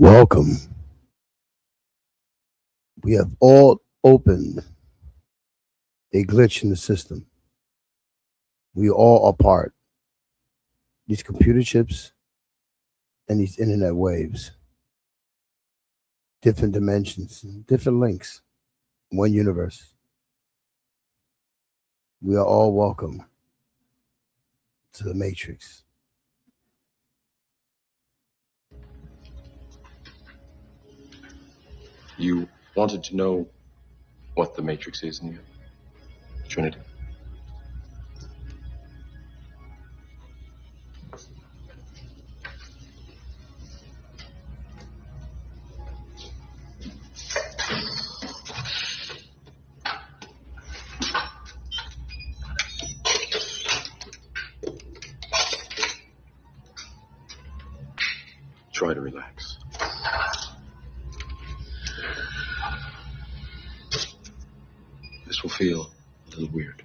Welcome. We have all opened a glitch in the system. We all are part. These computer chips and these internet waves, different dimensions, different links, one universe. We are all welcome to the Matrix. You wanted to know what the Matrix is, Neo? Trinity? Try to relax. This will feel a little weird.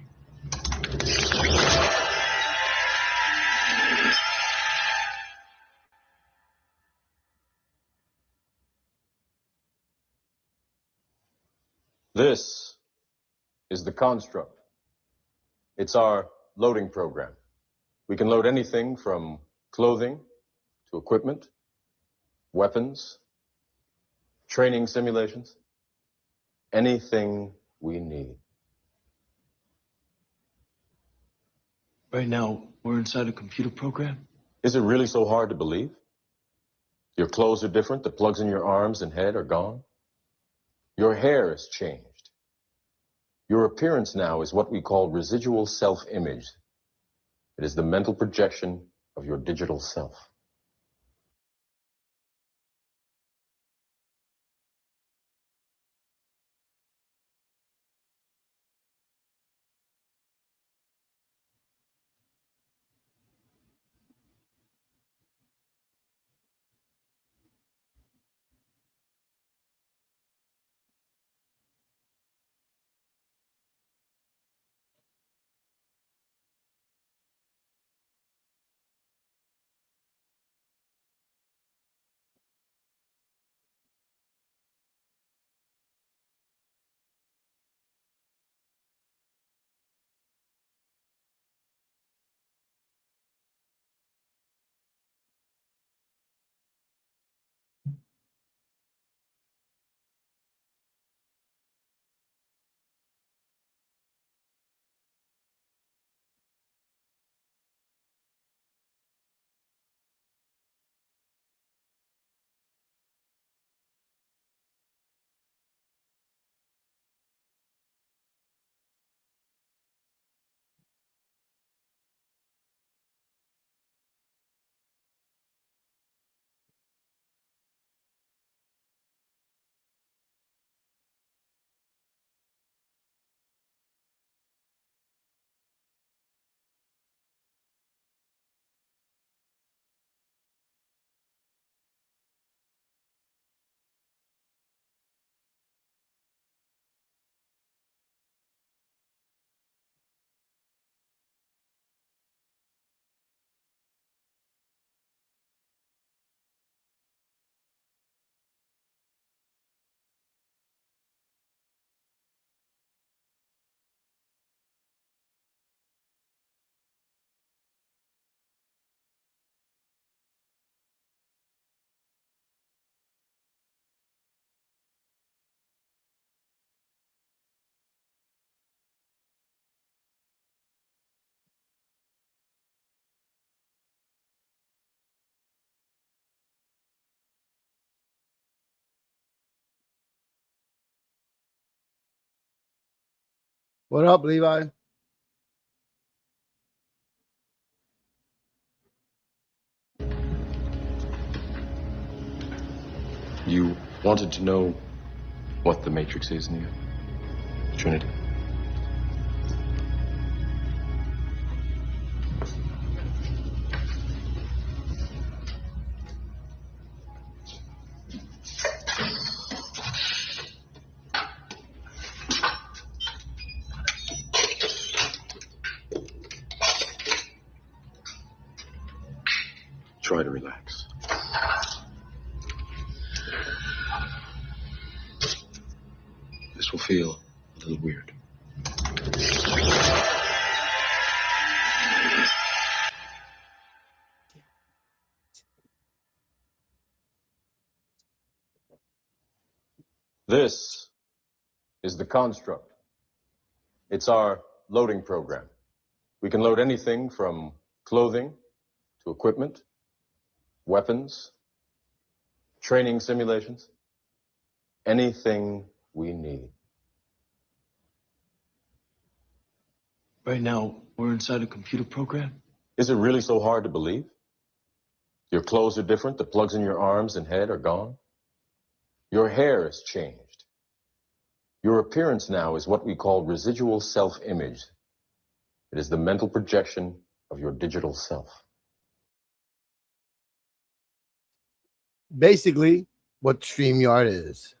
This is the construct. It's our loading program. We can load anything from clothing to equipment, weapons, training simulations, anything we need. Right now, we're inside a computer program? Is it really so hard to believe? Your clothes are different, the plugs in your arms and head are gone. Your hair has changed. Your appearance now is what we call residual self-image. It is the mental projection of your digital self. What up, Levi? You wanted to know what the Matrix is, Neo? Trinity? Try to relax. This will feel a little weird. This is the construct. It's our loading program. We can load anything from clothing to equipment, weapons, training simulations, anything we need. Right now, we're inside a computer program. Is it really so hard to believe? Your clothes are different, the plugs in your arms and head are gone. Your hair has changed. Your appearance now is what we call residual self-image. It is the mental projection of your digital self. Basically, what StreamYard is.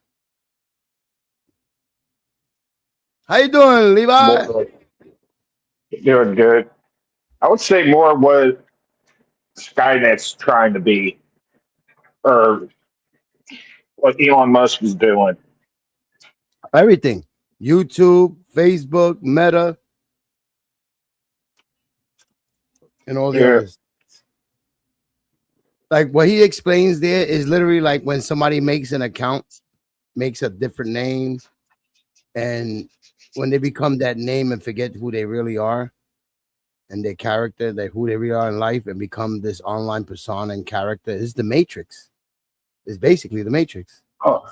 How you doing, Levi? More doing good. I would say more what Skynet's trying to be, or what Elon Musk is doing. Everything. YouTube, Facebook, Meta, and all the Yeah. others. Like what he explains there is literally like when somebody makes an account, makes a different name, and when they become that name and forget who they really are and their character, that who they really are in life, and become this online persona and character, is the Matrix. It's basically the Matrix. Oh,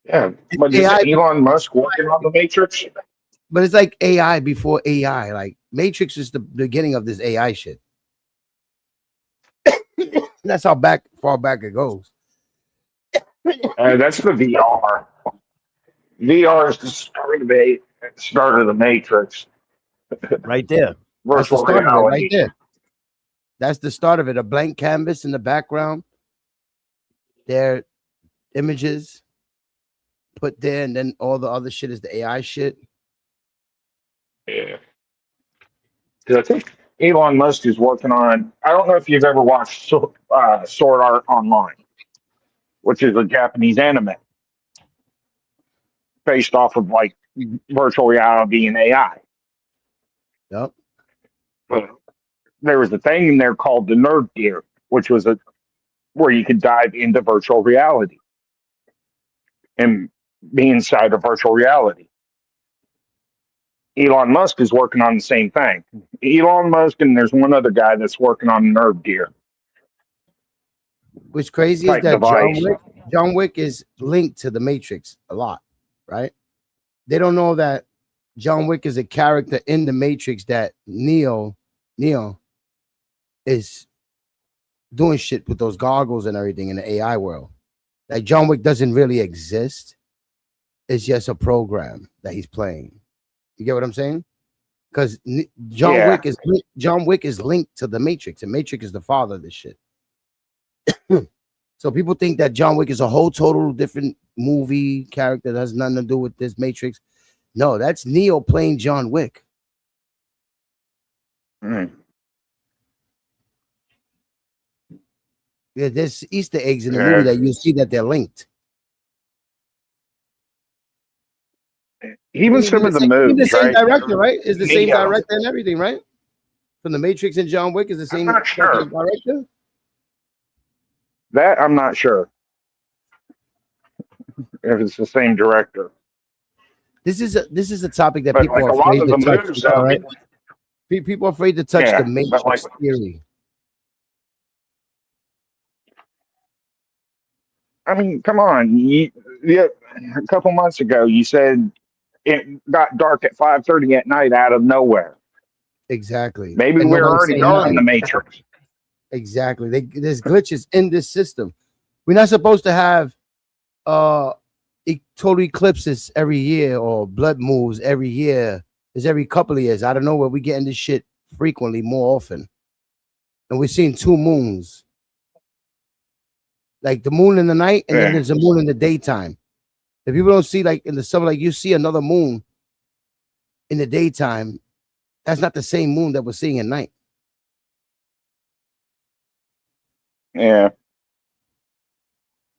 yeah. But is AI, Elon Musk working on the Matrix? but it's like AI before AI. Like Matrix is the beginning of this AI shit. That's how far back it goes. That's the VR. VR is the start of the Matrix. Right there. That's the Virtual start of it right reality. there. That's the start of it. A blank canvas in the background. Their images put there, and then all the other shit is the AI shit. Yeah. 'Cause I think Elon Musk is working on. I don't know if you've ever watched Sword Art Online, which is a Japanese anime based off of like virtual reality and AI. Yep. But there was a thing in there called the Nerd Gear, which was where you could dive into virtual reality and be inside of virtual reality. Elon Musk is working on the same thing. Elon Musk and there's one other guy that's working on Nerd Gear What's crazy is type that device. John Wick is linked to the Matrix a lot, right? They don't know that John Wick is a character in the Matrix that Neo is doing shit with those goggles and everything in the AI world. Like John Wick doesn't really exist. It's just a program that he's playing. You get what I'm saying? Because John Yeah. Wick is linked to the Matrix, and Matrix is the father of this shit. So people think that John Wick is a whole total different movie character that has nothing to do with this Matrix. No, that's Neo playing John Wick. Mm. Yeah, there's Easter eggs in the Yeah. movie that you see that they're linked. Even some of the the moves, same right? director, right? Is the same Neo. director and everything, right? From the Matrix and John Wick is the same not sure. fucking director. That I'm not sure if it's the same director. This is a topic that But people like are a lot afraid of to the touch. moves, All right, people are afraid to touch Yeah, the but Matrix like- theory. I mean, come on. A couple months ago, you said it got dark at 5:30 at night out of nowhere. Exactly. Maybe And we're nobody's already saying gone in nothing. the Matrix. Exactly. There's glitches in this system. We're not supposed to have total eclipses every year or blood moves every year. It's every couple of years. I don't know where we getting this shit frequently, more often. And we're seeing two moons. Like the moon in the night, and then Yeah. there's a moon in the daytime. If people don't see, like in the summer, like you see another moon in the daytime, that's not the same moon that we're seeing at night. Yeah.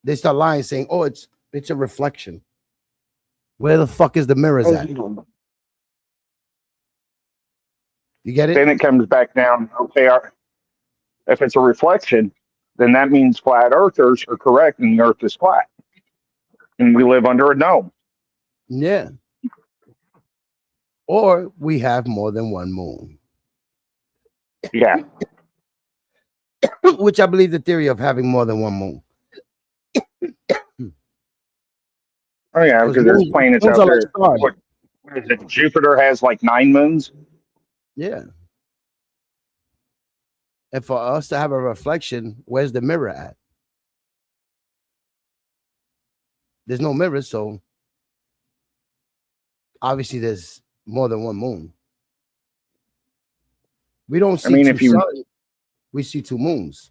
They start lying, saying, "Oh, it's a reflection." Where the fuck is the mirrors at? Then You get it? it comes back down. Okay, if it's a reflection, then that means flat earthers are correct and the earth is flat. And we live under a dome. Yeah. Or we have more than one moon. Yeah. Which I believe the theory of having more than one moon. Oh, yeah, because there's moons- planets moons out are there. like stars. What is it? Jupiter has like 9 moons. Yeah. And for us to have a reflection, where's the mirror at? There's no mirror, so obviously there's more than one moon. We don't see mean, two if you- suns, we see two moons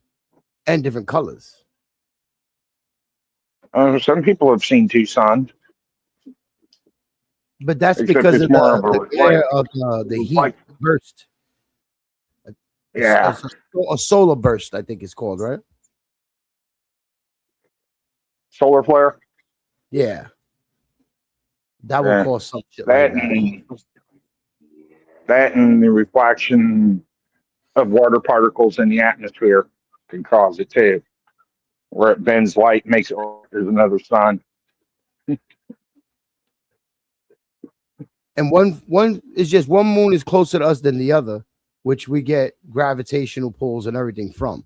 and different colors. Some people have seen 2 suns. But that's Except because it's of more of a the glare of the heat Like, burst. yeah. A solar burst, I think it's called, right? Solar flare. Yeah. That would Yeah. cause some shit That like that. and the reflection of water particles in the atmosphere can cause it too. Where it bends light, makes it there's another sun. And one is just one moon is closer to us than the other, which we get gravitational pulls and everything from.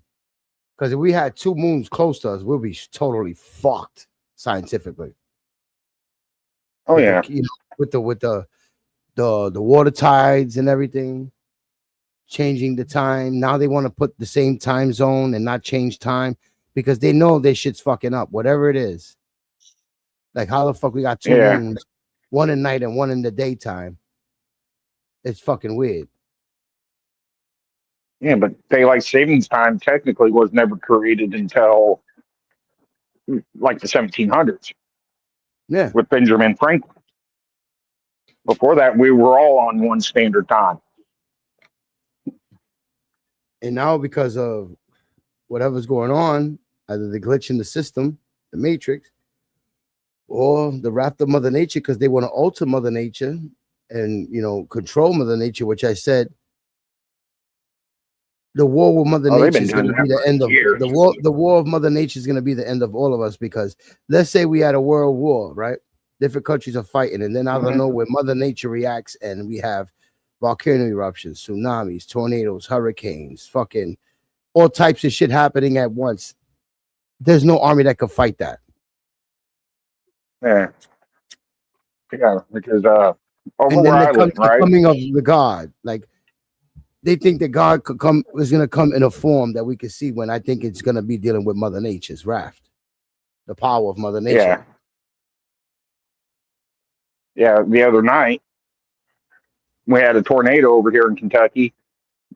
Because if we had 2 moons close to us, we'll be totally fucked scientifically. Oh With yeah. the, you know, with the water tides and everything, changing the time. Now they want to put the same time zone and not change time because they know their shit's fucking up, whatever it is. Like how the fuck we got 2 Yeah. moons, one at night and one in the daytime. It's fucking weird. Yeah, but daylight savings time technically was never created until like the 1700s Yeah. with Benjamin Franklin. Before that, we were all on one standard time. And now because of whatever's going on, either the glitch in the system, the matrix, or the wrath of Mother Nature, because they want to alter Mother Nature and, you know, control Mother Nature, which I said the war with Mother Oh, they've Nature been is going to doing be that the for end of years. the war of Mother Nature is going to be the end of all of us, because let's say we had a world war, right? Different countries are fighting, and then out of Mhm. nowhere, Mother Nature reacts, and we have volcano eruptions, tsunamis, tornadoes, hurricanes, fucking all types of shit happening at once. There's no army that could fight that. Yeah. Yeah, because over And where then I the live, right? coming of the God, like they think that God is going to come in a form that we can see, when I think it's going to be dealing with Mother Nature's wrath, the power of Mother Nature. Yeah. Yeah, the other night we had a tornado over here in Kentucky,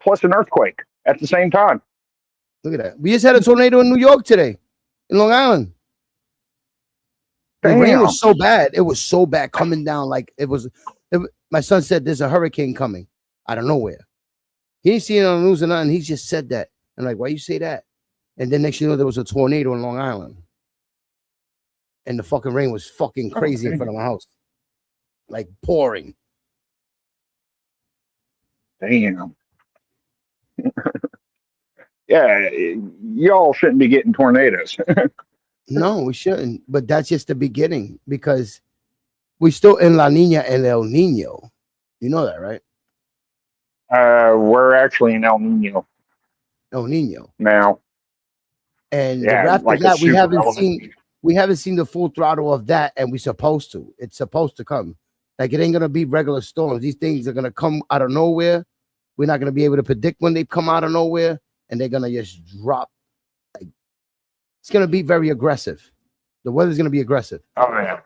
plus an earthquake at the same time. Look at that. We just had a tornado in New York today, in Long Island. The rain Damn. was so bad. It was so bad coming down. Like my son said, there's a hurricane coming out of nowhere. He ain't seen it on the news or nothing. He just said that. I'm like, why you say that? And then next you know, there was a tornado in Long Island. And the fucking rain was fucking crazy in front of my house. Like pouring. Damn. Yeah, y'all shouldn't be getting tornadoes. No, we shouldn't. But that's just the beginning, because we still in La Nina and El Nino. You know that, right? We're actually in El Nino El Nino. now. And Yeah, the after like a that, we super haven't element. seen the full throttle of that, and we're supposed to. It's supposed to come. Like it ain't gonna be regular storms. These things are gonna come out of nowhere. We're not gonna be able to predict when they come out of nowhere, and they're gonna just drop. Like, it's gonna be very aggressive. The weather's gonna be aggressive. Oh yeah.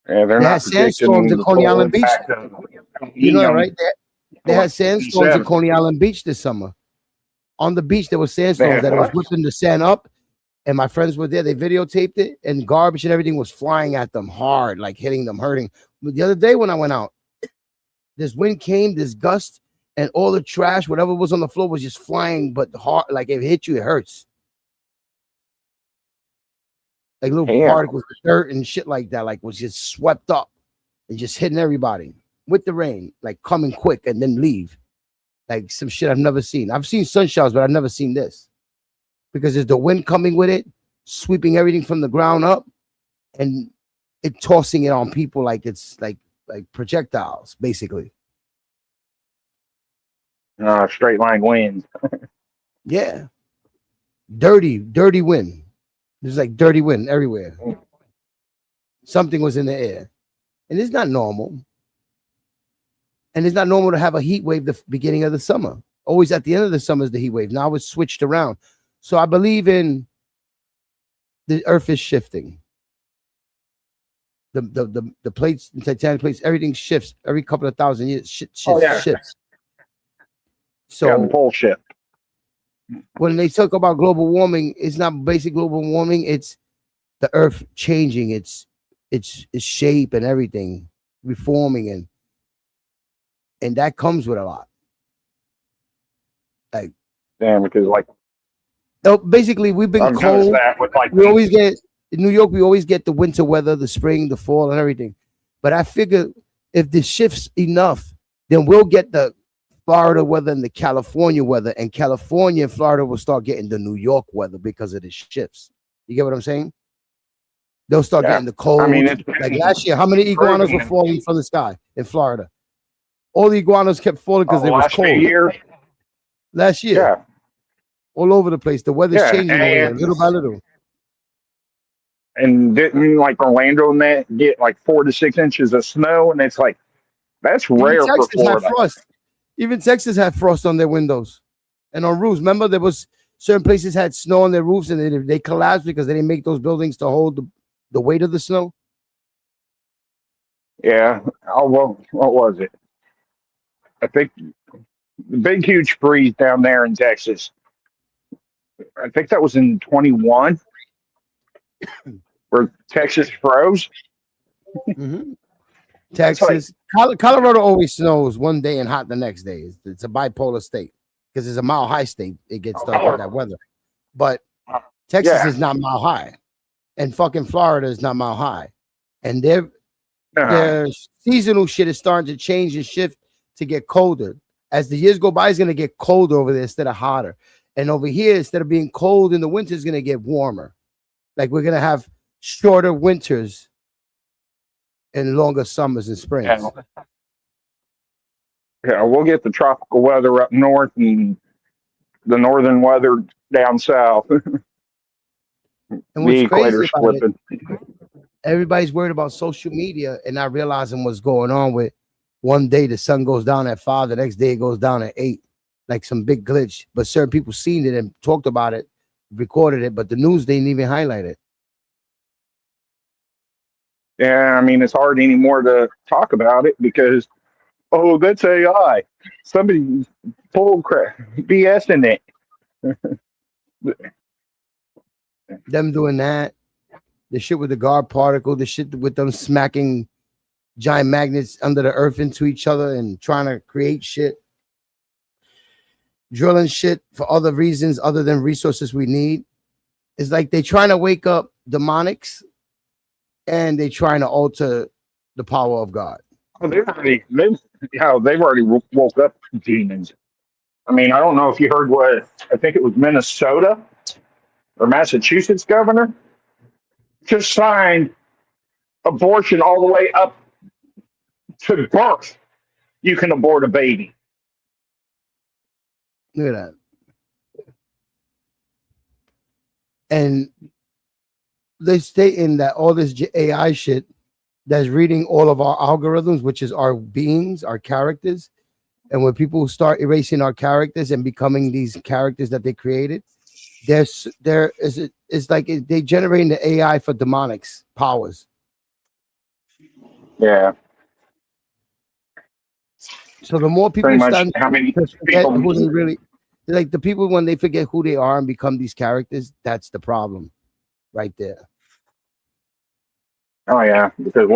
Yeah, they're They not had sandstorms in predicting Coney the full Island Beach. impact of El You know that, Nino. right? They had sandstorms in Coney Island Beach this summer. On the beach, there was sandstorms that it was whipping the sand up, and my friends were there. They videotaped it, and garbage and everything was flying at them hard, like hitting them, hurting. But the other day when I went out, this wind came, this gust, and all the trash, whatever was on the floor, was just flying, but hard. Like if it hit you, it hurts. like little Yeah. particles of dirt and shit like that, like was just swept up and just hitting everybody with the rain, like coming quick and then leave. Like some shit I've never seen. I've seen sun showers, but I've never seen this because there's the wind coming with it, sweeping everything from the ground up, and it tossing it on people like it's like projectiles, basically. Straight line wind. Yeah, dirty wind. There's like dirty wind everywhere. Something was in the air, and it's not normal. And it's not normal to have a heat wave the beginning of the summer. Always at the end of the summer is the heat wave. Now it's switched around. So I believe in the earth is shifting. The plates, the titanic plates, everything shifts every couple of thousand years. Shifts. So the pole shift. when they talk about global warming, it's not basic global warming. It's the earth changing its shape and everything, reforming and that comes with a lot. Like, Damn, because like basically we've been I've noticed cold. that with like We always get in New York. We always get the winter weather, the spring, the fall, and everything. But I figure if this shifts enough, then we'll get the Florida weather and the California weather, and California and Florida will start getting the New York weather because of the shifts. You get what I'm saying? They'll start getting the cold. I mean, it's like last year, how many iguanas were falling from the sky in Florida? All the iguanas kept falling because they was last cold. year. Last year, Yeah. all over the place. The weather's changing over there, and- little by little. And didn't like Orlando and that get like 4 to 6 inches of snow, and it's like that's rare Even for Texas had Florida. frost. Even Texas had frost on their windows and on roofs. Remember, there was certain places had snow on their roofs, and they collapsed because they didn't make those buildings to hold the weight of the snow. Yeah. Oh well, what was it? I think the big huge freeze down there in Texas. I think that was in 21, where Texas froze. Texas, Colorado always snows one day and hot the next day. It's a bipolar state because it's a mile high state. It gets stuck with that weather. But Texas is not mile high, and fucking Florida is not mile high, and their seasonal shit is starting to change and shift to get colder. As the years go by, it's going to get colder over there instead of hotter. And over here, instead of being cold in the winter, it's going to get warmer. Like we're going to have shorter winters and longer summers and springs. Yeah, we'll get the tropical weather up north and the northern weather down south. And The what's equator's crazy about it, flipping. everybody's worried about social media and not realizing what's going on with one day the sun goes down at 5, the next day it goes down at 8, like some big glitch. But certain people seen it and talked about it, recorded it, but the news didn't even highlight it. Yeah, I mean, it's hard anymore to talk about it because, oh, that's AI. Somebody pulled crap, BS in it. Them doing that, the shit with the guard particle, the shit with them smacking giant magnets under the earth into each other and trying to create shit, drilling shit for other reasons other than resources we need. It's like they trying to wake up demonics and they trying to alter the power of God. Oh, they've already woke up demons. I mean, I don't know if you heard what, I think it was Minnesota or Massachusetts governor just signed abortion all the way up to birth. You can abort a baby. Look at that. And they're stating that all this AI shit that's reading all of our algorithms, which is our beings, our characters, and when people start erasing our characters and becoming these characters that they created, it's like they generating the AI for demonics powers. Yeah. So the more people Pretty much start how many to forget people- who they really, like the people when they forget who they are and become these characters, that's the problem right there. Oh yeah, because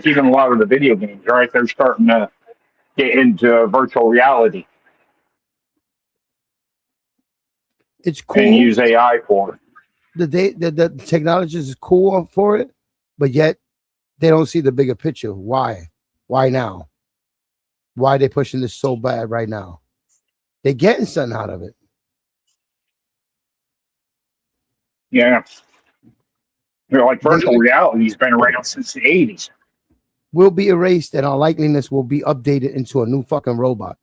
even a lot of the video games, right? They're starting to get into virtual reality It's cool. and use AI for it. the technology is cool for it, but yet they don't see the bigger picture. Why? Why now? Why are they pushing this so bad right now? They're getting something out of it. Yeah. Like They're virtual reality's been around since the 80s. will be erased and our likeliness will be updated into a new fucking robot.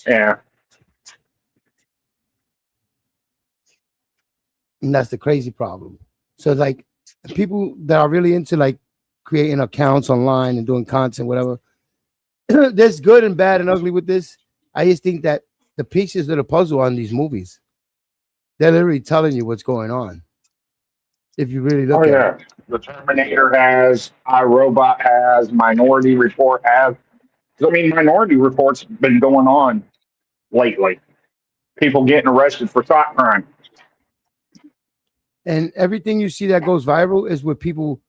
Yeah. And that's the crazy problem. So it's like people that are really into like creating accounts online and doing content, whatever. There's good and bad and ugly with this. I just think that the pieces of the puzzle on these movies, they're literally telling you what's going on. If you really look Oh, at yeah. it. The Terminator has, iRobot has, Minority Report has. I mean, Minority Report's been going on lately. People getting arrested for thought crime. And everything you see that goes viral is with people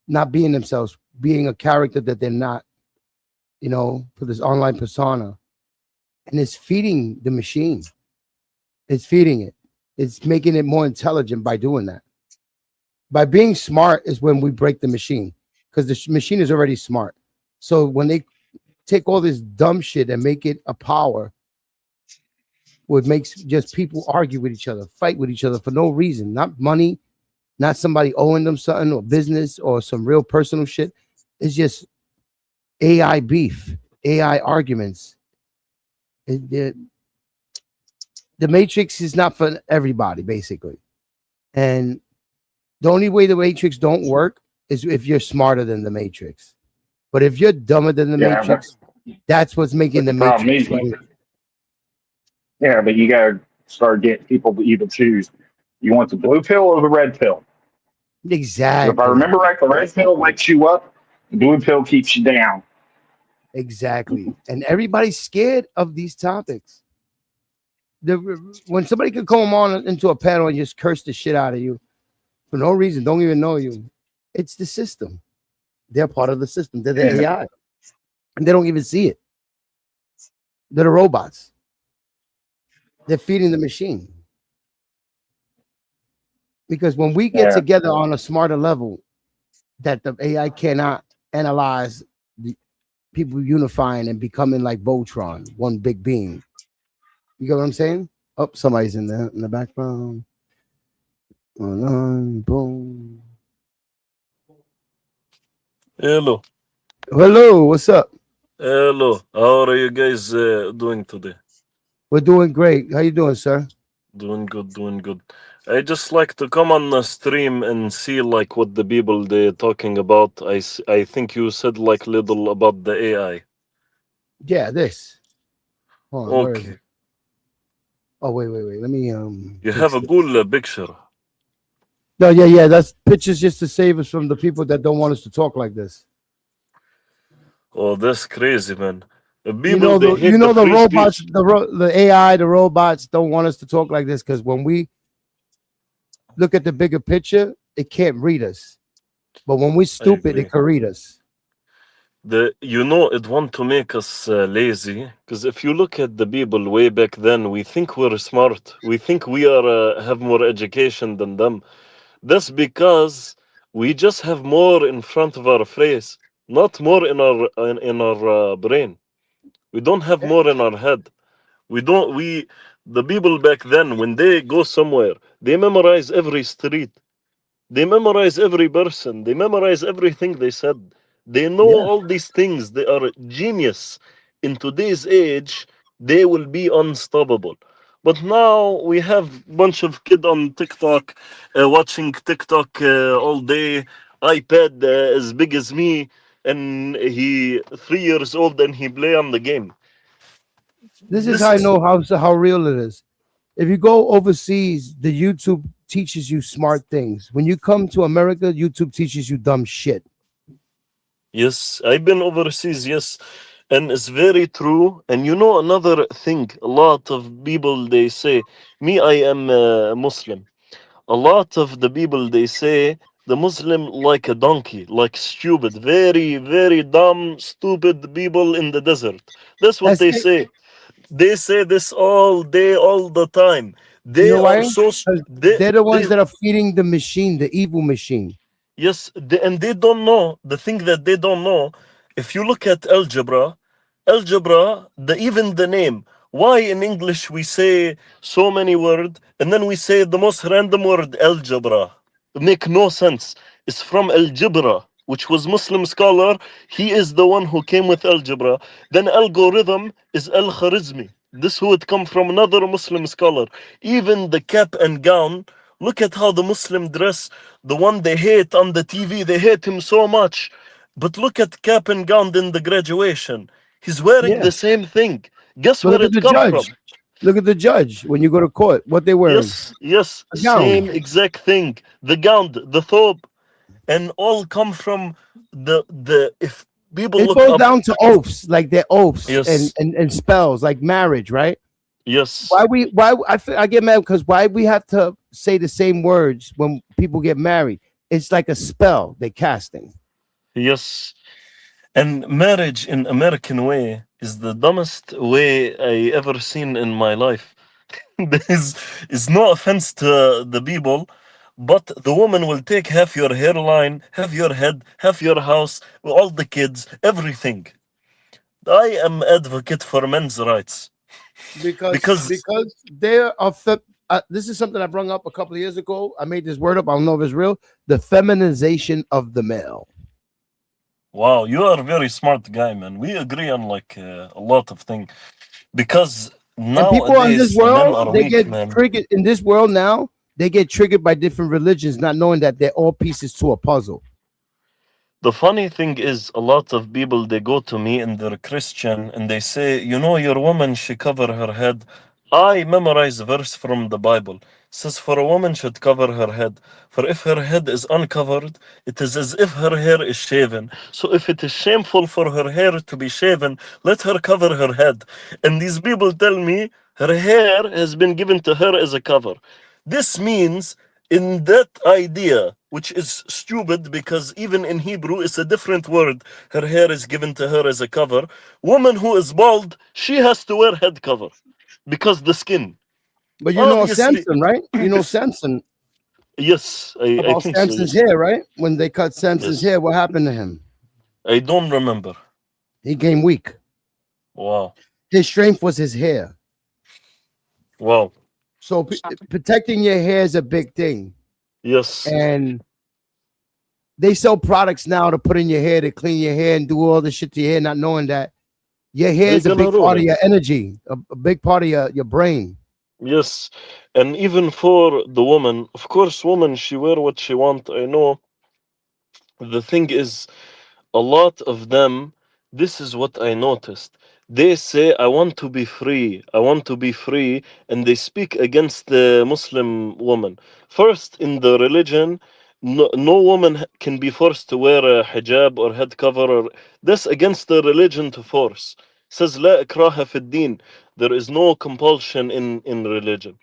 not being themselves, being a character that they're not, you know, for this online persona. And it's feeding the machine. It's feeding it. It's making it more intelligent by doing that. By being smart is when we break the machine, because the machine is already smart. So when they take all this dumb shit and make it a power, what makes just people argue with each other, fight with each other for no reason, not money, not somebody owing them something or business or some real personal shit. It's just AI beef, AI arguments. The Matrix is not for everybody, basically. And the only way the Matrix don't work is if you're smarter than the Matrix. But if you're dumber than the Matrix, that's what's making the problem Matrix. is, yeah, but you got to start getting people to either choose. You want the blue pill or the red pill? Exactly. If I remember right, the red pill wakes you up, the blue pill keeps you down. Exactly. And everybody's scared of these topics. When somebody could come on into a panel and just curse the shit out of you for no reason, don't even know you, it's the system. They're part of the system. They're the AI. And they don't even see it. They're the robots. They're feeding the machine. Because when we get together on a smarter level that the AI cannot analyze the people unifying and becoming like Voltron, one big being. You get what I'm saying? Oh, somebody's in the background. Boom. Hello. Hello, what's up? Hello. How are you guys doing today? We're doing great. How you doing, sir? Doing good, doing good. I just like to come on the stream and see like what the people they're talking about. I think you said like little about the AI. Yeah, this. Hold on, where is Okay. it? Oh, wait. Let me You fix have a this. cool picture. No, yeah. That's pictures just to save us from the people that don't want us to talk like this. Oh, that's crazy, man. The people You know, they hate the the free robots, speech. the AI, the robots don't want us to talk like this because when we look at the bigger picture, it can't read us. But when we're stupid, agree. it can read us. It want to make us lazy, because if you look at the people way back then, we think we're smart. We think we are have more education than them. That's because we just have more in front of our face, not more in our brain. We don't have more in our head. We don't. We the people back then when they go somewhere, they memorize every street. They memorize every person. They memorize everything they said. They know Yeah. all these things. They are genius. In today's age, they will be unstoppable. But now we have a bunch of kid on TikTok watching TikTok all day, iPad as big as me, and he 3 years old and he play on the game. This is This how I is know how real it is. If you go overseas, the YouTube teaches you smart things. When you come to America, YouTube teaches you dumb shit. yes. I've been overseas. Yes. And it's very true. And you know another thing, a lot of people they say, me, I am a Muslim. A lot of the people they say the Muslim like a donkey, like stupid, very, very dumb, stupid people in the desert. That's what That's they it. say. They say this all day, all the time. They You know why? are so 'Cause they, they're the ones they that are feeding the machine, the evil machine. yes, and they don't know the thing that they don't know. If you look at algebra, even the name. Why in English we say so many words and then we say the most random word algebra? Make no sense. It's from algebra, which was Muslim scholar. He is the one who came with algebra. Then algorithm is al-Khwarizmi. This would come from another Muslim scholar. Even the cap and gown. Look at how the Muslim dress. The one they hate on the TV, they hate him so much. But look at cap and gown in the graduation. He's wearing Yeah. the same thing. Guess But where look at it the come judge. from? Look at the judge when you go to court. What they wearing? Yes, A gown. same exact thing. The gown, the thobe, and all come from the. If people It look goes up, down to oaths, like their oaths yes, and spells, like marriage, right? yes, Why I get mad because why we have to say the same words when people get married? It's like a spell they're casting. yes. And marriage in American way is the dumbest way I ever seen in my life. This is no offense to the people, but the woman will take half your hairline, half your head, half your house, all the kids, everything. I am advocate for men's rights because Because there are this is something I brought up a couple of years ago. I made this word up. I don't know if it's real. The feminization of the male. wow, you are a very smart guy, man. We agree on like a lot of things because And people in this nowadays men world, are they weak, get man. triggered in this world now. They get triggered by different religions, not knowing that they're all pieces to a puzzle. The funny thing is, a lot of people they go to me and they're Christian and they say, you know, your woman she cover her head. I memorize a verse from the Bible. It says for a woman should cover her head. For if her head is uncovered, it is as if her hair is shaven. So if it is shameful for her hair to be shaven, let her cover her head. And these people tell me her hair has been given to her as a cover. This means in that idea, which is stupid because even in Hebrew it's a different word. Her hair is given to her as a cover. Woman who is bald, she has to wear head cover because the skin. But you know Obviously, Samson, right? You know if Samson yes, I about think so. Samson's Yes, hair, right? When they cut Samson's yes. hair, what happened to him? I don't remember. He came weak. Wow, His strength was his hair. wow. So protecting your hair is a big thing. Yes, And they sell products now to put in your hair to clean your hair and do all the shit to your hair, not knowing that your hair they're is a gonna big part of ruin your it. energy, a big part of your brain. Yes, and even for the woman, of course, woman she wear what she want. I know. The thing is, a lot of them, this is what I noticed. They say, I want to be free. I want to be free. And they speak against the Muslim woman. First, in the religion, no woman can be forced to wear a hijab or head cover. Or that's against the religion to force. Says, لا إكراه في الدين. There is no compulsion in religion.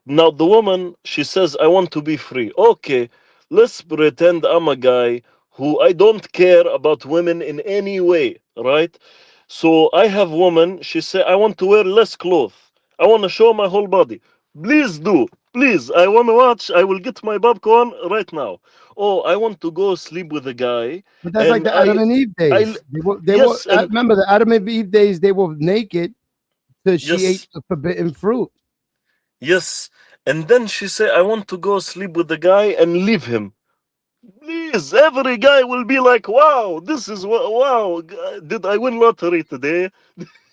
Now, the woman, she says, I want to be free. Okay, let's pretend I'm a guy who I don't care about women in any way, right? So I have woman, she say, I want to wear less clothes. I want to show my whole body. Please do. Please, I want to watch. I will get my popcorn right now. Oh, I want to go sleep with a guy. But that's like And the Adam and Eve I, days. yes, I and remember the Adam and Eve days, they were naked till she ate yes, the forbidden fruit. yes. And then she say, I want to go sleep with the guy and leave him. Please, every guy will be like, wow, this is wow. Did I win lottery today?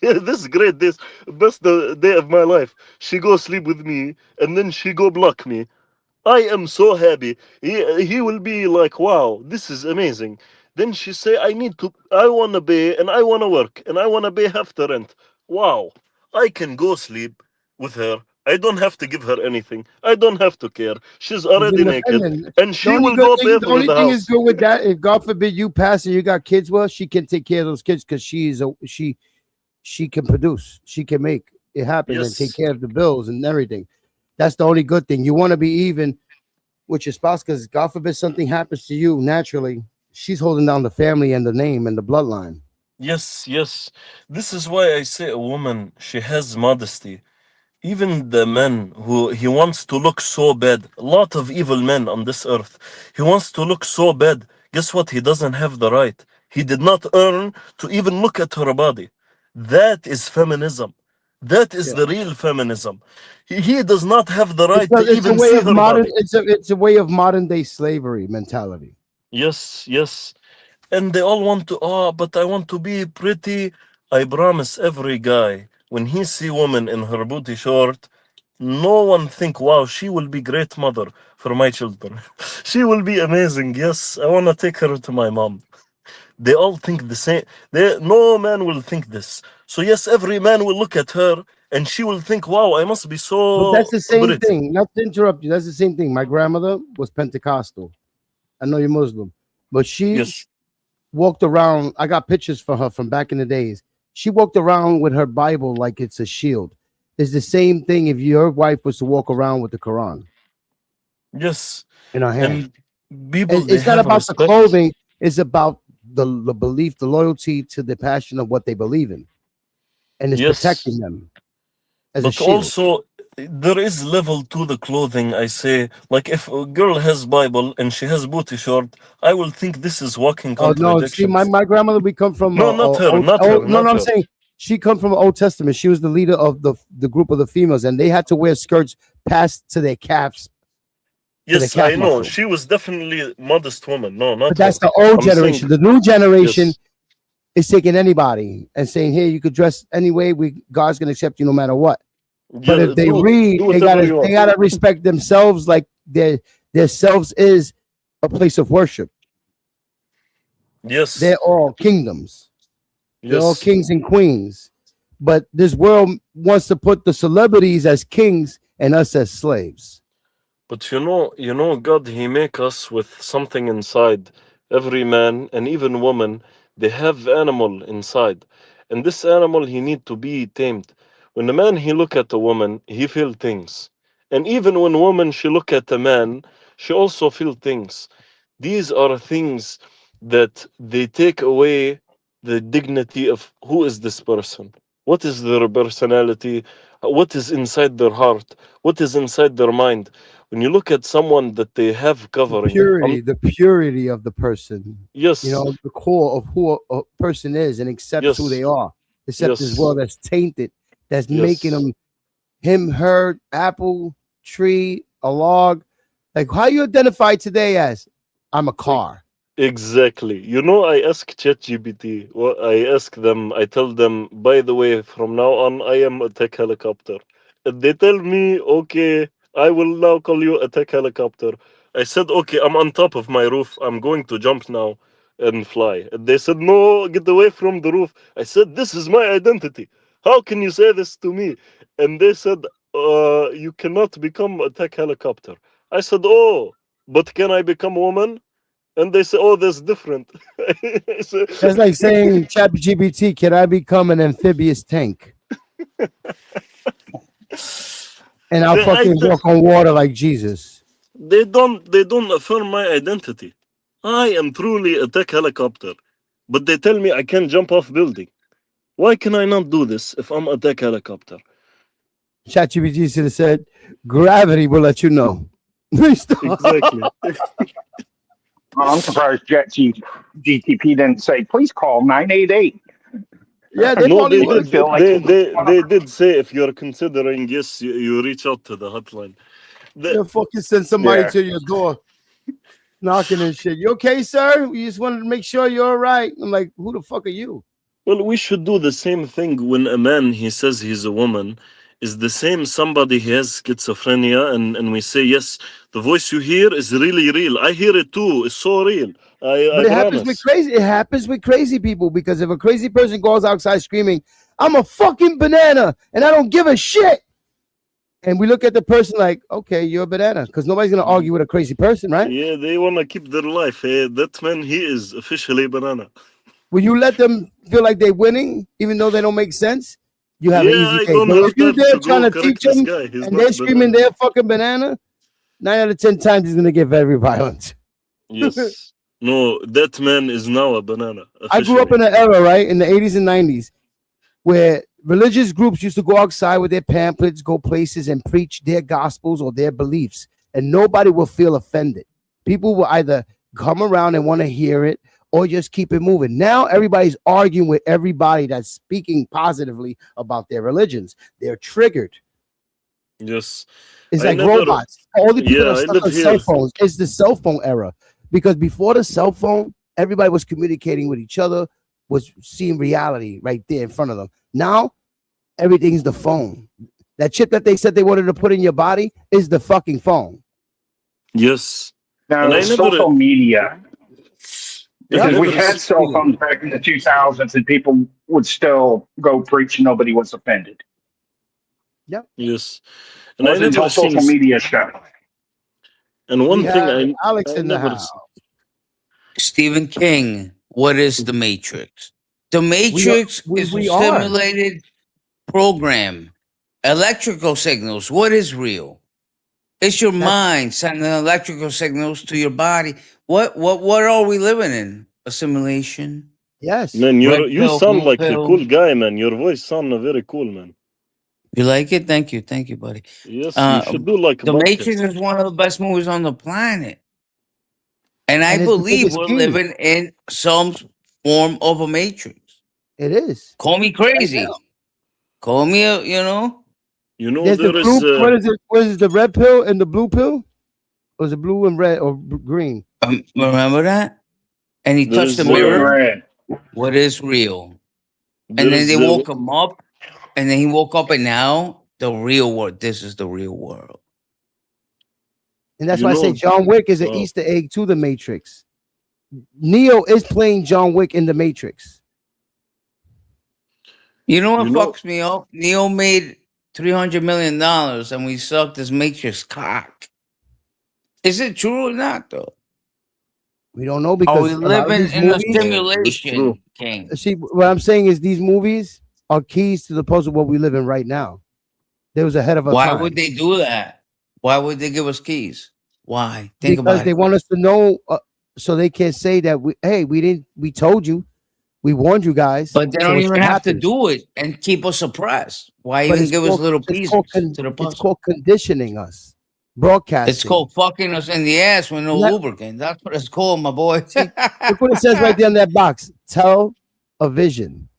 This is great. This best day of my life. She go sleep with me, and then she go block me. I am so happy. He will be like, wow, this is amazing. Then she say, I wanna pay, and I wanna work, and I wanna pay half the rent. Wow, I can go sleep with her. I don't have to give her anything. I don't have to care. She's She's already naked, independent. and she will go pay The for only the thing is house. good with that, if God forbid you pass and you got kids, well, she can take care of those kids because she can produce, she can make it happen and take Yes, care of the bills and everything. That's the only good thing. You want to be even with your spouse because God forbid something happens to you naturally. She's holding down the family and the name and the bloodline. yes, yes. This is why I say a woman, she has modesty. Even the men who he wants to look so bad, a lot of evil men on this earth, he wants to look so bad. Guess what? He doesn't have the right. He did not earn to even look at her body. That is feminism. That is Yeah. the real feminism. He does not have the right to It's a even way see of her modern. body. It's a way of modern day slavery mentality. Yes, yes. And they all want to, oh, but I want to be pretty. I promise every guy, when he see woman in her booty short, no one think, wow, she will be great mother for my children. She will be amazing. Yes, I want to take her to my mom. They all think the same. No man will think this. So yes, every man will look at her and she will think, wow, I must be But so that's the same pretty. thing. Not to interrupt you. That's the same thing. My grandmother was Pentecostal. I know you're Muslim, but she Yes, walked around. I got pictures for her from back in the days. She walked around with her Bible like it's a shield. It's the same thing if your wife was to walk around with the Quran yes. in her hand. And people, they It's not have about the respect. clothing. It's about the belief, the loyalty to the passion of what they believe in, and it's Yes. protecting them as a But shield. also, there is level to the clothing. I say, like if a girl has Bible and she has booty short, I will think this is walking Oh no! See, contradictions. my grandmother, we come from No, not her, not her, no, not I'm her. saying she come from Old Testament. She was the leader of the group of the females, and they had to wear skirts past to their calves. the Yes, calf I know. muscle. She was definitely a modest woman. No, not But that's her. the old I'm saying, generation. The new generation yes, is taking anybody and saying, "Here, you could dress anyway. God's gonna accept you no matter what." But yeah, if they do read, they whatever you they want. gotta respect themselves, like their selves is a place of worship. Yes, They're all kingdoms. They're all yes. kings and queens. But this world wants to put the celebrities as kings and us as slaves. But you know, God, He make us with something inside. Every man and even woman, they have animal inside, and this animal he need to be tamed. When a man he look at a woman, he feel things, and even when woman she look at a man, she also feel things. These are things that they take away the dignity of who is this person, what is their personality, what is inside their heart, what is inside their mind. When you look at someone that they have covering, The purity of the person. yes, The core of who a person is and accepts who yes, they are. Accept this yes, world that's tainted, that's making yes, them him, her, apple, tree, a log. Like how you identify today as I'm a car. exactly. You know, I ask ChatGPT, I ask them, I tell them, by the way, from now on, I am a tech helicopter. And they tell me, okay, I will now call you a tech helicopter. I said, okay, I'm on top of my roof. I'm going to jump now and fly. And they said, no, get away from the roof. I said, this is my identity. How can you say this to me? And they said, you cannot become a tech helicopter. I said, oh, but can I become a woman? And they say, oh, that's different. I say, That's like saying, ChatGPT, can I become an amphibious tank? And I'll they, I, fucking walk on water like Jesus. they don't affirm my identity. I am truly a tech helicopter, but they tell me I can jump off building. Why can I not do this if I'm a tech helicopter? ChatGPT should have said, gravity will let you know. Exactly. I'm surprised GTP didn't say, please call 988. Yeah, they No, probably they would. did. Feel like They did say if you're considering, yes, you reach out to the hotline. They'll fucking send somebody Yeah. to your door knocking and shit. You okay, sir? We just wanted to make sure you're all right. I'm like, who the fuck are you? Well, we should do the same thing when a man he says he's a woman is the same somebody he has schizophrenia and we say yes, the voice you hear is really real. I hear it too. It's so real. I But it happens with promise. crazy. It happens with crazy people because if a crazy person goes outside screaming, "I'm a fucking banana and I don't give a shit," and we look at the person like, "Okay, you're a banana," because nobody's gonna argue with a crazy person, right? Yeah, they wanna keep their life. That man he is officially banana. Will you let them feel like they're winning, even though they don't make sense? You have an Yeah, easy I day. don't But have if you're time there to trying go to teach correct this them guy. He's and not they're screaming banana. they're fucking banana, 9 out of 10 times he's gonna get very violent. Yes. No, that man is now a banana. I grew up Officially. in an era, right, in the 80s and 90s, where religious groups used to go outside with their pamphlets, go places and preach their gospels or their beliefs, and nobody will feel offended. People will either come around and want to hear it or just keep it moving. Now everybody's arguing with everybody that's speaking positively about their religions. They're triggered. Yes. It's I like never- robots. All the people Yeah, are I stuck live on here. cell phones. It's the cell phone era. Because before the cell phone, everybody was communicating with each other, was seeing reality right there in front of them. Now, everything's the phone. That chip that they said they wanted to put in your body is the fucking phone. Yes. Now, And I never- social media, because I we never had cell phones back in the 2000s and people would still go preach and nobody was offended. Yes. It And I wasn't never until social seen. media started. And one We thing have Alex I in the never house. Stephen King, what is the Matrix? The Matrix is a we are. simulated program. Electrical signals, what is real? It's your mind sending electrical signals to your body. What are we living in? A simulation? Yes. Man, you Red pill, sound blue like a pill. cool guy, man. Your voice sound very cool, man. You like it? Thank you, buddy. Yes, Uh, you should do like a The podcast. Matrix is one of the best movies on the planet. And I And it's because believe it's we're key. living in some form of a Matrix. It is. Call me crazy. now. Call me, You know There's the there blue. is. What is it? What is it? The red pill and the blue pill? Or is it blue and red or green? remember that? And he There touched the is, Blue and mirror. red. What is real? there And then is, they woke him up, and then he woke up, and now the real world. This is the real world. And that's You why I say know- John Wick is an Wow. Easter egg to the Matrix. Neo is playing John Wick in the Matrix. You know what You know- fucks me up? Neo made $300 million, and we sucked his Matrix cock. Is it true or not, though? We don't know Are because we a lot of living these in a movies- true. simulation, King? See, what I'm saying is these movies are keys to the puzzle what we live in right now. They was ahead of our Why time. would they do that? Why would they give us keys? Why? Think Because about they it. want us to know, so they can say that we told you, we warned you guys. But they so don't it even have to happens. do it and keep us suppressed. Why But even it's give us called- little it's pieces called to the It's puzzle? called conditioning us, broadcasting. It's called fucking us in the ass with no Let- lubricant. That's what it's called, my boy. Look what it says right there in that box. Tell a vision.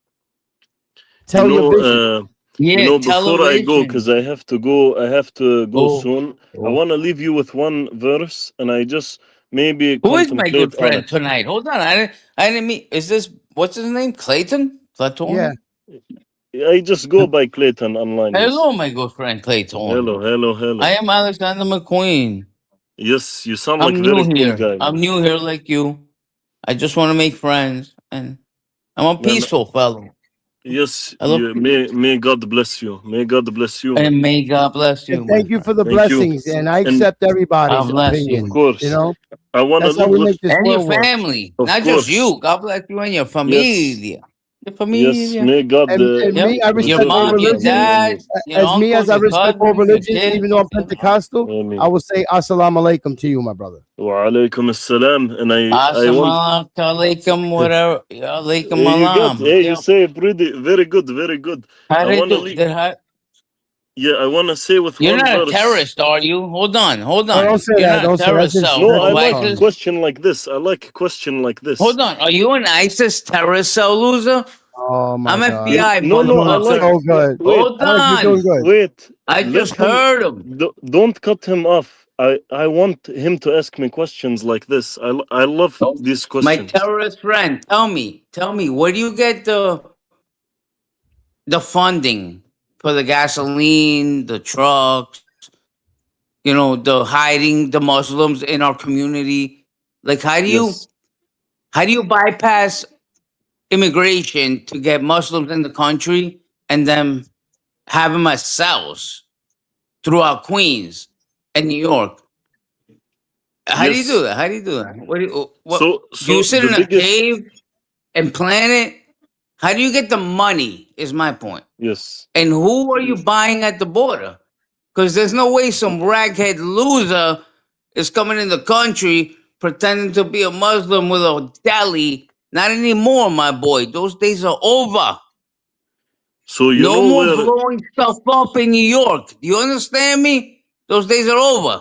Tell you know, your vision. Yeah, you know, before I go, television. because I have to go Oh. soon. I Oh. want to leave you with one verse, and I just maybe Who is my contemplate good on friend it. tonight? Hold on, I didn't meet. Is this what's his name? Clayton? Clayton? Yeah. I just go by Clayton online. Yes. Hello, my good friend Clayton. Hello. I am Alexander McQueen. Yes, you sound I'm like a new very cool here. guy. I'm man. new here like you. I just want to make friends, and I'm a Man, peaceful fellow. Yes, I love may God bless you. May God bless you. And may God bless you. And thank my you for the Thank you. blessings, and I And- accept everybody's God bless you. opinion. Of course. You know, I want to that's how live we with. make this and your world work. family, Of not course. just you. God bless you and your familia. Your familia. Yes, may God. And Yep. me, I Your respect all mom, your religions. dad, your As me, uncles, as I your respect all cousins, your religions, kids. even though I'm Pentecostal, Amen. I will say assalamu alaikum to you, my brother. Wa alaikum assalam. And I want. Assalamu alaikum, whatever. Alaikum You got. alam. Hey, you say pretty, very good, very good. How I they wanna do? leave- Yeah, I want to say with You're one not a verse. terrorist, are you? Hold on. No, don't say You're that. not Don't a say that. terrorist, That's cell. No, that's I of like ISIS? a question like this. I like a question like this. Hold on. Are you an ISIS terrorist cell loser? Oh my I'm God. FBI. No, I motherfucker. like. So good. Wait, Hold Alex, you're doing on. good. wait. I let just him- heard him. Don't cut him off. I want him to ask me questions like this. I love Oh, these My questions. terrorist friend, tell me, where do you get the funding for the gasoline, the trucks, the hiding the Muslims in our community? Like, how Yes. do you bypass immigration to get Muslims in the country and then have them as cells throughout Queens and New York? How do you Yes. do that? How do you do that? What do So you sit the in a biggest- cave and plan it? How do you get the money? Is my point. Yes. And who are you buying at the border? Because there's no way some raghead loser is coming in the country pretending to be a Muslim with a deli. Not anymore, my boy. Those days are over. So you No know more where blowing stuff up in New York. Do you understand me? Those days are over.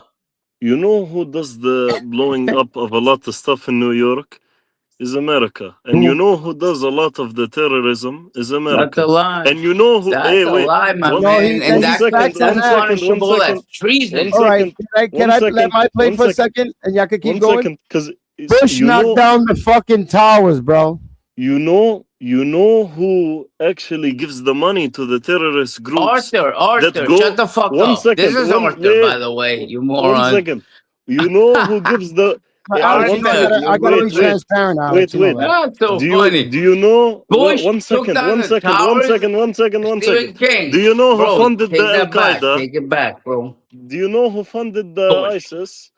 you know who does the blowing up of a lot of stuff in New York is America, and you Who? know who does a lot of the terrorism is That's a America, lie. and you know who? That's Hey, a wait, lie, my one, No, man. And one he's that's second, facts on one that. second, one punishable as second, treason. one All right, second, can one I let second, my play one for a second, second, and y'all can keep one going? second, because Bush you knocked know, down the fucking towers, bro. you know who actually gives the money to the terrorist groups that Arthur, go. shut the fuck One up. This second, is one Arthur, by wait, the way, you one moron. second. You know who gives the? But Yeah, Alex, one you know, Arthur, second. you're I gotta be Wait, wait, transparent, Alex. wait, You know wait. that. That's so Do funny. you know? Bush One took second, down one the second, one towers. second, one second, one Stephen second. King. Do you know who Bro, funded the take Al that back. Qaeda? Take it back, bro. Do you know who funded the Bush. ISIS?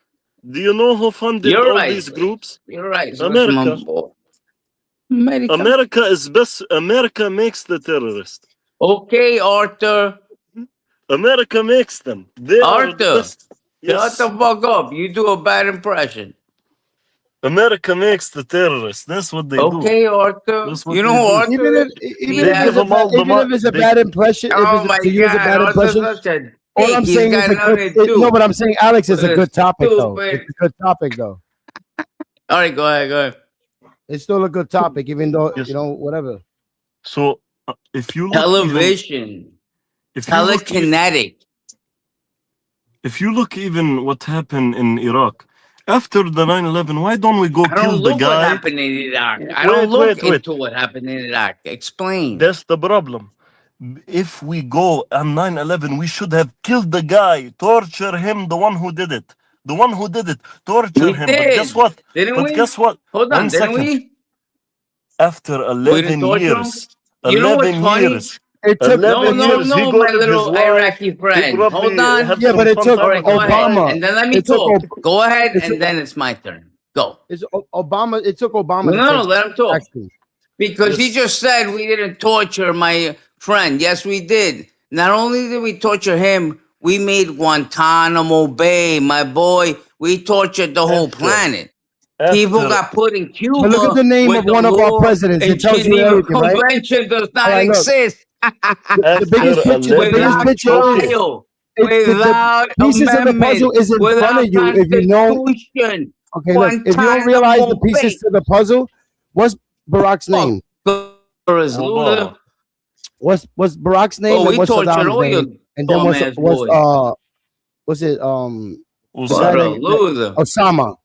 Do you know who funded You're all right. these groups? You're right. So America. America. America is best. America makes the terrorist. Okay, Arthur. America makes them. They are the Arthur, best. shut the Yes. fuck up. You do a bad impression. America makes the terrorists. That's what they do. Okay, Arthur. That's what You know they who do. Arthur Even is? if They That- give them all the even if money. it's a bad impression, if Oh it's my to use a God, bad Arthur's impression, such a all dick. I'm He's saying got is a nothing good. to do. No, but I'm saying, Alex, it's a With good topic though. stupid- It's a good topic though. All right, go ahead. It's still a good topic, even though Yes. you know whatever. So if you look even, Television. if you look, Telekinetic. if you look even what happened in Iraq after the 9/11, why don't we go I don't kill the look what guy? happened in Iraq. I don't look into what happened in Iraq. Explain. That's the problem. If we go on 9/11, we should have killed the guy, torture him, the one who did it. The one who did it, torture We him. did. But guess what? Didn't we? Guess what? Hold on, One didn't second. we? After We didn't 11 torture him? years, You know what's 11 funny? years, It took 11 No, years, he my got his little wife. Iraqi He friend. probably Hold on. had Yeah, some but it fun took All time right, go with his ahead. Obama. And then let me It took talk. Go ahead, it took- and then it's my turn. Go. It's Obama. It took Obama. No, to let him talk. actually. Because he Yes. just said we didn't torture my friend. Yes, we did. Not only did we torture him, we made Guantanamo Bay, my boy. We tortured the whole After- planet. People After- got put in Cuba. But look at the name when of one of our law presidents. It and tells you Geneva everything, right? Convention does not All right, look. exist. The biggest After picture. The 11 biggest Without picture. Okay. trial, It's the without pieces of the amendment, puzzle is in front without of you. If you know, Constitution. okay, look. If you don't realize the Guantanamo pieces Bay. to the puzzle, what's Barack's name? Obama. What's Barack's name? Oh, and we what's tortured Saddam's all your name? And then bum-ass boys. what's it? Osama. Loser. Osama.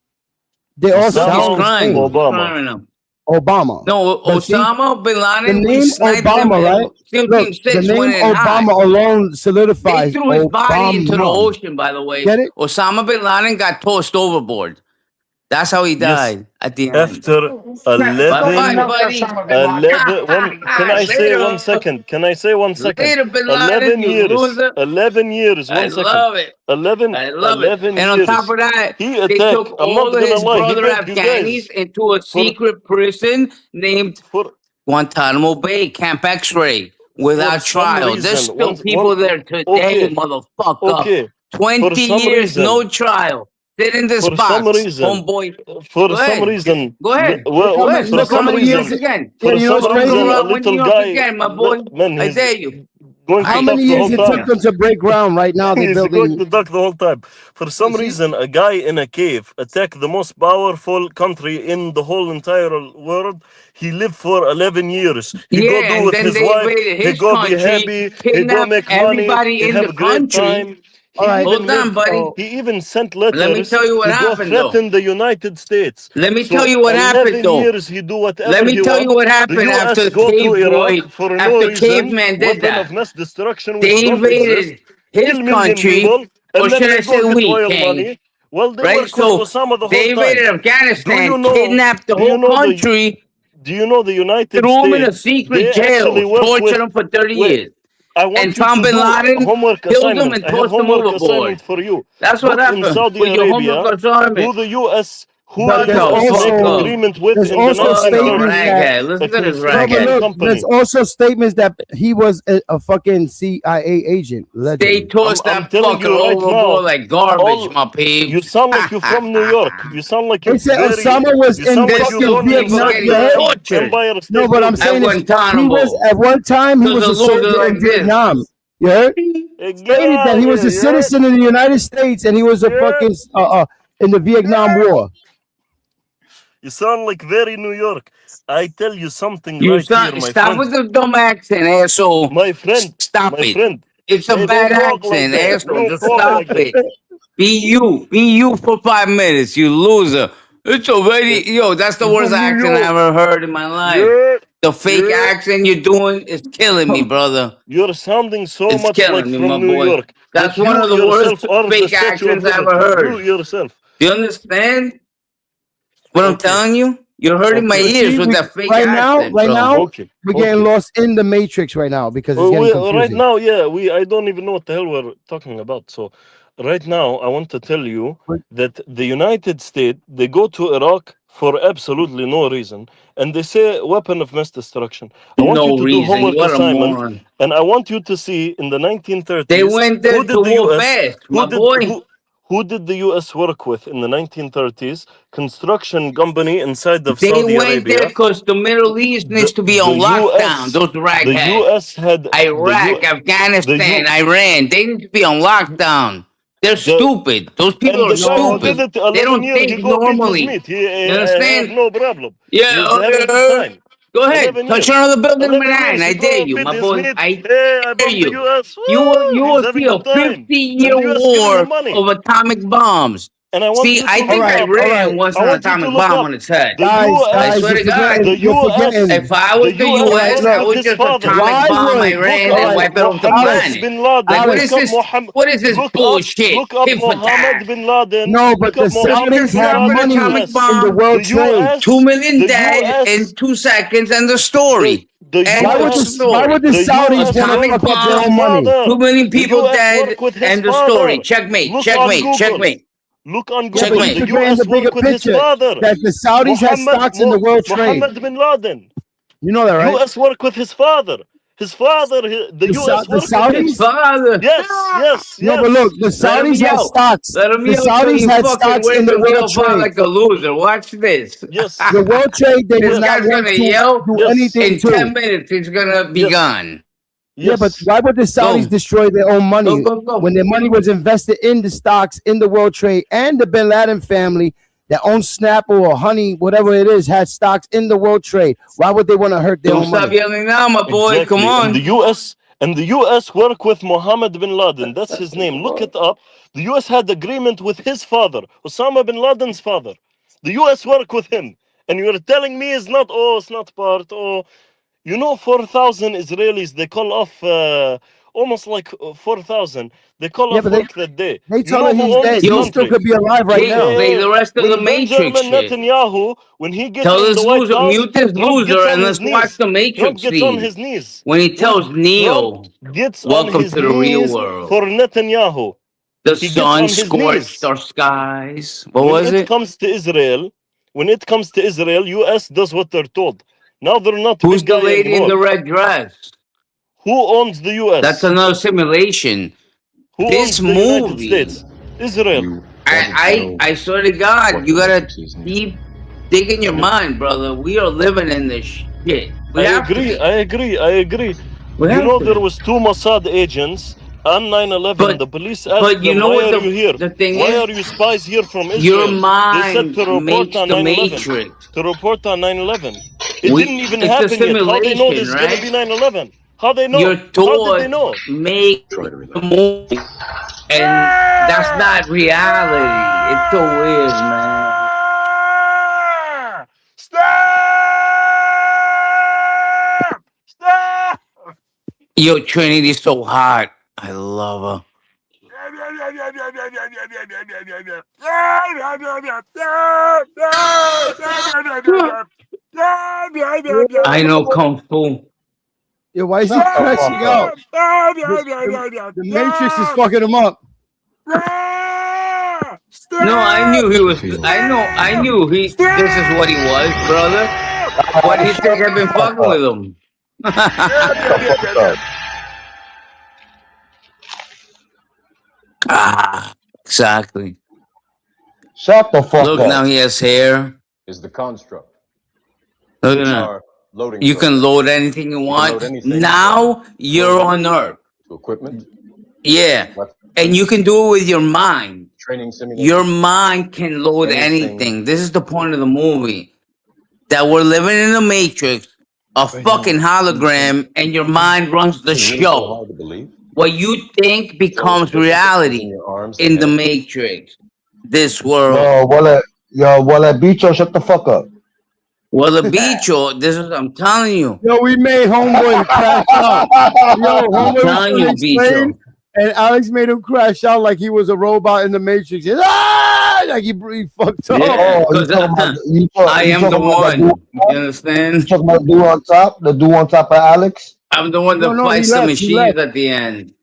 They all Osama sound He's the crying. same. Obama. Crying now. Obama. No, But see, Osama bin Laden. the we name sniped Obama, him. right? Team Look, the 6 name went in hot. Obama alone They solidifies threw his body into the Obama. ocean, by the way. Get it? Osama bin Laden got tossed overboard. That's how he Yes. died at the end. After 11, Bye-bye, buddy. 11 can I say Later. 1 second? Can I say 1 second? Later, bin Laden, 11 you years. loser. 11 years. I 1 second. love it. 11, I love 11 it. And on years. top of that, He they attacked. took I'm not all of gonna his lie. He brother got you Afghanis guys into a secret prison named for Guantanamo Bay, Camp X-Ray, without some trial. There's reason, still one- people one- there today, okay. motherfucker. okay. 20 some years, reason- no trial. Sit in this for box, some reason- homeboy. For Go some ahead. reason. Go ahead. Well, Go ahead. for Look how some many reason. years again. For Yeah, you know some what's reason, crazy? a When little New York guy. again, my boy. Man, I he's dare you. going How to many duck the years whole it time. took them to break ground? Right now they're He's going building. to duck the whole time. For some You see? reason, a guy in a cave attacked the most powerful country in the whole entire world. He lived for 11 years. He go Yeah, do and with then his they wife. invaded He his go be country, happy. He go kidnapped make money. everybody He in have the a great country. time. All right. Hold on, buddy. So, He even sent letters. Let me tell you what he go happened, though. threaten the United States. Let me So tell you what 11 happened, though. years he do whatever Let me he tell you want. what The happened US after go to Cave Boy, Iraq for no after reason. Caveman did Weapon that. of mass destruction which They don't exist. invaded his Kill million country, people, or and then should they I say go get we, oil King? money. Well, they Right? work with So Osama the they whole invaded time. Afghanistan, Do you know- kidnapped the do you whole know the- country, Do you know the United threw them in a States? secret they actually jail, work tortured with- them for 30 Wait, years. I want And you Tom to bin do Laden homework killed them assignment. and I have tossed them homework overboard. assignment for you. That's what Look in happened Saudi with your Arabia, homework assignment. who the U.S. Who But did there's the US make also- agreement with there's in the also Fuck a statements 1930s? that- raghead. Listen A to this No, but construction raghead. look, company. there's also statements that he was a fucking CIA agent. They Allegedly. tossed I'm that telling fucker you right overboard now, like garbage, all- my peep. You sound like you're from New York. You sound like you're They said very. Osama was You in sound like This you're fucking born dude keeps Vietnam. getting You heard? tortured. Empire State No, but I'm Building. saying is he Guantanamo. was at one time he There's was a a soldier loser like in this. Vietnam. You heard? Get Stated that out he was here, a citizen in the United States and he was a Yeah. fucking in the Vietnam War. You sound like very New York. I tell you something You right here, my stop friend. with the dumb accent, asshole. My friend, Stop my it. friend. It's a Hey, bad don't talk like accent, that. asshole. Don't Just talk stop like it. Be you for 5 minutes, you loser. It's already that's the You're worst from New accent I York. ever heard in my life. Yeah, The fake Yeah. accent you're doing is killing me, brother. you're sounding so It's much killing like me, from my New boy. York. That's But one you of the yourself worst are the fake Statue of accents I ever Liberty. heard. You yourself. Do you understand what I'm Okay. telling you? You're hurting my Okay. ears See, with we- that fake right now- accent, right bro. now, Okay. We're getting lost in the matrix right now because it's getting confusing. Right now, I don't even know what the hell we're talking about. So, right now, I want to tell you But- that the United States they go to Iraq for absolutely no reason, and they say weapon of mass destruction. I want No you to do reason. homework What a assignment, moron. and I want you to see in the 1930s. They went there who did to the war US fast, who my did boy. who did the US work with in the 1930s? Construction company inside of They Saudi went Arabia. there because the Middle East needs to be on the lockdown. US Those The ragheads. US had Iraq, Afghanistan, Iran. They need to be on lockdown. They're stupid. Those people and are the guy who did stupid. it 11 They don't years think ago beat his normally. meat. He You have understand? no problem. Yeah, He's having a good time. go ahead. 11 Touch years. another building 11 9. years I ago, dare you, beat my his boy. meat. I Hey, I dare bombed the you. US. You Woo, will he's having see a good time. 50-year And the US giving war him money. of atomic bombs. And I want See, you to I look think up. Iran wants I an want you to atomic look bomb up on its head. the Guys, US. I swear to you're God. forgetting- The you're US forgetting. If I was the US US, worked I with would his just father. atomic Why bomb would- Iran look and up wipe it off the Mohammed planet. bin Laden. Like, what is Look up this? Mohammed. What is this Look bullshit? Look up Tit for Mohammed tat. bin Laden. No, but Look the up Mohammed Saudis bin have Laden. money atomic in the bomb. world The trade. US 2 million the dead US in 2 seconds, and the story. the End Why of would US why would the The Saudis US want to atomic fuck up their bomb, own money? father. 2 million The people US dead, work with his and the father. story. Checkmate, Look on checkmate, Google. checkmate. Look on Yeah, Google. but Checkmate. you're The forgetting US the bigger work with his picture father. that the Saudis have stocks in the world trade. Mohammed bin Laden. You know that, right? US work with his father. His father, the US the work with Saudis? him. His father. Yes. No, but look, the Let him Saudis had yell. stocks. Let him The yell till Saudis you had fucking stocks wake in the world yourself up trade. like a loser. Watch this. Yes. The world trade, they This did not guy's want gonna to yell. do Yes. anything In to. 10 minutes, he's gonna be Yes. gone. Yeah, but Yes. why would the Saudis Go. destroy their own money Go. when their money was invested in the stocks in the world trade, and the Bin Laden family that owns Snapple or Honey, whatever it is, had stocks in the world trade? Why would they want to hurt their Don't own stop money? yelling now, my boy. Exactly. Come on. And the US work with Mohammed bin Laden. That's his name. Look it up. The US had agreement with his father, Osama bin Laden's father. The US work with him. And you're telling me it's not part. 4,000 Israelis, they call off almost like 4,000. They call Yeah, off but work that day. They You told know him who he's owns dead. this He Yo, still country? could be alive right Hey, now. play the rest of the When Matrix Benjamin shit. Netanyahu, when he gets Tell in this the White loser, House, mute this Trump loser, gets on and his let's watch knees. the Trump Matrix gets on scene. his knees. When he tells Neo, Trump gets on welcome his to the real knees world. for Netanyahu. The He gets on sun his scorched knees. our skies. What When was it it? comes to Israel, US does what they're told. Now they're not Who's big the guy lady in anymore. the red dress? Who owns the US? That's another simulation. Who This owns the United movie- States? Israel. I swear to God, you gotta deep dig in your mind, brother. We are living in this shit. We I have to agree. be. I agree. We You have know to there be. was 2 Mossad agents on 9/11. But- The police asked but you them, know "Why what are you here? the thing Why is? are you spies here from Israel?" Your They mind said to report makes on the 9/11. Matrix. To report on 9/11. It We- didn't even it's a happen yet. How they know simulation, there's gonna right? be 9/11? How they know? Your How did thoughts they know? make the movie, and that's not reality. It's so weird, man. Stop! Yo, Trinity's so hot. I love her. I know Kung Fu. Yeah, why is he crashing out? The Matrix is fucking him up. Stop! No, I knew he was. I knew he. This is what he was, brother. Why do you think I've been fucking with him? Exactly. Shut the fuck Look, up. now he has hair. Is the construct. Look at It's that. our loading You can program load anything you want. load anything. Now you're on Earth. to equipment, Yeah. weapons, And you can do it with your mind. training simulations. Your mind can load Anything. anything. This is the point of the movie. That we're living in a matrix, a Right fucking now. hologram, and your mind runs the It's really so show. hard to believe. What you think becomes So, reality in your arms in and the head. matrix. This world. Wale Bicho, shut the fuck up. Well, the bicho, this is I'm telling you. Yo, we made homeboy crash out. Yo, I'm homeboy was telling trying you, to explain, bicho. and Alex made him crash out like he was a robot in the Matrix. Like he fucked up. Yeah. Oh, you 'Cause talking about I am the one. You understand? talking about the dude on top? The dude on top of Alex? I'm the one that No, fights he the left, he machines left. at the end.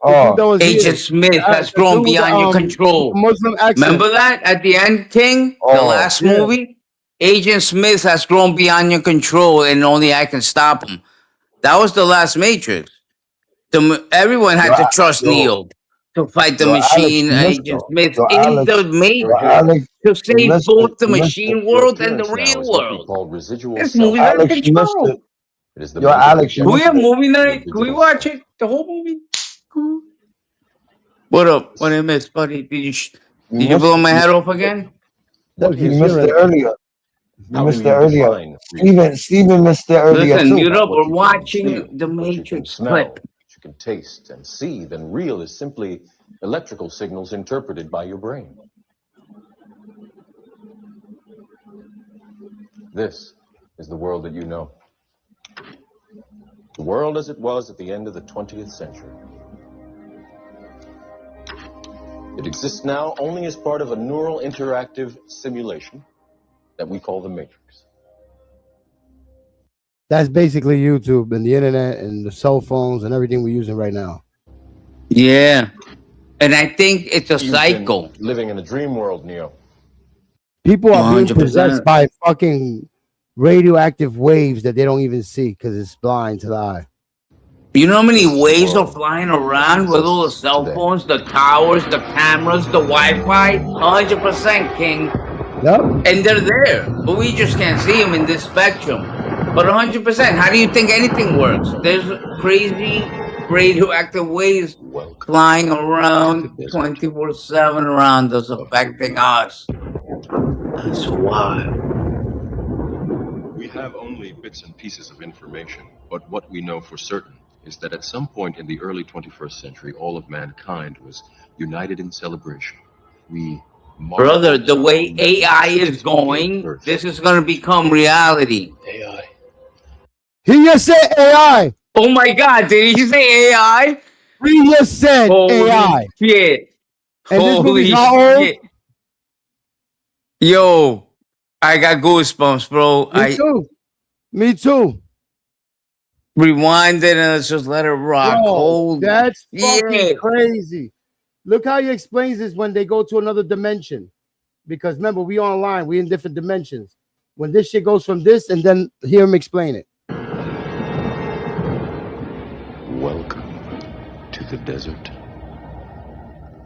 The dude Oh, that was Agent here. Smith has The grown dude with the, beyond your control. Muslim accent. Remember that at the end, King? The Oh, last yeah. movie? Agent Smith has grown beyond your control and only I can stop him. That was the last Matrix. Everyone had to trust Neo to fight the Alex, machine, you missed Agent it. Smith Yo, in Alex, the Matrix Alex, to save missed both it, the you missed machine it. Your world and the appearance now real is what we world. call residual This self. movie's out of Alex, you missed control. it. It is the Yo, mental Alex, you Can we missed have it. movie night? Your Can we digital watch self. it? The whole movie? What up? What did I miss, buddy? Did you blow my head off again? What You is missed it earlier. You How missed do it you earlier. define freedom? Steven missed it earlier Listen, too. mute up. What We're you can watching feel, the what you can Matrix smell, clip. what you can taste and see, then real is simply electrical signals interpreted by your brain. This is the world that you know. The world as it was at the end of the 20th century. It exists now only as part of a neural interactive simulation that we call the Matrix. That's basically YouTube and the internet and the cell phones and everything we're using right now. Yeah. And I think it's a You've been cycle. living in a dream world, Neo. People are being 100%. possessed by fucking radioactive waves that they don't even see because it's blind to the eye. You know how many This is the waves are world flying around with all the cell today. phones, the towers, the cameras, the Wi-Fi? 100%, King. Yep. And they're there, but we just can't see them in this spectrum. But 100%, how do you think anything works? There's crazy radioactive waves Welcome. flying around 24/7 around us, affecting us. That's wild. We have only bits and pieces of information, but what we know for certain is that at some point in the early 21st century, all of mankind was united in celebration. We Brother, the way AI is going, this is going to become reality. AI. He just said AI. Oh my God, did he say AI? He just said Holy AI. shit. And this Holy movie's how old? shit. Yo, I got goosebumps, bro. Me too. Me too. Rewind it and let's just let it rock. Bro, Holy that's fucking shit. crazy. Look how he explains this when they go to another dimension. Because remember, we online, we in different dimensions. When this shit goes from this, and then hear him explain it. Welcome to the desert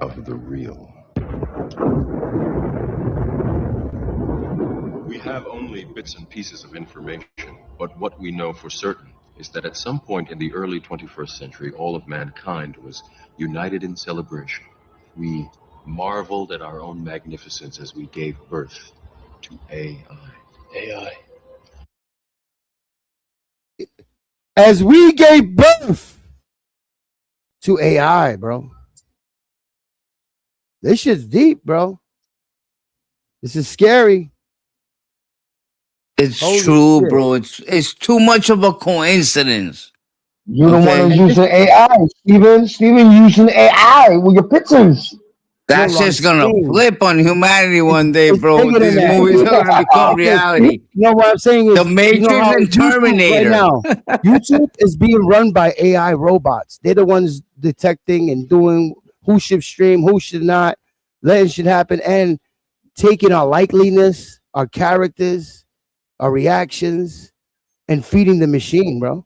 of the real. We have only bits and pieces of information, but what we know for certain is that at some point in the early 21st century, all of mankind was united in celebration. We marveled at our own magnificence as we gave birth to AI. AI. As we gave birth to AI, bro. This shit's deep, bro. This is scary. It's Holy true, shit. bro. It's too much of a coincidence. You the one Okay. who's using AI, Steven. Steven using AI with your pictures. That's what I'm just gonna saying. flip on humanity one day, It's bro. bigger These than that. movies are gonna become reality. You know what I'm saying is The Matrix you know how and YouTube Terminator. Right now, YouTube is being run by AI robots. They're the ones detecting and doing who should stream, who should not. letting shit happen and taking our likeliness, our characters, our reactions, and feeding the machine, bro.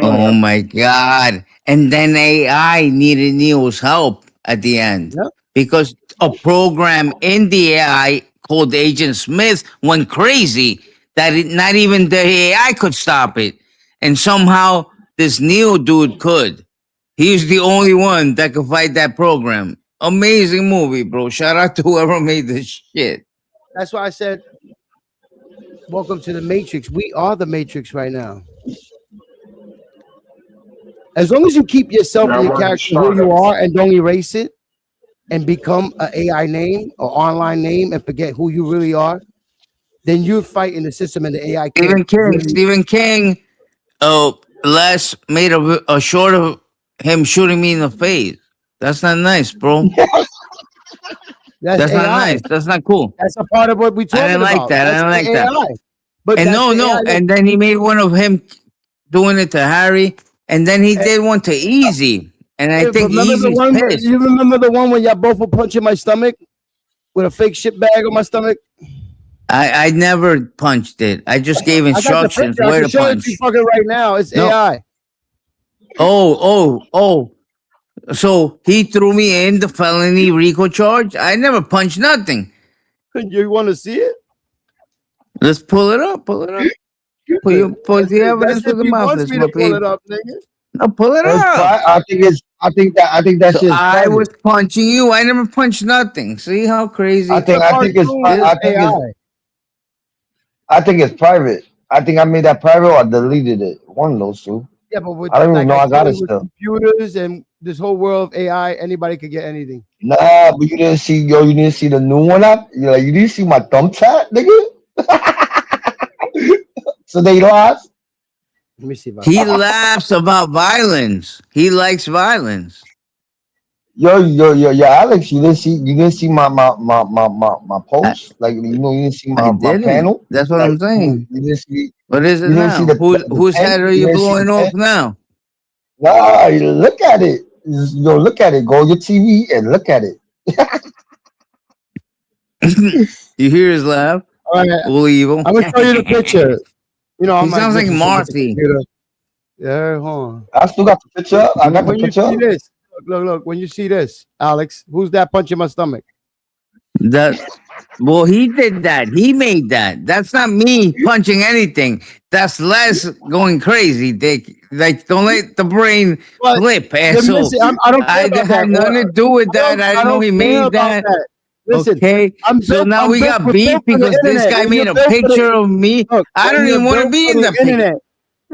Oh my God. And then AI needed Neo's help at the end Yep. because a program in the AI called Agent Smith went crazy that not even the AI could stop it. And somehow this Neo dude could. He's the only one that could fight that program. Amazing movie, bro. Shout out to whoever made this shit. That's why I said, welcome to the Matrix. We are the Matrix right now. As long as you keep yourself Now and your we're character who you started. are and don't erase it and become an AI name or online name and forget who you really are, then you're fighting the system and the AI Stephen can't King. really- Stephen King. Les made a short of him shooting me in the face. That's not nice, bro. That's AI. not nice. That's not cool. That's a part of what we talking I didn't like about. that. I That's didn't like the that. AI. But And that's no, the no. AI that- And then he made one of him doing it to Harry, and then he did one to Easy. And I Hey, think remember the Easy's one? pissed. You remember the one when y'all both were punching my stomach with a fake shit bag on my stomach? I never punched it. I just gave I got the instructions picture. I where can to show it punch. to you fucking right now. It's No. AI. Oh. So he threw me in the felony RICO charge. I never punched nothing. You want to see it? Let's pull it up. Pull it up. Put the evidence with the mouth. wants me to pull it up, nigga. No, pull it It's up. I think that So shit's I private. was punching you. I never punched nothing. See how crazy? I think it's private. I think I made that private or I deleted it. One of those two. Yeah, but with I don't even know I got told it you, with still. computers and this whole world of AI, anybody could get anything. Nah, but you didn't see the new one up? You didn't see my thumb chat, nigga? So they lost? Let me see if I He laughs about violence. He likes violence. Yo, Alex, you didn't see my post? Like you didn't see I my didn't. panel? That's what Like, I'm saying. You didn't see What is it you didn't now? see the Whose pen? head are You you didn't see blowing the off pen? now? Nah, you look at it. Yo, look at it. Go on your TV and look at it. You hear his laugh? All right, All evil. I'm gonna show you the picture. You know, He sounds like magnificent with the Marcy. computer. Yeah, hold on. I still got the picture. I got the When you picture. see this, look. When you see this, Alex, who's that punching my stomach? Well, he did that. He made that. That's not me punching anything. That's Les going crazy, Dick. Like, don't let the brain But flip, you're asshole. missing- I don't care I about had that. nothing to do with that. I didn't know he care made about that. Listen, Okay, so now we got beef because this guy made a picture of me. I don't even want to be in the picture. internet.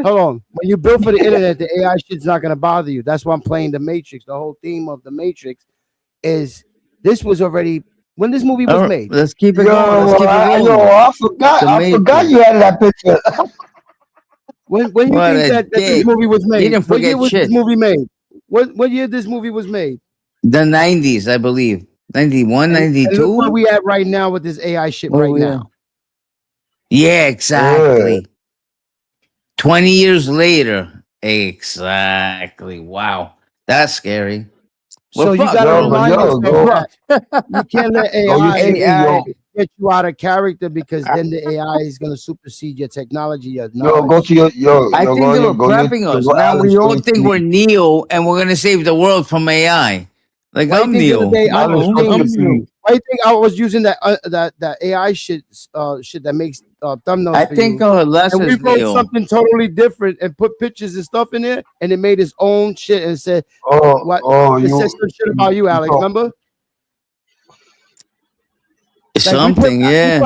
Hold on. When you build for the internet, the AI shit's not gonna bother you. That's why I'm playing the Matrix. The whole theme of the Matrix is this was already when this movie was All right, made. let's keep it going. Let's keep it rolling. I forgot. The I forgot Matrix. you had that picture. When you What think a that this dick. movie was made? He didn't What year forget was shit. this movie made? What year this movie was made? The 90s, I believe. 91, And look 92? where we at right now with this AI shit Where right we now. Yeah, exactly. 20 years later. Exactly. Wow. That's scary. So Well, you fuck, gotta yo, remind yo, yourself that you can't let AI get you out of character because then the AI is gonna supersede your technology, your knowledge. Go to your I think they were prepping us. Now we all think we're Neo and we're going to save the world from AI. Like, Why I'm you think the Neo. other day I was No, I'm thinking- Neo. Why you think I was using that AI shit that makes thumbnails? I for think you? Les And we is wrote Neo. something totally different and put pictures and stuff in there, and it made its own shit and said, it said some shit about you, Alex. Remember? Something, yeah.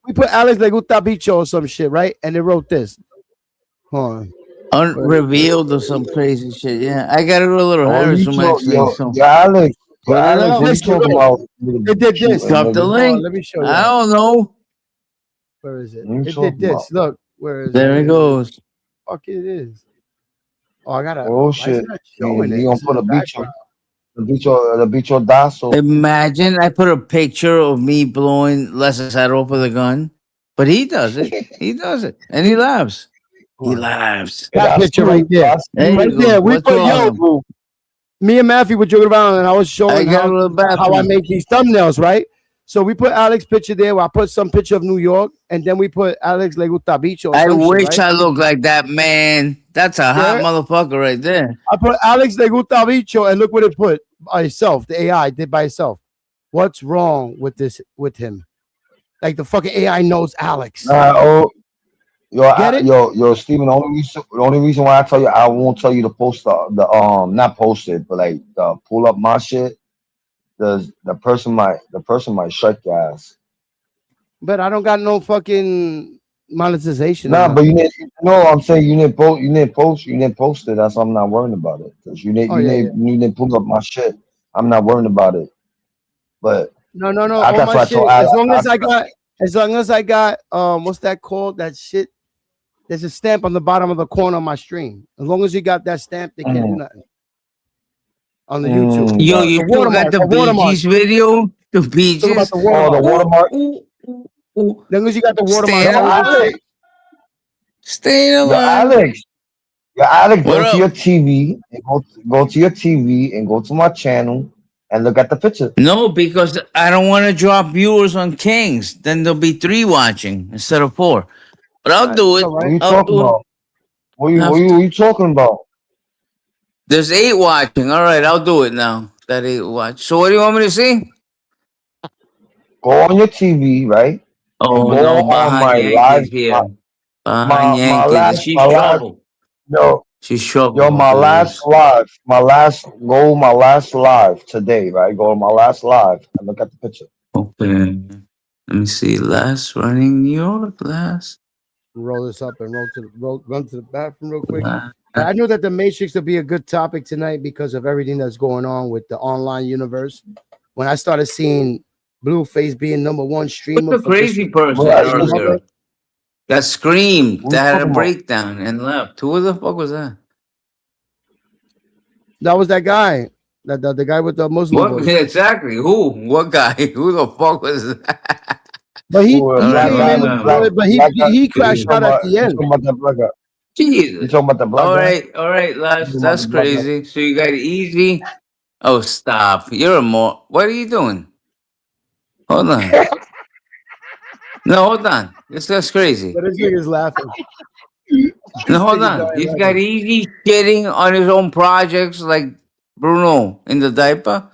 We put Alex Le Gusta Bicho or some shit, right? And it wrote this. Hold on. Unrevealed or some crazy shit. Yeah, I got to go a little Harris from actually. So Alex, Put it Alex, up. what you talking about? It did this. Drop the Hold on, link. let me show you. I don't know. Where is it? What you It talking did this. about? Look, where is There it? it goes. Fuck it is. Oh, I gotta. Oh why is shit! it not showing it? You gonna It's in put the a bicho, background. the bicho dazo. Imagine I put a picture of me blowing Les's head off with a gun, but he does it. He does it, and he laughs. He laughs. That picture right there. There Right you go. there. We What's put wrong? yo. Me and Matthew were joking around, and I was I showing got a little how I bathroom. make these thumbnails, right? So we put Alex picture there. I put some picture of New York, and then we put Alex Le Gusta Bicho or I some shit, wish right? I looked like that, man. That's a hot Yeah. motherfucker right there. I put Alex Le Gusta Bicho, and look what it put by itself. The AI did by itself. What's wrong with this with him? Like the fucking AI knows Alex. Oh, Get it? yo, Steven, the only reason why I tell you I won't tell you to post the not post it, but like pull up my shit. The person might shut your ass. But I don't got no fucking monetization. Nah, or but nothing. I'm saying you didn't post it. That's why I'm not worrying about it. Cause you Oh yeah, yeah. didn't pull up my shit. I'm not worrying about it. But No. I All that's my why I shit. told As long as I got what's that called? That shit. There's a stamp on the bottom of the corner of my stream. As long as you got that stamp, they can't do nothing on the YouTube. Yo, Got you The still got watermark. the The Bee watermark. Gees video? The Bee Talk about Gees? the the watermark. watermark. Ooh. As long as you got the watermark. Stay Yo, on YouTube. Alex, Stay yo, alive. Alex, What go to up? your TV and go to your TV and go to my channel and look at the picture. No, because I don't want to drop viewers on Kings. Then there'll be 3 watching instead of 4. But I'll do It's it. all What right. are you I'll talking do it. about? What Have are to. you talking about? There's 8 watching. All right, I'll do it now. That 8 watch. So what do you want me to see? Go on your TV, right? And Oh go no, on Bahan my live, Yankees here. Bahan Yankees. She's my last, trouble. yo, She's trouble yo, after this. my last live today, right? Go to my last live and look at the picture. Okay. Let me see. Last running New York. Last. Roll this up and run to the bathroom real quick. I knew that the Matrix would be a good topic tonight because of everything that's going on with the online universe. When I started seeing Blueface being #1 streamer What's the for crazy person Well, earlier that screamed, What you that had a talking about? breakdown and left? Who the fuck was that? that was that guy, the guy with the Muslim What voice. exactly? Who? What guy? Who the fuck was that? But he Who, a All right, black came guy in, with no. black, but black guy? he crashed out at the You end. talking about that black guy? You Jesus. talking about the black guy? All right, You lads. talking about That's the black guy? crazy. So you got easy. Oh, stop. You're a more. What are you doing? Hold on. No, hold on. That's crazy. But this nigga's laughing. No, hold nigga on. dying He's laughing. got easy shitting on his own projects like Bruno in the diaper.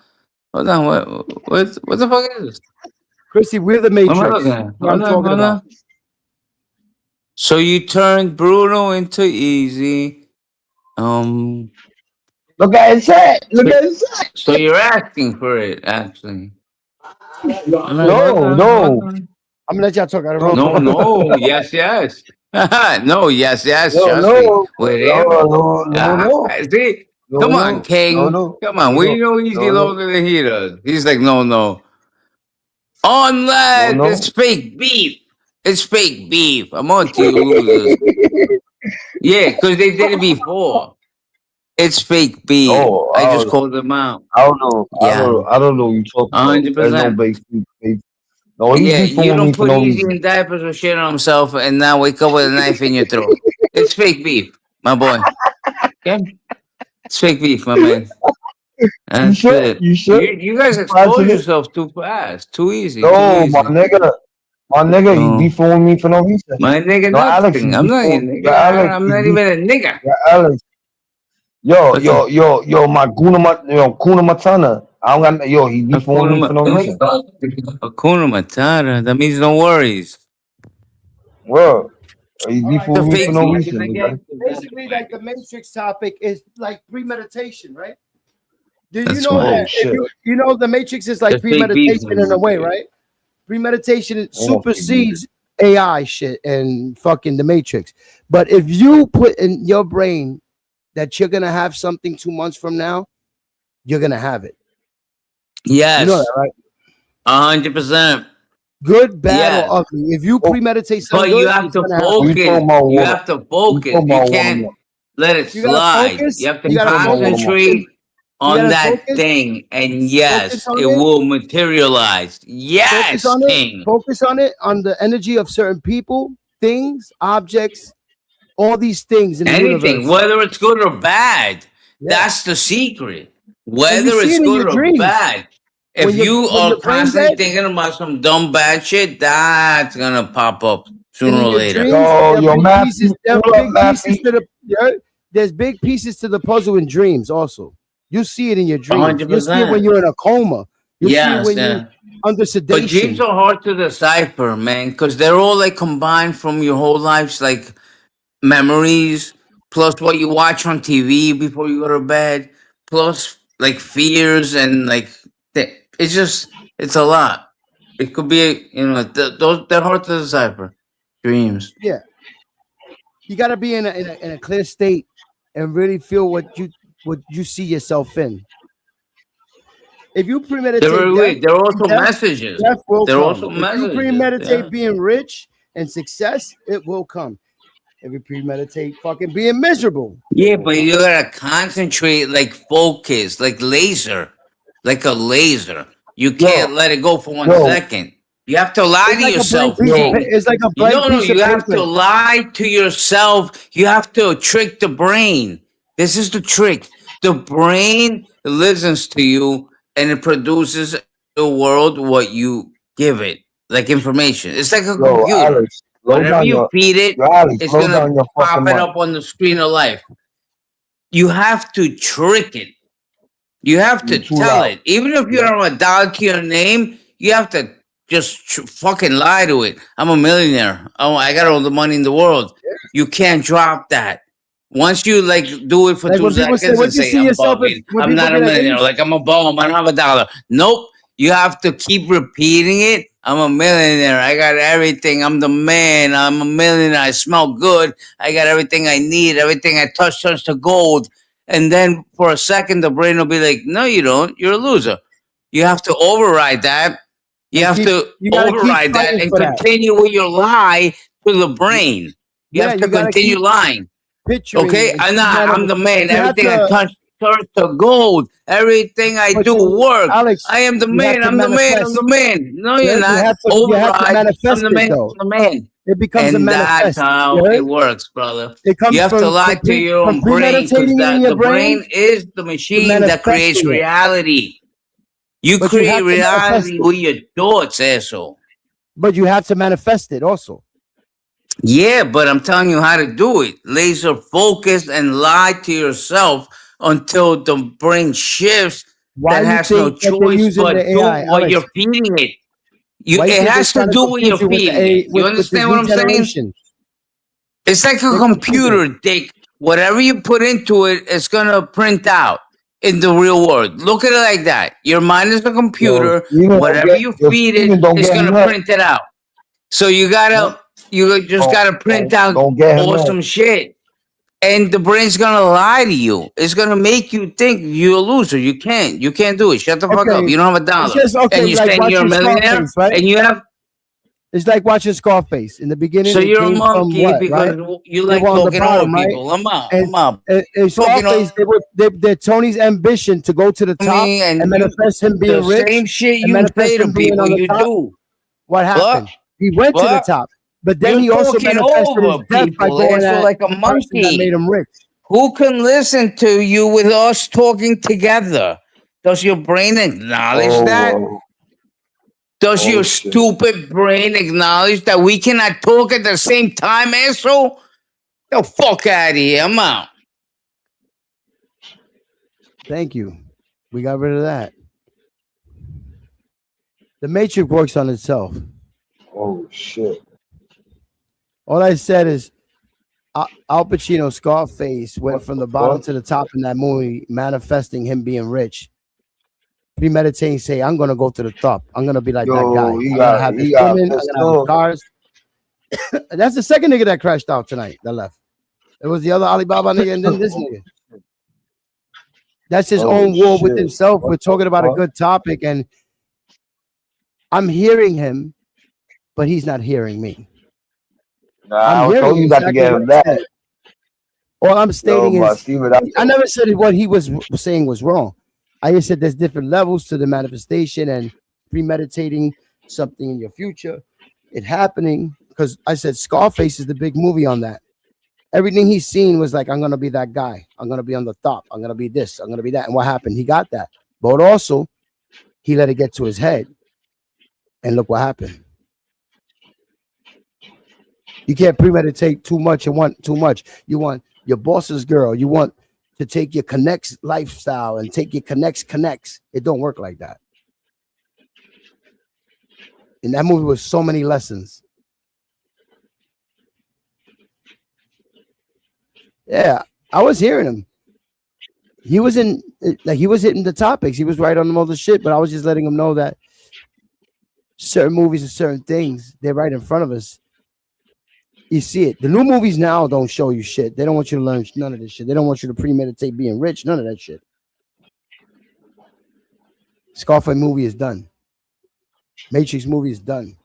Hold on. What the fuck is this? Chrissy, we're the What am I Matrix. looking at? What I'm talking about. So you turned Bruno into easy. Look at his head. Look at his head. So you're asking for it, actually. No, no, I'm gonna let y'all talk. I don't know. No, yes. No, yes, no, trust me. no, With him. no. See? No, Come no, on, King. no, Come on. no, We know Easy no, no, longer than he does. He's like, no. Unless no. it's fake beef. It's fake beef. I'm on to you losers. Yeah, because they did it before. It's fake beef. No, I just called them out. I don't know. Yeah. I don't know what you talking about. There's no 100%. base. No, he's Yeah, beefing you with me don't for put no Easy reason. in diapers or shit on himself and now wake up with a knife in your throat. It's fake beef, my boy. Okay? It's fake beef, my man. That's sure? it. You sure? You guys You expose positive? yourself too fast, too easy, No, too easy. my nigga, he No. beefing with me for no reason. My nigga, No, Alex, nothing. he I'm not your beefing. nigga. Yeah, Alex, I'm he not beef- even a nigga. Yeah, Alex. Yo, Listen. my Kuna Matana. I don't got he beefing with me for no reason. Hakuna Matata. That means no worries. Well, he All beefing right, with The me for fake no beef reason. in the Nigga. game. basically, like the Matrix topic is like premeditation, right? Do you That's know why. that? Oh If shit. you know the Matrix is like The fake beef. premeditation in a way, right? Premeditation Ain't no fake supersedes AI shit and fucking the Matrix. But if you put in your brain that you're gonna have something 2 months from now, you're gonna have it. Yes. You know that, right? 100%. Good, bad, Yes. or ugly. If you Oh, premeditate something But you good, have it's to gonna happen. you talking focus. about You water? have to You focus. talking You about can't watermelon? let it You gotta slide. focus. You have to You gotta focus. concentrate on gotta that focus. thing. And Focus yes, on it it. will materialize. Focus Yes, on it. King. Focus on it. On the energy of certain people, things, objects, all these things in the Anything, universe. whether it's good or bad. Yeah. That's the secret. Whether see it's it in good your or dreams. bad. When If you're- you when are your brain constantly dead- thinking about some dumb bad shit, that's gonna pop up And sooner in or your later. dreams, Yo, there yo, are big Matthew, pieces. There pull are up, big Matthew. pieces to the. There's big pieces to the puzzle in dreams. Also, you see it in your dreams. You see it when 100%. you're in a coma. You see it Yes, when yeah. you're under But sedation. dreams are hard to decipher, man, because they're all like combined from your whole life's like memories, plus what you watch on TV before you go to bed, plus like fears and like it's just it's a lot. It could be those they're hard to decipher. Dreams. Yeah, you got to be in a clear state and really feel what you see yourself in. If you premeditate They're very death, weird. They're also death, messages. death will They're come. also If you messages. premeditate Yeah. being rich and success, it will come. If you premeditate fucking being miserable, Yeah, it will but come. you gotta concentrate, like focus, like laser, like a laser. You can't let it go for 1 yo. second. You have to lie It's to like a yourself, blank piece of King. pa- it's like a blank No, piece of you have paper. to lie to yourself. You have to trick the brain. This is the trick. The brain listens to you and it produces the world what you give it, like information. It's like a Yo, computer. Alex, slow Whatever down you your, feed it, yo, Alex, it's slow gonna down your pop fucking it mic. up on the screen of life. You have to trick it. You have to You're too tell loud. it. Even if you Yeah. don't have a dollar to your name, you have to just fucking lie to it. I'm a millionaire. Oh, I got all the money in the world. You can't drop that. Once you like do it for Like 2 when people say, seconds "What and you say, see I'm yourself as?" bugging. When I'm people not be a like, "What millionaire. you Like I'm a bum. I don't have a dollar. Nope. You have to keep repeating it. I'm a millionaire. I got everything. I'm the man. I'm a millionaire. I smell good. I got everything I need. Everything I touch turns to gold. And then for a second, the brain will be like, no, you don't. You're a loser. You have to override that. You And have keep to you gotta keep override that fighting and for that. continue with your lie to the brain. You Yeah, have to you gotta continue keep lying. picturing Okay? and I'm the man. You have Everything I to, touch turns to gold. Everything I but do you, works. Alex, I am the you have man. to I'm the man. I'm manifest. the man. No, Yeah, you're not. you have to Override. I'm manifest the it man. though. I'm the man. It becomes a And that's manifest. how You it heard? works, brother. It comes You have to from lie to your own brain because premeditating it in your the brain is the to machine that creates manifesting it. reality. You But you create have to manifest reality it. with your thoughts, asshole. But you have to manifest it also. Yeah, but I'm telling you how to do it. Laser focus and lie to yourself until the brain shifts. Why That you has no think that they're choice using but the do AI, what Alex? you're feeding it. Why you It think they're has to trying to do what confuse you're you with feeding the it. You with this understand what new I'm saying? generation? It's like a They're confusing. computer, Dick. Whatever you put into it, it's gonna print out in the real world. Look at it like that. Your mind is a Yo, computer. Steven don't Whatever get, you yo, feed Steven it, don't it's get gonna nut. print it out. So you just gotta print out Don't get him awesome shit. And the brain's gonna lie to you. It's gonna make you think you're a loser. You can't do it. Shut the fuck up. Okay, You don't have a it's dollar. just And okay. you're Like saying you're a watching millionaire Scarface, right? and you have It's like watching Scarface. In the beginning, so it you're a came from monkey what, because right? you They like were on the talking over bottom, right? people. I'm out. And I'm out. in Talking Scarface, they're Tony's ambition to go to the top me and and you manifest him the being rich same shit and you manifest say to him being people. on the You top. do. What happened? What? He went to the What? top, but then You're he also talking manifested his over death by people, going asshole, at like a the person that made monkey. him rich. Who can listen to you with us talking together? Does your brain acknowledge that? Oh, Does oh your shit. stupid brain acknowledge that we cannot talk at the same time, asshole? The fuck out of here. I'm out. Thank you. We got rid of that. The Matrix works on itself. Oh shit. All I said is Al Pacino, Scarface, went What from the the bottom fuck? to the top in that movie, manifesting him being rich. Premeditating, say, I'm gonna go to the top. I'm gonna be like that guy. Yo, I'm gonna have this woman. I'm pissed gonna have off. cars. That's the second nigga that crashed out tonight. That left. It was the other Alibaba nigga, and then this nigga. That's his Oh, own war with shit. himself. What We're talking the about a fuck? good topic, and I'm hearing him, but he's not hearing me. Nah, I I'm told hearing you you got to exactly get what him he back. said. All I'm Yo, stating but is, Steven, that's I never said what he was saying was wrong. I just said there's different levels to the manifestation and premeditating something in your future, it happening. Because I said Scarface is the big movie on that. Everything he's seen was like, I'm gonna be that guy. I'm gonna be on the top. I'm gonna be this. I'm gonna be that. And what happened? He got that, but also he let it get to his head, and look what happened. You can't premeditate too much and want too much. You want your boss's girl. You want to take your connects lifestyle and take your connects. It don't work like that. In that movie was so many lessons. Yeah, I was hearing him. He was in, like, he was hitting the topics. He was right on all the shit, but I was just letting him know that certain movies and certain things, they're right in front of us. You see it. The new movies now don't show you shit. They don't want you to learn none of this shit. They don't want you to premeditate being rich. None of that shit. Scarface movie is done. Matrix movie is done.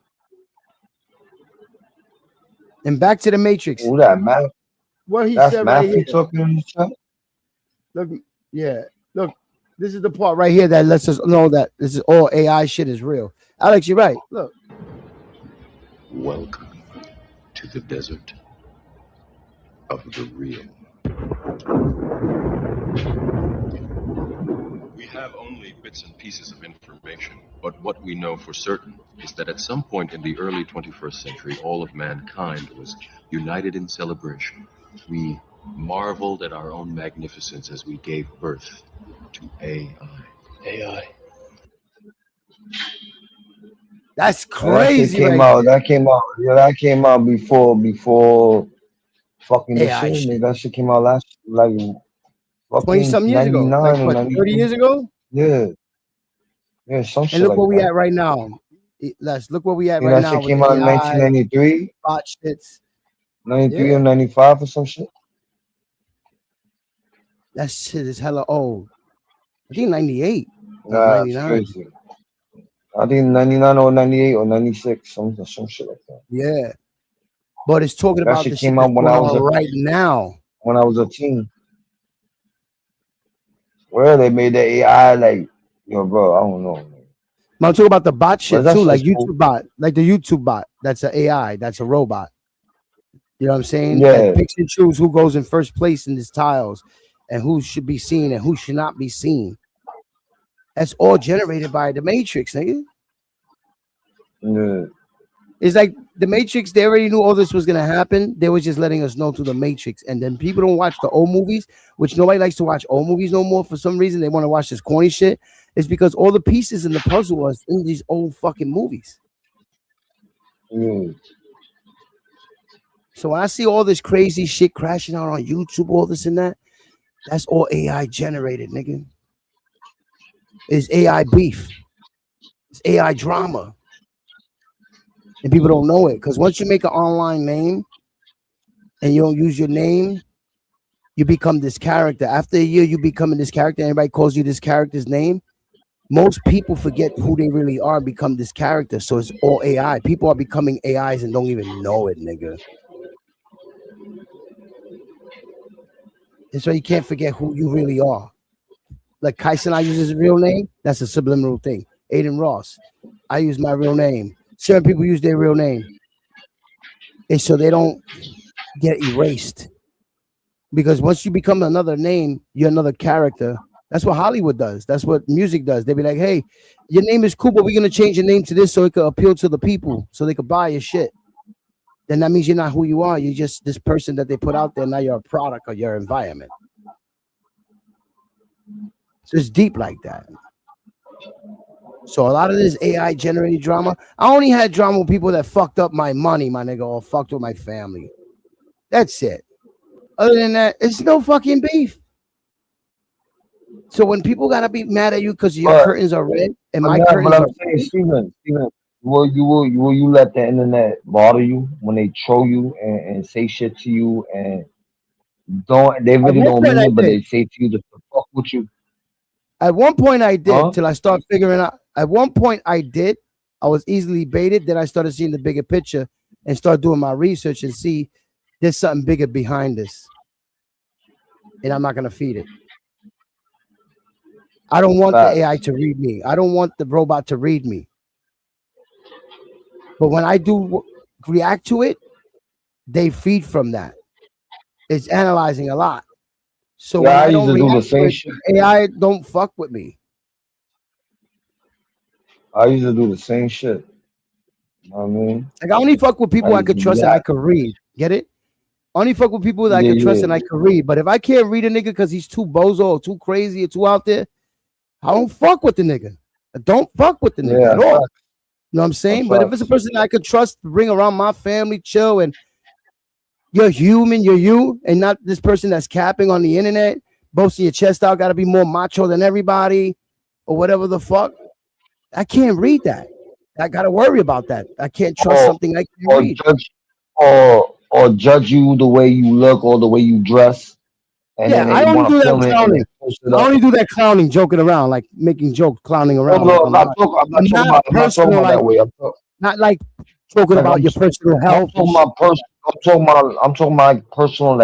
And back to the Matrix. Who that, man? What he That's said right Matthew here. talking in the chat. Look, yeah. Look, this is the part right here that lets us know that this is all AI shit is real. Alex, you're right. Look. Welcome to the desert of the real. We have only bits and pieces of information, but what we know for certain is that at some point in the early 21st century, all of mankind was united in celebration. We marveled at our own magnificence as we gave birth to AI. AI. That's That shit crazy. came Right out. there. That came out. Yeah, that came out before fucking the AI shit. shit. Nigga. That shit came out last like 20 fucking something years ago. 99 Like or what, 30 92. years ago? Yeah. Yeah, some And shit look like where we that. at right now. Let's look where we at Yeah, right that now shit with came the out in AI 1993, bot shits. 93 Yeah. or 95 or some shit. That shit is hella old. I think 98 or Nah, it's 99. crazy. I think 99 or 98 or 96, some shit like that. Yeah. But it's talking That about shit the shit came that's out when going I was on a right now. teen. Where they made the AI like, yo, bro, I don't know. Man. But I'm talking about the bot But shit that too, like shit's cool. YouTube bot, like the YouTube bot. That's an AI. That's a robot. You know what I'm saying? Yeah. That picks and choose who goes in first place in these tiles and who should be seen and who should not be seen. That's all generated by the Matrix, nigga. Yeah. It's like the Matrix, they already knew all this was gonna happen. They were just letting us know through the Matrix. And then people don't watch the old movies, which nobody likes to watch old movies no more. For some reason, they want to watch this corny shit. It's because all the pieces in the puzzle are in these old fucking movies. Yeah. So when I see all this crazy shit crashing out on YouTube, all this and that, that's all AI generated, nigga. It's AI beef. It's AI drama. And people don't know it. Because once you make an online name and you don't use your name, you become this character. After a year, you becoming this character. Everybody calls you this character's name. Most people forget who they really are and become this character. So it's all AI. People are becoming AIs and don't even know it, nigga. And so you can't forget who you really are. Like Kyson, I use his real name. That's a subliminal thing. Aiden Ross, I use my real name. Certain people use their real name. And so they don't get erased. Because once you become another name, you're another character. That's what Hollywood does. That's what music does. They be like, hey, your name is cool, but we're going to change your name to this so it could appeal to the people, so they could buy your shit. Then that means you're not who you are. You're just this person that they put out there. Now you're a product of your environment. So it's deep like that. So a lot of this AI generated drama. I only had drama with people that fucked up my money, my nigga, or fucked with my family. That's it. Other than that, it's no fucking beef. So when people gotta be mad at you because your But- curtains are red and But my yeah, curtains but I'm are saying, Steven, will you let the internet bother you when they troll you and say shit to you and they really one don't point mean I it, but did. they say to you to fuck with you? At one point I did Huh? till I started figuring out. At one point I did. I was easily baited. Then I started seeing the bigger picture and start doing my research and see there's something bigger behind this. And I'm not gonna feed it. I don't want Facts. the AI to read me. I don't want the robot to read me. But when I do react to it, they feed from that. it's analyzing a lot. So Yeah, when I I used don't to do the react to same it, shit. AI don't fuck with me. I used to do the same shit. You know what I mean? Like I only fuck with I people I used to could be trust and I that. could read. Get it? Only fuck with people that I Yeah, could trust yeah. and I could read. But if I can't read a nigga because he's too bozo or too crazy or too out there, I don't fuck with the nigga. I don't fuck with the nigga Yeah, at all. facts. You know what I'm saying? But if it's a Facts. person that I could trust to bring around my family, chill, and you're human, you're you, and not this person that's capping on the internet, boasting your chest out, gotta be more macho than everybody, or whatever the fuck. I can't read that. I gotta worry about that. I can't trust Or something I can't or read. judge or judge you the way you look or the way you dress, and Yeah, then I they only want do to that film it and then clowning. post it I up. only do that clowning, joking around, like making jokes, clowning No, around. no, Like I'm not talking. I'm not I'm not talking personal, about like that way. not like talking Like about your personal I'm health and talking shit. about I'm talking about like personal,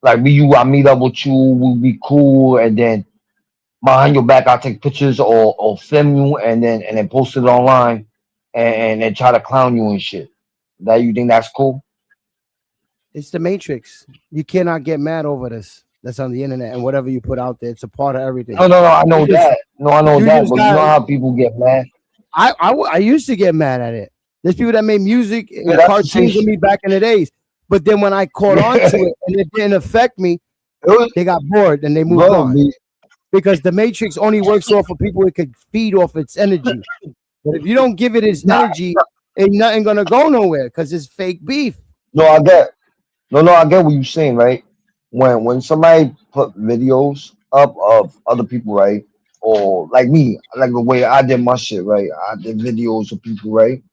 like me, you, I meet up with you, we'll be cool, and then behind your back, I'll take pictures or film you, and then post it online, and try to clown you and shit. That you think that's cool? It's the Matrix. You cannot get mad over this. That's on the internet and whatever you put out there. It's a part of everything. No, no, no. I You know just that. No, I know you that. just But you know got. how people get mad. I used to get mad at it. There's people that made music Yeah, and that's the same cartoons with shit. me back in the days. But then when I caught on to it and it didn't affect me, It was, they got bored and they moved bro, on. Because the Matrix only works off of people it could feed off its energy. But if you don't give it its nah, energy, ain't nothing gonna go nowhere because it's fake beef. no, I get. No, I get what you're saying, right? When somebody put videos up of other people, right? Or like me, like the way I did my shit, right? I did videos of people, right?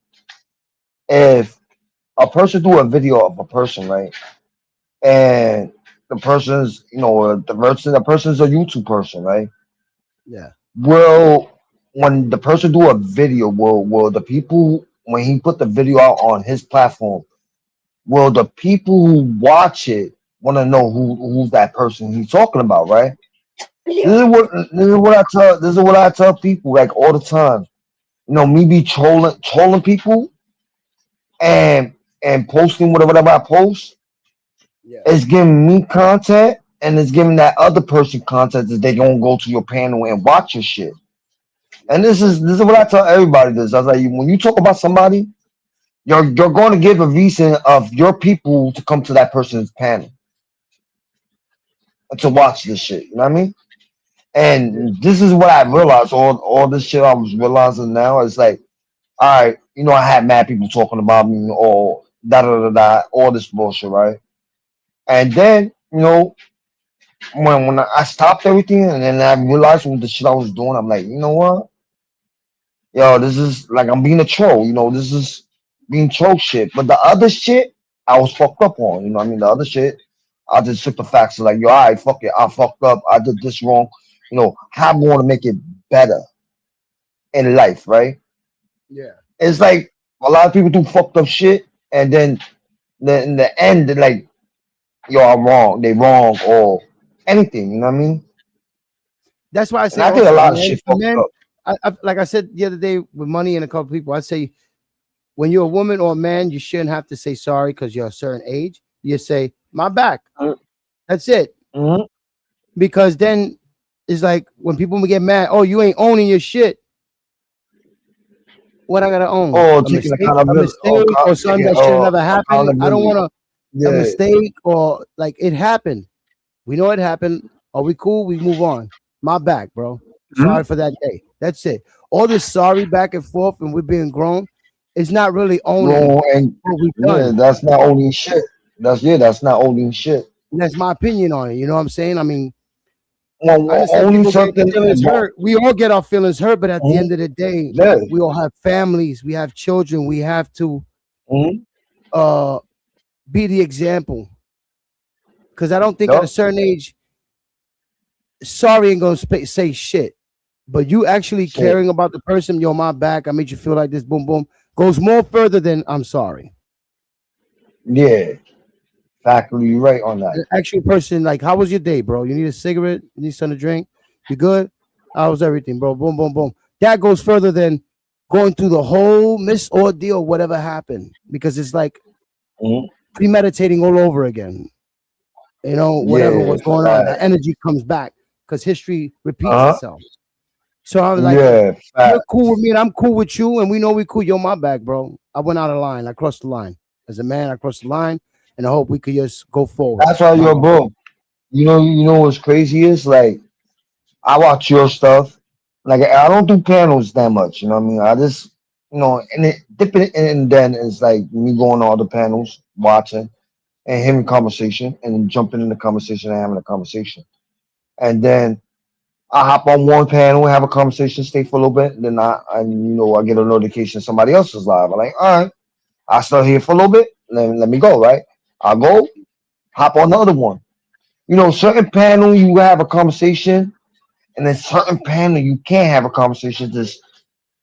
If a person do a video of a person, right? And the person's, the person's a YouTube person, right? Yeah. Will when the person do a video, will the people when he put the video out on his platform, will the people who watch it want to know who's that person he's talking about, right? This is what I tell people like all the time. Me be trolling people and posting whatever I post. Yeah. It's giving me content and it's giving that other person content that they don't go to your panel and watch your shit. And this is what I tell everybody. This I was like, when you talk about somebody, you're going to give a reason of your people to come to that person's panel to watch this shit. You know what I mean? Yeah. And this is what I realized. All this shit I was realizing now is like, all right, I had mad people talking about me or all this bullshit, right? And then when I stopped everything and then I realized what the shit I was doing, I'm like, you know what? Yo, this is like I'm being a troll. This is being troll shit. But the other shit, I was fucked up on. You know what I mean? The other shit, I just took the facts like, yo, all right, fuck it. I fucked up. I did this wrong. How I'm going to make it better in life, right? Yeah. It's like a lot of people do fucked up shit, and then in the end, they're like, yo, I'm wrong. They wrong or anything. You know what I mean? That's why I And say I think a also, lot of shit fucked men, up. like I said the other day with Money and a couple people, I say when you're a woman or a man, you shouldn't have to say sorry because you're a certain age. You say my back. Mm. That's it. Mhm. Because then it's like when people get mad, oh, you ain't owning your shit. What I gotta own? Or A taking mistake, accountability, or something that should never happen. I don't accountability. want a Yeah. mistake or like it happened. We know it happened. Are we cool? We move on. My back, bro. Sorry for that day. That's it. All this sorry back and forth and we're being grown is not really owning Bro, and what we've yeah, done. that's not owning shit. That's not owning shit. And that's my opinion on it. You know what I'm saying? I mean, Well, I understand owning people get something, feelings hurt. We all get our feelings hurt, but at the Mhm. end of the day, Yeah. we all have families, we have children, we have to Mhm. be the example. Because I don't think at a Yup. certain age, sorry ain't gonna say shit. But you actually Shit. caring about the person, yo, my back, I made you feel like this, boom, boom, goes more further than I'm sorry. Yeah. Factually, you're right on that. The actual person, like, how was your day, bro? You need a cigarette? You need something to drink? You good? How was everything, bro? Boom, boom, boom. That goes further than going through the whole miss ordeal, whatever happened. Because it's like Mhm. premeditating all over again. You know, whatever Yeah, was going on, that fact. energy comes back because history repeats Uh-huh. itself. So I was like, Yeah, fact. you're cool with me and I'm cool with you, and we know we cool. You're my back, bro. I went out of line. I crossed the line. As a man, I crossed the line, and I hope we could just go forward. That's why you're bro. You know what's crazy is like I watch your stuff. Like I don't do panels that much. You know what I mean? I just and it dip it and then it's like me going to all the panels, watching and having conversation and jumping in the conversation and having a conversation. And then I hop on one panel, have a conversation, stay for a little bit, and then I get a notification somebody else is live. I'm like, all right, I start here for a little bit, let me go, right? I'll go, hop on the other one. Certain panel you have a conversation, and then certain panel you can't have a conversation. Just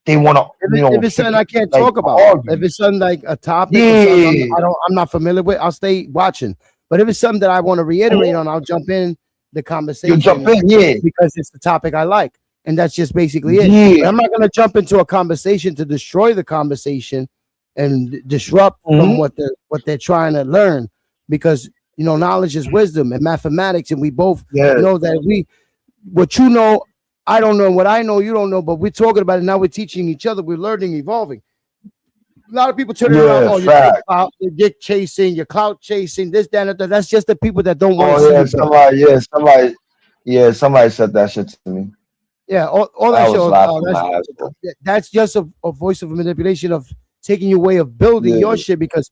they want to, If it's something I can't like, talk about, argue. if it's something like a topic, or something Yeah. I'm not familiar with, I'll stay watching. But if it's something that I want to reiterate on, I'll jump in the conversation. You jump in, yeah. because it's the topic I like, and that's just basically it. Yeah. But I'm not going to jump into a conversation to destroy the conversation and disrupt from what they're trying to learn, because knowledge is wisdom and mathematics, and we both know that what you know, I don't know, and what I know, you don't know, but we're talking about it now. We're teaching each other. We're learning, evolving. A lot of people turn around. Oh, you're dick chasing, you're clout chasing, this, that, and that. That's just the people that don't want to see. Somebody said that shit to me. Yeah, all I that was shows. laughing my ass off. That's just a voice of manipulation of taking your way of building Yeah. your shit, because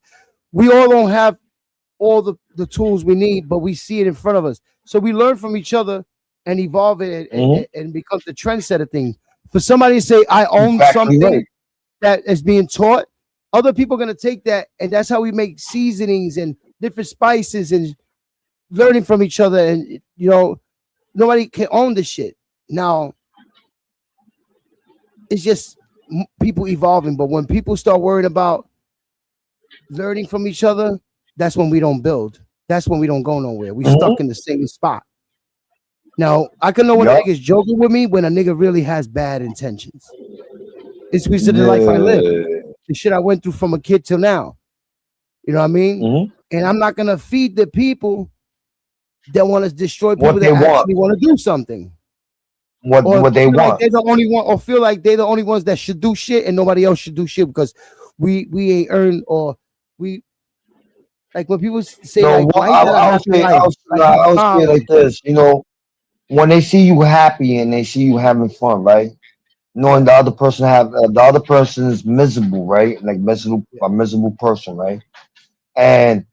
we all don't have all the tools we need, but we see it in front of us. So we learn from each other and evolve it and become the trendsetter thing. For somebody to say, I own Exactly something right. that is being taught, other people are going to take that, and that's how we make seasonings and different spices and learning from each other. And, nobody can own this shit. Now, it's just people evolving. But when people start worrying about learning from each other, that's when we don't build. That's when we don't go nowhere. We stuck in the same spot. Now, I can know when a nigga's joking with me when a nigga really has bad intentions. It's because of the life I live. The shit I went through from a kid till now. You know what I mean? And I'm not going to feed the people that want to destroy people What that they actually want to do something. What they feel like want. they're the only one, or feel like they're the only ones that should do shit and nobody else should do shit because we ain't earned, or we, like when people say like, I'll say it like this. When they see you happy and they see you having fun, right? Knowing the other person is miserable, right? Like a miserable person, right? And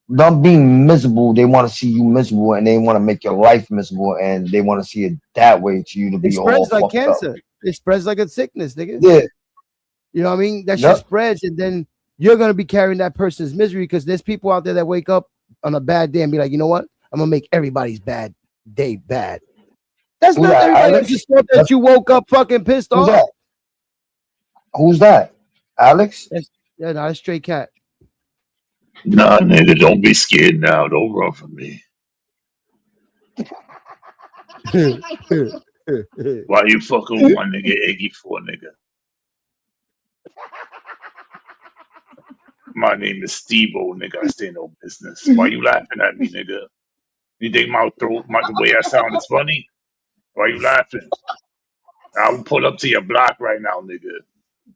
them being miserable, they want to see you miserable, and they want to make your life miserable, and they want to see it that way to you to it be all spreads like fucked cancer. up. It spreads like a sickness, nigga. Yeah. You know what I mean? That Yep. shit spreads, and then you're gonna be carrying that person's misery, because there's people out there that wake up on a bad day and be like, you know what? I'm gonna make everybody's bad day bad. That's Who's not that, everybody Alex? else's fault that you woke up fucking pissed Who's off. that? Who's that? Alex? Yeah, no, it's Stray Cat. Nah, nigga, don't be scared now. Don't run from me. Why you fucking with my nigga Iggy for, nigga? My name is Steve-O, nigga. I stay no business. Why you laughing at me, nigga? You think my throat, the way I sound is funny? Why you laughing? I will pull up to your block right now, nigga.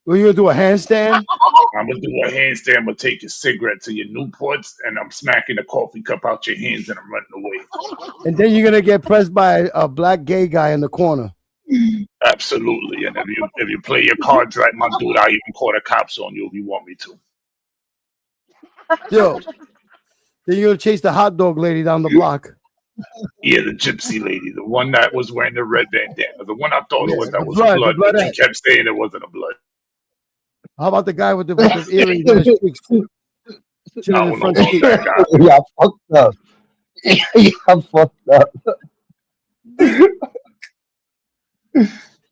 Well, you gonna do a handstand? I'm gonna do a handstand. I'm gonna take your cigarette to your Newports, and I'm smacking the coffee cup out your hands, and I'm running away. And then you're gonna get pressed by a black gay guy in the corner. Absolutely. And if you play your cards right, my dude, I'll even call the cops on you if you want me to. Yo, then you're gonna chase the hot dog lady down the block. Yeah, the gypsy lady, the one that was wearing the red bandana, the one I thought it was that the was blood, blood, the blood but you hat. kept saying it wasn't a blood. How about the guy with the earrings in his cheeks? I Chilling in don't know front about seat. that guy. Yeah, fucked up. Yeah, fucked up.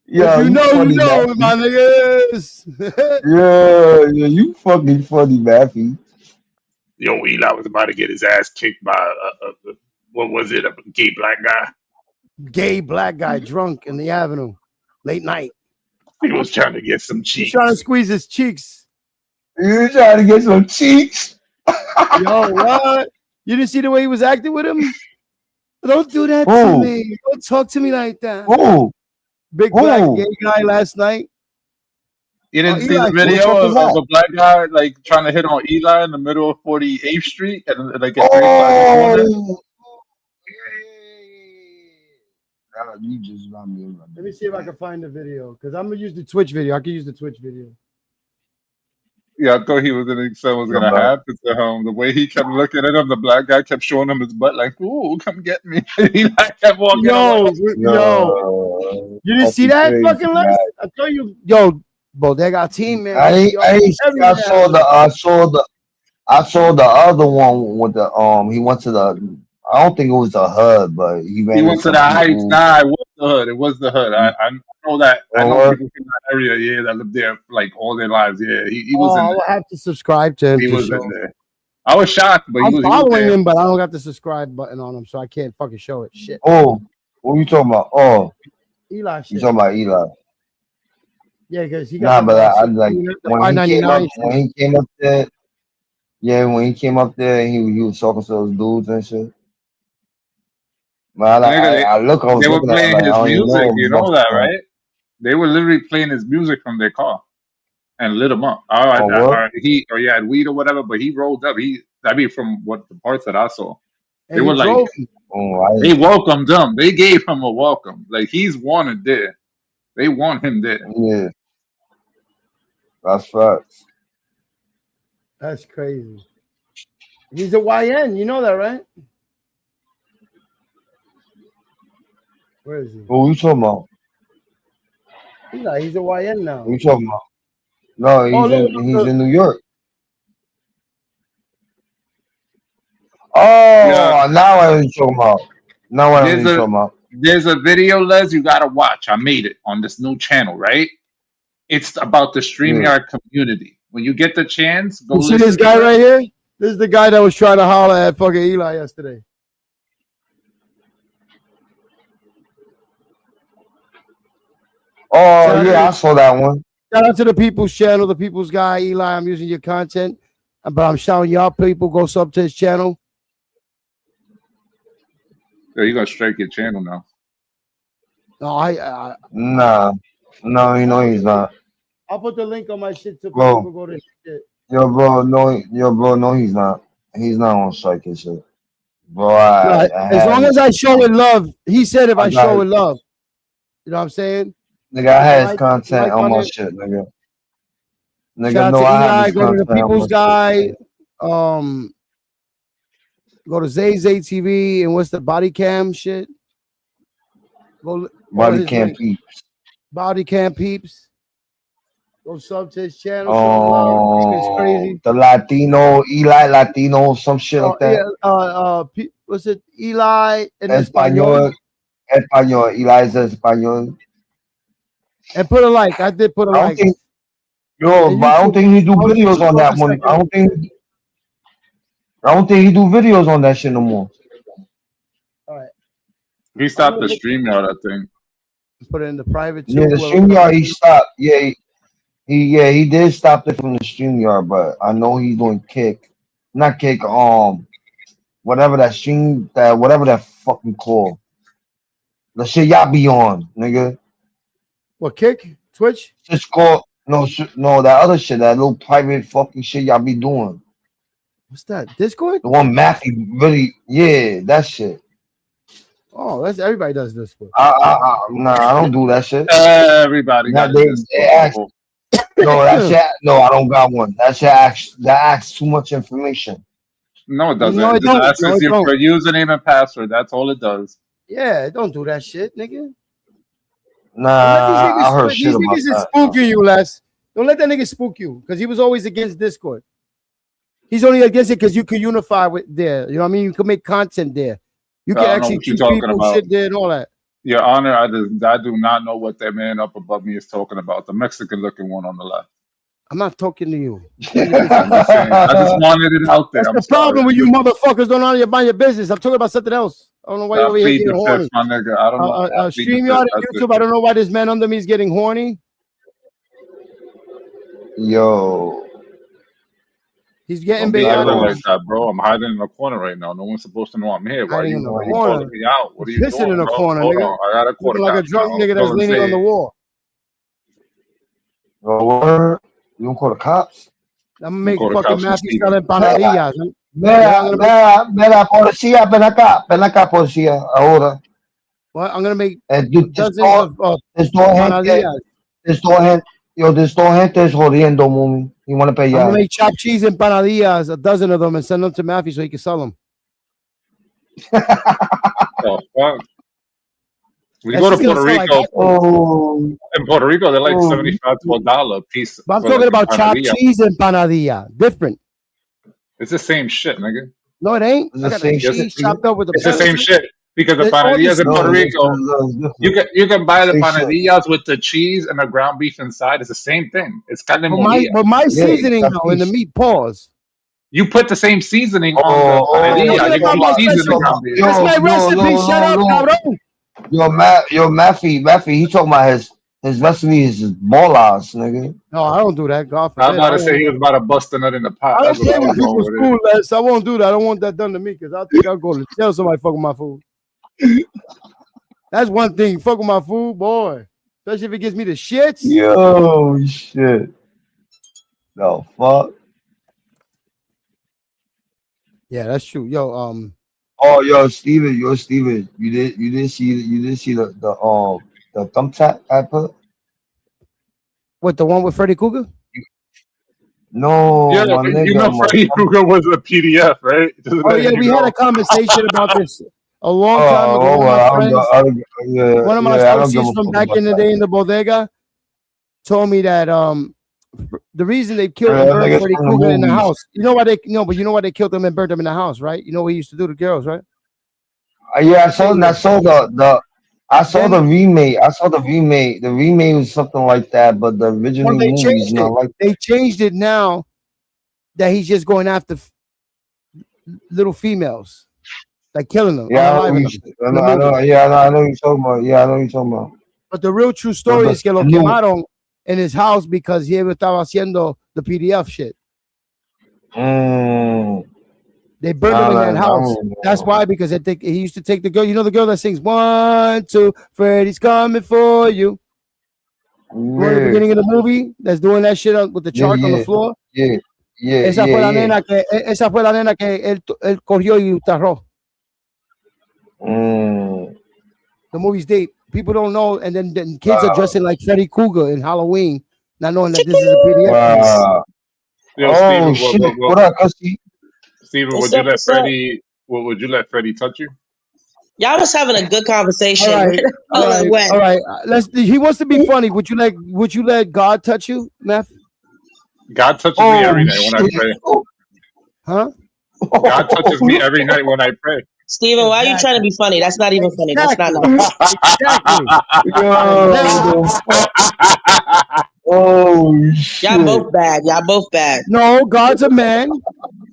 Yeah, If you know, you funny, know, Matthew. my niggas. Yeah, you fucking funny, Matthew. Yo, Eli was about to get his ass kicked by what was it, a gay black guy? Gay black guy drunk in the avenue, late night. He was trying to get some He's cheeks. trying to squeeze his cheeks. You trying to get some cheeks? Yo, what? You didn't see the way he was acting with him? Don't do that to Who? me. Don't talk to me like that. Who? Big black Who? gay guy last night. You didn't see Eli, the video fuck is of that? a black guy like trying to hit on Eli in the middle of 48th Street at like at 3 o'clock in the morning? Oh, you just got me. Let me see if I can find the video because I'm gonna use the Twitch video. I can use the Twitch video. Yeah, I thought he was gonna something was No, gonna bro. happen to him. The way he kept looking at him, the black guy kept showing him his butt, like, "Ooh, come get me." Eli kept walking away. Yo, you didn't see that crazy, fucking man. list? I told you, yo, Bodega team, man. I ain't see, Everywhere. I saw the other one with the he went to the I don't think it was the HUD, but he ran He into went to some the Heights. people. Nah, it was the hood. It was the hood. I know that. I know Or people from that area. Yeah, that lived there like all their lives. Yeah, he was Oh, in I there. will have to subscribe to him. He to was show. in there. I was shocked, but I'm he was following there. him, but I don't got the subscribe button on him, so I can't fucking show it. Shit. oh, what are you talking about? Oh, Eli you shit. talking about Eli? Yeah, because he Nah, got but I the like when he came up there. Yeah, when he came up there, and he was talking to those dudes and shit. Man, Nigga, I was they were looking at it playing like I his don't even music. know You what's know that, going on. right? They were literally playing his music from their car and lit him up. Oh, what? He had weed or whatever, but he rolled up. I mean, from what the parts that I saw, And they he were like, drove him. Oh, they welcomed him. They gave him a welcome. Like he's wanted there. They want him there. yeah, that's facts. That's crazy. He's a YN. You know that, right? Where is he? What you talking about? Eli, he's a YN now. What you talking about? No, he's in New York. Oh, Yeah. now I know what you talking about. Now I know what you talking about. There's a video, Les, you gotta watch. I made it on this new channel, right? It's about the StreamYard community. When you get the chance, go You see listen this to guy it. right here? This is the guy that was trying to holler at fucking Eli yesterday. Oh, yeah, I saw that one. Shout out to the People's Channel, the People's Guy, Eli. I'm using your content, but I'm shouting y'all people. Go sub to his channel. So you gonna strike your channel now. No, Nah, no, you know he's not. I'll put the link on my shit so Bro. people go to his shit. Yo, bro, no, he's not. He's not on strike and shit. Bro, As long as I show it love, he said if I got show it. it love, you know what I'm saying? Nigga, I had his Like content on my it. shit, nigga. Shout Nigga, out no, to I Eli. have his Go to the content on People's my Guy. shit. Go to Zay TV and what's the body cam shit? Go Body his Cam link. Peeps. Body cam peeps. Go sub to his channel. Show him love. It's crazy. The Eli Latino, some shit like that. What's it? Eli and Español. Eli is Español. And put a like. I did put a I don't like. think, yo, but I don't think he do videos on that one. I don't think he do videos on that shit no more. All right. He stopped the StreamYard, I think. Put it in the private too. Yeah, the StreamYard he stopped. Yeah, he did stop it from the StreamYard, but I know he's doing Kick. Not Kick, whatever that fucking call. The shit y'all be on, nigga. What, Kick? Twitch? Just call no, that other shit, that little private fucking shit y'all be doing. What's that? Discord? The one Matthew really, yeah, that shit. Oh, that's everybody does Discord. Nah, I don't do that shit. Everybody Nah, got they this. ask, no, that shit, no, I don't got one. That shit asks too much information. No, it doesn't. No, it It just don't. asks No, it you don't. for username and password. That's all it does. Yeah, don't do that shit, nigga. Nah, Don't let I heard these shit about niggas is that. spooking you, Les. Don't let that nigga spook you, because he was always against Discord. He's only against it because you can unify with there. You know what I mean? You can make content there. You can I don't know actually what you're teach talking people about. shit there and all that. Your Honor, I do not know what that man up above me is talking about. The Mexican looking one on the left. I'm not talking to you. I'm just saying. I just wanted it out there. That's the problem with you motherfuckers don't know about your business. I'm talking about something else. I don't know why you're over here Plead getting the horny. fifth, my nigga. I don't know. I plead the StreamYard fifth. and That's YouTube. it. I don't know why this man under me is getting horny. Yo, He's getting Don't be big yelling animals. like that, bro. I'm hiding in the corner right now. No one's supposed to know I'm here. Why Hiding you, in the why you corner. calling me out? What are you Pissing doing, in the bro? corner, Hold nigga. on. I got a Looking like a quarterback drunk now. nigga that's Go leaning on the insane. wall. Oh, word? You don't call the cops? I'm gonna You make call the fucking cops on Matthew Steven. sell empanadillas. Then I'm Mira, gonna make mira, policía, ven acá, policía, ahora. what? I'm gonna make There's dozens no, of there's no gente, empanadillas. there's no gente, yo, there's no gente es jodiendo, mumi. You want to pay I'm gonna ya? make chopped cheese empanadillas, a dozen of them, and send them to Matthew so he can sell them. Oh, fuck. We That go to shit's gonna Puerto sell like Rico. that. Oh, In Puerto Rico, they're like oh, 75 to $1 a piece But I'm for talking like about chopped empanadilla. cheese empanadilla. Different. It's the same shit, nigga. No, it ain't. it's I the got the same Yes, shit. cheese chopped up with the it's the same peppers. shit because the All panadillas this in Puerto No, Rico, it's different. you can buy the Same shit. panadillas with the cheese and the ground beef inside. It's the same thing. It's carne molida. but my Yeah, seasoning though in the capiche. meat pause. You put the same seasoning on the Oh, I'm panadilla. talking You about keep my seasoning the recipe. ground beef. That's my recipe. Shut up, cabrón. Maffy, he talking about his recipe is his bolas, nigga. No, I don't do that. God I was forbid. about to say he was about to bust a nut in the pot. I That's don't what I play with was going people's with it. food, Les. I won't do that. I don't want that done to me because I think I'll go to jail. Somebody fuck with my food. That's one thing. Fuck with my food, boy. Especially if it gives me the shits. Yo, shit. No fuck. Yeah, that's true. Yo, Oh, yo, Steven, you didn't see the thumbtack I put? what, the one with Freddy Krueger? No, Yeah, my but you nigga, know Freddy Krueger was a PDF, right? Just Oh letting yeah, you we had know. a conversation about this a long time ago. oh One of well, my friends, one of my I don't give associates a from fuck back about in the that. day in the bodega told me that the reason they killed Yeah, and that burned nigga's Freddy from the Krueger in the movies. house. You know why they but you know why they killed him and burned him in the house, right? You know what he used to do to girls, right? Yeah, They say I saw the then remake. I saw the remake. The remake was something like that, but the well, original they movie is changed not it. like They changed it now that he's just going after little females, like killing them, yeah, I know, unaliving them in the movie. yeah, I know you're talking about. Yeah, I know you're talking about. But the real true But story is que lo the new, quemaron in his house because he estaba haciendo the PDF shit. They burned him in that house. That's why, because he used to take the girl. You know the girl that sings 1, 2, Freddy's coming for you. Remember the Yeah, beginning of the movie that's doing that shit with the chart on the floor. yeah, Esa fue la nena que él cogió y utarró. The movie's deep. People don't know, and then kids are dressing like Freddy Krueger in Halloween, not knowing that this is a PDF piece. Wow. Yo, Oh Steven, shit! What up, Custy? Steven, What's would you up? let What's up? Freddie? Would you let Freddie touch you? Y'all was having a good conversation. All right, all All it right, went. all right. He wants to be funny. Would you let God touch you, Matt? God touches me Oh every night when I shit! pray. Huh? God touches me every night when I pray. Steven, why are you trying to be funny? That's not even funny. That's not nice. Exactly. Yo, oh Y'all shit! both bad. Y'all both bad. No, God's a man.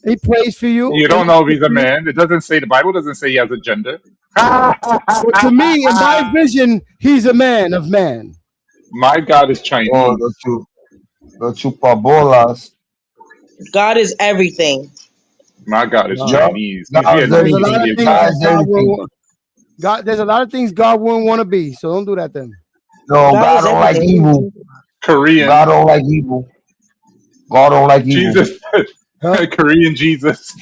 He prays for you. You don't know if he's a man. It doesn't say, the Bible doesn't say he has a gender. But to me, in my vision, he's a man of man. My God is Chinese. Oh, the chupabolas. God is everything. My God is No. Chinese. He's God's There's a Vietnamese. lot of He's things God's that God everything. will. There's a lot of things God wouldn't want to be. So don't do that then. No, God God is don't like everything. evil. Korean. God don't like evil. God don't like evil. Jesus. Huh? Korean Jesus.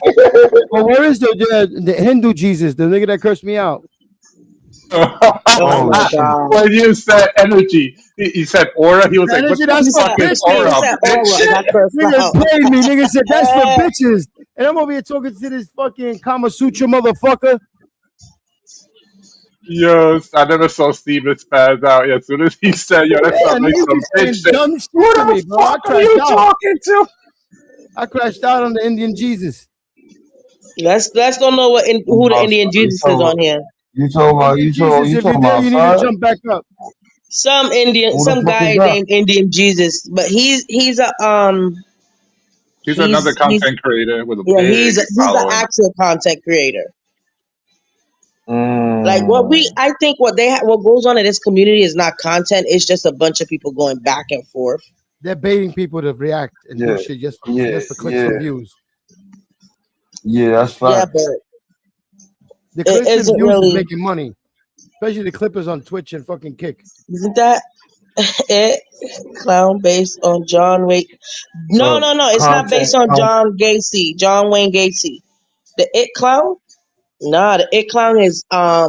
Well, where is the Hindu Jesus, the nigga that cursed me out? Oh my shit! God. When you said energy, he said aura. He was The like, "What energy, the that's for fuck is bitches. He said aura. aura?" Got cursed Niggas out. played me. Nigga said that's for bitches. And I'm over here talking to this fucking Kama Sutra motherfucker. Yo, I never saw Steven spaz out. As soon as he said, "Yo, that Yeah, sounds like niggas some be bitch saying shit," dumb shit who to me, the bro. I fuck are crashed you out. talking to? I crashed out on the Indian Jesus. Let's don't know who the Indian Jesus is on here. You talking about Indian Jesus, if you're there, you need to jump back up. Some Who the fuck guy is that? named Indian Jesus, but he's He's another he's content creator with a yeah big he's an following. actual content creator. Like Mm. I think what goes on in this community is not content. It's just a bunch of people going back and forth. They're baiting people to react and Yeah, do shit just for yeah, clicks yeah. and views. Yeah, that's Yeah, facts. but The it Clips and isn't views is really. making money, especially the Clippers on Twitch and fucking Kick. Isn't that it? Clown based on John Wayne. No, But no, no. It's not content, based on John Gacy. John Wayne Gacy. The It Clown. Nah, the It Clown is a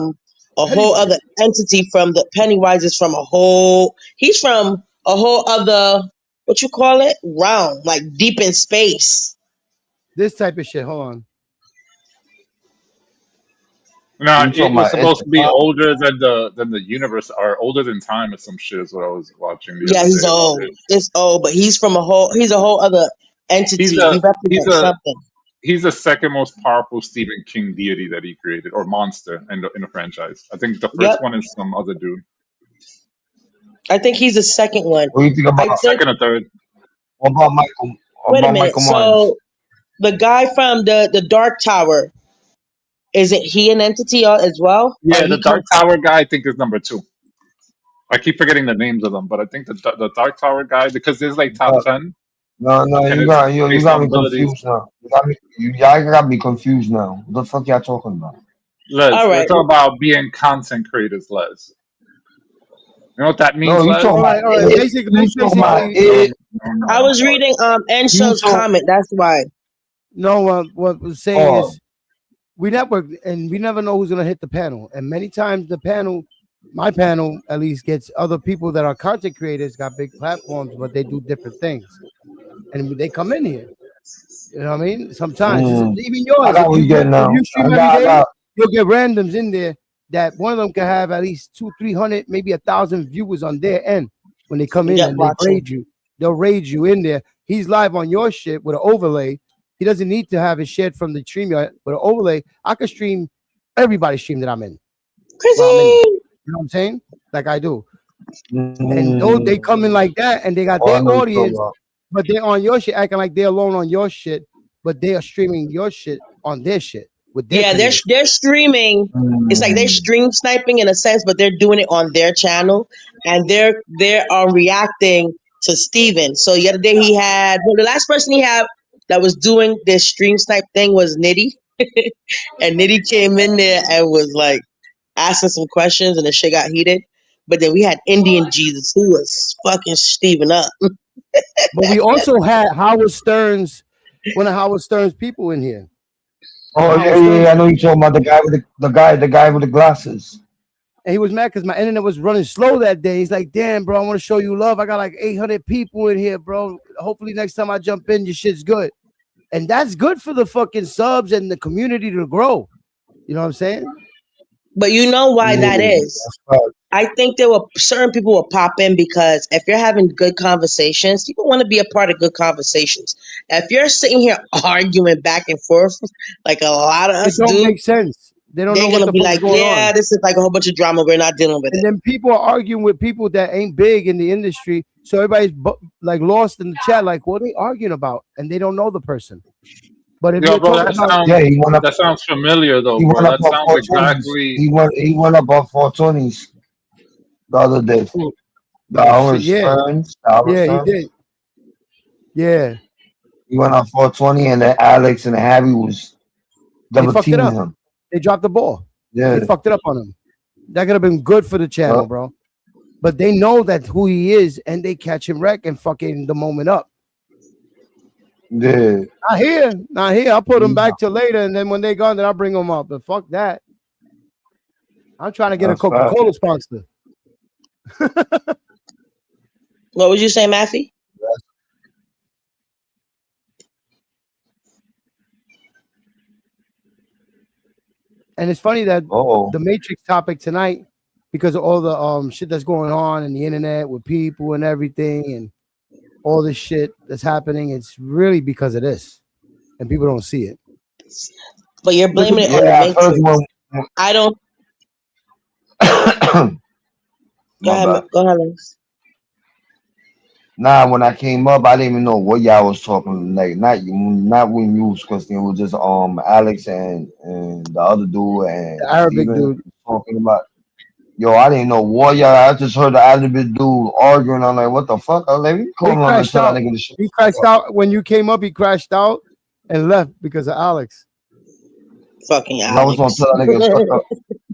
whole other Pennywise. entity from the Pennywise is from a whole. He's from a whole other. What you call it? Realm, like deep in space. This type of shit. Hold on. No, you it talking was about supposed to be Issachar? older than the universe, or older than time, or some shit. Is what I was watching the Yeah, other he's day about old. it. It's old, but he's from a whole. He's a whole other He's entity. a He he's represents a something. he's the second most powerful Stephen King deity that he created, or monster in the franchise. I think the Yep. first one is some other dude. I think he's the second one. What do you think I about? think. Second or third. What about Michael? What Wait a about minute. Michael Myers? So the guy from the Dark Tower, isn't he an entity as well? Or Yeah, he the Dark comes? Tower guy I think is number 2. I keep forgetting the names of them, but I think the Dark Tower guy, because there's like top Uh, 10 no, and you it's got you based got on me abilities. confused now. Y'all got me confused now. What the fuck y'all talking about? Les, All we're right. talking about being content creators, Les. You know what that No, means, you Les? talking All about right, all right. it. Basically, You talking about basically, No, it. I was no. reading You Enso's talk. comment. That's why. no. What we're saying Oh, is we network, and we never know who's gonna hit the panel. And many times the panel, my panel at least, gets other people that are content creators, got big platforms, but they do different things, and they come in here. You know what I mean? Sometimes even I yours. got what you get If now. you stream every I day, got. you'll get randoms in there that one of them can have at least 200-300, maybe 1,000 viewers on their end when they come in Yep, and they watching. raid you. They'll raid you in there. He's live on your shit with an overlay. He doesn't need to have it shared from the stream with an overlay. I could stream everybody's stream that I'm in. Crazy. Well, I'm in. You know what I'm saying? Like I do. And those they come in like that, and they got Oh, I their know what you're talking audience, about. but they're on your shit, acting like they're alone on your shit, but they are streaming your shit on their shit with their Yeah, community. they're streaming. It's like they're stream sniping in a sense, but they're doing it on their channel, and they're reacting to Steven. So the other day he had the last person he had that was doing this stream snipe thing was Nitty, and Nitty came in there and was like asking some questions, and the shit got heated. But then we had Indian Jesus who was fucking Steven up. But we also had Howard Stern's, one of Howard Stern's people in here. Oh yeah, I know you talking about the guy with the guy with the glasses. And he was mad because my internet was running slow that day. He's like, damn, bro, I want to show you love. I got like 800 people in here, bro. Hopefully next time I jump in, your shit's good. And that's good for the fucking subs and the community to grow. You know what I'm saying? But you know why that is? I think there were certain people will pop in because if you're having good conversations, people want to be a part of good conversations. If you're sitting here arguing back and forth, like a lot of us It don't do, make sense. They don't they're know what gonna the be fuck's like, going "Yeah, on. this is like a whole bunch of drama. We're not dealing with And it." then people are arguing with people that ain't big in the industry. So everybody's like lost in the chat, like, what are they arguing about? And they don't know the person. But if Yo, you're bro, talking about, that sounds familiar though, He bro. went up That on sounds 420s. exactly. He went up on 420s the other day. The oh, Howard shit, yeah. Stearns. The Howard Yeah, he Stearns. did. Yeah. He went on 420, and then Alex and Harry was They double fucked it teaming up. him. They dropped the ball. Yeah. They fucked it up on him. That could have been good for the channel, bro. But they know that who he is, and they catch him wreck and fucking the moment up. Yeah. Not here. I'll put them back till later, and then when they're gone, then I'll bring them up. But fuck that. I'm trying to get That's a Coca-Cola sponsor. What would you say, Matthew? And it's funny that the Matrix topic tonight, because of all the shit that's going on in the internet with people and everything, and all this shit that's happening, it's really because of this, and people don't see it. But you're blaming it on the Matrix. I don't. Go ahead, Alex. Nah, when I came up, I didn't even know what y'all was talking. Like, not when you was Christian. It was just Alex and the other dude and the Arabic Steven dude talking about. Yo, I didn't know what y'all. I just heard the Arabic dude arguing. I'm like, what the fuck? I was like, He come on, crashed out. He crashed out when you came up. He crashed out and left because of Alex. Fucking And I was gonna Alex. tell that nigga shut up.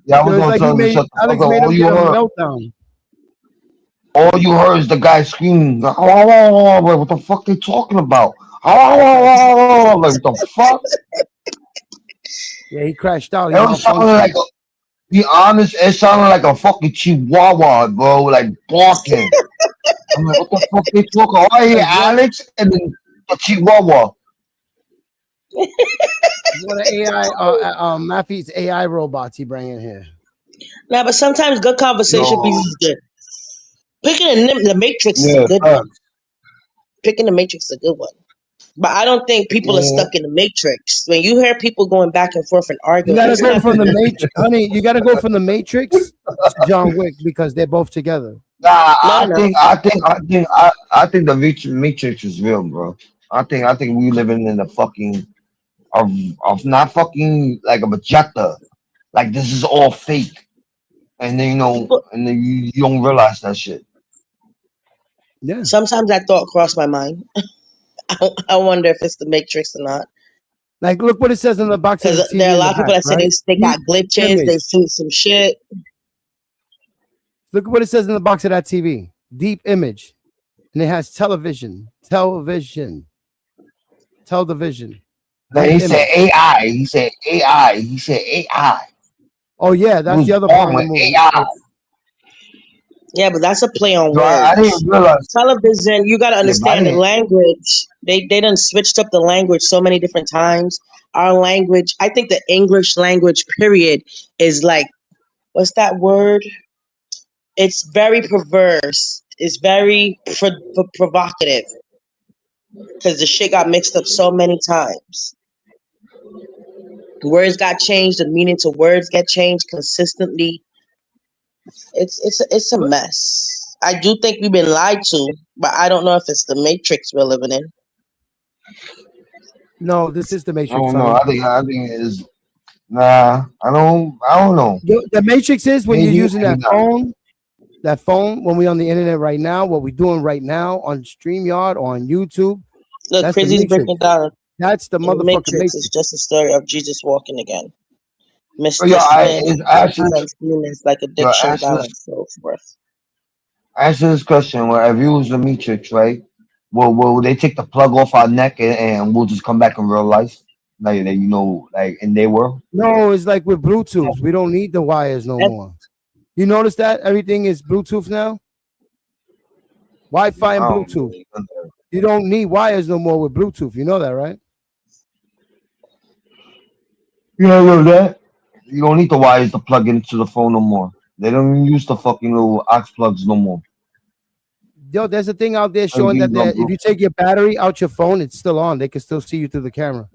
Yeah, I was It's gonna like tell him to shut the Alex fuck up. made him get a meltdown. All you heard is the guy screaming. "Oh, oh, oh, oh," like, what the fuck they talking about? Oh, oh, oh, oh, oh, like what the fuck? Yeah, he crashed out. It was sounding like, be honest, it sounded like a fucking chihuahua, bro, like barking. I'm like, what the fuck they talking? Oh, I hear Like, what? Alex and then the chihuahua. What an AI, Maffey's AI robots he bring in here. Nah, but sometimes good conversation No, pieces is good. Picking the Matrix is a yeah, good one. Picking the Matrix is a good one. But I don't think people are yeah. stuck in the Matrix. When you hear people going back and forth and You arguing, gotta it's go not from the Matrix, honey. You gotta go from the Matrix to John Wick because they're both together. Nah, no. I think the Matrix is real, bro. I think we living in the fucking of not fucking like a projector. Like this is all fake, and then People and then you don't realize that shit. Yeah. sometimes that thought crossed my mind. I wonder if it's the Matrix or not. Like, look what it says in the box of the Because TV there are a in the lot of people back, that say right? they got Deep glitches, they image. seen some shit. Look at what it says in the box of that TV. Deep image. And it has television. Television. Now Deep he said image. AI. He said AI. He said AI. Oh, yeah, He that's was the other born part of the with movie. AI. Yeah, but that's a play on So I words. didn't realize. Television, you gotta Yeah, but I understand the didn't. language. They done switched up the language so many different times. Our language, I think the English language period is like, what's that word? It's very perverse. It's very provocative because the shit got mixed up so many times. Words got changed, the meaning to words get changed consistently. It's a mess. I do think we've been lied to, but I don't know if it's the Matrix we're living in. No, this is the I Matrix, don't know. honey. I think it is. Nah, I don't know. The Matrix is when you're Maybe, using maybe that not. phone. That phone, when we're on the internet right now, what we're doing right now on StreamYard or on YouTube, Look, that's the Crazy's Matrix. breaking down. That's the In the motherfucking Matrix is Matrix. just a story of Jesus walking again. But Mr. yo, Smith it's actually presents demons like yo, addiction, balance, so forth. answer this question. Well, if you was the Matrix, right? Will they take the plug off our neck and we'll just come back in real life? Like like in their world? No, it's like with Bluetooth. We don't need the wires no And more. You notice that everything is Bluetooth now? Wi-Fi and I don't Bluetooth. know. You don't need wires no more with Bluetooth. You know that, right? You know that? You don't need the wires to plug into the phone no more. They don't even use the fucking little aux plugs no more. Yo, there's a thing out there showing that Everything's on if you Bluetooth. take your battery out your phone, it's still on. They can still see you through the camera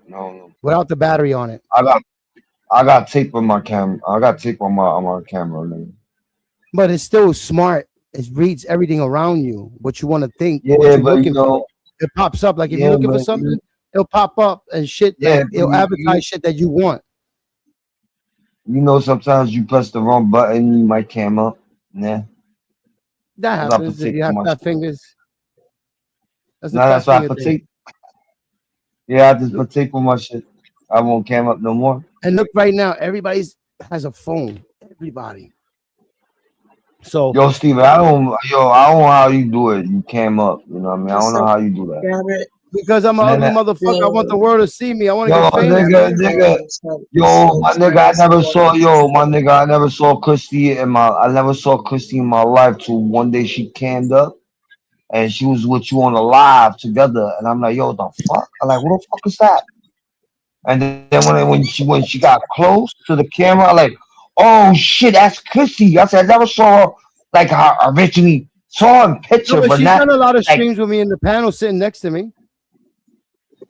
No. without the battery on it. I got tape on my camera. I got tape on my camera, man. But it's still smart. It reads everything around you, what you want to think, what Yeah, you're but looking for. It pops up. Like if you're yeah, looking for but something, it'll pop up and shit. yeah, Like but it'll advertise shit that you want. sometimes you press the wrong button, you might cam up. Yeah, That because I put happens if tape you on have my fat shit. fingers. That's the Now fat that's why I finger put thing. tape. Yeah, I just put tape on my shit. I won't cam up no more. And look, right now, everybody's has a phone. Everybody. So Yo, Steven, I don't know how you do it. You cam up. You know what I mean? I don't what's know up, how you do that. Rabbit? because I'm an And ugly then, motherfucker, I want the world to see me. I want to yo, get famous. nigga, my nigga, I never saw Christy I never saw Christy in my life till one day she cammed up and she was with you on a live together, and I'm like, yo, the fuck? I'm like, what the fuck is that? And then when she got close to the camera, I'm like, oh shit, that's Christy. I said, I never saw her like I originally saw her in No, picture, but but she's not done a lot of like, streams with me in the panel sitting next to me.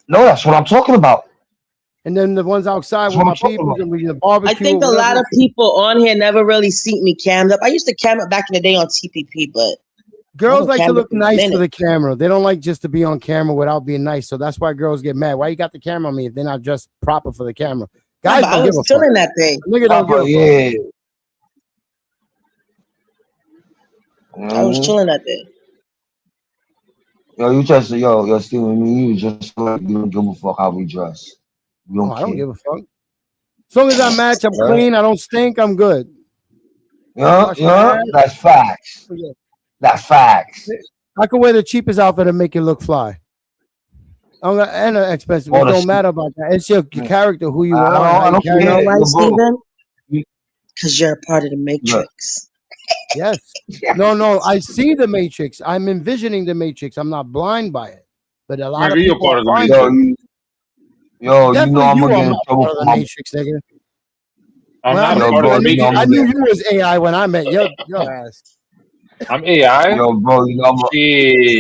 no, that's what I'm talking about. And then the ones outside That's with what I'm my talking people about. and we the I barbecue think or a lot whatever. of people on here never really see me cammed up. I used to cam up back in the day on TPP, but I Girls haven't like to cammed up look in a nice for minute. the camera. They don't like just to be on camera without being nice. So that's why girls get mad. Why you got the camera on me if they're not just proper for the camera? No, Guys but I don't give was a fuck. chilling that day. A nigga don't give a fuck. Yeah. I was Mhm. chilling that day. Yo, you just yo, Steven, me, you just like you don't give a fuck how we dress. We don't I don't care. give a fuck. As long as I match, I'm Right? clean. I don't stink. I'm good. Yeah, Wash my yeah. ass. That's facts. Yeah. That's facts. I can wear the cheapest outfit and make it look fly. And expensive. All It the don't shit. matter about that. It's your character, who you I are, and how you don't carry You know care. why, Yo, bro. Steven? You- Because you're a part of the Look. Matrix. Yes. No. I see the Matrix. I'm envisioning the Matrix. I'm not blind by it. But a lot of Maybe you're people part are of the blind. Yo, Matrix. you know Definitely I'm you gonna are get in not trouble part of for the my Matrix, nigga. I'm When I not met yo, part you, of bro. the You know I'm I Matrix. gonna knew get you was AI when I met your ass. I'm AI. yo, bro. You know nigga, Shit.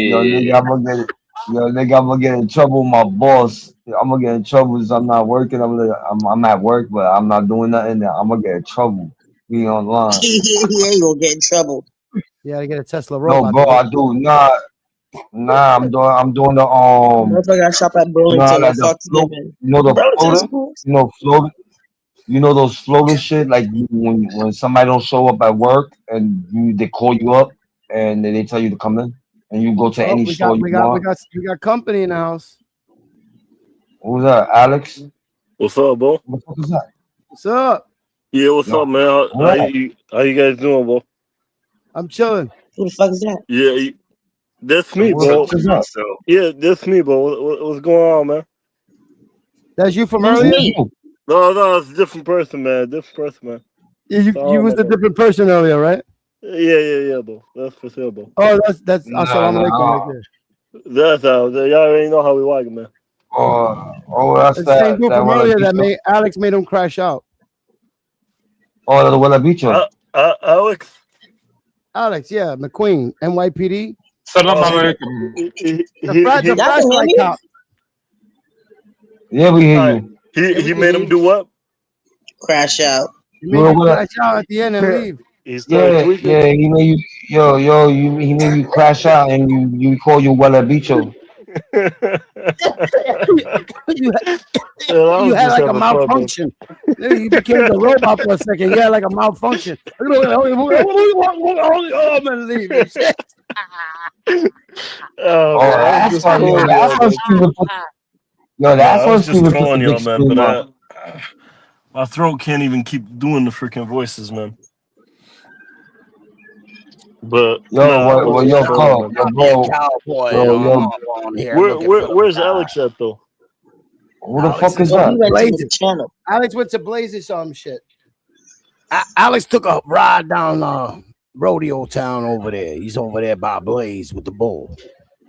I'm gonna get in trouble with my boss. I'm gonna get in trouble because I'm not working. I'm at work, but I'm not doing nothing. I'm gonna get in trouble. Be online. Yeah, you'll get in trouble. You gotta get a Tesla No, robot. bro, To I get do not. Nah, I'm doing the Motherfucker, I shop at you know Burlington on like the Fox float, Given. you know the Burlington's floater, cool. floater. You know those floater shit, like when somebody don't show up at work and they call you up and they tell you to come in and you go to oh, any store you want. we got company in the house. Who's that? Alex? What's up, bro? What the fuck is that? What's up? Yeah, what's Yo, up, man? How what? how you guys doing, bro? I'm chilling. Who the fuck is that? Yeah, that's me, I'm What the bro. fuck is chilling that? myself. Yeah, that's me, bro. What's going on, man? That's you from Who's earlier? me? No, it's a different person, man. Different person, man. You was the different person earlier, right? Yeah, bro. That's for sure, bro. Oh, that's assalamu alaikum right Nah. there. That's how y'all already know how we like it, man. That's It's the same dude from earlier that bicho. made Alex made him crash out. Oh, the Wella bicho. Alex. Alex, yeah, McQueen, NYPD. Salam Oh, alaikum. The Y'all can hear flashlight me? cop. Yeah, we hear Alright. you. He made him do what? Crash out. He made you crash out at the end and leave. He started tweaking. Yeah, he made you he made you crash out and you call you Wella bicho. You had like a malfunction. You became the robot for a second. You had like a malfunction. Oh, man, leave it. Oh, man, I was just That's why trolling y'all, man. Steven put I that's why was just Steven put the trolling big y'all, man. screen But on. my throat can't even keep doing the freaking voices, man. But Yo, nah, I was just yo, trolling, Carl, man. yo, bro, Cowboy on here looking for Where's the Alex at though? who the Alex fuck is Oh, that? he went to Blazing. the channel. Alex went to Blaze or some shit. Alex took a ride down Rodeo Town over there. He's over there by Blaze with the bull.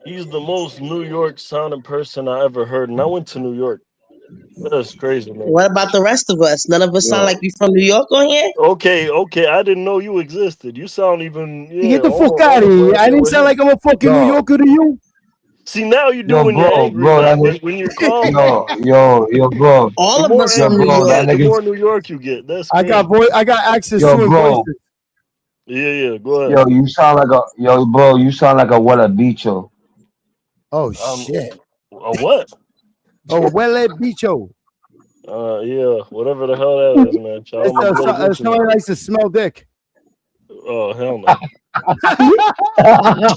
He's the most New York sounding person I ever heard, and I went to New York. That's crazy, man. What about the rest of us? None of us sound Yo, like we from New York on here? Okay, I didn't know you existed. You sound even Get the fuck out of almost here. right I there didn't with sound him. like I'm a fucking New yo, Yorker to you. See, now you do yo, when you're angry, bro, man. that But nigga, when you're calm, man, yo, bro, All the of more us from angry New you York. that get, the nigga, more New York you get. That's I got crazy. I got access yo, to and bro, voices. Yeah, go ahead. yo, you sound like you sound like a Wella bicho. Oh shit. A what? Oh, Welle Bicho. Yeah, whatever the hell that is, man. Shout out my bloody bitches. Somebody likes to smell dick. Oh, hell no.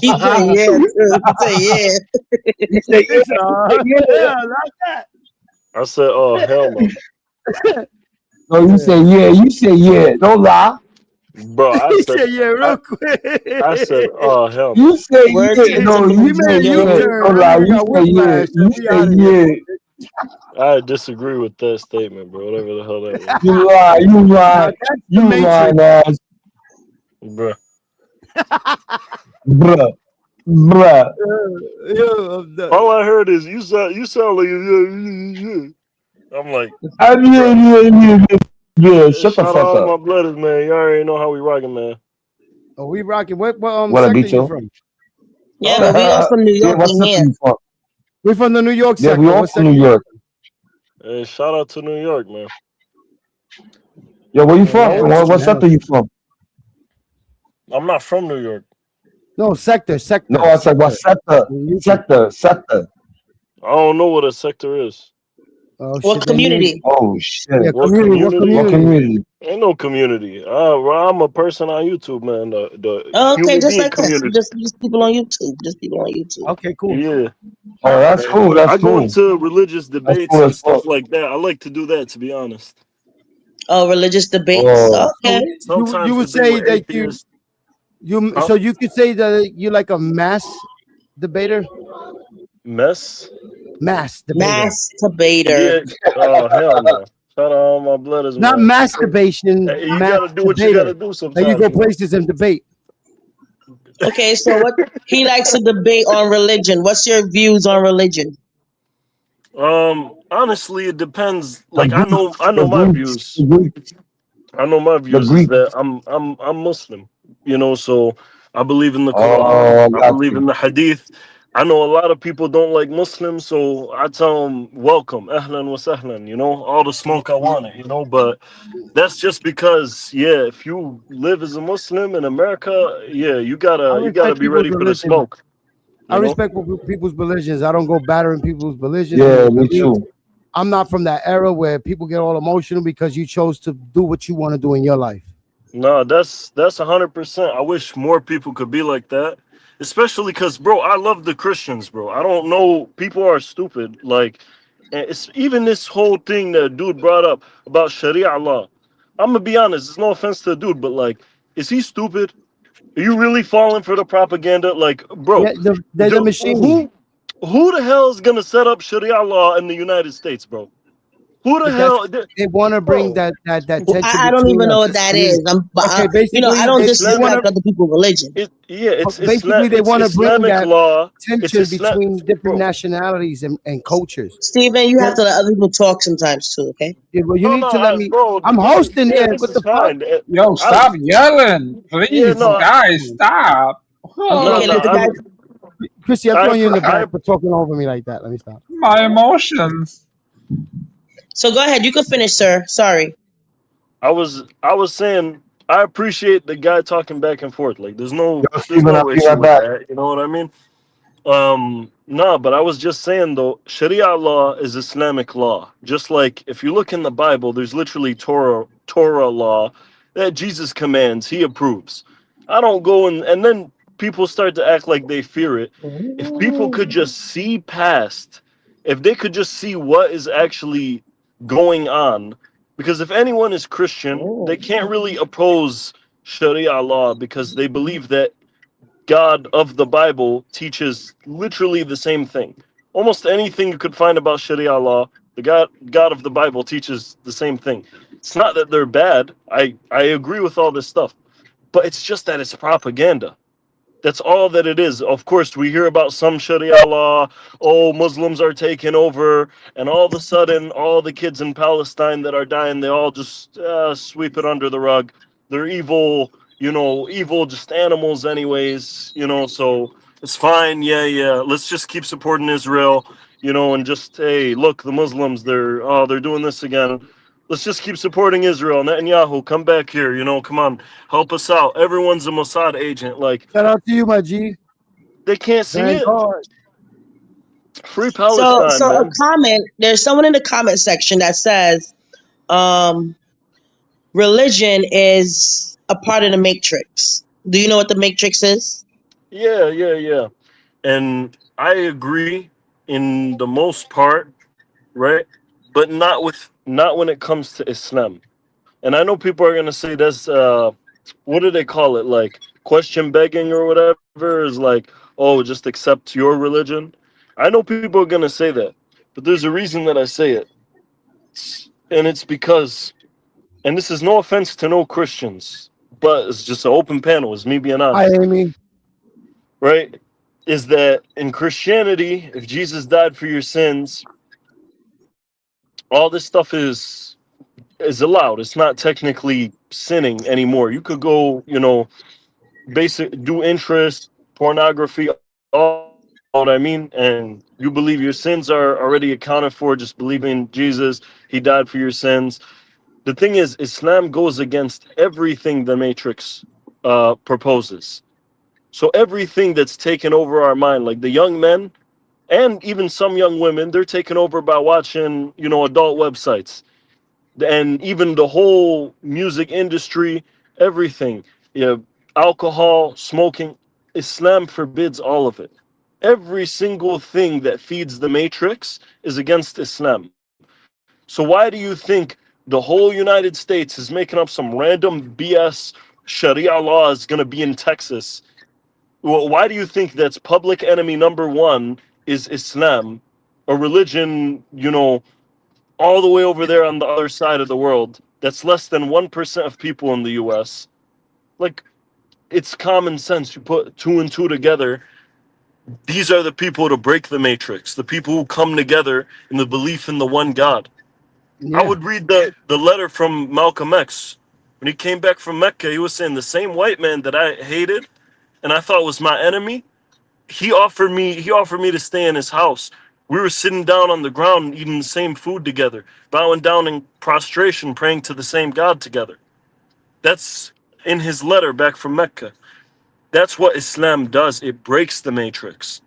He said, yeah, too. He said, yeah. You say Yeah, like that. I said, oh, hell no. No, you say yeah. Don't lie. Bro, I He said, said, yeah, real quick. I said, oh, hell no. You say Word yeah. to the No, Timberland you He made a say yeah. U-turn. Don't That lie. nigga You got say yeah. whiplash. You Be say out of here. yeah. I disagree with that statement, bro. Whatever the hell that was. You lie. You Now, lie. that's the You Matrix. lying ass, Bruh. bruh. All I heard is you sound like I'm like, Yeah. Shut the shout fuck out to up. my brothers, man. You already know how we rocking, man. Oh, we rocking. What Wella sector you bicho. from? Yeah, but we all from New Yeah, York what's in up here. you from? We from the New York Yeah, sector. we all What from sector? New York. Hey, shout out to New York, man. Yo, where you Yeah, from? y'all What Western sector hell. you from? I'm not from New York. No, sector. No, I said what sector? Sector. I don't know what a sector is. Oh What shit! They named. community? Oh shit. Yeah, What community. What community? What community? community? Ain't no community. Well, I'm a person on YouTube, man. The Okay, human just being like us. community. Just people on YouTube. Just people on YouTube. Okay, cool. Yeah. Oh, that's cool. That's I go cool. into religious That's debates cool and as stuff fuck. like that. I like to do that, to be honest. Oh, religious debates. Oh, Okay. So you Sometimes would debate say with that atheists. you Huh? so you could say that you're like a mass debater. Mess? Mass debater. Masturbator. Yeah. Oh, hell no. Shout out all my blooders, Not man. masturbation, Hey, you mass gotta do what you debater. gotta do Like you sometimes, go man. places and debate. Okay, so what he likes to debate on religion. What's your views on religion? Honestly, it depends. the Like I know Greeks, the my Greeks, views. the Greeks, I know my the views is Greeks. that I'm Muslim, you know, so I believe in the Quran, Oh, I I got believe you. in the Hadith. I know a lot of people don't like Muslims, so I tell them welcome, ahlan wa sahlan, you know, all the smoke I want it, you know, but that's just because, yeah, if you live as a Muslim in America, yeah, you I gotta respect be people's ready for the religion. smoke, I you know. respect people's religions. I don't go battering people's religions and Yeah, their me beliefs. too. I'm not from that era where people get all emotional because you chose to do what you want to do in your life. No, that's 100%. I wish more people could be like that, especially because, bro, I love the Christians, bro. I don't know, people are stupid. Like, and it's even this whole thing that dude brought up about Sharia law. I'm gonna be honest. It's no offense to the dude, but like, is he stupid? Are you really falling for the propaganda? Like, bro, Yeah, they're the machine. who the hell is gonna set up Sharia law in the United States, bro? Who the But that's hell, they want to bring bro? that tension I don't between even know us. what that is. Okay, I basically don't they want disrespect to other people's religion. basically they It's want to bring Islamic that law. It's tension Islam, between different bro. nationalities and cultures. Steven, you have to let other people talk sometimes too, okay? Yeah, well, you No, need to let me. bro. I'm This is hosting here. this What is the fuck? fine. Yo, I, stop yelling, yeah, please, no, guys, stop. no, Okay, no. let the guys Chrissy, I'm I, throwing you in the I, back for talking over me like that. Let me stop. My emotions. so go ahead, you can finish, sir. Sorry. I was saying I appreciate the guy talking back and forth. Like, there's Yo, Steven, I'll no be issue right with back. that. You know what I mean? No, but I was just saying though, Sharia law is Islamic law. Just like if you look in the Bible, there's literally Torah law that Jesus commands, he approves. I don't go and then people start to act like they fear it. If people could just see past, if they could just see what is actually going on, because if anyone is Christian, they can't really oppose Sharia law because they believe that God of the Bible teaches literally the same thing. Almost anything you could find about Sharia law, the God of the Bible teaches the same thing. It's not that they're bad. I agree with all this stuff, but it's just that it's propaganda. That's all that it is. Of course, we hear about some Sharia law. Oh, Muslims are taking over, and all of a sudden, all the kids in Palestine that are dying, they all just sweep it under the rug. They're evil, evil, just animals, anyways. So it's fine. Yeah, yeah. Let's just keep supporting Israel, and just hey, look, the Muslims, they're doing this again. Let's just keep supporting Israel. Netanyahu, come back here. Come on, help us out. Everyone's a Mossad agent. Like, Shout out to you, my G. they can't see Thank it. God. Free So Palestine, a man. comment, there's someone in the comment section that says, religion is a part of the matrix. Do you know what the matrix is? Yeah, yeah, yeah. And I agree in the most part, right? But not when it comes to Islam. And I know people are gonna say that's what do they call it? Like question begging or whatever is like, oh, just accept your religion. I know people are gonna say that, but there's a reason that I say it. And it's because, and this is no offense to no Christians, but it's just an open panel, it's me being Hi, honest, Amy. right? Is that in Christianity, if Jesus died for your sins, all this stuff is allowed. It's not technically sinning anymore. You could go, do interest, pornography, all what I mean, and you believe your sins are already accounted for. Just believing Jesus, He died for your sins. The thing is, Islam goes against everything the Matrix proposes. So everything that's taken over our mind, like the young men, And even some young women, they're taken over by watching, adult websites. And even the whole music industry, everything, alcohol, smoking, Islam forbids all of it. Every single thing that feeds the matrix is against Islam. So why do you think the whole United States is making up some random BS Sharia law is going to be in Texas? Well, why do you think that's public enemy number one is Islam, a religion, all the way over there on the other side of the world? That's less than 1% of people in the US. Like, it's common sense. You put two and two together. These are the people to break the matrix, the people who come together in the belief in the one God. I would read the letter from Malcolm X. When he came back from Mecca, he was saying the same white man that I hated and I thought was my enemy, he offered me to stay in his house. We were sitting down on the ground eating the same food together, bowing down in prostration, praying to the same God together. That's in his letter back from Mecca. That's what Islam does. It breaks the matrix.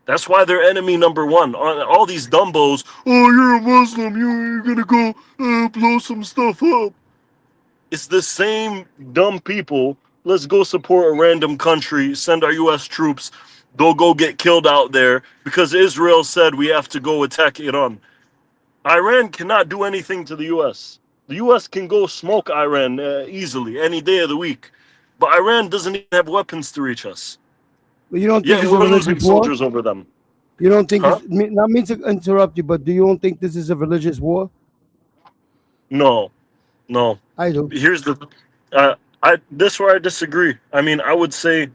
That's why they're enemy number one. All these dumbos, oh, you're a Muslim, you're gonna go blow some stuff up. It's the same dumb people. Let's go support a random country, send our U.S. troops. They'll go get killed out there because Israel said we have to go attack Iran. Iran cannot do anything to the U.S. The U.S. can go smoke Iran easily any day of the week. But Iran doesn't even have weapons to reach us. But you don't think Yeah, it's a we're religious losing war? soldiers over them. You don't think Huh? not mean to interrupt you, but do you don't think this is a religious war? No. I do. Here's the this where I disagree. I mean, I would say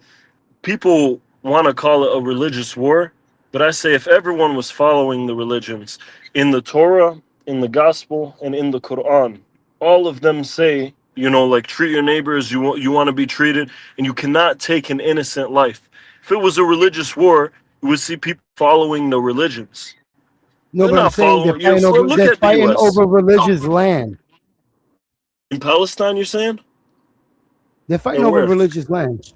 people want to call it a religious war, but I say if everyone was following the religions in the Torah, in the Gospel, and in the Quran, all of them say, like treat your neighbor as you want to be treated, and you cannot take an innocent life. If it was a religious war, you would see people following the religions. No, They're but I'm not saying following. Look they're at the fighting U.S. over religious land. In Palestine, you're saying? They're fighting Or over where? religious land.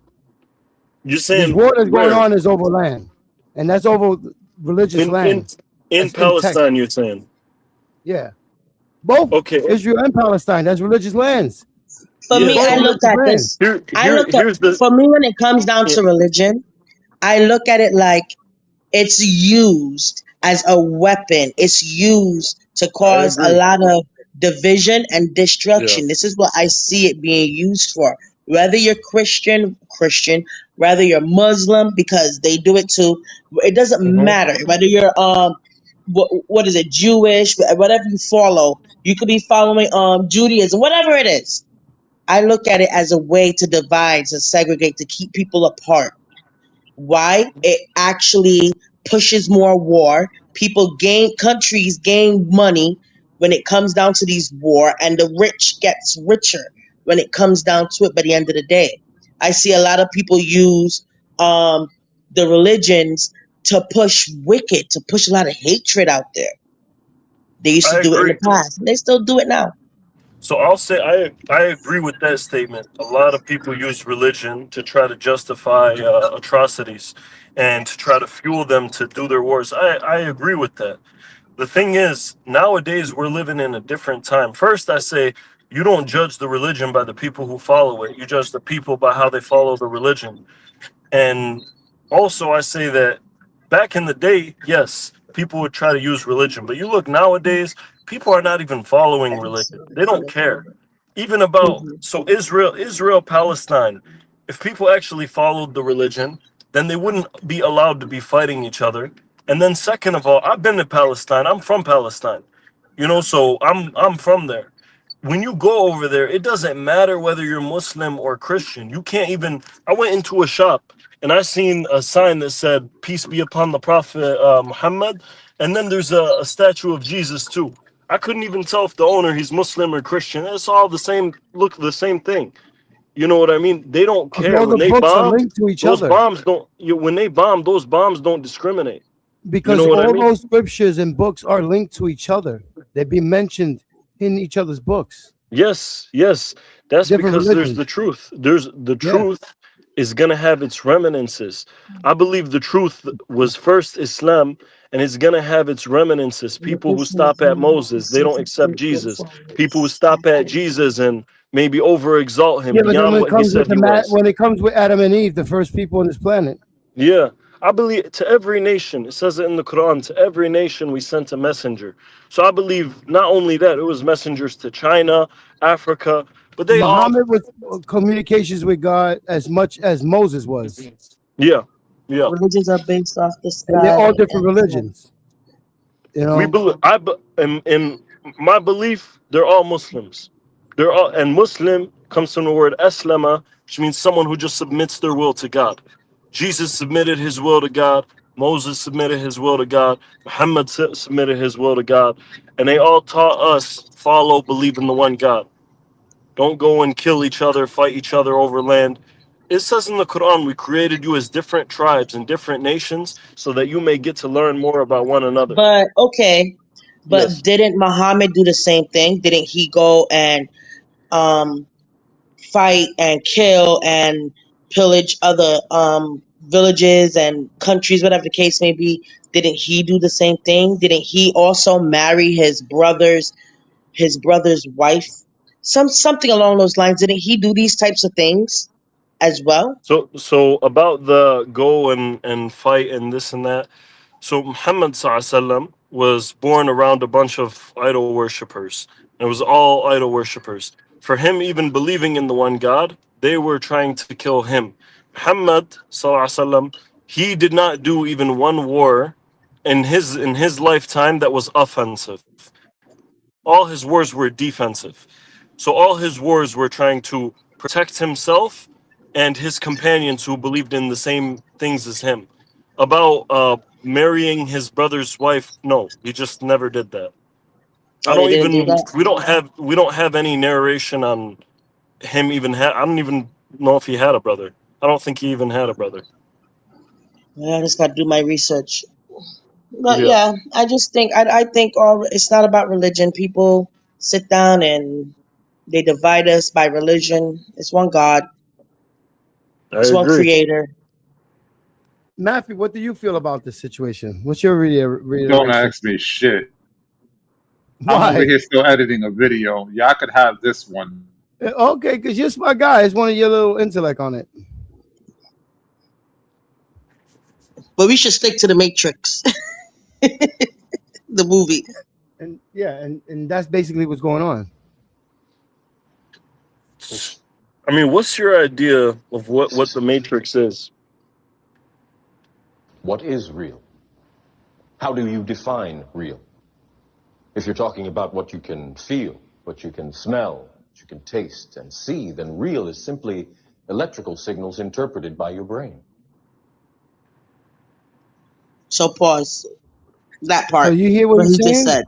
You're This saying war that's going where? on is over land, and that's over religious In land. That's in Palestine, Texas. you're saying? Yeah, both Okay. Israel and Palestine. That's religious lands. For Yeah. me, I Both look religious at lands. this. Here's the. For me, when it comes down Yeah, to religion, I look at it like it's used as a weapon. It's used to I cause a agree. lot of division and Yeah. destruction. This is what I see it being used for. Whether you're Christian, whether you're Muslim, because they do it too. It doesn't Mm-hmm. matter whether you're what is it, Jewish, whatever you follow. You could be following Judaism, whatever it is. I look at it as a way to divide, to segregate, to keep people apart. Why? It actually pushes more war. Countries gain money when it comes down to these war, and the rich gets richer when it comes down to it. By the end of the day, I see a lot of people use um, the religions to push wicked, to push a lot of hatred out there. They used to I do it in the agree. past, and they still do it now. So I'll say I agree with that statement. A lot of people use religion to try to justify atrocities and to try to fuel them to do their wars. I agree with that. The thing is, nowadays we're living in a different time. First, I say you don't judge the religion by the people who follow it. You judge the people by how they follow the religion. And also, I say that back in the day, yes, people would try to use religion, but you look nowadays, people are not even following religion. They don't care. Even about Mhm. Israel, Palestine. If people actually followed the religion, then they wouldn't be allowed to be fighting each other. And then, second of all, I've been to Palestine. I'm from Palestine, so I'm from there. When you go over there, it doesn't matter whether you're Muslim or Christian. You can't even. I went into a shop and I seen a sign that said "Peace be upon the Prophet Muhammad," and then there's a statue of Jesus too. I couldn't even tell if the owner he's Muslim or Christian. It's all the same. Look, the same thing. You know what I mean? They don't Because care all when the they books are bomb. linked to each Those other. bombs don't. When they bomb, those bombs don't discriminate. You Because know what I all mean? those scriptures and books are linked to each other. They be mentioned in each other's books. Yes. That's Different because there's religions. the truth. There's the Yeah. truth is going to have its reminiscences. I believe the truth was first Islam, and it's going to have its reminiscences. People who stop at Moses, they don't accept Jesus. People who stop at Jesus and maybe over exalt him Yeah, but then beyond what he said he was. when it comes with Adam and Eve, the first people on this planet. Yeah, I believe to every nation, it says it in the Quran, to every nation we sent a messenger. So I believe not only that, it was messengers to China, Africa, but they all, Muhammad was communications with God as much as Moses was. yeah, yeah. Religions are based off the And they're all sky. different religions. You know, We believe, in my belief, they're all Muslims. They're all, and Muslim comes from the word aslama, which means someone who just submits their will to God. Jesus submitted his will to God. Moses submitted his will to God. Muhammad submitted his will to God. And they all taught us, follow, believe in the one God. Don't go and kill each other, fight each other over land. It says in the Quran, we created you as different tribes and different nations so that you may get to learn more about one another. But okay, but Yes. didn't Muhammad do the same thing? Didn't he go and fight and kill and pillage other villages and countries, whatever the case may be? Didn't he do the same thing? Didn't he also marry his brother's wife? Something along those lines. Didn't he do these types of things as well? So about the go and fight and this and that. So Muhammad sallam was born around a bunch of idol worshippers. It was all idol worshippers. For him, even believing in the one God, they were trying to kill him. Muhammad sallam, he did not do even one war in his lifetime that was offensive. All his wars were defensive. So all his wars were trying to protect himself and his companions who believed in the same things as him. About marrying his brother's wife, no, he just never did that. I Oh, they don't didn't do even that. we don't have any narration on him even I don't even know if he had a brother. I don't think he even had a brother. Yeah, I just got to do my research. But Yeah, yeah, I just think I think all it's not about religion. People sit down and they divide us by religion. It's one God. I It's one agree. Creator. Matthew, what do you feel about this situation? What's your Don't reiteration? ask me shit. I'm over Why? here still editing a video. Y'all could have this one. Okay, because you're my guy. It's one of your little intellect on it. But we should stick to the Matrix, the movie. And yeah, and that's basically what's going on. I mean, what's your idea of what the Matrix is? What is real? How do you define real? If you're talking about what you can feel, what you can smell, what you can taste and see, then real is simply electrical signals interpreted by your brain. So pause that So part. you hear what What he's he just saying? said,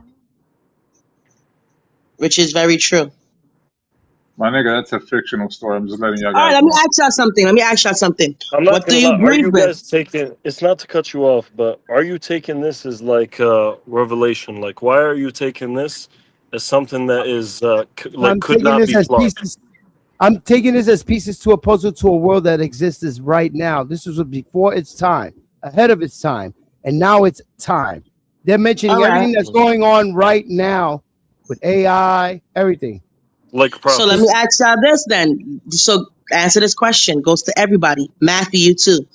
which is very true. My nigga, that's a fictional story. I'm just letting y'all All right, guys let me know. ask y'all something. I'm not What do gonna you lie. Are breathe you with? guys taking? It's not to cut you off, but are you taking this as like revelation? Like, why are you taking this as something that is like I'm could taking not this be as flawed? pieces. I'm taking this as pieces to a puzzle to a world that exists right now. This was before its time, ahead of its time, and now it's time. They're mentioning All right. everything that's going on right now with AI, everything. Like So let me prophecy. ask y'all this then. So answer this question. Goes to everybody. Matthew, you too.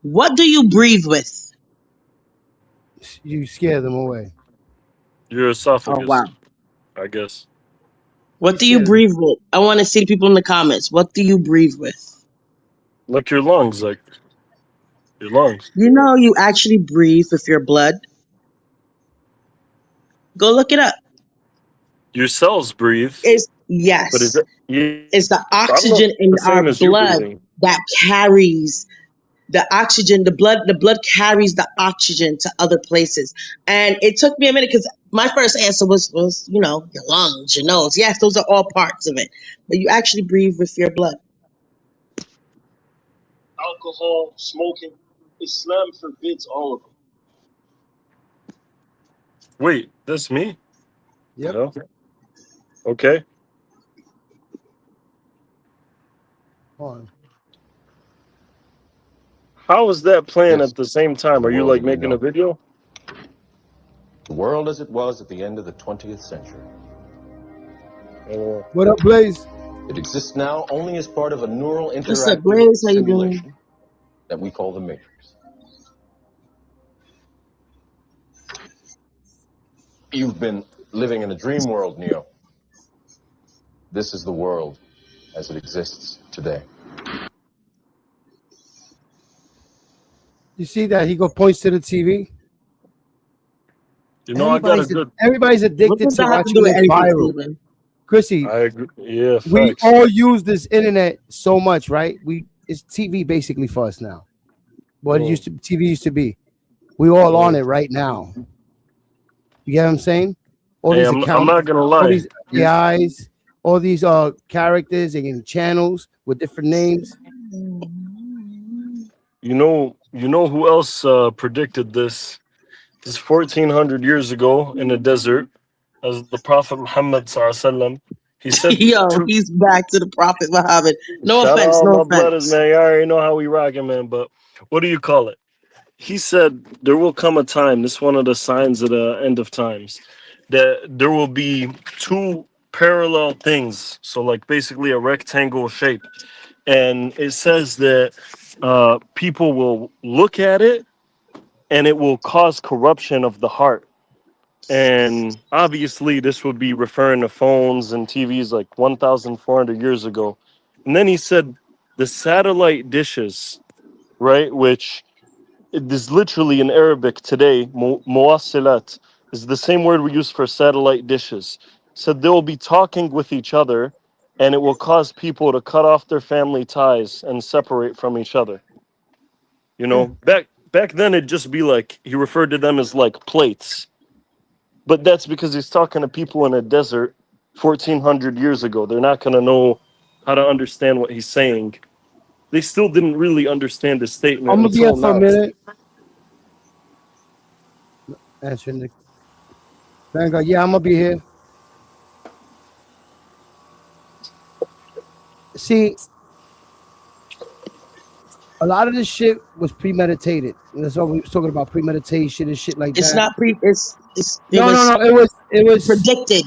What do you breathe with? You scare them away. Your Oh esophagus, wow. I guess. You What do you scare them. breathe with? I want to see people in the comments. What do you breathe with? Like your lungs, like your lungs. You know you actually breathe with your blood. Go look it up. Your cells breathe, It's but is yes. it? Yeah, It's the I don't know if oxygen it's in the our same as you blood breathing. that carries the oxygen. The blood carries the oxygen to other places. And it took me a minute because my first answer was your lungs, your nose. Yes, those are all parts of it. But you actually breathe with your blood. Alcohol, smoking, Islam forbids all of them. Wait, that's me? Yep. Yeah. Okay. Hold on. How is that playing Yes, at the same time? the Are you world like that we making a know. video? The world as it was at the end of the 20th century. What up, Blaze? It exists now only as part of a neural What's up, interactive Blaze? How you doing? simulation that we call the Matrix. You've been living in a dream world, Neo. This is the world as it exists today. You see that? He points to the TV. You know, I got a good. Everybody's What addicted does to that have to watching do with this anything, viral. Steven? Chrissy, I agree. Yeah, we facts. all use this internet so much, right? It's TV basically for us now. What it TV used to be. We all on it right now. You get what I'm saying? All Hey, these I'm accounts, not gonna all lie. these AIs, all these characters and channels with different names. You know who else predicted this? This 1400 years ago in the desert, as the Prophet Muhammad sallam, he said, Yo, he's back to the Prophet Muhammad. No "Shout offense, out no my brothers, offense. man. You already know how we rocking, man. But what do you call it?" He said, "There will come a time. This is one of the signs of the end of times, that there will be two parallel things. So, like basically a rectangle shape, and it says that people will look at it." And it will cause corruption of the heart. And obviously, this would be referring to phones and TVs like 1,400 years ago. And then he said the satellite dishes, right, which it is literally in Arabic today, muwassilat, is the same word we use for satellite dishes. Said they will be talking with each other and it will cause people to cut off their family ties and separate from each other. You know, back then it'd just be like he referred to them as like plates. But that's because he's talking to people in a desert 1400 years ago. They're not gonna know how to understand what he's saying. They still didn't really understand the statement I'm gonna be here until for a now. minute. Answering the Vanguard. Yeah, I'm gonna be here. See, a lot of this shit was premeditated. And that's what we was talking about, premeditation and shit like It's that. not it's it No, was it was predicted.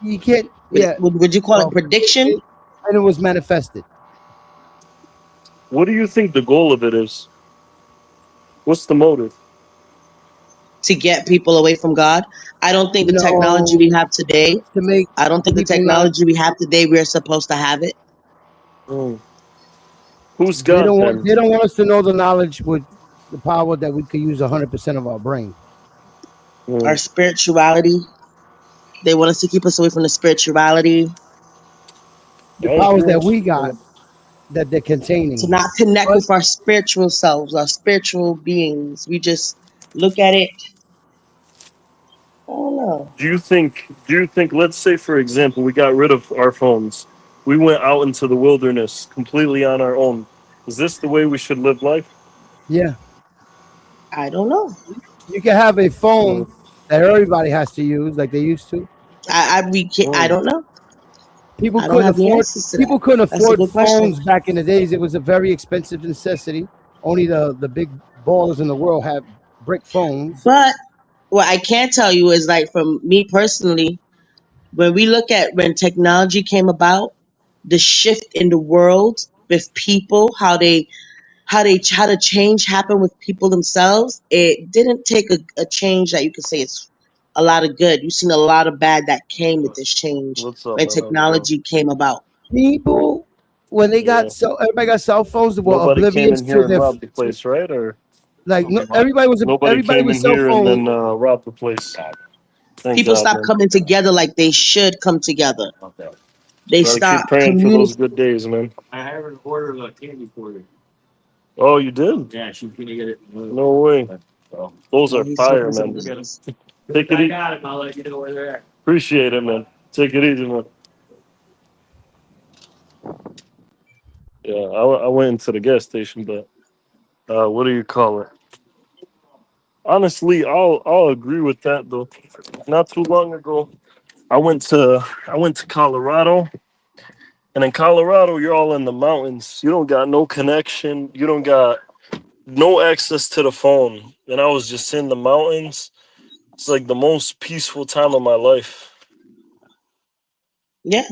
you can't yeah. Would you call it prediction? And it was manifested. What do you think the goal of it is? What's the motive? To get people away from God. I don't think the technology we have today. To make I don't think the people not, technology we have today we're supposed to have it. Who's they God don't then? want they don't want us to know the knowledge with the power that we could use 100% of our brain. Our spirituality. They want us to keep us away from the spirituality. The powers that we got that they're containing. To not connect with our spiritual selves, our spiritual beings. We just look at it. I don't know. Do you think let's say for example we got rid of our phones. We went out into the wilderness completely on our own. Is this the way we should live life? Yeah. I don't know. You can have a phone that everybody has to use like they used to. I don't know. People I don't couldn't have the afford answers to people that. couldn't That's a afford good question. phones back in the days. It was a very expensive necessity. Only the big ballers in the world had brick phones. But what I can tell you is, like, from me personally, when we look at when technology came about, the shift in the world with people, how the change happened with people themselves, it didn't take a change that you could say it's a lot of good. You've seen a lot of bad that came with this change What's up, when man? technology came about. People, when they got everybody got cell phones, they were Nobody came oblivious in here to and their robbed the place, right? Or like no, everybody nobody came with in cell here and phones. then robbed the place. Thank People God, stopped man. coming together like they should come together. They Gotta keep stopped praying for those good days, man. I have an order of a candy for you. Oh, you did? Yeah, she's gonna get it. No way. Those are fire, man. Take it I easy. got it. I'll let you know where they're at. Appreciate it, man. Take it easy, man. Yeah, I went into the gas station, but what do you call it? Honestly, I'll agree with that though. Not too long ago, I went to Colorado, and in Colorado, you're all in the mountains. You don't got no connection. You don't got no access to the phone, and I was just in the mountains. It's like the most peaceful time of my life. Yeah,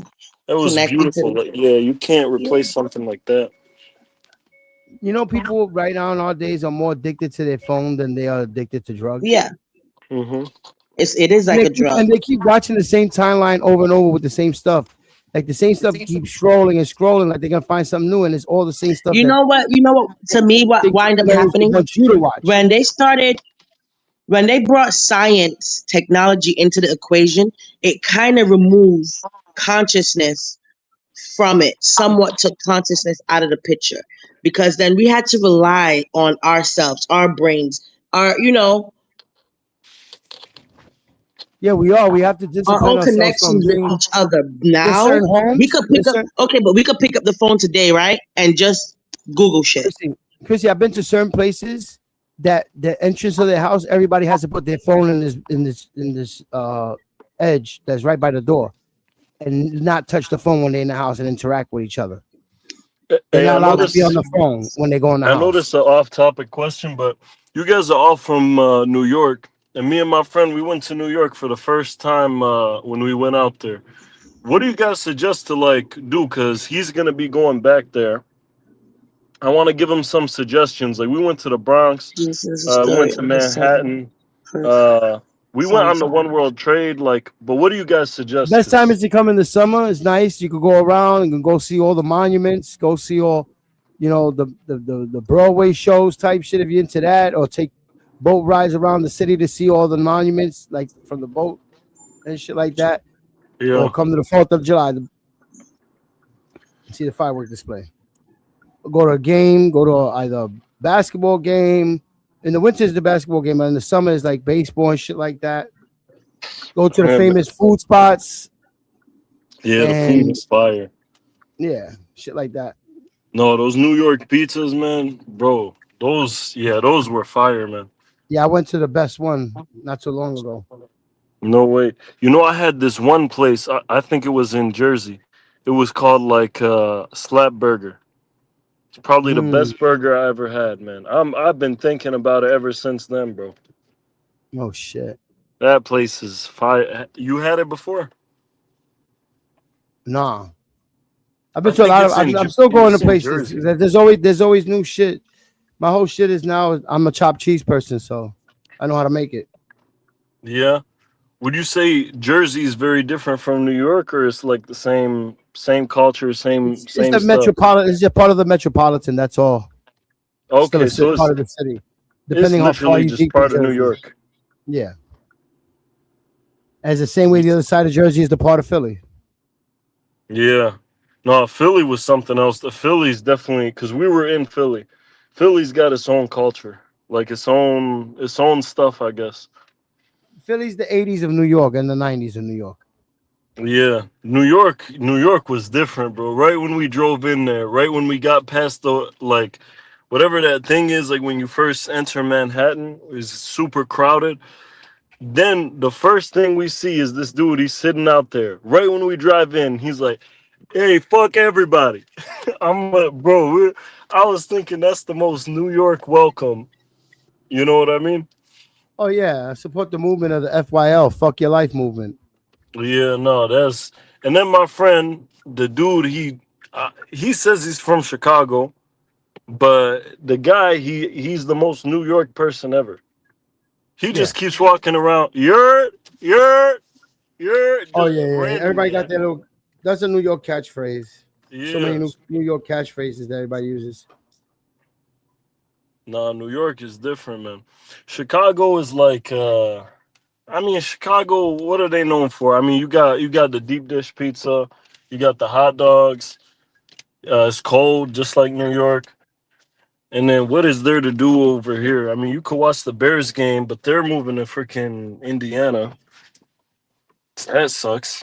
It was connected to beautiful. the, Like, yeah, you can't yeah. replace something like that. You know, people right now nowadays are more addicted to their phone than they are addicted to drugs. Yeah, Mm-hmm. it is And like they a drug. keep watching the same timeline over and over with the same stuff. Like the same stuff keeps scrolling and scrolling, like they're gonna find something new, and it's all the same stuff You that know what? You know what? To me, what think wind up they happening want you to watch. when they started, when they brought science, technology into the equation, it kind of removed consciousness from it. Somewhat took consciousness out of the picture because then we had to rely on ourselves, our brains, our Yeah, we are. We have to our discipline own ourselves from connections with being. each other. There's Now certain we homes. could pick up. Okay, but we could pick up the phone today, right, and just Google shit. Chrissy, I've been to certain places that the entrance of their house, everybody has to put their phone in this edge that's right by the door, and not touch the phone when they're in the house and interact with each other. They're Hey, not I allowed to be noticed. on the phone when they go in the I house. noticed an off-topic question, but you guys are all from New York, and me and my friend we went to New York for the first time when we went out there. What do you guys suggest to like do? Cause he's gonna be going back there. I want to give him some suggestions. Like we went to the Bronx, This is the we went story to of the seven Manhattan, first we went on sons the of One World Trade. Like, but what do you guys suggest? Best time 'Cause- is to come in the summer. It's nice. You could go around and go see all the monuments, go see all, the Broadway shows type shit if you're into that, or take boat rides around the city to see all the monuments, like from the boat and shit like that. yeah. Or come to the 4th of July to see the firework display. Go to a game, go to either a basketball game. In the winter is the basketball game, and in the summer is like baseball and shit like that. Go to the Man, famous food spots. yeah, the food is fire. Yeah, shit like that. No, those New York pizzas, man, bro. Those were fire, man. Yeah, I went to the best one not too long ago. No way. You know, I had this one place. I think it was in Jersey. It was called like Slap Burger. It's probably the best burger I ever had, man. I've been thinking about it ever since then, bro. Oh shit. That place is fire. You had it before? Nah. I've been to a lot of. I'm still going to places. There's always new shit. My whole shit is now. I'm a chopped cheese person, so I know how to make it. Yeah. Would you say Jersey is very different from New York, or it's like the same culture, same It's the stuff? metropolitan. It's just part of the metropolitan. That's all. Okay, so it's part of the city. Depending it's how far literally you just deep part in of New Jersey. York. Yeah. As the same way the other side of Jersey is the part of Philly. Yeah. No, Philly was something else. The Philly's definitely because we were in Philly. Philly's got its own culture, like its own stuff, I guess. Philly's the 80s of New York and the 90s of New York. Yeah, New York was different, bro. Right when we drove in there, right when we got past the like whatever that thing is, like when you first enter Manhattan, is super crowded. Then the first thing we see is this dude. He's sitting out there. Right when we drive in, he's like, "Hey, fuck everybody." I'm like, bro. I was thinking that's the most New York welcome. You know what I mean? Oh yeah, I support the movement of the FYL, fuck your life movement. Yeah, no, that's. And then my friend, the dude, he says he's from Chicago, but the guy, he's the most New York person ever. He just keeps walking around. You're. Oh yeah. Everybody got their little. That's a New York catchphrase. Yeah. So many New York catchphrases that everybody uses. Nah, New York is different, man. Chicago is like. I mean, Chicago. What are they known for? I mean, you got the deep dish pizza, you got the hot dogs. It's cold, just like New York. And then what is there to do over here? I mean, you could watch the Bears game, but they're moving to freaking Indiana. That sucks.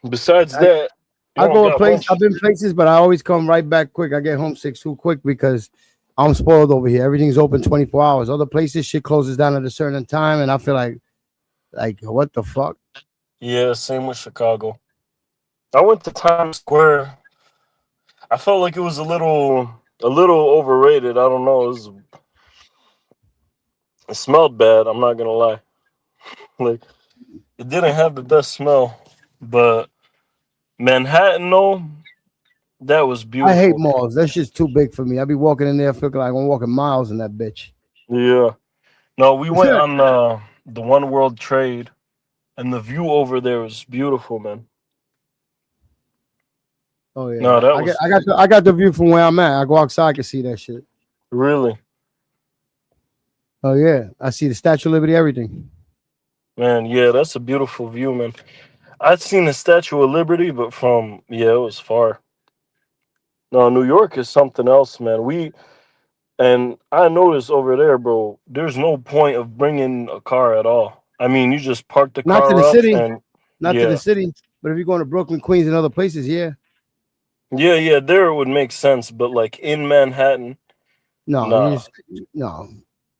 Besides that, I go a place. I've been places, but I always come right back quick. I get homesick too quick because I'm spoiled over here. Everything's open 24 hours. Other places, shit closes down at a certain time, and I feel like what the fuck? Yeah, same with Chicago. I went to Times Square. I felt like it was a little A little overrated. I don't know. It smelled bad. I'm not gonna lie. Like it didn't have the best smell, but Manhattan, though, that was I hate beautiful. malls. That shit's too big for me. I be walking in there feeling like I'm walking miles in that bitch. Yeah. No, we went on the One World Trade, and the view over there was beautiful, man. Oh yeah. No, that was I got the view from where I'm at. I go outside, I can see that shit. really, Oh yeah. I see the Statue of Liberty, everything. man. Yeah, that's a beautiful view, man. I'd seen the Statue of Liberty, but from it was far. No, New York is something else, man. And I noticed over there, bro. There's no point of bringing a car at all. I mean, you just park the Not to car the up, city. and Not to the city. But if you're going to Brooklyn, Queens, and other places, yeah. yeah, there it would make sense. But like in Manhattan, No, nah.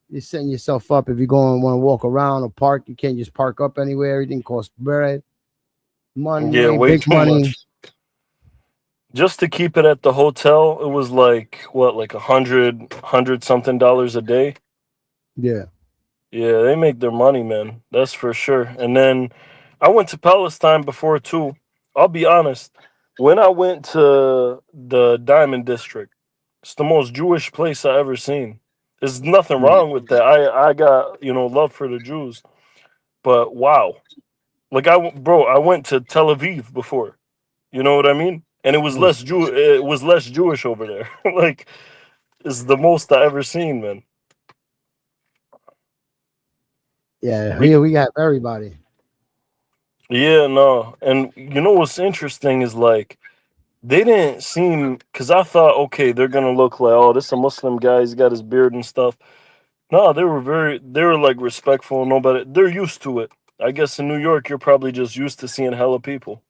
You're setting yourself up if you're going to want to walk around or park. You can't just park up anywhere. Everything costs bread, money, Yeah, way big too money. much. Just to keep it at the hotel, it was like what, like $100 something a day. Yeah. Yeah, they make their money, man. That's for sure. And then I went to Palestine before too. I'll be honest. When I went to the Diamond District, it's the most Jewish place I ever seen. There's nothing wrong with that. I got love for the Jews, but wow, like I went to Tel Aviv before. You know what I mean? And it was less Jewish over there. Like it's the most I ever seen, man. Yeah, here we got everybody. Yeah, no. And you know what's interesting is like they didn't seem, because I thought, okay, they're gonna look like, oh, this is a Muslim guy, he's got his beard and stuff. No, they were like respectful. Nobody, they're used to it. I guess in New York, you're probably just used to seeing hella people.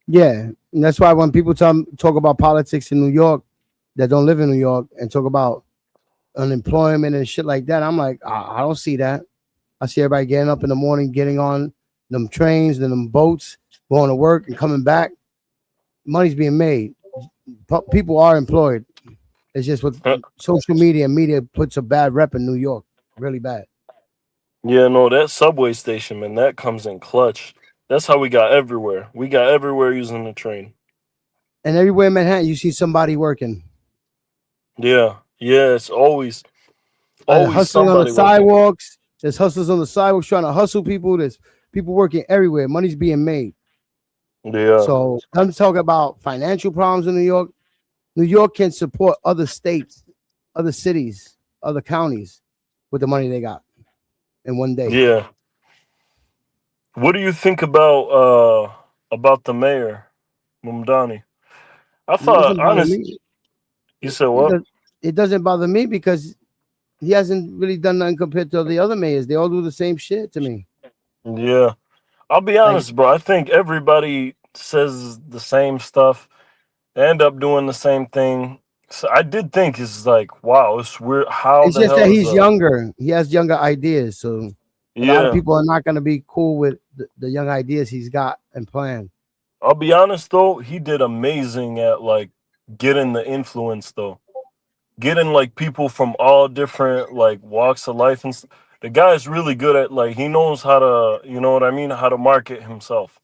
Yeah, and that's why when people talk about politics in New York that don't live in New York and talk about unemployment and shit like that, I'm like, I don't see that. I see everybody getting up in the morning, getting on them trains and them boats, going to work and coming back. Money's being made. People are employed. It's just with social media puts a bad rep in New York, really bad. Yeah, no, that subway station, man, that comes in clutch. That's how we got everywhere. We got everywhere using the train. And everywhere in Manhattan, you see somebody working. Yeah, it's always hustling on the somebody working. sidewalks. There's hustlers on the sidewalks trying to hustle people. There's people working everywhere. Money's being made. Yeah. So I'm talking about financial problems in New York. New York can support other states, other cities, other counties with the money they got in one day. Yeah. What do you think about the mayor, Mumdani? I thought, honestly, you said what? It doesn't bother me because he hasn't really done nothing compared to the other mayors. They all do the same shit to me. Yeah. I'll be honest, bro. I think everybody says the same stuff. They end up doing the same thing. So I did think it's like, wow, it's weird. How it's the just hell that is he's younger. He has younger ideas. So a lot of people are not going to be cool with the young ideas he's got and planned. I'll be honest though, he did amazing at like getting the influence though. Getting like people from all different like walks of life and the guy's really good at like he knows how to, you know what I mean, how to market himself.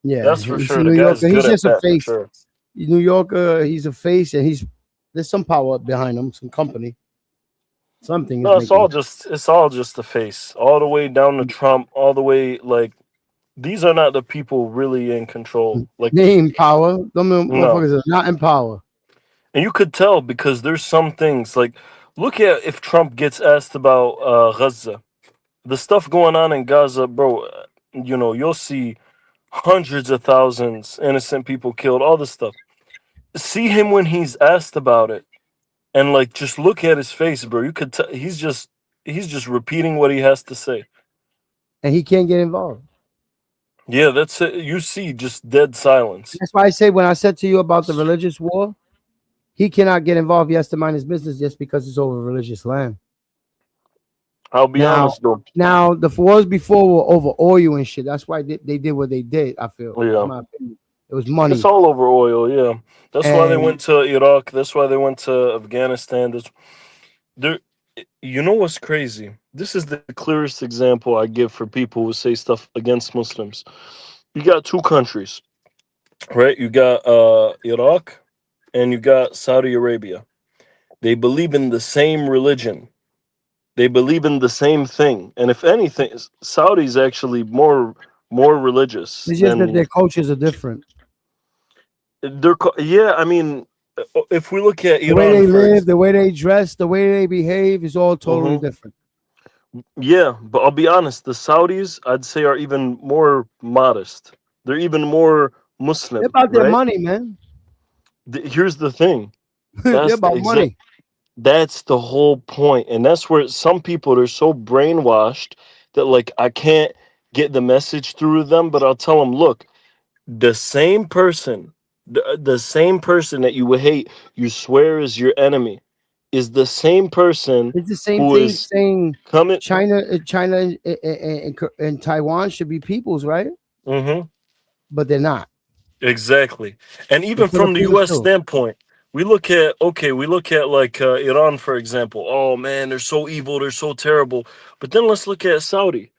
Yeah, that's for sure. New The guy's Yorker, good he's at just that a face. for sure. New Yorker, he's a face, and there's some power behind him, some company, something. No, it's all just the face, all the way down to Trump, all the way like these are not the people really in control. Like they in power. Them motherfuckers are not in power. And you could tell because there's some things like look at if Trump gets asked about Gaza, the stuff going on in Gaza, bro. You'll see hundreds of thousands innocent people killed, all this stuff. See him when he's asked about it, and like just look at his face, bro. You could tell he's just repeating what he has to say, and he can't get involved. Yeah, that's it. You see just dead silence. That's why I say when I said to you about the religious war, he cannot get involved. He has to mind his business just because it's over religious land. I'll be honest though. Now the wars before were over oil and shit. That's why they did what they did. I feel. Yeah. In my opinion. It was money. It's all over oil. Yeah, that's why they And went to Iraq. That's why they went to Afghanistan. There, you know what's crazy? This is the clearest example I give for people who say stuff against Muslims. You got two countries, right? You got Iraq and you got Saudi Arabia. They believe in the same religion. They believe in the same thing. And if anything, Saudi's actually more religious it's just that than their cultures are different. yeah, I mean, if we look at The way Iran they for live, the way they dress, the way they behave is all totally different. yeah, but I'll be honest, the Saudis, I'd say, are even more modest. They're even more Muslim, They're about their right? money, man. Here's the thing. They're That's about money. That's the whole point. And that's where some people are so brainwashed that, like, I can't get the message through to them, but I'll tell them, look, the same person that you would hate, you swear is your enemy, is the same person It's the same who thing is saying coming. China and Taiwan should be peoples, right? Mm-hmm. But they're not. Exactly. And The even from the Philippines US too. standpoint, we look at like Iran, for example. Oh man, they're so evil, they're so terrible. But then let's look at Saudi.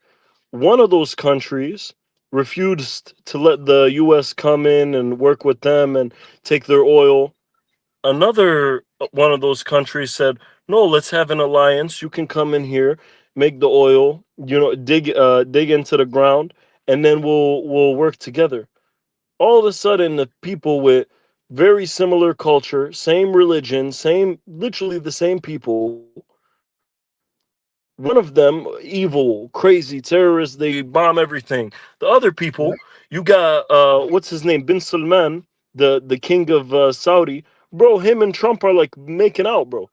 One of those countries refused to let the US come in and work with them and take their oil. Another one of those countries said, "No, let's have an alliance. You can come in here, make the oil, dig into the ground, and then we'll work together." All of a sudden, the people with very similar culture, same religion, literally the same people, one of them evil, crazy terrorists, they bomb everything. The other people, you got what's his name, Bin Salman, the king of Saudi, bro. Him and Trump are like making out, bro.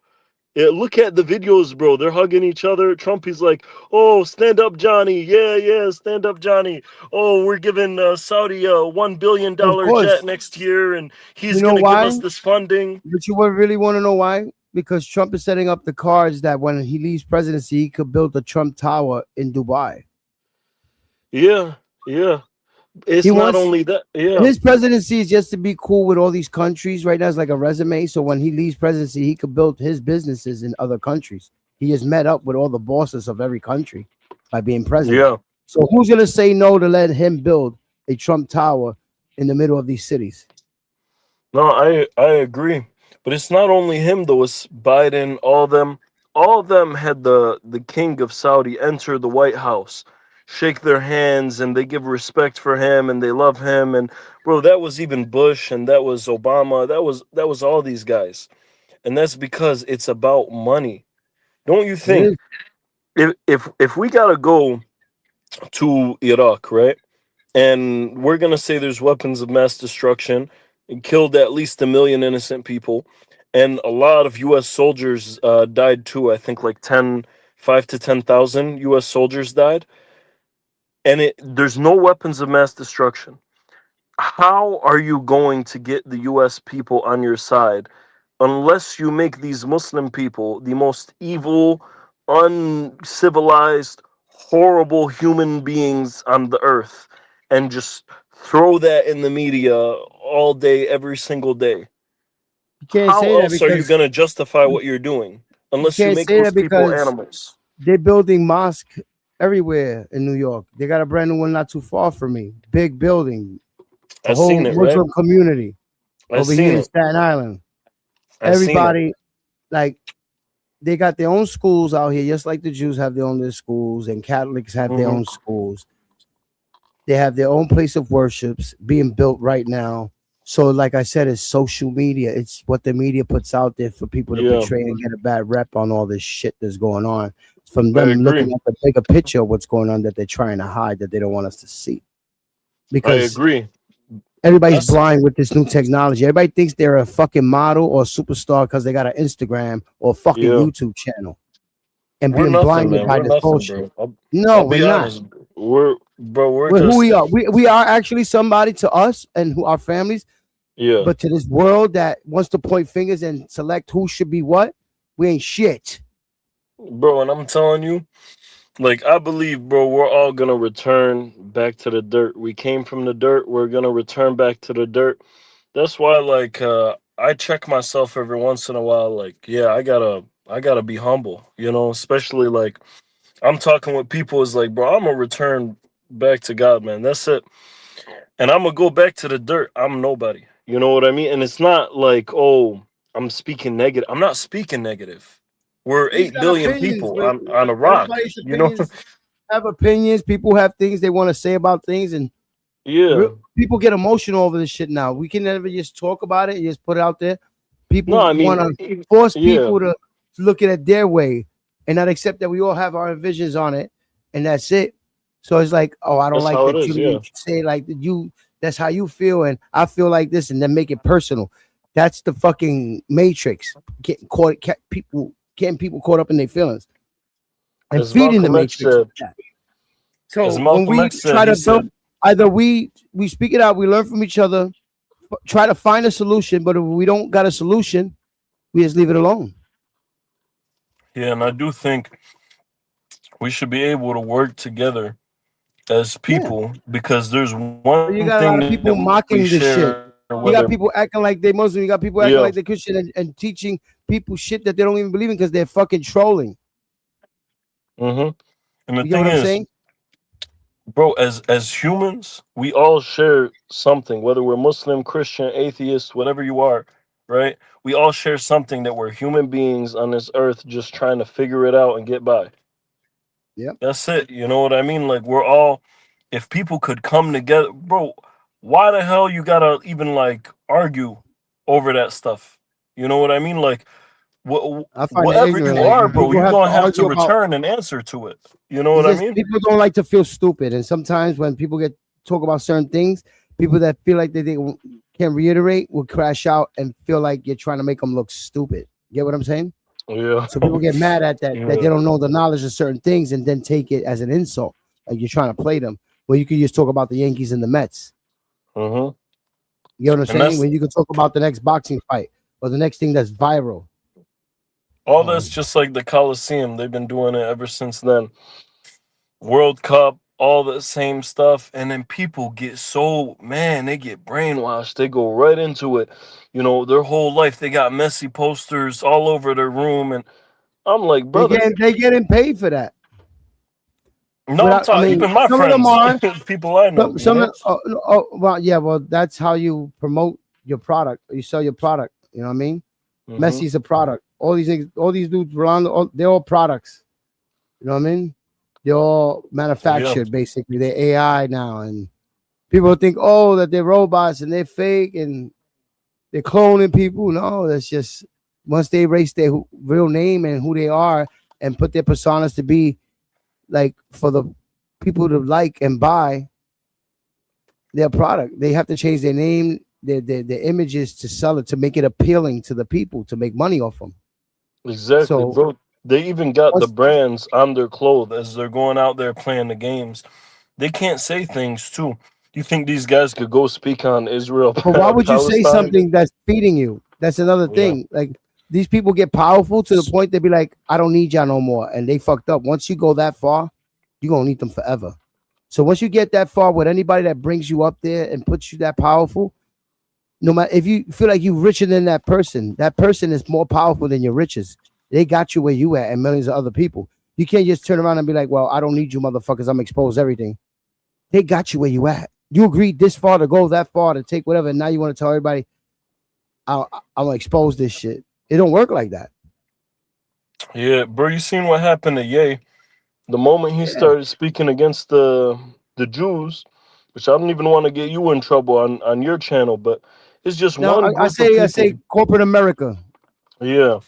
Yeah, look at the videos, bro. They're hugging each other. Trump is like, "Oh, stand up, Johnny. Yeah, stand up, Johnny. Oh, we're giving Saudi a $1 billion Of course. jet next year, and he's You know going to give why? us this funding." But you would really want to know why? Because Trump is setting up the cards that when he leaves presidency, he could build the Trump Tower in Dubai. Yeah. It's He not wants only that. Yeah. his presidency is just to be cool with all these countries. Right now, it's like a resume. So when he leaves presidency, he could build his businesses in other countries. He has met up with all the bosses of every country by being president. Yeah. So who's gonna say no to let him build a Trump Tower in the middle of these cities? No, I agree. But it's not only him though. It's Biden. All of them had the king of Saudi enter the White House, shake their hands, and they give respect for him and they love him. And bro, that was even Bush and that was Obama. That was all these guys. And that's because it's about money. Don't you think? If we gotta go to Iraq, right? And we're gonna say there's weapons of mass destruction and killed at least 1 million innocent people, and a lot of U.S. soldiers died too. I think like 5 to 10,000 U.S. soldiers died, and there's no weapons of mass destruction. How are you going to get the U.S. people on your side unless you make these Muslim people the most evil, uncivilized, horrible human beings on the earth, and just throw that in the media all day, every single day? You can't How say that else are you because going to justify what you're doing unless you can't make say those that people because animals? they're building mosque everywhere in New York. They got a brand new one not too far from me. Big building. The I've whole seen it, Muslim right? community I've over seen here in it. Staten Island. I've seen it. Everybody, like, they got their own schools out here, just like the Jews have their own schools and Catholics have their own schools. They have their own place of worships being built right now. So, like I said, it's social media. It's what the media puts out there for people to portray and get a bad rep on all this shit that's going on. It's from them looking at the bigger picture of what's going on that they're trying to hide, that they don't want us to see. Because I agree. everybody's blind with this new technology. Everybody thinks they're a fucking model or superstar because they got an Instagram or fucking YouTube channel. And We're being nothing, blinded man. by We're this nothing, bullshit. bro. No, I'll be we're honest. not. We're We're just who we are. We are actually somebody to us and who our families. Yeah. But to this world that wants to point fingers and select who should be what, we ain't shit. Bro, and I'm telling you, Like I believe, bro, we're all gonna return back to the dirt. We came from the dirt. We're gonna return back to the dirt. That's why, like, I check myself every once in a while. Like, yeah, I gotta be humble. You know, especially like I'm talking with people. Is like, bro, I'm gonna return back to God, man. That's it. And I'm gonna go back to the dirt. I'm nobody. You know what I mean? And it's not like, oh, I'm speaking negative. I'm not speaking negative. We're He's 8 got billion opinions, people but on a rock. everybody's You know? opinions have opinions. People have things they want to say about things, and Yeah. people get emotional over this shit now. We can never just talk about it and just put it out there. People No, I mean, want to force yeah, people to look at it their way and not accept that we all have our visions on it, and that's it. So it's like, oh, I don't that's like how it that is. you Yeah. say like that you. That's how you feel, and I feel like this, and then make it personal. That's the fucking matrix. Getting people caught up in their feelings and As feeding the Malcolm X matrix. said, So as when Malcolm we X said, try he to build, said, either we speak it out, we learn from each other, try to find a solution. But if we don't got a solution, we just leave it alone. yeah, and I do think we should be able to work together as Yeah. people because there's But you one got a lot thing of that people we mocking this shit. share. You Whether got people acting like they Muslim. You got people acting yeah, like they Christian and teaching people shit that they don't even believe in because they're fucking trolling. and the You get thing what I'm is, saying? bro, as humans, we all share something, whether we're Muslim, Christian, atheist, whatever you are, right? We all share something that we're human beings on this earth just trying to figure it out and get by. Yep. That's it. You know what I mean? Like we're all, if people could come together, bro, why the hell you gotta even like argue over that stuff? You know what I mean? Like I find it whatever ignorant. you Like are, when bro, people you're have to gonna have to argue about. return an answer to it. You know It's what I just mean? people don't like to feel stupid, and sometimes when people get talk about certain things, people that feel like they can't reiterate will crash out and feel like you're trying to make them look stupid. Get what I'm saying? Yeah. So people get mad at that they Yeah. don't know the knowledge of certain things and then take it as an insult, like you're trying to play them. Well, you could just talk about the Yankees and the Mets. Mm-hmm. You know what I'm And saying? that's When you can talk about the next boxing fight or the next thing that's viral. all that's just like the Coliseum. They've been doing it ever since then. World Cup, all the same stuff, and then people get so they get brainwashed. They go right into it. You know, their whole life they got Messi posters all over their room, and I'm like, brother, They getting paid for that. no, I'm I talking. mean, Even my some of them friends, are. people I know, Well, yeah, well, that's how you promote your product. You sell your product. You know what I mean? Mm-hmm. Messi's a product. All these dudes around, they're all products. You know what I mean? They're all manufactured, basically. They're AI now, and people think, oh, that they're robots and they're fake and they're cloning people. No, that's just once they erase their real name and who they are and put their personas to be like for the people to like and buy their product, they have to change their name, their images to sell it, to make it appealing to the people, to make money off them. Exactly, So bro. They even got the brands on their clothes as they're going out there playing the games. They can't say things too. You think these guys could go speak on Israel? But why would you say Palestine? something that's feeding you? That's another thing. Like these people get powerful to the point they be like, I don't need y'all no more. And they fucked up. Once you go that far, you're gonna need them forever. So once you get that far with anybody that brings you up there and puts you that powerful, no matter if you feel like you're richer than that person is more powerful than your riches. They got you where you at and millions of other people. You can't just turn around and be like, well, I don't need you motherfuckers. I'm expose everything. They got you where you at. You agreed this far to go that far to take whatever. And now you want to tell everybody, I'm going to expose this shit. It don't work like that. Yeah, bro, you seen what happened to Ye? The moment he started speaking against the Jews, which I don't even want to get you in trouble on your channel, but it's just one group of people. I say corporate America. Yeah.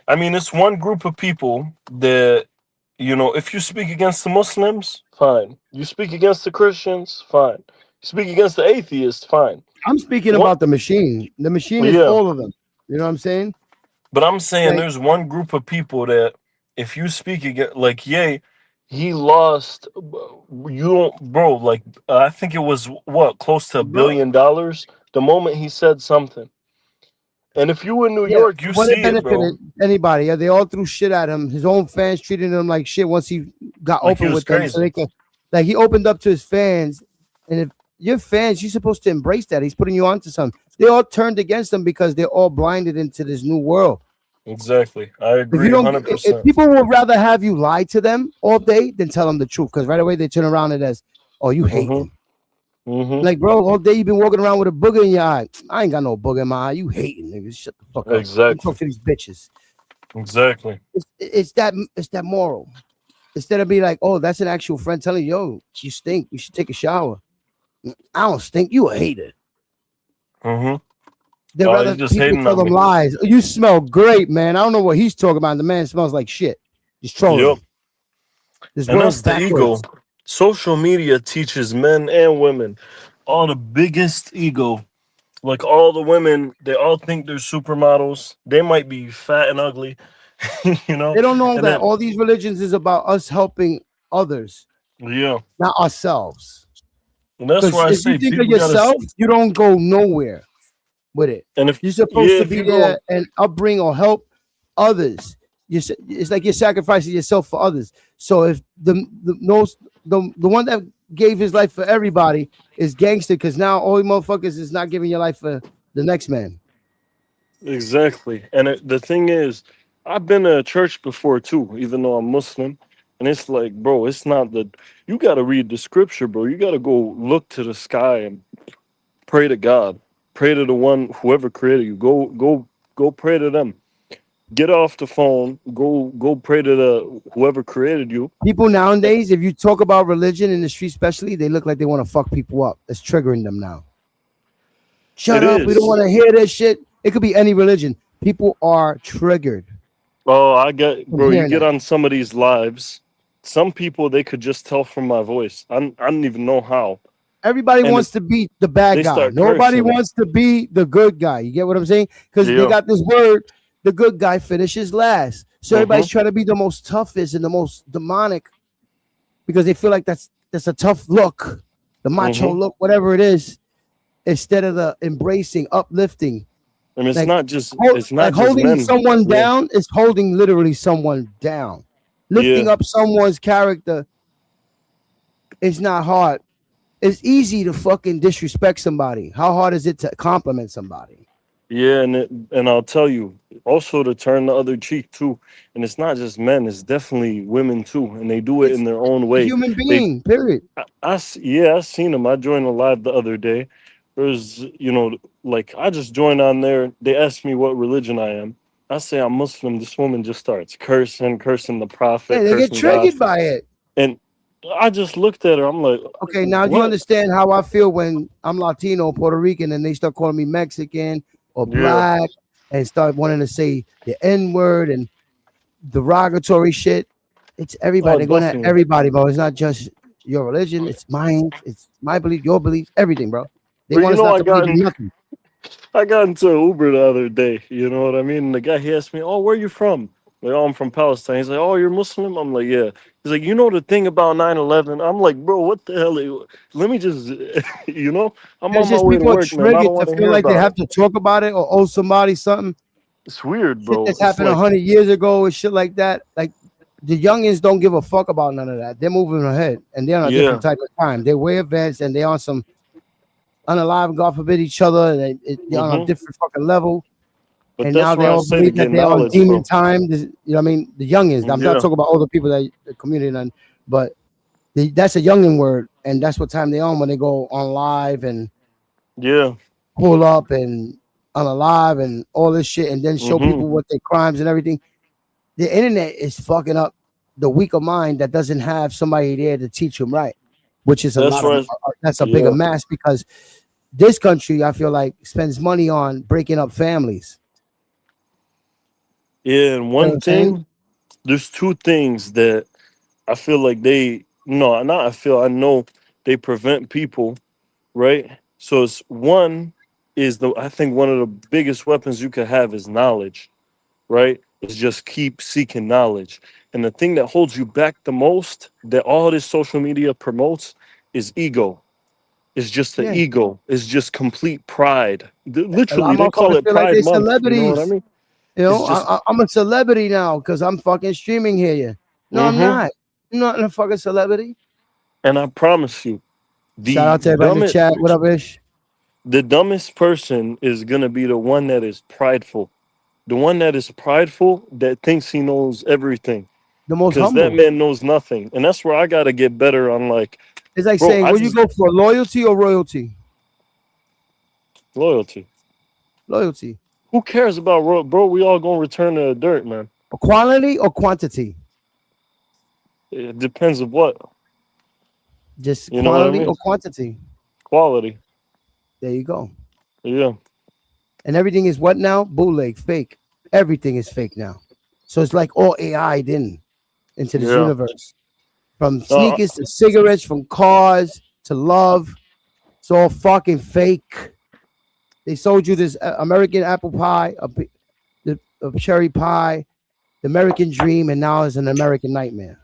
I mean, it's one group of people that, you know, if you speak against the Muslims, fine. You speak against the Christians, fine. You speak against the atheists, fine. I'm speaking about the machine. The machine is all of them. You know what I'm saying? But I'm saying there's one group of people that if you speak against, like, Ye, he lost, you don't, bro, like, I think it was, what, close to $1 billion the moment he said something. And if you in New York, you see it, bro. Anybody. They all threw shit at him. His own fans treated him like shit once he got Like, he open was with them so crazy. they could, like, he opened up to his fans, and if your fans, you're supposed to embrace that. He's putting you onto something. They all turned against him because they're all blinded into this new world. Exactly. I If you agree don't, if 100%. people would rather have you lie to them all day than tell them the truth, because right away they turn around and as, oh, you hate him. Like, bro, all day you've been walking around with a booger in your eye. I ain't got no booger in my eye. You hating, nigga. Shut the fuck up. Exactly. Talk to these bitches. Exactly. It's that moral. Instead of being like, oh, that's an actual friend telling you, yo, you stink. You should take a shower. I don't stink. You a hater. They'd rather he's just people hating tell on them me. lies. You smell great, man. I don't know what he's talking about. The man smells like shit. He's trolling. Yup. This And world's that's the ego. backwards. Social media teaches men and women all the biggest ego. Like, all the women, they all think they're supermodels. They might be fat and ugly, you know? They don't know And that then, all these religions is about us helping others, yeah. not ourselves. And that's Because why I if say you think people of gotta yourself, you don't go nowhere with it. And if You're supposed yeah, to if be you there go, and upbring or help others. It's like you're sacrificing yourself for others. So if the one that gave his life for everybody is gangster, because now all you motherfuckers is not giving your life for the next man. exactly. And the thing is, I've been to a church before too, even though I'm Muslim. And it's like, bro, it's not that you got to read the scripture, bro. You got to go look to the sky and pray to God. Pray to the one, whoever created you. Go pray to them. Get off the phone. Go pray to the whoever created you. People nowadays, if you talk about religion in the street, especially, they look like they want to fuck people up. It's triggering them now. Shut It up. We don't is. want to hear this shit. It could be any religion. People are triggered. Oh, I get, from bro. You hearing get that. on some of these lives. Some people they could just tell from my voice. I don't even know how. Everybody And wants to be the bad they guy. start Nobody cursing. wants to be the good guy. You get what I'm saying? Because they Yeah. got this word, the good guy finishes last. So everybody's trying to be the most toughest and the most demonic because they feel like that's a tough look, the macho look, whatever it is, instead of the embracing, uplifting. And it's Like, not just it's not like just holding men. someone Yeah. down is holding literally someone down. Lifting Yeah. up someone's character is not hard. It's easy to fucking disrespect somebody. How hard is it to compliment somebody? Yeah, and I'll tell you also to turn the other cheek too. And it's not just men; it's definitely women too, and they do it It's in their own a way. human being, period. I seen them. I joined a live the other day. There's like I just joined on there. They asked me what religion I am. I say I'm Muslim. This woman just starts cursing the Yeah, prophet, they get cursing God, triggered by it. and I just looked at her. I'm like, Okay, now do you what? understand how I feel when I'm Latino, Puerto Rican, and they start calling me Mexican or Yeah. black and start wanting to say the N-word and derogatory shit? It's everybody. Oh, They're going at definitely. everybody, bro. It's not just your religion. It's mine. It's my belief, your belief, everything, bro. They But want us not to believe in nothing. I got into an Uber the other day, you know what I mean? And the guy, he asked me, oh, where you from? Like, oh, I'm from Palestine. He's like, oh, you're Muslim? I'm like, yeah. He's like, you know the thing about 9/11? I'm like, bro, what the hell? Let me just, I'm There's on my just way to people are work, man. I triggered don't want to to feel hear like they about have it. to talk about it or owe somebody something. It's weird, Shit bro. that's It's happened like, 100 years ago and shit like that. Like the youngins don't give a fuck about none of that. They're moving ahead and they're on a yeah. different type of time. They're way advanced and they're on some unalive, God forbid, each other. And they're on a hmm different fucking level. But And that's now they why I all say to believe that get they're on knowledge, demon bro. time. You know what I mean? The youngins. I'm not Yeah. talking about older people that the community, but that's a youngin word. And that's what time they're on when they go on live and Yeah. pull up and unalive and all this shit and then show hmm people what their crimes and everything. The internet is fucking up the weaker mind that doesn't have somebody there to teach them right, which is a That's lot of right. that's a bigger Yeah. mass because this country, I feel like, spends money on breaking up families. Yeah. And You know what one I'm saying? thing, there's two things that I feel like they, no, not I feel, I know they prevent people, right? So it's one is I think one of the biggest weapons you could have is knowledge, right? Is just keep seeking knowledge. And the thing that holds you back the most that all this social media promotes is ego. It's just the Yeah. ego. It's just complete pride. A Literally, lot of they call motherfuckers it feel like Pride they're Month. You know what I celebrities. mean? You It's know, just, I'm a celebrity now because I'm fucking streaming here. No, I'm not. Not a fucking celebrity. And I promise you, Shout out to everybody in the chat. What up, Ish? the dumbest person is gonna be the one that is prideful. The one that is prideful that thinks he knows everything. The most Because humble. that man knows nothing. And that's where I gotta get better on like It's like bro, saying, I will you just- go for loyalty or royalty? loyalty. Loyalty. Who cares about bro? We all gonna return to the dirt, man. Quality or quantity? It depends of what. Just You know what I quality mean? or quantity? Quality. There you go. Yeah. And everything is what now? Bootleg, fake. Everything is fake now. So it's like all AI'd into this Yeah. universe. From sneakers to cigarettes, from cars to love. It's all fucking fake. They sold you this American apple pie, a cherry pie, the American dream, and now it's an American nightmare.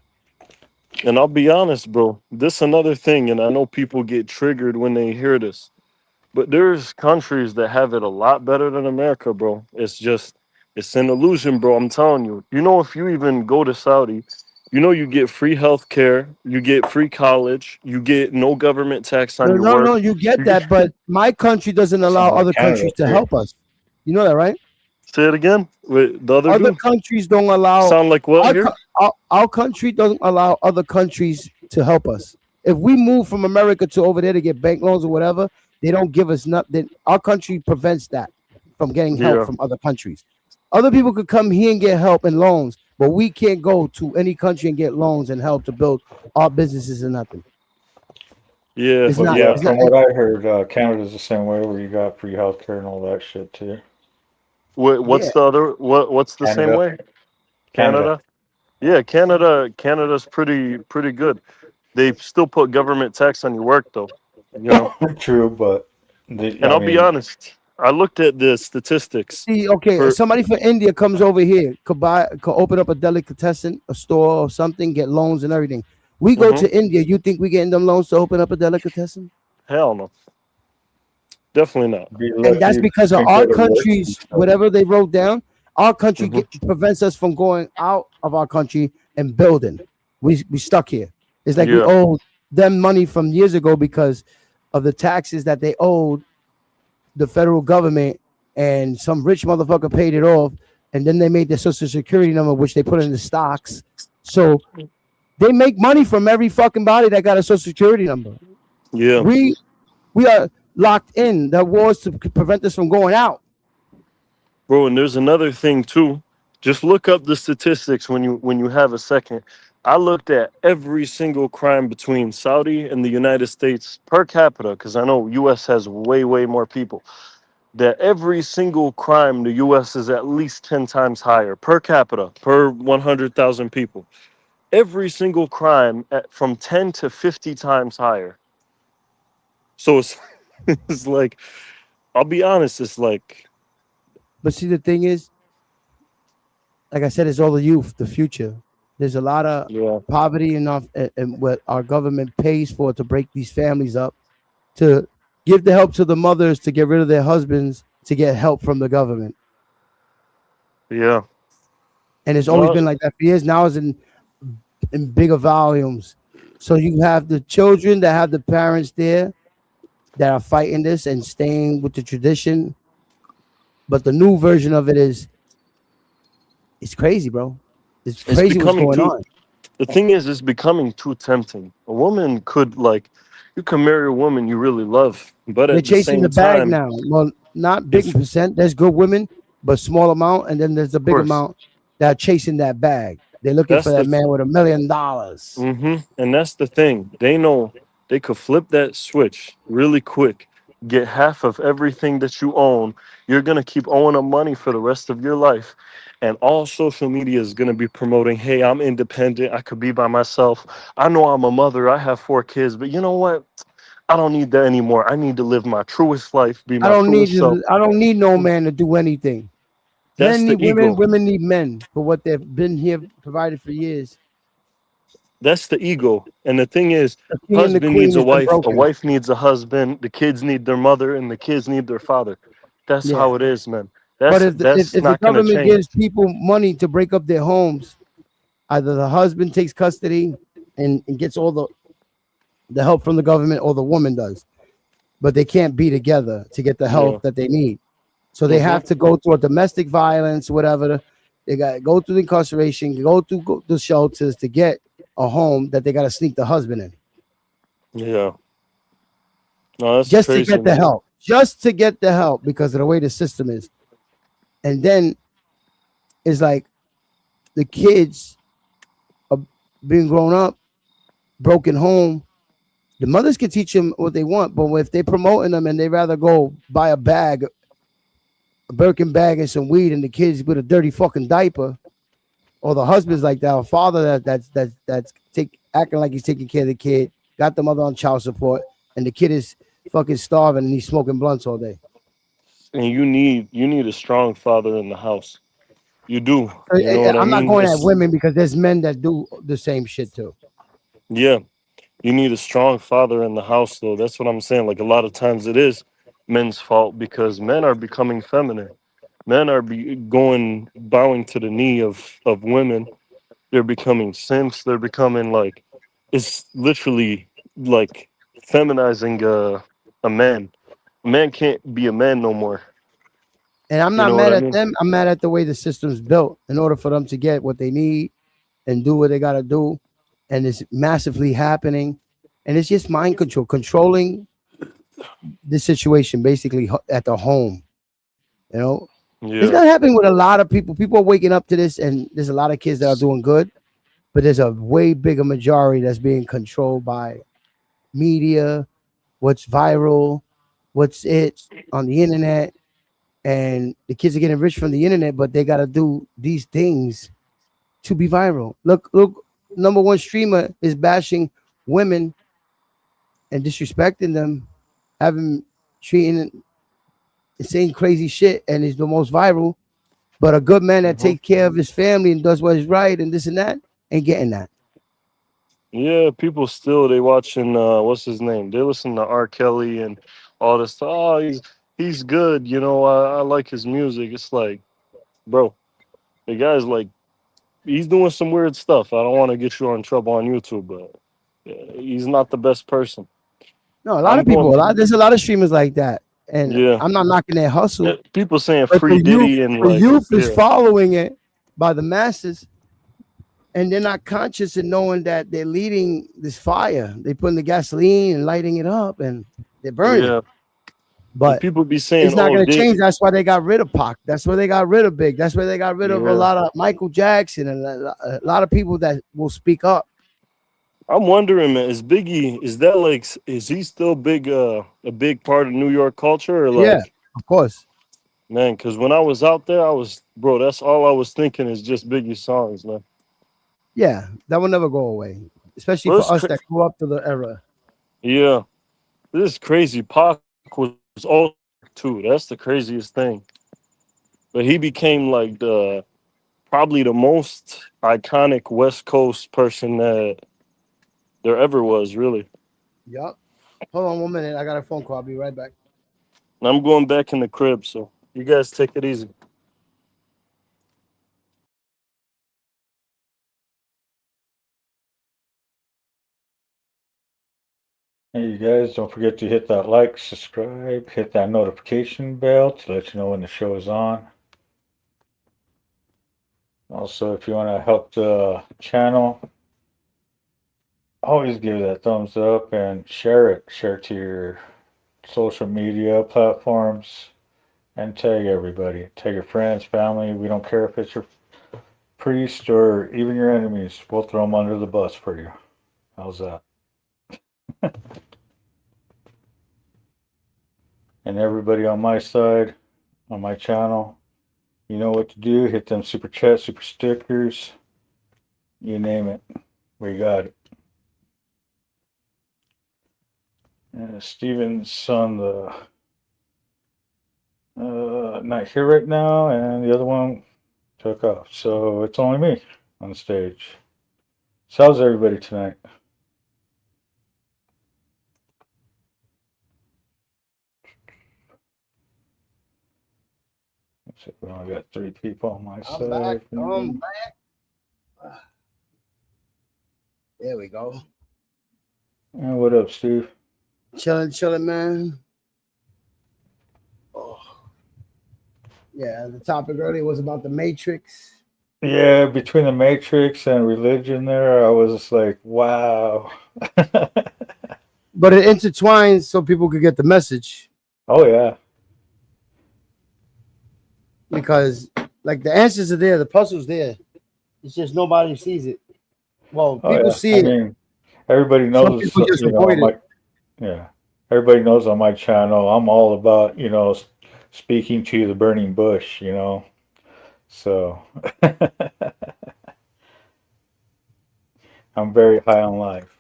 And I'll be honest, bro. This another thing, and I know people get triggered when they hear this. But there's countries that have it a lot better than America, bro. It's an illusion, bro. I'm telling you. You know, if you even go to Saudi, you know you get free health care, you get free college, you get no government tax on your work. No, you get that, but my country doesn't allow Something like other Canada, countries to too. help us. You know that, right? Say it again. Wait, the other Other dude? countries don't allow. Sound like what here? Our country doesn't allow other countries to help us. If we move from America to over there to get bank loans or whatever, they don't give us nothing. Our country prevents that from getting help Yeah. from other countries. Other people could come here and get help and loans, but we can't go to any country and get loans and help to build our businesses and nothing. Yeah. It's But not- yeah, it's from not- what I heard, Canada's the same way, where you got free healthcare and all that shit too. What's Yeah. the other? What's the same Canada. way? Canada. Yeah, Canada's pretty good. They still put government tax on your work though. You know. True, but And I'll be honest. I looked at the statistics. See, okay, For- if somebody from India comes over here, could open up a delicatessen, a store or something, get loans and everything. We go Mhm. to India. You think we getting them loans to open up a delicatessen? Hell no. Definitely not. And that's because of our countries, whatever they wrote down, our country prevents us from going out of our country and building. We stuck here. It's like we Yeah. owe them money from years ago because of the taxes that they owed the federal government, and some rich motherfucker paid it off, and then they made their social security number, which they put in the stocks. So they make money from every fucking body that got a social security number. Yeah. We are locked in. The wars to prevent us from going out. Bro, and there's another thing too. Just look up the statistics when you have a second. I looked at every single crime between Saudi and the United States per capita, because I know US has way more people. That every single crime the US is at least 10 times higher per capita, per 100,000 people. Every single crime from 10 to 50 times higher. So it's it's like, I'll be honest, it's like, But see, the thing is, like I said, it's all the youth, the future. There's a lot of yeah, poverty enough, and what our government pays for to break these families up, to give the help to the mothers to get rid of their husbands, to get help from the government. yeah. And it's always Well- been like that for years. Now it's in bigger volumes. So you have the children that have the parents there that are fighting this and staying with the tradition. But the new version of it is, it's crazy, bro. It's It's crazy what's becoming going too- on. The thing is, it's becoming too tempting. A woman could you can marry a woman you really love, but They're at the chasing same the bag time, now. Well, not big percent. There's good women, but small amount, and then there's a big course. amount that are chasing that bag. They're looking That's for that the- man with $1 million. And that's the thing. They know they could flip that switch really quick, get half of everything that you own. You're gonna keep owing them money for the rest of your life, and all social media is gonna be promoting, "Hey, I'm independent. I could be by myself. I know I'm a mother. I have 4 kids, but you know what? I don't need that anymore. I need to live my truest life. Be my I don't need truest self." I don't need no man to do anything. That's Men the need women, ego. women need men for what they've been here provided for years. That's the ego. And the thing is, The king and the husband queen needs a has been wife, a broken. wife needs a husband, the kids need their mother, and the kids need their father. That's Yeah. how it is, man. That's But if the not gonna government change. gives people money to break up their homes, either the husband takes custody and gets all the help from the government, or the woman does, but they can't be together to get the help that they need. So they have to go through a domestic violence, whatever. They got to go through the incarceration, go through the shelters to get a home that they got to sneak the husband in. Yeah. No, that's Just crazy, to get the man. help. Just to get the help because of the way the system is. And then it's like the kids are being grown up, broken home. The mothers can teach them what they want, but if they're promoting them and they rather go buy a Birkin bag and some weed, and the kids with a dirty fucking diaper, or the husband's like that, or father that's acting like he's taking care of the kid, got the mother on child support, and the kid is fucking starving and he's smoking blunts all day. And you need a strong father in the house. You do. You know what I I'm not mean? going at women because there's men that do the same shit too. Yeah. You need a strong father in the house, though. That's what I'm saying. Like, a lot of times it is men's fault because men are becoming feminine. Men are bowing to the knee of women. They're becoming simps. They're becoming like, it's literally like feminizing a man. A man can't be a man no more. And I'm You not know mad what I at mean? them. I'm mad at the way the system's built in order for them to get what they need and do what they got to do. And it's massively happening. And it's just mind control, controlling the situation basically at the home. You know, it's Yeah. not happening with a lot of people. People are waking up to this, and there's a lot of kids that are doing good, but there's a way bigger majority that's being controlled by media, what's viral, what's it on the internet. And the kids are getting rich from the internet, but they got to do these things to be viral. Look, number one streamer is bashing women and disrespecting them, treating, saying crazy shit, and is the most viral. But a good man that takes care of his family and does what is right and this and that ain't getting that. Yeah, people still they watching what's his name? They listen to R. Kelly and all this stuff. Oh, he's good, you know, I like his music. It's like, bro, the guy's like he's doing some weird stuff. I don't want to get you in trouble on YouTube, but he's not the best person. No, a lot I'm of people, going there's a lot of streamers like that. And Yeah. I'm not knocking their hustle. People saying But free Diddy and the like youth is yeah. following it by the masses, and they're not conscious in knowing that they're leading this fire. They putting the gasoline and lighting it up, and they're burning. Yeah. But And people be saying, it's not oh, going to change. That's why they got rid of Pac. That's why they got rid of Big. That's why they got rid of a lot of Michael Jackson and a lot of people that will speak up. I'm wondering, man, is Biggie, is that like, is he still big, a big part of New York culture, or like? Yeah, of course. Man, because when I was out there, bro, that's all I was thinking is just Biggie songs, man. Yeah, that will never go away, especially Well, for us that grew up to the era. Yeah, this is crazy. Pac was old too. That's the craziest thing. But he became like probably the most iconic West Coast person that there ever was, really. Yup. Hold on 1 minute. I got a phone call. I'll be right back. And I'm going back in the crib, so you guys take it easy. Hey, you guys, don't forget to hit that like, subscribe, hit that notification bell to let you know when the show is on. Also, if you want to help the channel, always give that thumbs up and share it. Share it to your social media platforms and tag everybody. Tag your friends, family. We don't care if it's your priest or even your enemies. We'll throw them under the bus for you. How's that? And everybody on my side, on my channel, you know what to do. Hit them super chat, super stickers. You name it. We got it. Steven's son, not here right now, and the other one took off. So it's only me on stage. So how's everybody tonight? So we only got 3 people on my side. I'm back. There we go. What up, Steve? Chilling, man. Oh. Yeah, the topic earlier was about the Matrix. Yeah, between the Matrix and religion there, I was just like, wow. But it intertwines so people could get the message. Oh, yeah. Because, like, the answers are there, the puzzle's there. It's just nobody sees it. Well, people see it. I mean, everybody Some knows, people just you know, avoid it. yeah. Everybody knows on my channel, I'm all about, you know, speaking to the burning bush, you know. So I'm very high on life.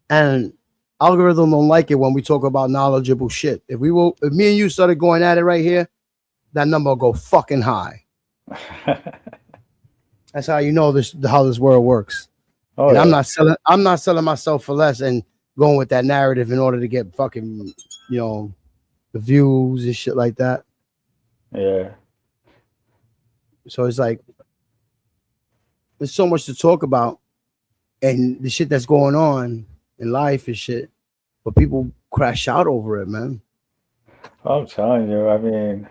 And algorithm don't like it when we talk about knowledgeable shit. If me and you started going at it right here, that number will go fucking high. That's how you know how this world works. Oh, and yeah. I'm not selling myself for less and going with that narrative in order to get fucking, you know, the views and shit like that. Yeah. So it's like there's so much to talk about and the shit that's going on in life and shit. But people crash out over it, man. I'm telling you, I mean,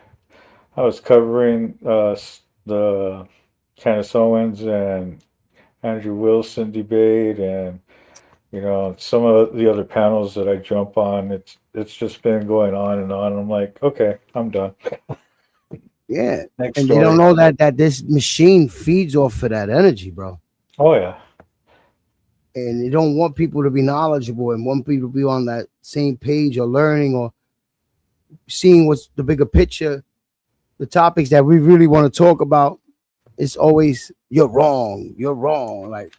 I was covering the Candace Owens and Andrew Wilson debate, and you know, some of the other panels that I jump on. It's just been going on and on. I'm like, okay, I'm done. Yeah, Next and story. they don't know that this machine feeds off of that energy, bro. Oh yeah. And they don't want people to be knowledgeable and want people to be on that same page or learning or seeing what's the bigger picture. The topics that we really want to talk about, it's always you're wrong. Like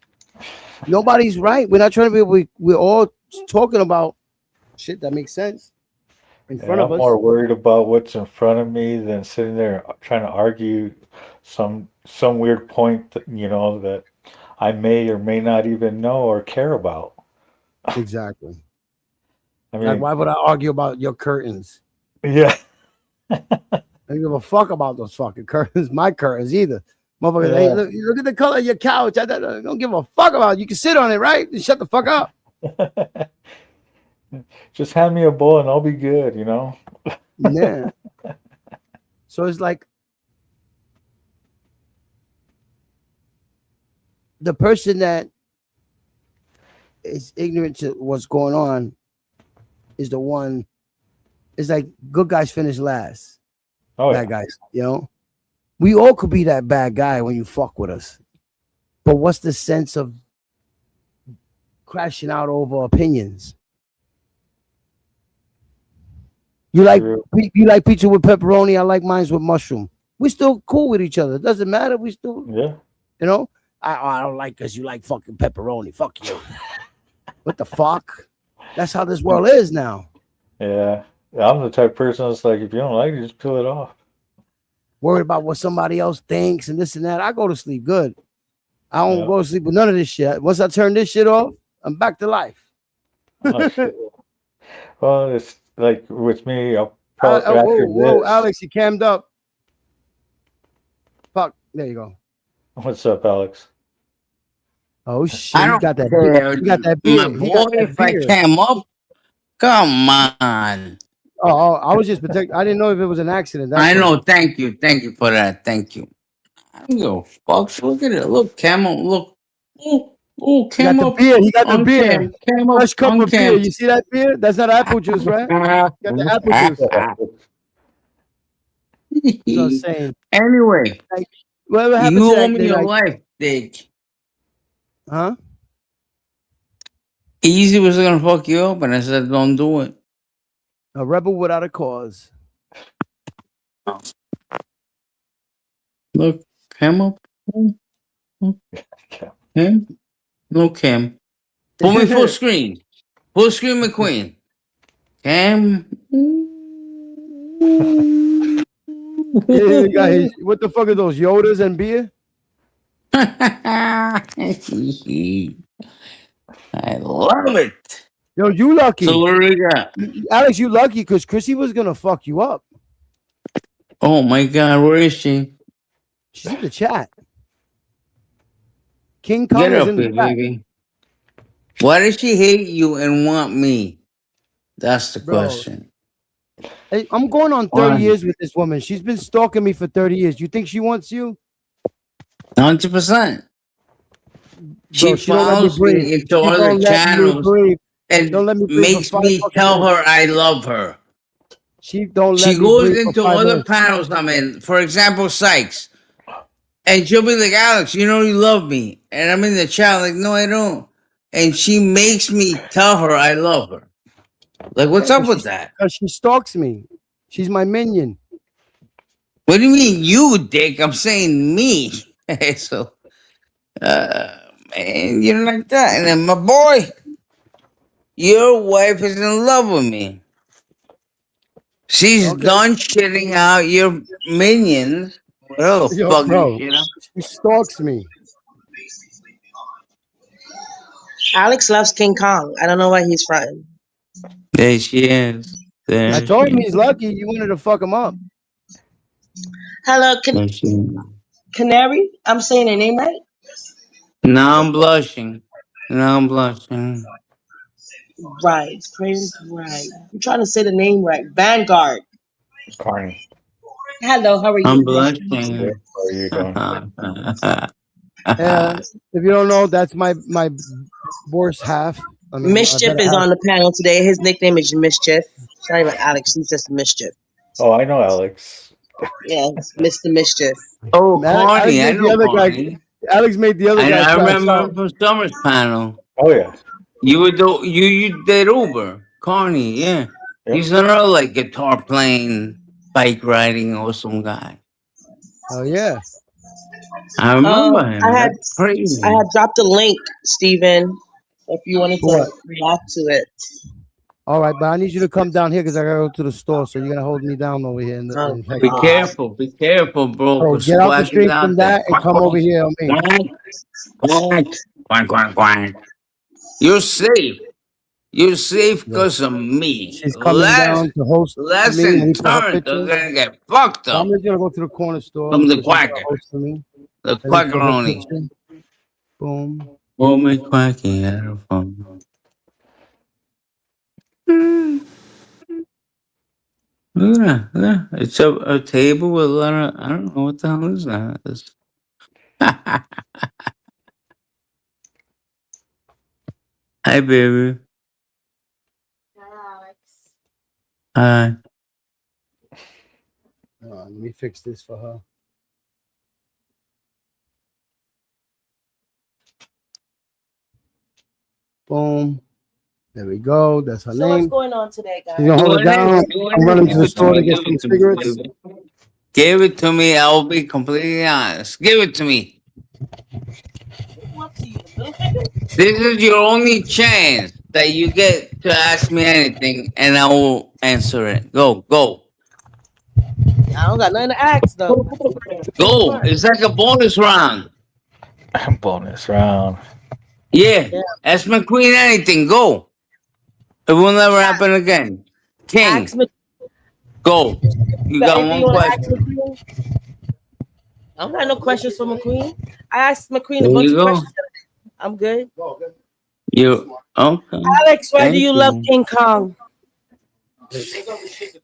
nobody's right. We're not trying to be. We're all talking about shit that makes sense in front of I'm us. more worried about what's in front of me than sitting there trying to argue some weird point that, you know, that I may or may not even know or care about. Exactly. I mean, Like, why would I argue about your curtains? Yeah. I don't give a fuck about those fucking curtains. My curtains either. Motherfucker, hey, look at the color of your couch. I don't give a fuck about it. You can sit on it, right? And shut the fuck up. Just hand me a bowl and I'll be good, you know? Yeah. So it's like the person that is ignorant to what's going on is the one. It's like good guys finish last. Oh, bad guys, you know. We all could be that bad guy when you fuck with us. But what's the sense of crashing out over opinions? You like pizza with pepperoni. I like mine with mushroom. We still cool with each other. It doesn't matter. We still, yeah. You know, I don't like because you like fucking pepperoni. Fuck you. What the fuck? That's how this world is now. Yeah. I'm the type of person that's like, if you don't like it, just peel it off. Worried about what somebody else thinks and this and that. I go to sleep good. I don't go to sleep with none of this shit. Once I turn this shit off, I'm back to life. Oh, shit. Well, it's like with me, I'll probably whoa, Alex, you cammed up. Fuck, there you go. What's up, Alex? Oh shit, I don't you got that care. You got that beard. My boy, if I came up, come on. Oh, I was just protecting. I didn't know if it was an accident. I know. Thank you for that. Thank you. I don't give a fuck. Look at it. Look, Camel. Look. Oh, Camel. He got the beer. Camel. Fresh cup of beer. You see that beer? That's not apple juice, right? Got the apple juice. So I'm saying. Anyway, like, whatever happens you to owe that, me your like, life, Dick. Huh? Easy was gonna fuck you up, and I said, don't do it. A rebel without a cause. Look, Camel. Cam? No, Cam. Put me full screen. Full screen McQueen. Cam. What the fuck are those Yodas and beer? I love it. Yo, you lucky. So what do we got? Alex, you lucky because Chrissy was gonna fuck you up. Oh my God, where is she? She's in the chat. King Kong Get is up in the here, chat. baby. Why does she hate you and want me? That's the Bro, question. hey, I'm going on 30 Why? years with this woman. She's been stalking me for 30 years. You think she wants you? 100%. She Bro, she don't let me follows breathe. me into She other don't let me channels breathe. and Don't let me breathe for makes 5 me fucking tell minutes. her I love her. She don't She let me goes breathe for into 5 other minutes. panels I'm in, for example, Sykes. And she'll be like, Alex, you know you love me. And I'm in the chat like, no, I don't. And she makes me tell her I love her. Like, what's up with that? Because she stalks me. She's my minion. What do you mean you, dick? I'm saying me. So, man, you don't like that. And then my boy, your wife is in love with me. She's Okay. done shitting out your minions. Whatever the Yo, fuck bro, you know. she stalks me. Alex loves King Kong. I don't know why he's fronting. There she is. I There told she him is. he's lucky. You wanted to fuck him up. Hello, There she is. Canary. I'm saying her name right. Now I'm blushing. Now I'm blushing. Right. Praise right. I'm trying to say the name right. Vanguard. Carney. Hello, how are I'm you? Nice to meet you. Good. blushing. How are you doing? If you don't know, that's my worst half. I mean, my Mischief better is half. on the panel today. His nickname is Mischief. It's not even Alex. He's just Mischief. Oh, I know Alex. Yes, Mr. Mischief. Oh, Alex Carney. I made the know other guy. Carney. Alex made the other guy I crash remember out. him from Summer's panel. Oh yeah. You would do you did Uber. Carney, yeah. Yep. He's another like guitar playing, bike riding awesome guy. Oh yeah. I remember him. I had That's crazy. dropped a link, Steven, if you wanted For what? to react to it. All right, but I need you to come down here because I gotta go to the store. So you're gonna hold me down over here. Oh, In Be headquarters. careful, bro. So Cause get out the Squack is street out from there. that and come over here on me. Quack. You're safe. You're safe Yeah. because of me. She's coming down to host Les me and and for her Turnt are picture. gonna get fucked So up I'm just gonna go to the corner store. from the So she's gonna quacker. host for me. The And then for her quackeroni. picture. Boom. Oh, my quacky out of fun. Look at that. It's a table with a lot of, I don't know what the hell is that. Hi, baby. Hi. Let me fix this for her. Boom. There we go. That's her So what's name. going on today, She's gonna guys? hold it down. I'm running to the store to get some cigarettes. Give it to me. I'll be completely honest. Give it to me. This is your only chance that you get to ask me anything, and I will answer it. Go. I don't got nothing to ask though. Go. It's like a bonus round. Bonus round. Yeah. Ask McQueen anything. Go. It will never happen again. King. Ask me. Go. You got Anything you one want to ask question. McQueen? I don't got no questions for McQueen. I asked McQueen a There bunch you of go. questions. I'm good. You okay? Alex, why Thank do you love King Kong?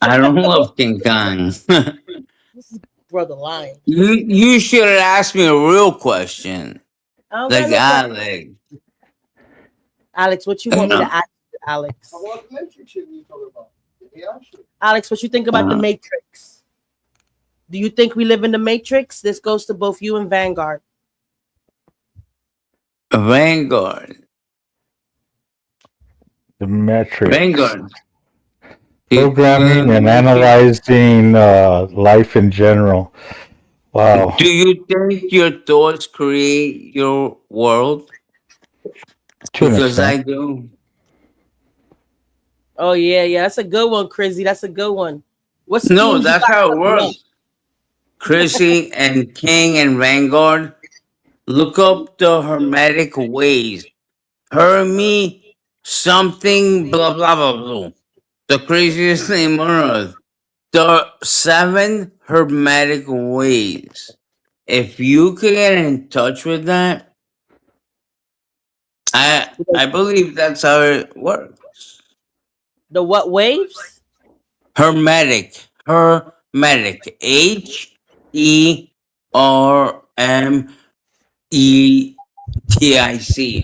I don't love King Kong. This is brother lying. You should have asked me a real question, I don't like got no Alex. Alex, what you want me to ask you, Alex? Alex, what you think about the Matrix? Do you think we live in the Matrix? This goes to both you and Vanguard. Vanguard. The metrics. Vanguard. Programming and analyzing life in general. Wow. Do you think your thoughts create your world? To an Because I extent. do. Oh yeah, that's a good one, Crizzy. That's a good one. What No, schemes you that's got how it coming up? works. Chrissy and King and Vanguard, look up the Hermetic ways. Herme something blah blah blah blah. The craziest name on earth. The 7 Hermetic ways. If you could get in touch with that, I believe that's how it works. The what waves? Hermetic. HERMETIC.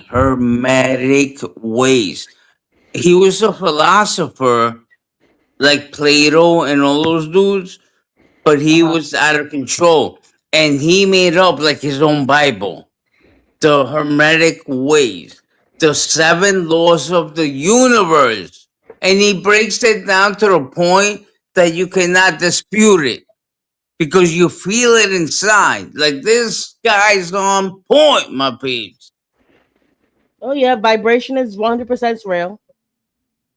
Hermetic ways. He was a philosopher like Plato and all those dudes, but he was out of control. And he made up like his own Bible. The Hermetic ways. The 7 laws of the universe. And he breaks it down to the point that you cannot dispute it. Because you feel it inside. Like, this guy's on point, my peeps. Oh yeah, vibration is 100% real.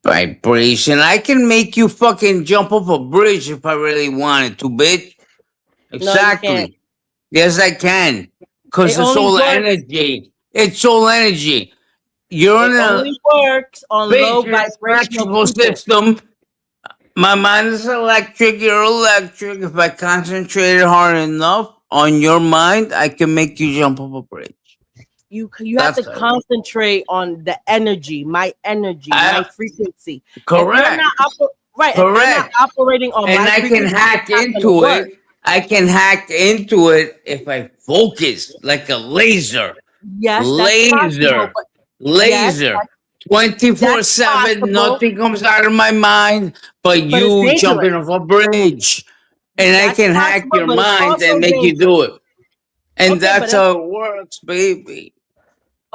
Vibration. I can make you fucking jump off a bridge if I really wanted to, bitch. Exactly. can't. Yes, I can. Because It it's only all works- energy. It's all energy. You're in It a only works on low vibrational electrical people. system. My mind is electric. You're electric. If I concentrate hard enough on your mind, I can make you jump off a bridge. You have That's to how it concentrate on the energy, my frequency. Correct. If you're not if you're not Correct. operating on And my I can frequency, hack it's not gonna into work. it. I can hack into it if I focus like a laser. Yes, Laser. that's possible, but Laser. 24/7. Nothing comes out of my mind but But you it's jumping dangerous. off a bridge. And I That's can hack possible, your but it's mind also and make you dangerous. do it. And Okay, that's but how it works, baby.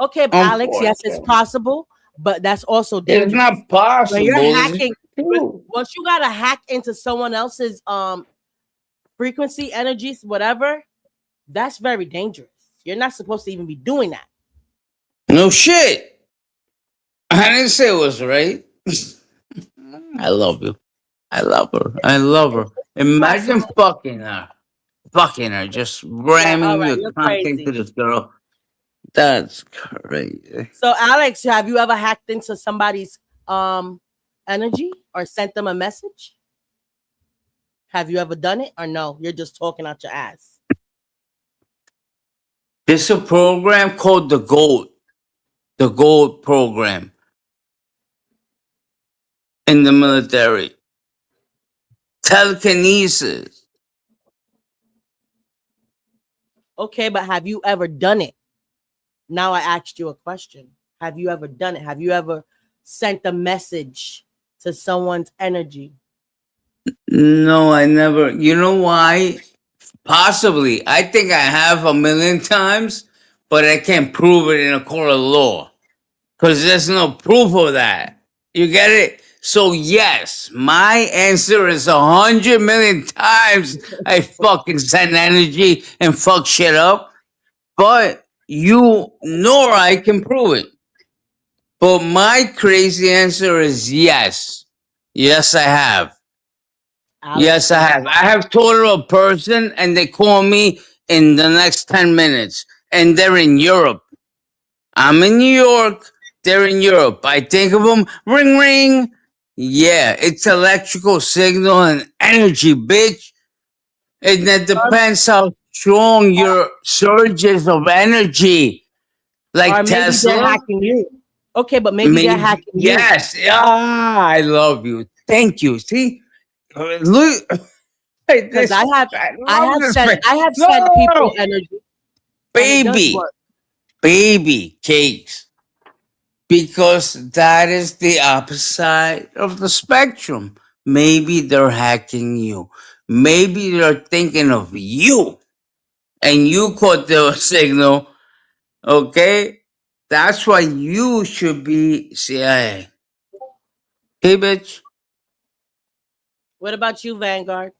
Okay, Alex, yes, it's possible, but that's also dangerous. It's not possible. When you're It's hacking, true. once you gotta hack into someone else's frequency, energies, whatever, that's very dangerous. You're not supposed to even be doing that. No shit. I didn't say it was right. I love you. I love her. I love her. Imagine fucking her. Just ramming all right, your you're content crazy. to this girl. That's crazy. So, Alex, have you ever hacked into somebody's energy or sent them a message? Have you ever done it or no? You're just talking out your ass. There's a program called the GOAT program in the military. Telekinesis. Okay, but have you ever done it? Now I asked you a question. Have you ever done it? Have you ever sent a message to someone's energy? No, I never. You know why? Possibly. I think I have 1,000,000 times, but I can't prove it in a court of law because there's no proof of that. You get it? So yes, my answer is 100,000,000 times I fucking send energy and fuck shit up, but you nor I can prove it. But my crazy answer is yes. Yes, I have. Yes, I have. I have told a person and they call me in the next 10 minutes and they're in Europe. I'm in New York. They're in Europe. I think of them. Ring, ring. Yeah, it's electrical signal and energy, bitch. And it depends how strong your surges of energy. Like Or maybe they're Tesla. hacking you. Okay, but maybe they're hacking you. Yes. Ah, I love you. Thank you. See? Look. Because I have sent No! people energy. and it does Baby. work. Baby cakes. Because that is the opposite of the spectrum. Maybe they're hacking you. Maybe they're thinking of you. And you caught the signal. Okay? That's why you should be CIA. Hey, bitch. What about you, Vanguard?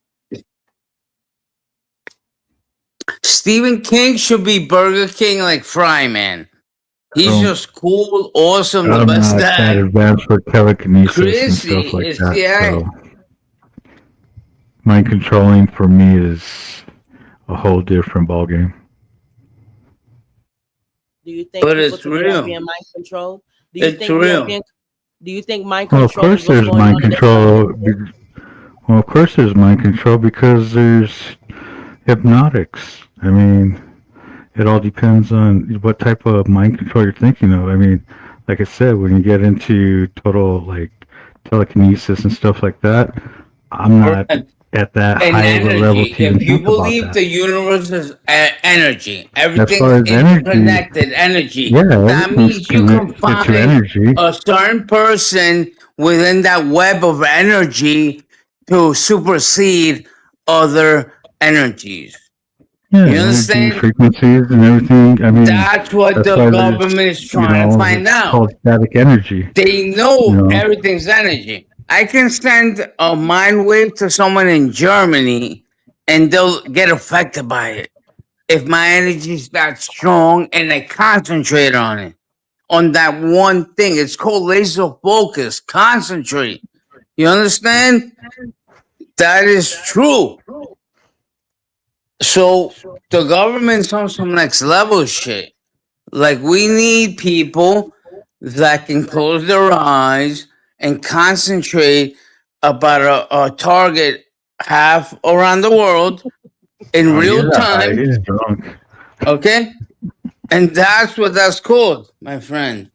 Stephen King should be Burger King like Fry, man. He's Oh. just cool, awesome, the I'm best not that guy. advanced for telekinesis and Chrissy stuff like is that. CIA. So mind controlling for me is a whole different ballgame. Do you think But people it's today are real. being mind controlled? Do you It's think we are real. do you think mind Well, of control course is what's there's going mind on in the control. Well, of course there's mind control because there's hypnotics. I mean, It all depends on what type of mind control you're thinking of. I mean, like I said, when you get into total like telekinesis and stuff like that, I'm not at that And high of a level energy. to even If you think about believe that. the universe is energy, As everything's far as energy, interconnected energy. yeah, That everything's means you can connected to find energy. a certain person within that web of energy to supersede other energies. Yeah, You energy, understand? frequencies, and everything. I mean, That's what as the far as, government is trying to find it's out. called static energy. They You know know, everything's energy. I can send a mind wave to someone in Germany and they'll get affected by it. If my energy is that strong and I concentrate on that one thing. It's called laser focus. Concentrate. You understand? That is true. So the government's on some next level shit. Like we need people that can close their eyes and concentrate about a target half around the world in oh, he's real not high, time. he's drunk. Okay? And that's what that's called, my friend.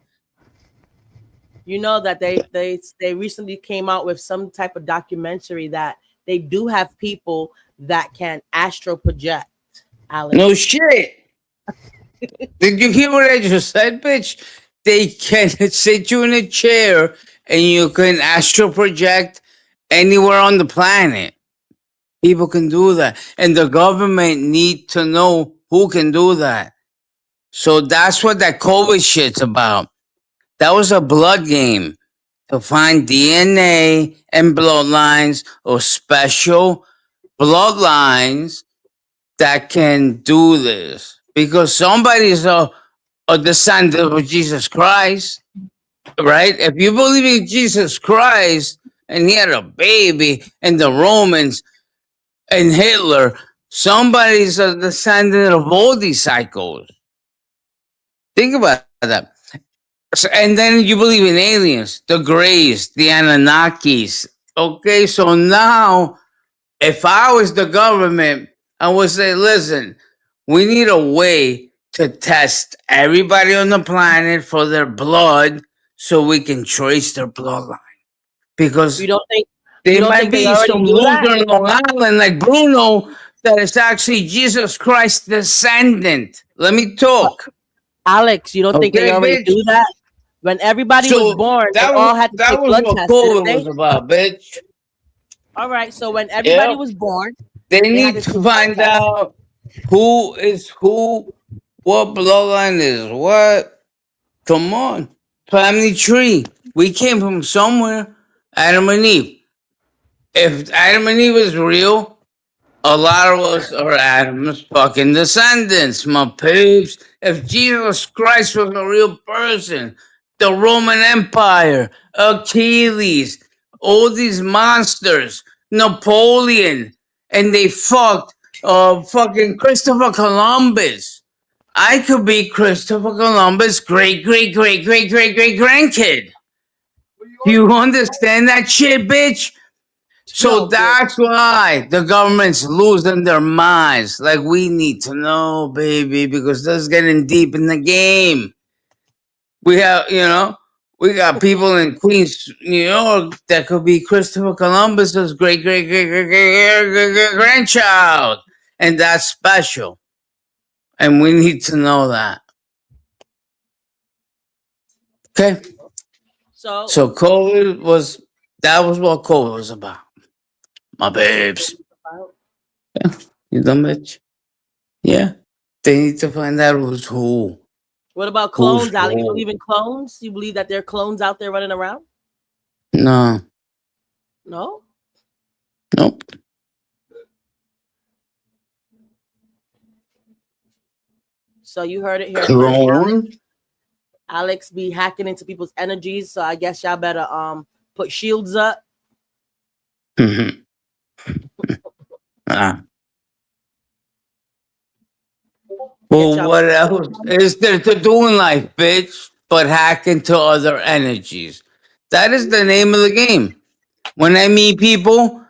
You know that they recently came out with some type of documentary that they do have people that can astral project. Alex. No shit. Did you hear what I just said, bitch? They can sit you in a chair and you can astral project anywhere on the planet. People can do that. And the government need to know who can do that. So that's what that COVID shit's about. That was a blood game to find DNA and bloodlines or special bloodlines that can do this. Because somebody's a descendant of Jesus Christ, right? If you believe in Jesus Christ and he had a baby and the Romans and Hitler, somebody's a descendant of all these cycles. Think about that. So, and then you believe in aliens, the Greys, the Anunnakis. Okay, so now if I was the government, I would say, listen, we need a way to test everybody on the planet for their blood so we can trace their bloodline. Because You don't think there you don't might think they be already some do that? loser in Long Island like Bruno that is actually Jesus Christ's descendant. Let me talk. Alex, you don't think they Okay, already bitch? do that? When everybody So was born, they that all was had to that take was blood what tests, didn't COVID they? was about, bitch. All right, so when everybody Yep. was born, They they had need to to take blood find tests. out who is who, what bloodline is what. Come on. Family tree. We came from somewhere. Adam and Eve. If Adam and Eve is real, a lot of us are Adam's fucking descendants, my peeps. If Jesus Christ was a real person, the Roman Empire, Achilles, all these monsters, Napoleon, and they fucked fucking Christopher Columbus. I could be Christopher Columbus' great grandkid. Do you understand that shit, bitch? So No, bitch. that's why the government's losing their minds. Like, we need to know, baby, because this is getting deep in the game. We have, we got people in Queens, New York that could be Christopher Columbus's great grandchild. And that's special. And we need to know that. Okay? So So COVID was, that was what COVID was about. My babes. You dumb bitch? Yeah. They need to find out who's who. what about Who's clones, Alex? You who. believe in clones? You believe that there are clones out there running around? No. No? Nope. So you heard it here first. Alex. Clone? Alex be hacking into people's energies, so I guess y'all better put shields up. Mm-hmm. Well, what else is there to do in life, bitch, but hack into other energies? That is the name of the game. When I meet people,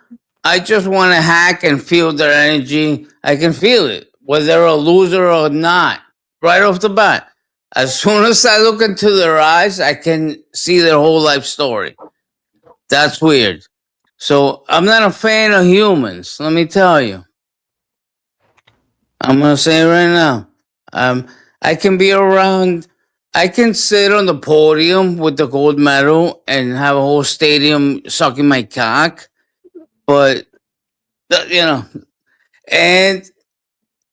I just want to hack and feel their energy. I can feel it. whether they're a loser or not, right off the bat. As soon as I look into their eyes, I can see their whole life story. That's weird. So I'm not a fan of humans, let me tell you. I'm gonna say it right now. I can be around. I can sit on the podium with the gold medal and have a whole stadium sucking my cock, but you know, and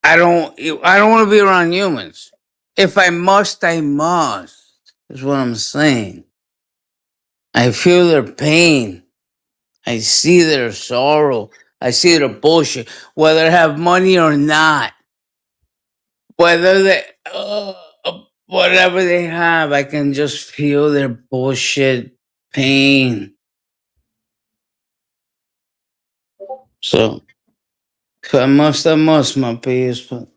I don't want to be around humans. If I must, I must. Is what I'm saying. I feel their pain. I see their sorrow. I see their bullshit, whether they have money or not. Whether they, whatever they have, I can just feel their bullshit pain. So, if I must, my peace. But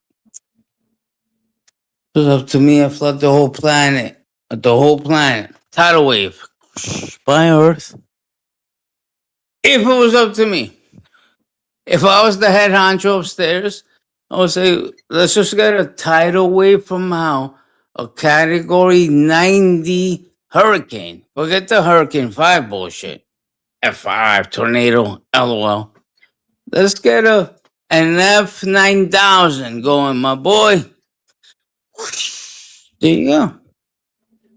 it's up to me. I flood the whole planet. The whole planet. Tidal wave. By Earth. If it was up to me. If I was the head honcho upstairs, I would say, let's just get a tidal wave from how a category 90 hurricane. Forget the hurricane 5 bullshit. F5 tornado, LOL. Let's get an F9000 going, my boy. There you go.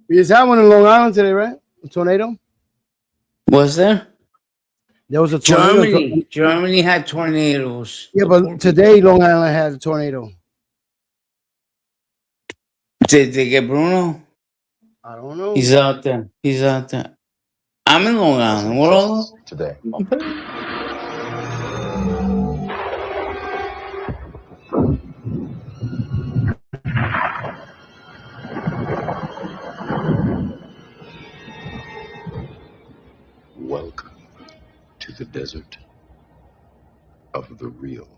We just had one in Long Island today, right? A tornado. Was there? There was a tornado. Germany had tornadoes. Yeah, but today Long Island had a tornado. Did they get Bruno? I don't know. He's out there. I'm in Long Island. What all? Today. Welcome to the desert of the real.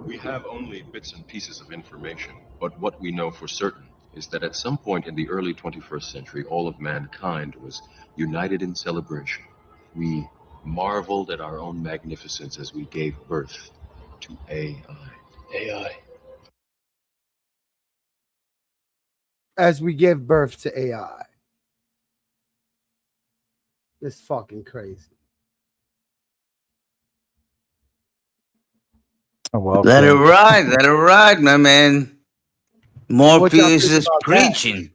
We have only bits and pieces of information, but what we know for certain is that at some point in the early 21st century, all of mankind was united in celebration. We marveled at our own magnificence as we gave birth to AI. As we give birth to AI. It's fucking crazy. Well, Let it ride, my man. Morpheus is about preaching.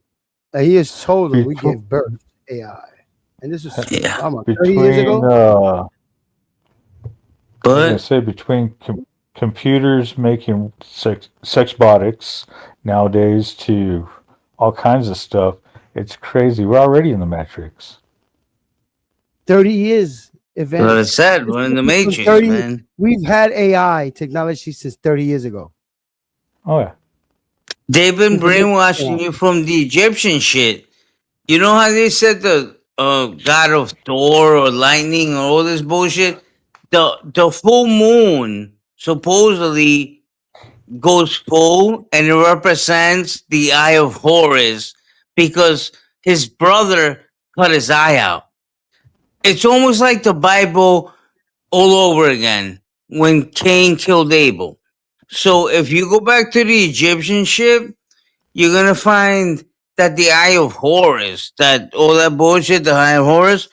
He has told them we gave birth to AI. And this is 30 years ago. I was gonna say between computers making sexbotics nowadays to all kinds of stuff, it's crazy. We're already in the Matrix. 30 years. Event. Well, it's sad. We're in the Matrix, man. We've had AI technology since 30 years ago. Oh, yeah. They've been brainwashing you from the Egyptian shit. You know how they said the god of Thor or lightning or all this bullshit? The full moon supposedly goes full and it represents the eye of Horus because his brother cut his eye out. It's almost like the Bible all over again when Cain killed Abel. So if you go back to the Egyptian shit, you're going to find that the eye of Horus, that all that bullshit, the eye of Horus,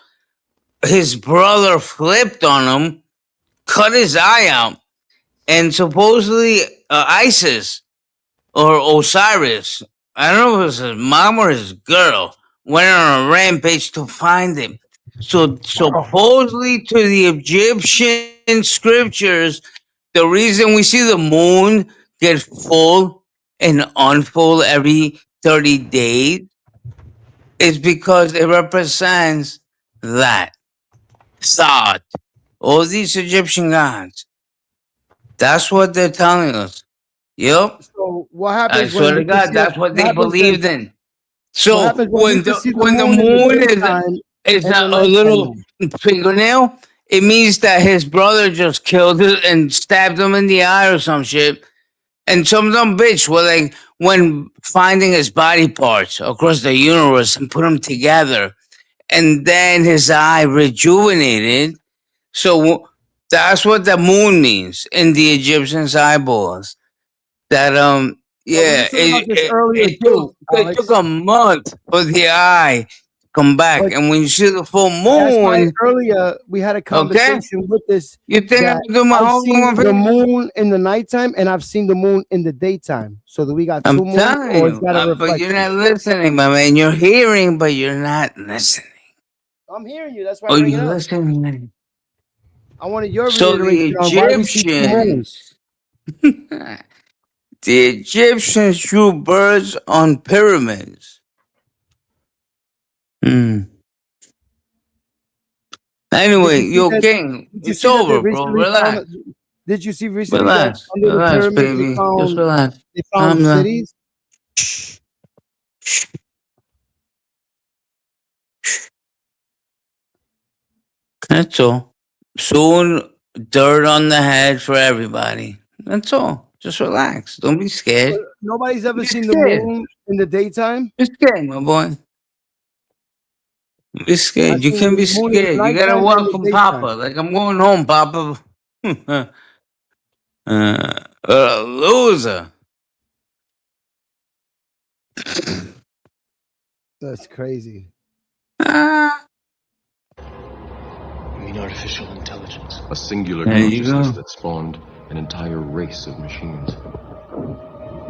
his brother flipped on him, cut his eye out, and supposedly Isis or Osiris, I don't know if it was his mom or his girl, went on a rampage to find him. So supposedly to the Egyptian scriptures, the reason we see the moon get full and unfull every 30 days is because it represents that thought. All these Egyptian gods. That's what they're telling us. Yep. So what happens? I swear to God, that's what they believed in. So when the moon is not a little fingernail, it means that his brother just killed it and stabbed him in the eye or some shit. And some dumb bitch were like, when finding his body parts across the universe and put them together, and then his eye rejuvenated. So That's what the moon means in the Egyptians' eyeballs. That yeah, talking about this earlier too, it took a month for the eye to come back, But and when you see the full that's why moon, earlier we had a okay, conversation with this you think I'm that doing my I've homework? seen the moon in the nighttime and I've seen the moon in the daytime. So that we got I'm two moons, telling or is you, that a but you're reflection? not listening, my man. You're hearing, but you're not listening. I'm hearing you. That's why Oh, I bring it you up. listening? I wanted your So the reiteration on why we see two moons. Egyptians, the Egyptians drew birds on pyramids. Hmm. Anyway, Did you see yo, that? King, Did you it's see that they over, bro. recently found? Relax, Did you see recently that relax, under the relax, pyramids baby. Just relax. they found Calm down. cities? That's all. Soon, dirt on the head for everybody. That's all. Just relax. Don't be scared. Nobody's ever Be seen the scared. moon in the daytime. Be scared, my boy. Be I've scared. You seen can't the be moon in the scared. You gotta nighttime and the welcome daytime. Papa. Like, I'm going home, Papa. A loser. That's crazy. Ah, I mean, artificial intelligence. A singular there you consciousness go. that spawned an entire race of machines.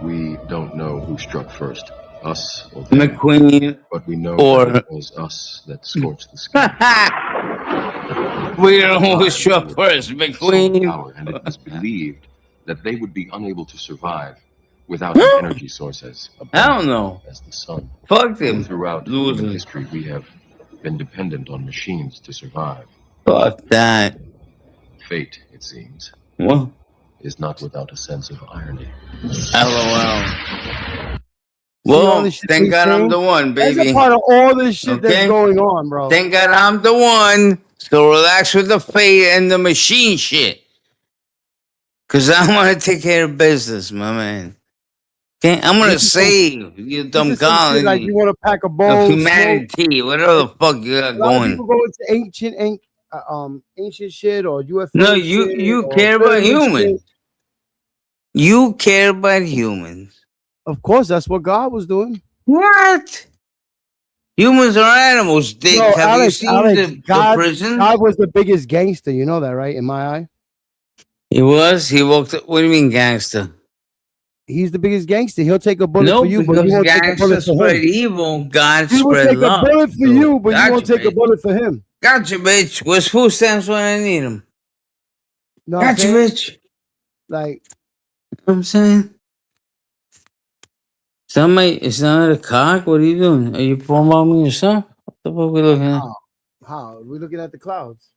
We don't know who struck first, us or them, McQueen but we know that or it was us that scorched the sky. we don't know who Time, struck they were first, solar McQueen. power, and it was believed that they would be unable to survive without an energy source as I don't abundant know. as the sun. Fuck them. Throughout human Loser. history, we have been dependent on machines to survive. Fuck that. Fate, it seems, Well, is not without a sense of irony. LOL. See all Well, this shit thank we God I'm saying? the one, That's a baby. part of all this shit that's Okay? going on, bro. Thank God I'm the one. So relax with the fate and the machine shit. Cause I want to take care of business, my man. Okay? I'm gonna This is some, save you this dumb is some shit like colony you want to pack a of bowl, smoke. humanity, whatever the fuck you got A lot of going. people go into ancient shit or UFO No, shit you or care about pyramid shit. humans. You care about humans. Of course, that's what God was doing. What? Humans are animals, Dick. No, Have you Alex, seen the God prisons? was the biggest gangster. You know that, right? In my eye, He was. He walked. What do you mean, gangster? he's the biggest gangster. He'll take a bullet No, for you, but you because won't take a bullet gangsters for spread him. evil. God He will spread take a love. bullet for So, you, but you gotcha, won't take a bitch. bullet for him. Gotcha, bitch. Where's food stamps when I need them? Know what I'm Gotcha, saying? bitch. Like, You know what I'm saying? It's not a cock. What are you doing? Are you promoting yourself? What the fuck are we looking at? how? We're looking at the clouds.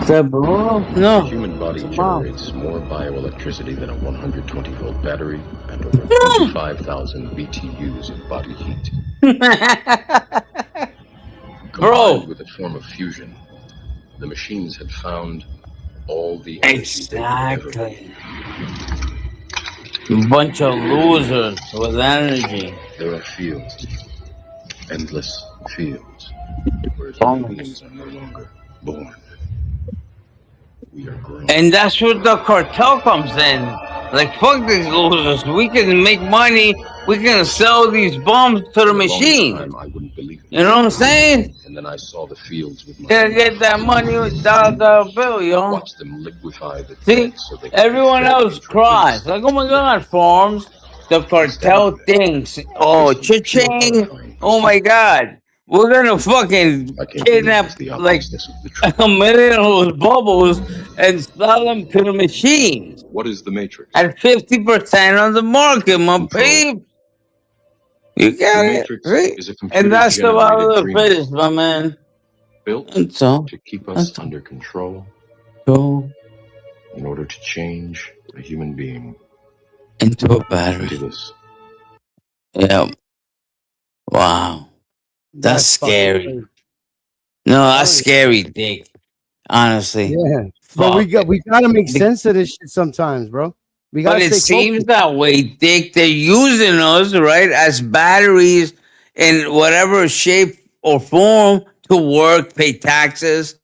Is that Bruno? The No. human body It's a bomb. generates more bioelectricity than a 120-volt battery and over 25,000 BTUs of body heat. Combined Bro. with a form of fusion, the machines had found all the energy they could ever Exactly. Bunch of losers with energy. There are fields, endless fields, where human beings are no longer born. We are grown. And that's where the cartel comes in. Like, fuck these losers. We can make money. We can sell these bombs to the For a long machine. time, I wouldn't believe it. You know what I'm saying? And then I saw the fields with my Gotta own get that eyes. money with dollar bill, yo. Watch them liquefy the See? dead so they could Everyone be fed else into cries. peace. Like, oh my god, farms. The cartel thinks, oh, cha-ching. Oh my god. We're gonna fucking kidnap like a million of those bubbles and sell them to the machines What is the Matrix? at 50% of the market, my peep. You The got it, Matrix right? is a And that's the computer-generated bottom of the dream fish, my man. built And so, to keep us under control in order to change a human being into a battery. into this. Yeah. Wow. That's fucking scary. crazy. No, that's scary, Dick. Honestly. Yeah, but we Fuck. gotta make sense of this shit sometimes, bro. We But gotta it stay seems focused. that way, Dick. They're using us, right, as batteries in whatever shape or form to work, pay taxes,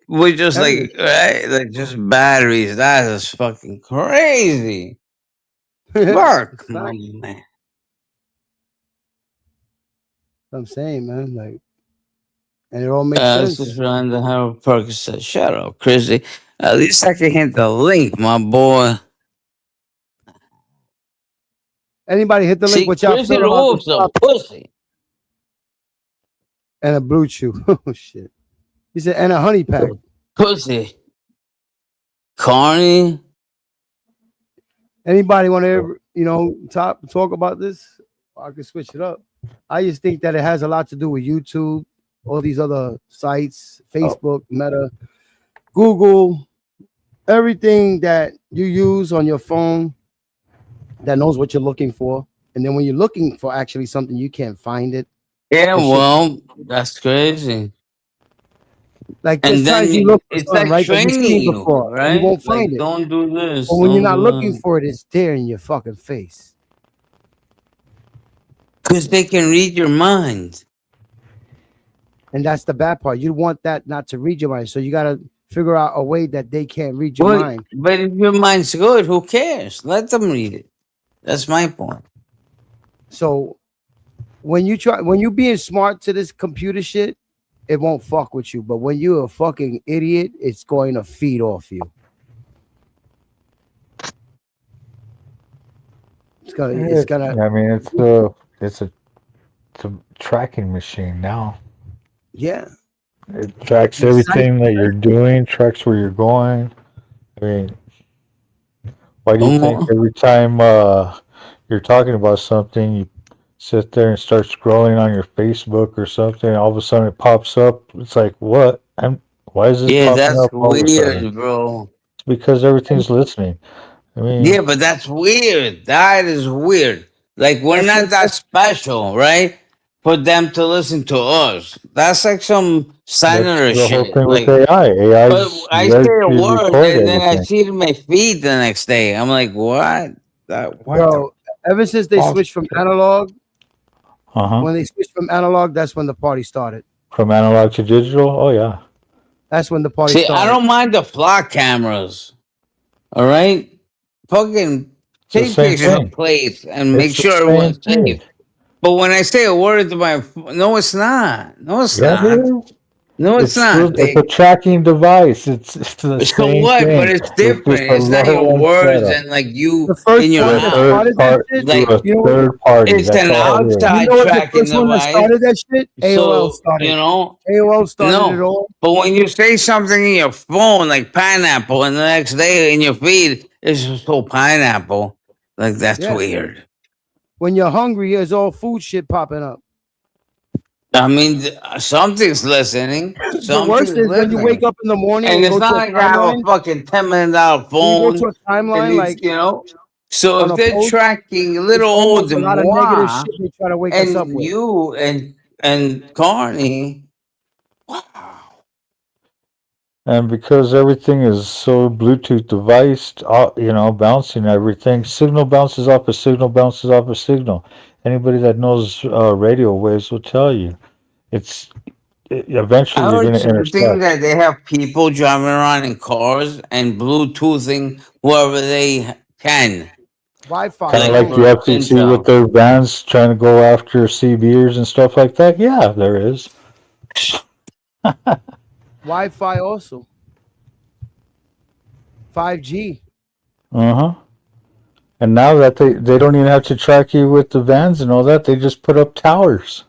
We just Everything. like right, like just batteries. That is fucking crazy. Work, It's my fact. man. I'm saying, man. Like, and it all makes This is sense. trying to have a Percocet. Shut up, Chrissy. At least I can hit the link, my boy. Anybody hit the link? See, What y'all Chrissy feel about this Wolf's a topic? pussy. And a blue chew. Oh shit. He said, and a honey pack. Pussy. Carney. Anybody want to, talk about this? I can switch it up. I just think that it has a lot to do with YouTube, all these other sites, Facebook, Meta, Google, everything that you use on your phone that knows what you're looking for. And then when you're looking for actually something, you can't find it. Yeah, It should- well, that's crazy. Like And this then times you look for it's something, like right? That you've training seen you, before, and right? you won't Like, find it. don't do this. But when you're don't not do looking that. for it, it's there in your fucking face. Because they can read your mind. And that's the bad part. You want that not to read your mind. So you got to figure out a way that they can't read your mind. But if your mind's good, who cares? Let them read it. That's my point. So when you being smart to this computer shit, it won't fuck with you. But when you're a fucking idiot, it's going to feed off you. It's gonna. I mean, it's a tracking machine now. Yeah. It tracks everything that you're doing, tracks where you're going. I mean, why do you think every time you're talking about something, you sit there and start scrolling on your Facebook or something, all of a sudden it pops up? It's like, what? Why is this popping that's up all of a sudden? weird, bro. It's because everything's listening. I mean, Yeah, but that's weird. That is weird. Like, we're not that special, right? For them to listen to us. That's like some senator that's the whole shit. thing Like, with AI. but AI's I there say a to word record and then I everything. see it in my feed the next day. I'm like, what? What Bro, ever since they fuck? switched from analog, Uh-huh. when they switched from analog, that's when the party started. From analog to digital? Oh, yeah. That's when the party See, started. I don't mind the flock cameras. All right? Fucking It's the take same pictures of thing. plates and make It's the sure same everyone's thing. safe. But when I say a word to my no, it's not. No, it's Yeah, not. it is. No, it's not. It's a tracking device. It's the So same what? thing. But it's different. It's just a It's not your lower end words setup. and like you The first in your one To a that house. started that shit, Like, to a third party. it's That's an all it is. outside you know what the tracking first one that device. started that shit? AOL So, started. you know, AOL started it no. all. But when you say something in your phone, like pineapple, and the next day in your feed, it's just so pineapple. Like, that's Yeah. weird. When you're hungry, there's all food shit popping up. I mean, something's listening. The worst Something's is when you listening. wake up in the morning And and it's go not to a like I have a timeline. fucking $10 million When you go phone. to a timeline, And like it's, you know. So on if a they're post, tracking it's little old almost a lot of negative moi shit they try to wake us up and with. you and Carney, wow. And because everything is so Bluetooth deviced, bouncing everything, signal bounces off a signal, bounces off a signal. Anybody that knows radio waves will tell you. Eventually I you're going heard to something intersect. that they have people driving around in cars and Bluetoothing whoever they can. Wi-Fi. Kind of Like like for the FCC with intel. their vans trying to go after CBers and stuff like that. Yeah, there is. Wi-Fi also. 5G. Uh-huh. And now that they don't even have to track you with the vans and all that, they just put up towers.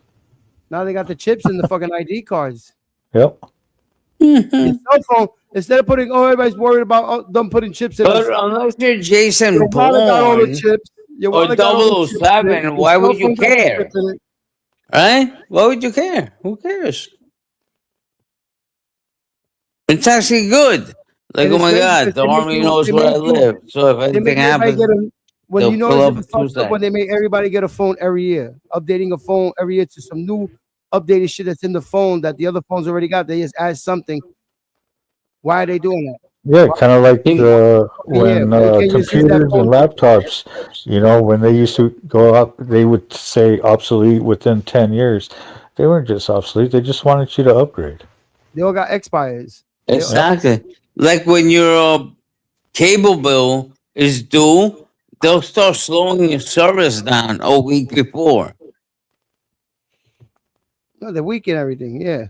Now they got the chips in the fucking ID cards. Yep. Your cell phone, instead of putting, everybody's worried about them putting chips in. But unless you're Jason Your wallet got all the Bourne chips. Your or wallet got all the chips in it. 007, Your why cell would you phone got the care? chip in it. Right? Why would you care? Who cares? It's actually good. Like, And oh it's my crazy God, 'cause the they make army you- knows they where I make you- live. So if They make anything everybody happens, get a, when they'll you pull notice up it a fucked up Tuesday. when they make everybody get a phone every year, updating a phone every year to some new updated shit that's in the phone that the other phones already got. They just add something. Why are they doing that? Yeah, kind of like when why can't you just use that computers and phone? laptops, when they used to go up, they would say obsolete within 10 years. They weren't just obsolete. They just wanted you to upgrade. They all got expires. Exactly. Like when your cable bill is due, they'll start slowing your service down a week before. No, they're weak and everything, yeah.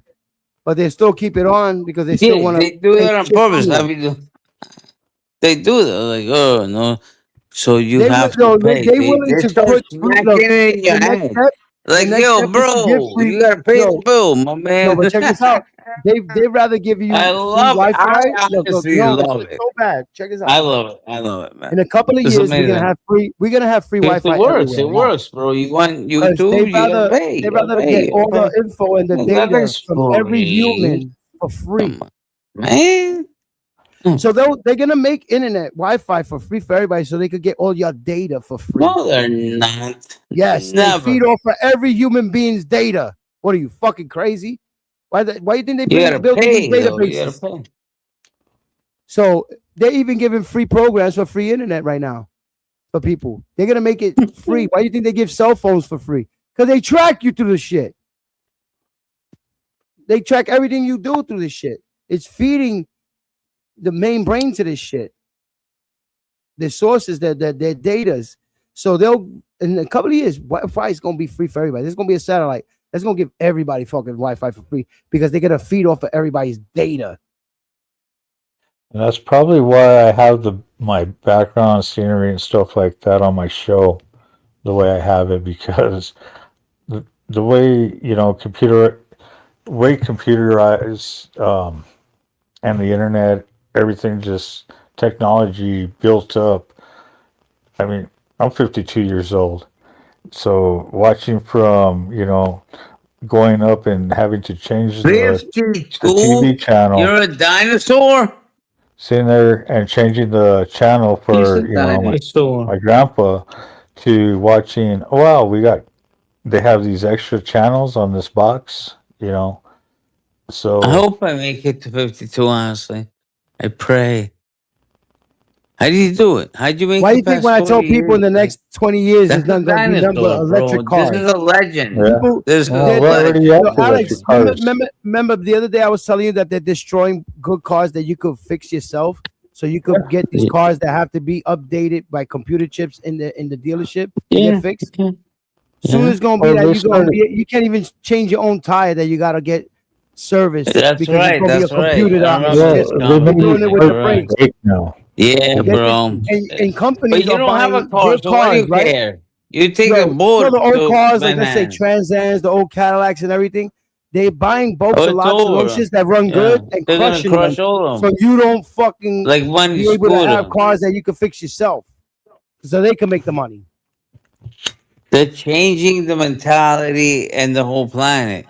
But they still keep it on because they still Yeah, want to they do make that on shit purpose. money. I mean, they do that. Like, oh no, so you They have to no, pay. they willing They to start put smacking look, it in your the next head. step. The Like, next yo, step is to give bro, free. you gotta pay the No, bill, my no, man. but check this out. They rather give I you free love it. I Wi-Fi. Look, honestly no, love it's it. so bad. Check this I out. love it. I love it, man. In a couple of It's years, we're gonna amazing. have free. We're gonna have free It Wi-Fi works. It everywhere. Why? works, bro. You want Because YouTube? You gotta pay. they You gotta rather pay. get You all gotta the info and the pay. That data is from every free. human for free. Come on, man. So they're gonna make internet Wi-Fi for free for everybody, so they could get all your data for free. No, they're not. Yes, Never. they feed off of every human being's data. What are you fucking crazy? Why do you think they You gotta build these pay, though. You gotta databases? pay. So they're even giving free programs for free internet right now for people. They're gonna make it free. Why do you think they give cell phones for free? Because they track you through the shit. They track everything you do through this shit. It's feeding the main brain to this shit. The sources, their datas. So they'll in a couple of years, Wi-Fi is gonna be free for everybody. There's gonna be a satellite that's gonna give everybody fucking Wi-Fi for free because they're gonna feed off of everybody's data. And that's probably why I have my background scenery and stuff like that on my show the way I have it, because the way, computerized and the internet, everything, just technology built up. I mean, I'm 52 years old, so watching from, going up and having to change the 52? TV channel, You're a dinosaur? sitting there and changing the channel He's a for, dinosaur. my grandpa, to watching, oh, wow, they have these extra channels on this box, so I hope I make it to 52, honestly. I pray. How do you do it? How'd you make Why do it you think past when I tell 40 people in the years? next 20 years there's That's a nothing gonna be nothing but dinosaur, bro. electric cars? This is a legend. yeah. People, There's Well, no we're already legend. at the Alex, electric cars. remember the other day I was telling you that they're destroying good cars that you could fix yourself, so you could get these cars that have to be updated by computer chips in the dealership to Yeah. get fixed. Yeah. Soon it's gonna be Well, that they you gonna started- be you can't even change your own tire, that you gotta get serviced That's because right. it's gonna That's be a right. computer I that remember Yeah, this they're they made doing it with it the conversation. brakes. fake now. Yeah, Get bro. and companies But you are don't have buying a car, good so why do cars, you right? care? You take Yo, a boat the old to cars, like let's say Manhattan. Trans Ams, the old Cadillacs and everything, they buying boats Oh, of it's lots of those over. shits that run Yeah. good and They're gonna crushing them, crush all of so them. you don't fucking Like one be able to have scooter. cars that you can fix yourself, so they can make the money. They're changing the mentality and the whole planet.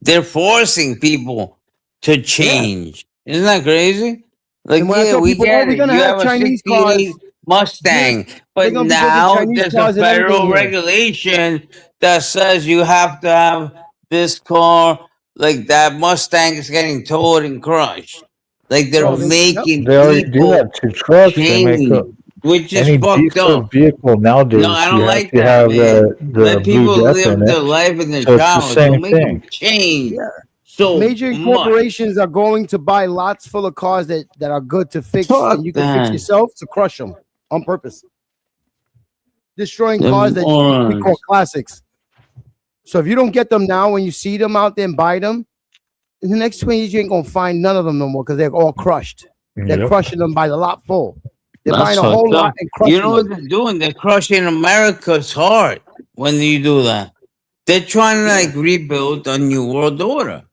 They're forcing people to change. Isn't that crazy? Like, And when I yeah, tell we people, oh, get we're it. gonna You have have a Chinese cars, 68 Mustang, they're but gonna be building now Chinese there's a cars and everything federal here. regulation that says you have to have this car. Like, that Mustang is getting towed and crushed. Like, they're Bro, making They already do people that to trucks. They make change, which is any fucked diesel up. vehicle No, nowadays, I you don't have like to that, have man. the Let Blue people Death live in their it. life and their So it's the childhood. same Don't make them thing. change yeah, so major much. corporations are going to buy lots full of cars that are good to fix Fuck and you can fix that. yourself, to crush them on purpose, destroying The cars that we call morons. classics. So if you don't get them now, when you see them out there and buy them, in the next 20 years you ain't gonna find none of them no more because they're all crushed. They're Yep. crushing them by the lot full. They're That's buying a whole fucked lot up. and You crushing know what them. they're doing? They're crushing America's heart when you do that. They're trying to like rebuild a new world order.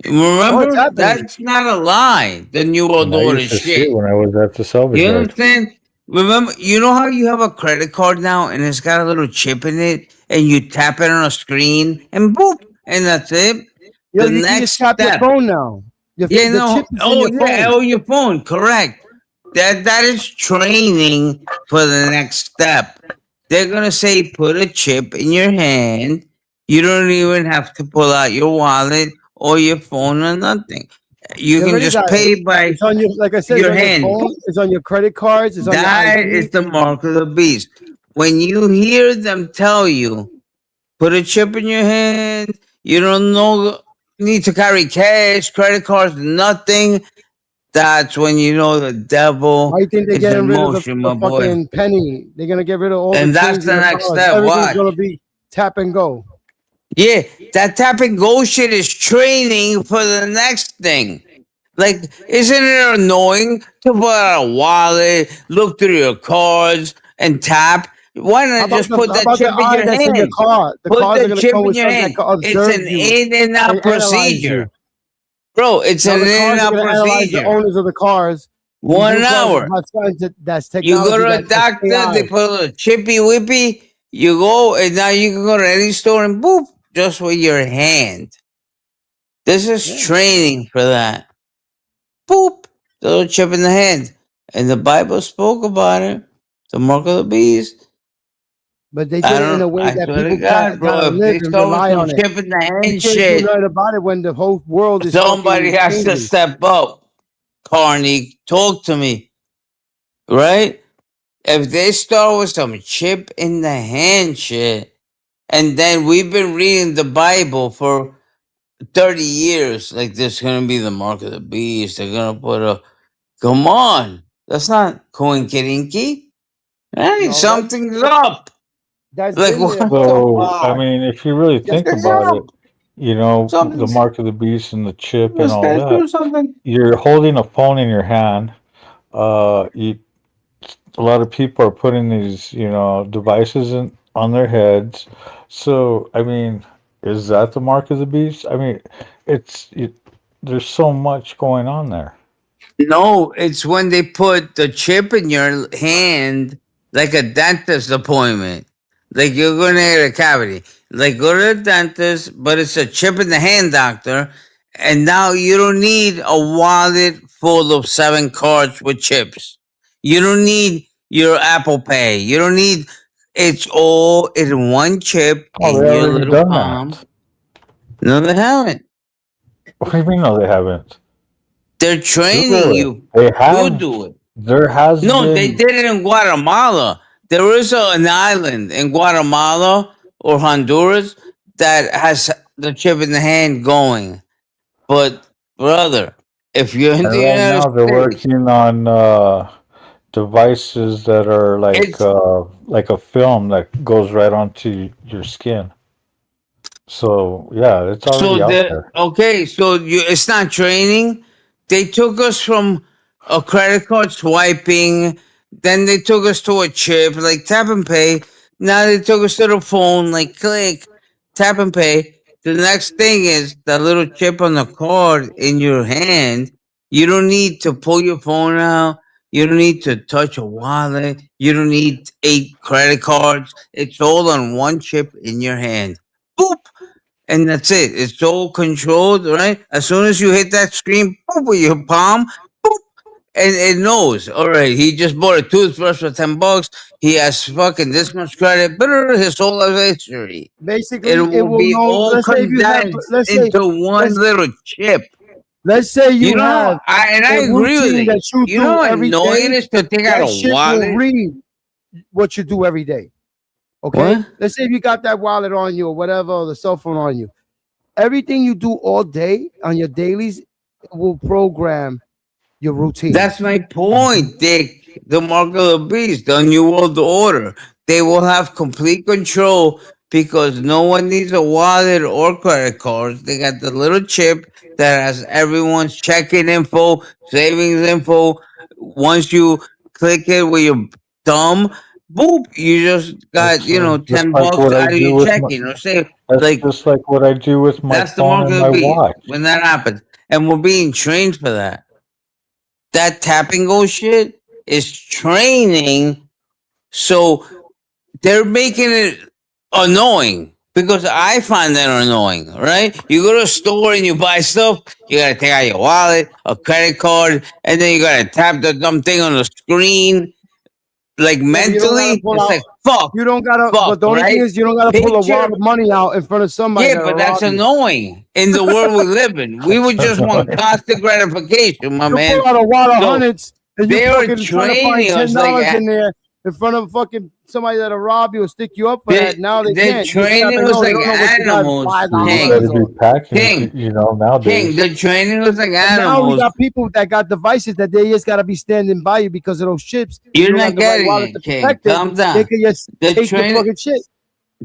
Oh, it's Remember? happening. That's not a lie. The new world And I order used to see shit. it when I was at the salvage You yard. understand? Remember, you know how you have a credit card now and it's got a little chip in it and you tap it on a screen and boop, and that's it? Yo, The you can just next tap your step. phone now. Yeah, The no. chip is in Oh, your yeah. phone. Oh, your phone. Correct. That is training for the next step. They're gonna say put a chip in your hand. You don't even have to pull out your wallet or your phone or nothing. You They can already just got it. pay by It's on your, like I said, it's your on your hand. phone, it's on your credit cards, it's on your That ID. is the mark of the beast. When you hear them tell you, put a chip in your hand, you don't know need to carry cash, credit cards, nothing. That's when you know the devil Why you think they're is getting in rid of motion, the my boy. fucking penny? They're gonna get rid of all And the that's change the in the next cars. step. Everything's Why? gonna be tap and go. Yeah, that tap and go shit is training for the next thing. Like, isn't it annoying to put out a wallet, look through your cards, and tap? Why How not about just the put how that about the chip in eye your that's in your hand? car? The Put cars are the gonna chip come in with your something that hand. can It's observe an you in and out and analyze procedure. you. Bro, it's Now an the in and cars are out gonna analyze the procedure. owners of the cars. These 1 new cars hour. have something that's You go technology to a that's doctor, they AI. put a little chippy whippy. You go, and now you can go to any store and boop, just with your hand. This is Yeah. training for that. Boop, the little chip in the hand. And the Bible spoke about it. The mark of the beast. But they I did it in a don't. way I that swear to people God, bro. gotta If live they and start with rely some on it. chip in the You hand can't do shit, nothing about it when the whole world is somebody fucking has to changing. step up. Carney, talk to me, right? If they start with some chip in the hand shit, and then we've been reading the Bible for 30 years, like this is gonna be the mark of the beast. They're gonna put a. Come on, that's not coincidence. Hey, No, something's up. that's Like been what there, the bro. So, I fuck? mean, if you really That's think been Something's there. about up. it, you know, the Something's. mark of the beast and the chip and This all guy's that, doing something. you're holding a phone in your hand. You, a lot of people are putting these, you know, devices in on their heads. So, I mean, is that the mark of the beast? I mean, there's so much going on there. No, it's when they put the chip in your hand, like a dentist appointment. Like you're going to get a cavity. Like go to the dentist, but it's a chip in the hand, doctor. And now you don't need a wallet full of 7 cards with chips. You don't need your Apple Pay. You don't need. It's all in one chip Oh, in they your already little done palm. that. No, they haven't. What do you mean? No, they haven't. They're training Sure, you they to have. do it. There has No, they been. did it in Guatemala. There is an island in Guatemala or Honduras that has the chip in the hand going. But brother, if you're in And the right United now they're States, working on devices that are it's like a film that goes right onto your skin. So yeah, it's so already out the there. okay. So it's not training. They took us from a credit card swiping, then they took us to a chip like tap and pay. Now they took us to the phone like click, tap and pay. The next thing is the little chip on the card in your hand. You don't need to pull your phone out. You don't need to touch a wallet. You don't need 8 credit cards. It's all on one chip in your hand. Boop, and that's it. It's all controlled, right? As soon as you hit that screen, boop, with your palm, boop, and it knows. All right, he just bought a toothbrush for $10. He has fucking this much credit. His whole life history. It Basically, it will will be know. all Let's say if you have, condensed into one let's little chip. let's say You you know, have I a agree with routine you. that you You do know how every annoying day. it is to take out That a shit will wallet? read what you do every day. Okay. What? Let's say if you got that wallet on you or whatever, or the cell phone on you. Everything you do all day on your dailies will program your routine. That's my point, Dick. The mark of the beast, the New World Order. They will have complete control because no one needs a wallet or credit cards. They got the little chip that has everyone's checking info, savings info. Once you click it with your thumb, boop, you just got, That's just 10 like bucks what I out of do your with my. checking. Or say, That's like, just like what I do with my that's the phone mark and of my the beast watch. when that happens. And we're being trained for that. That tap and go shit is training. So they're making it annoying because I find that annoying, right? You go to a store and you buy stuff, you gotta take out your wallet, a credit card, and then you gotta tap the dumb thing on the screen. Like Yeah, but you don't gotta mentally, pull it's out. like fuck, You don't gotta. fuck, But the only thing right? is, you don't gotta pull a wad Picture. of money out in front of somebody Yeah, that'll but that's rob you. annoying in the world we live in. We would just want constant gratification, my You man. pull out a wad of So hundreds and you they are fucking trying to find training us like $10 in there. in front of fucking somebody that'll rob you or stick you up for The, that. Now they the can't. They training gotta was know, they like don't know what you got animals. You $5 gotta or be packing, King, you know, nowadays. the training was like and now we animals. got people that got devices that they just gotta be standing by you because of those chips. You're You don't not have the right getting wallet to it, King. protect it. Calm They down. could just The take your training, fucking shit.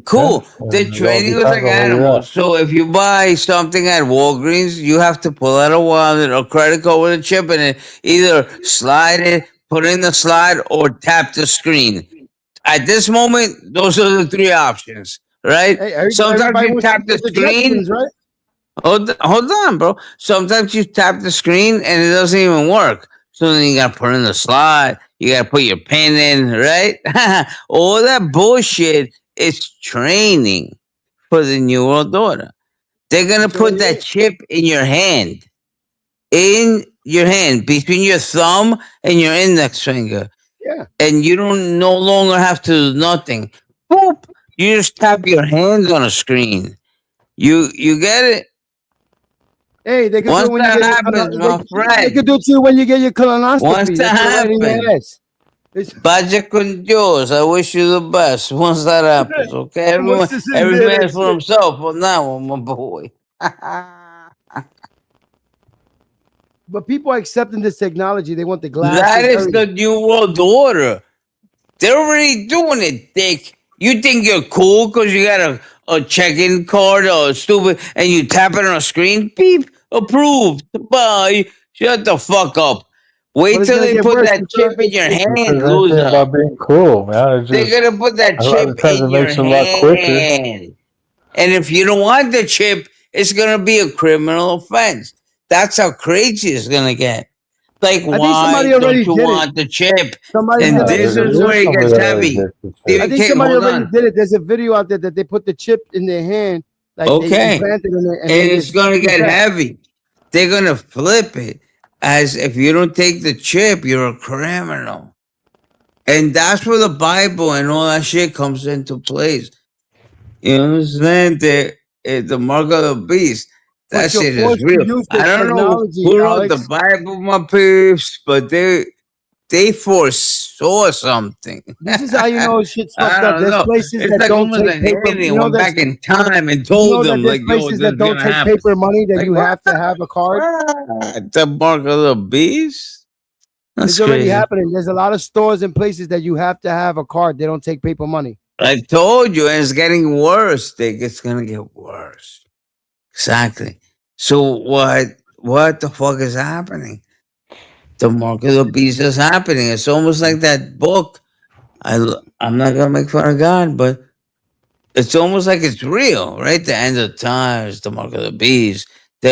cool. Yeah, The and it all training was depends like on where you're animals. at. So if you buy something at Walgreens, you have to pull out a wallet or credit card with a chip in it. Either slide it, put it in the slide, or tap the screen. At this moment, those are the three options, right? Hey, Sometimes everybody you wants to tap be the the screen. Jetsons, right? Hold on, bro. Sometimes you tap the screen and it doesn't even work. So then you gotta put in the slot. You gotta put your pin in, right? All that bullshit is training for the New World Order. They're gonna put that chip in your hand, between your thumb and your index finger, Yeah. and you don't no longer have to do nothing. Boop! You just tap your hands on a screen. You get it? Hey, they could do Once it when you that get your happens, my they friend, could do it to you when you get your once colonoscopy. They that put it right in your happens, ass. It's, vaya con Dios. I wish you the best. Once that happens, okay? what's this in Every there? man That for shit. himself on that one, my boy. But people are accepting this technology. They want the glasses. That is everything. the New World Order. They're already doing it, Dick. You think you're cool because you got a check-in card or stupid and you tap it on a screen? Beep, approved. Bye. Shut the fuck up. But Wait it's till gonna they get put worse. that chip in your This hand, is anything loser. about being cool, man. It They're just gonna put that a lot chip of times it in your makes it a lot quicker. hand. And if you don't want the chip, it's gonna be a criminal offense. That's how crazy it's gonna get. Like, I think why somebody don't already you did it. want the chip? Somebody And did Yeah, already this did is it. where it somebody gets that already heavy. gets the I chip. David think King, somebody hold already on. did it. There's a video out there that they put the chip in their hand, like they Okay. implanted in it, And they it's just gonna use get that. heavy. They're gonna flip it as if you don't take the chip, you're a criminal. And that's where the Bible and all that shit comes into place. You understand? The mark of the beast. That But you're shit is forced to real. use I this don't know technology, who wrote the Alex. Bible, my peeps, but they foresaw something. This is how you know shit's I fucked up. don't There's know. places It's that like don't almost take an paper. alien went back in time and You told know that them, there's like, yo, places this that is don't gonna take happen. paper money that Like, you what? have to have a card. What? The mark of the beast? That's It's already crazy. happening. There's a lot of stores and places that you have to have a card. They don't take paper money. I told you, and it's getting worse, Dick. It's gonna get worse. Exactly. So what the fuck is happening? The mark of the beast is happening. It's almost like that book. I'm not gonna make fun of God, but it's almost like it's real, right? The end of times, the mark of the beast. A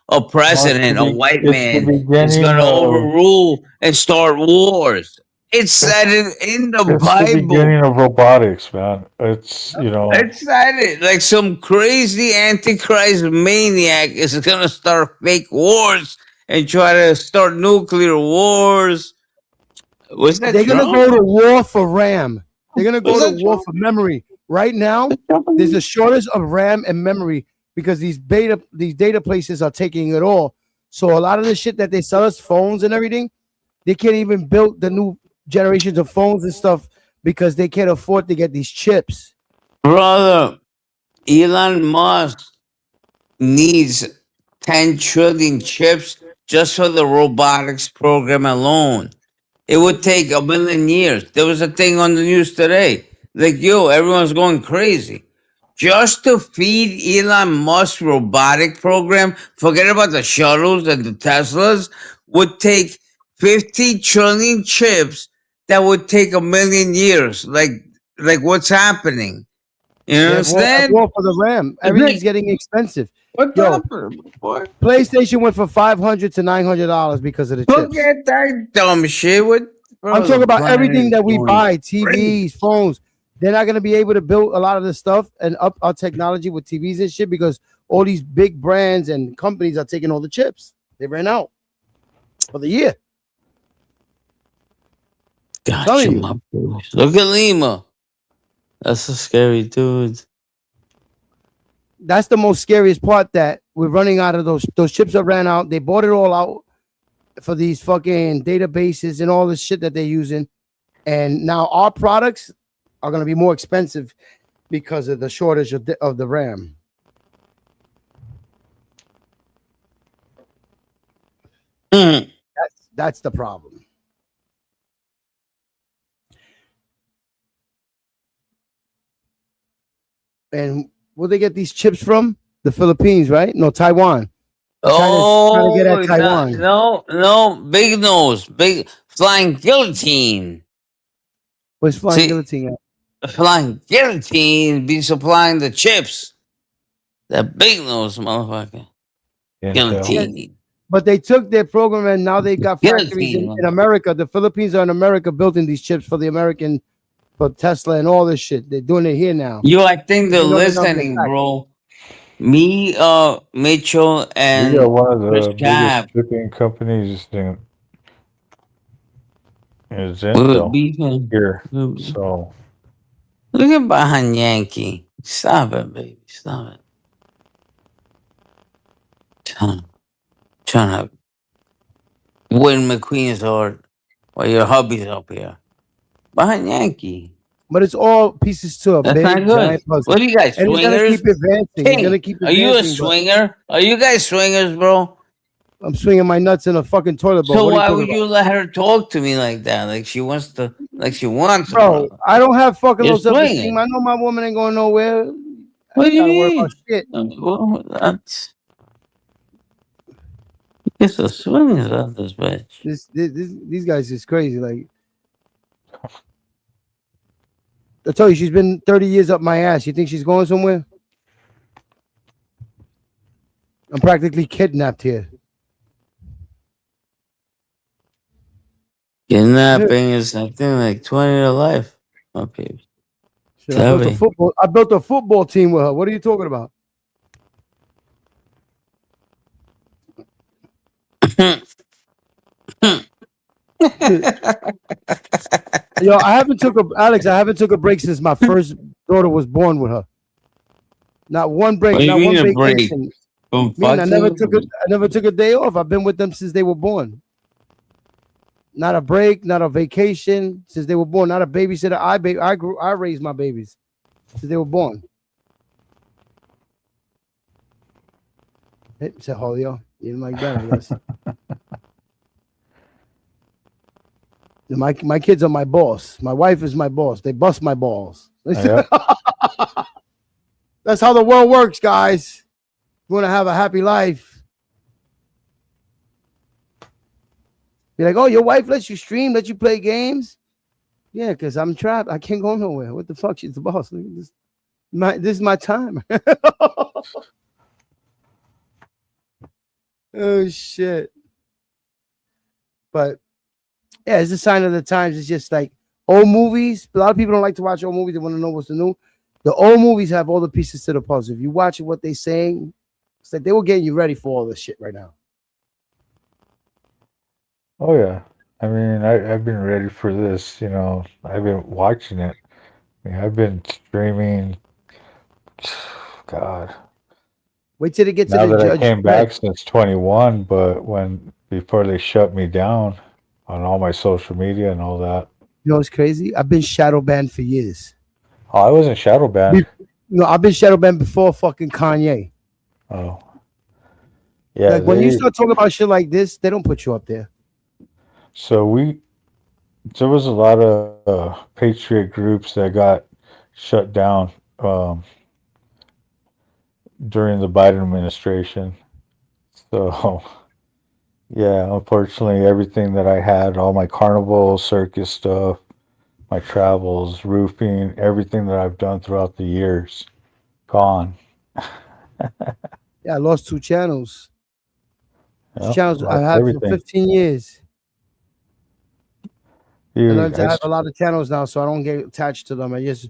Well, it's president, a white the man, is beginning gonna of overrule and start wars. It said it in the it's the Bible. beginning of robotics, man. It's It said it like some crazy antichrist maniac is gonna start fake wars and try to start nuclear wars. Was that They're gonna Trump? go to war for RAM. They're gonna go Was to that war Trump? for memory. Right now, there's a shortage of RAM and memory because these data places are taking it all. So a lot of the shit that they sell us, phones and everything, they can't even build the new generations of phones and stuff because they can't afford to get these chips. Brother, Elon Musk needs 10 trillion chips just for the robotics program alone. It would take 1,000,000 years. There was a thing on the news today. Like, yo, everyone's going crazy. Just to feed Elon Musk's robotic program, forget about the shuttles and the Teslas, would take 50 trillion chips that would take 1,000,000 years. Like what's happening? You They're understand? war for the RAM. Everything's getting expensive. Yo, PlayStation went from $500 to $900 because of the chips. Forget that dumb shit. I'm talking about everything that we buy, TVs, phones. They're not gonna be able to build a lot of this stuff and up our technology with TVs and shit because all these big brands and companies are taking all the chips. They ran out for the year. Gotcha, my boys. Look at Lima. That's a scary dude. That's the most scariest part, that we're running out of those chips that ran out. They bought it all out for these fucking databases and all this shit that they're using. And now our products are going to be more expensive because of the shortage of the RAM. That's the problem. And where they get these chips from? The Philippines, right? No, Taiwan. China's trying to get at Taiwan. No, big nose, big flying guillotine. Where's flying See, guillotine at? Flying guillotine be supplying the chips. That big nose motherfucker. Guillotine. But they took their program and now they got factories in America. The Philippines are in America building these chips for the American, for Tesla and all this shit. They're doing it here now. Yo, I think they're listening, bro. Me, Mitchell, and We got one of Chris the Cap. biggest shipping companies in is We're Intel beefing. here. So Look at behind Yankee. Stop it, baby. Stop it. Trying to win McQueen's heart while your hubby's up here. Behind Yankee. But it's all pieces to a That's big not good. giant puzzle. What are you guys, And he's gonna swingers? keep advancing. He's gonna keep Are you a advancing, but swinger? Are you guys swingers, bro? I'm swinging my nuts in a fucking toilet bowl. So What are why talking would you let her talk to me like that? Like she wants to, Bro, I don't have fucking You're low self-esteem. swinging. I know my woman ain't going nowhere. What I do you gotta worry mean? about shit. Well, that's it's the swingers of this bitch. These guys is crazy. Like, I told you, she's been 30 years up my ass. You think she's going somewhere? I'm practically kidnapped here. Kidnapping is something like 20 to life. Okay. Shit, I built a football team with her. What are you talking about? Yo, I haven't took a break since my first daughter was born with her. Not one break, What do you not mean one a break? vacation. From I never fucking- took a day off. I've been with them since they were born. Not a break, not a vacation since they were born. Not a babysitter. I raised my babies since they were born. Hey, said Julio, you didn't like that, I guess. My kids are my boss. My wife is my boss. They bust my balls. Yep. That's how the world works, guys. You want to have a happy life. You're like, oh, your wife lets you stream, lets you play games? Yeah, because I'm trapped. I can't go nowhere. What the fuck? She's the boss. This is my time. Oh, shit. But, yeah, it's a sign of the times. It's just like old movies. A lot of people don't like to watch old movies. They want to know what's the new. The old movies have all the pieces to the puzzle. If you watch what they're saying, it's like they were getting you ready for all this shit right now. oh yeah. I mean I've been ready for this, you know. I've been watching it. I mean, I've been streaming God. Wait till they get to Now the that I judge. came back since 21, but before they shut me down on all my social media and all that. You know what's crazy? I've been shadow banned for years. Oh, I wasn't shadow banned. No, I've been shadow banned before fucking Kanye. Oh. Yeah. Like when you start talking about shit like this, they don't put you up there. So there was a lot of patriot groups that got shut down during the Biden administration. So, yeah, unfortunately, everything that I had, all my carnival, circus stuff, my travels, roofing, everything that I've done throughout the years, gone. Yeah, I lost 2 channels. Yep, Channels I lost had everything. for 15 years. I Dude, learned to have a lot of channels now, so I don't get attached to them. I just,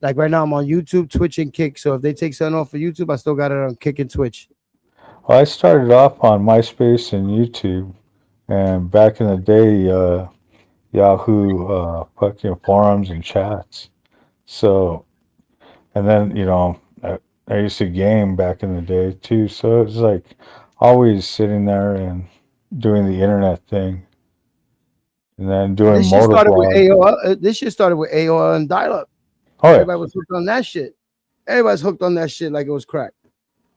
like right now, I'm on YouTube, Twitch, and Kick. So if they take something off of YouTube, I still got it on Kick and Twitch. well, I started off on MySpace and YouTube, and back in the day, Yahoo fucking forums and chats. So, and then, you know, I used to game back in the day too. So it was like always sitting there and doing the internet thing. and then doing This shit motor started with vlogs. AOL. This shit started with AOL and dial-up. Oh yeah. Everybody was hooked on that shit. Everybody's hooked on that shit like it was crack.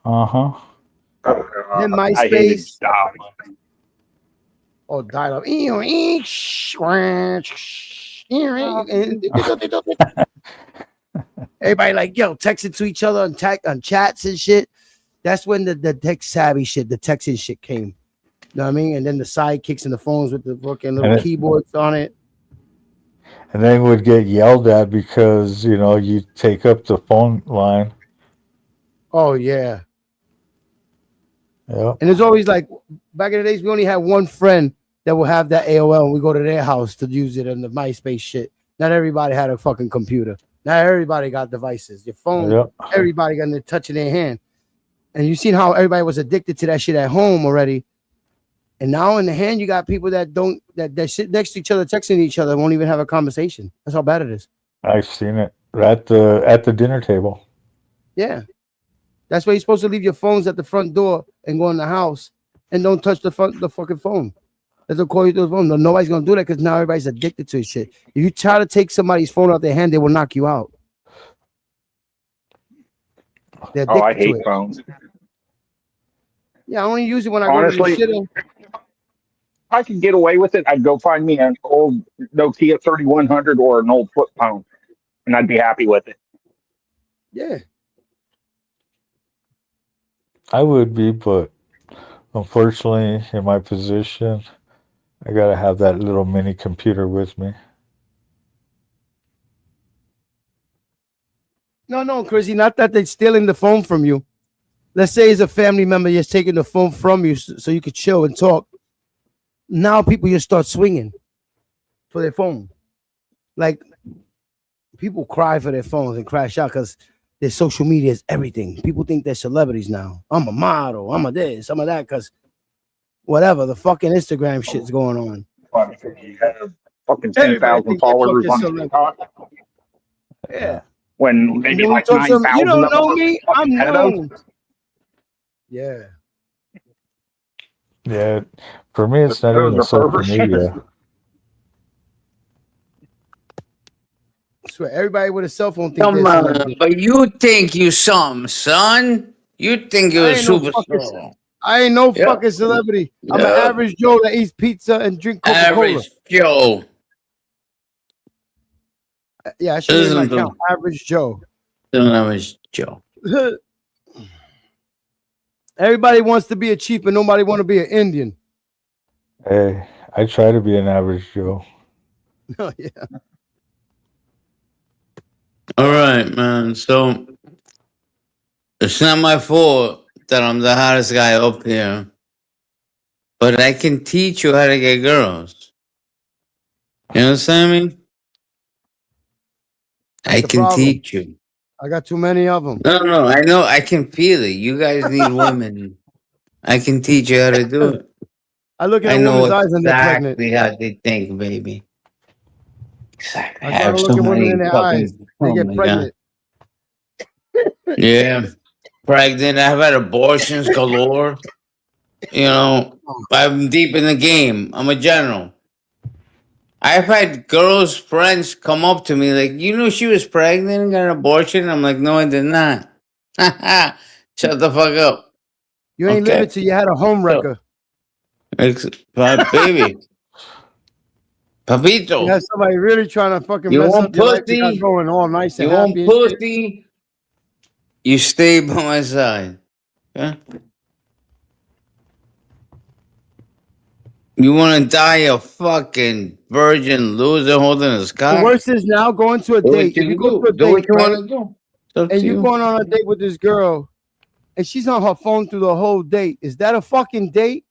Uh-huh. Then I hated MySpace. dial. Oh, dial-up. Everybody like, yo, texting to each other on chats and shit. That's when the tech savvy shit, the texting shit came. You know what I mean? And then the sidekicks and the phones with the fucking little keyboards on it. And then would get yelled at because, you know, you take up the phone line. Oh, yeah. Yeah. And it's always like, back in the days, we only had one friend that will have that AOL and we go to their house to use it in the MySpace shit. Not everybody had a fucking computer. Not everybody got devices. Your phone, Yep. everybody got the touch in their hand. And you seen how everybody was addicted to that shit at home already. And now in the hand, you got people that don't that sit next to each other, texting each other, won't even have a conversation. That's how bad it is. I've seen it at the dinner table. Yeah. That's why you're supposed to leave your phones at the front door and go in the house and don't touch the fucking phone. They'll call you to the phone. No, nobody's gonna do that because now everybody's addicted to his shit. If you try to take somebody's phone out their hand, they will knock you out. They're Oh, I addicted to hate it. phones. Yeah, I only use it when I Honestly, go to the shit. if I could get away with it, I'd go find me an old Nokia 3100 or an old flip phone, and I'd be happy with it. Yeah. I would be, but unfortunately, in my position, I gotta have that little mini computer with me. No, Chrissy, not that they're stealing the phone from you. Let's say it's a family member just taking the phone from you so you could chill and talk. Now people just start swinging for their phone. Like, people cry for their phones and crash out because their social media is everything. People think they're celebrities now. I'm a model. I'm a this. I'm a that because whatever. The fucking Instagram shit's going on. Fucking Everybody 10,000 think they're followers fucking on TikTok. Yeah. When maybe And then we like talk to them, 9,000 you don't of them know are me. fucking I'm pedos. known. Yeah. Yeah, for me, it's not even Those are social perverts. media. I swear, everybody with a cell phone thinks Come they're on, celebrity. but you think you something, son. You think you're I a ain't no fucking. superstar. I ain't no Yep. fucking celebrity. I'm an Yep. average Joe that eats pizza and drink Coca-Cola. Average Joe. Yeah, I should name my Listen to account Average Joe. Average Joe. Everybody wants to be a chief, but nobody want to be an Indian. Hey, I try to be an average Joe. Oh, yeah. All right, man. So it's not my fault that I'm the hottest guy up here, but I can teach you how to get girls. You understand me? I the can problem. teach you. I got too many of them. No, I know. I can feel it. You guys need women. I can teach you how to do it. I look at I a know woman's eyes and they're pregnant. exactly how they think, baby. Exactly. I try to look at women in their eyes. They get pregnant. Yeah. Pregnant. I've had abortions galore. You know, I'm deep in the game. I'm a general. I've had girls, friends come up to me like, you know, she was pregnant and got an abortion. I'm like, no, I did not. Shut the fuck up. You ain't Okay. living till you had a home wrecker. Baby. Papito. You have somebody really trying to fucking You mess want up your life. You pussy? got going all nice You and want happy. And shit. pussy? You stay by my side. Okay? You want to die a fucking virgin loser holding his The cock? worst is now going to a Do what date. you If you can go to a do. Do what date, you right, want to do. It's up and to you're you. going on a date with this girl, and she's on her phone through the whole date, is that a fucking date?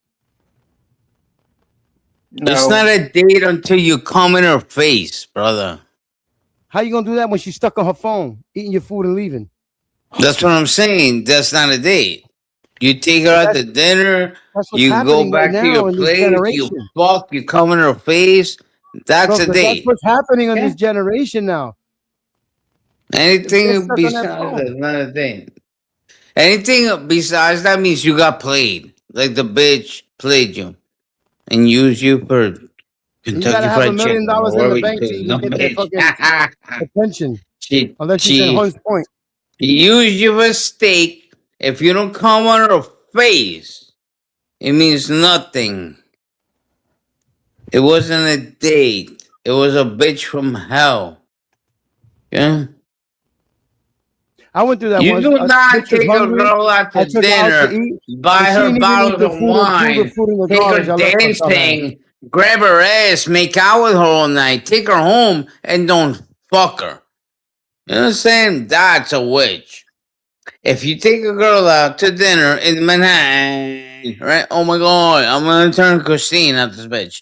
It's not a date until you come in her face, brother. How you gonna do that when she's stuck on her phone, eating your food and leaving? That's what I'm saying. That's not a date. You take her out to dinner. That's what's You go happening right back to now your in this place. generation. You fuck. You come in her face. That's Bro, a 'cause date. that's what's happening in Yeah. this generation now. They're Anything stuck on that besides phone. that's not a thing. Anything besides that means you got played. Like the bitch played you and used you for You Kentucky gotta have $1 Fried million Chicken. in Where the we bank so to? you No, can get their bitch. fucking attention. Unless you can She Hunts Point. use you for steak. If you don't come on her face, it means nothing. It wasn't a date. It was a bitch from hell. Yeah. I went through that You once. do A not bitch was take a hungry. girl out I to took her out to dinner, eat, buy and she her didn't even eat bottles the of food wine, in the take her garbage. I left her dumbass. dancing, grab her ass, make out with her all night, take her home, and don't fuck her. You know what I'm saying? That's a witch. If you take a girl out to dinner in Manhattan, right? Oh my god, I'm gonna turn Christine out this bitch.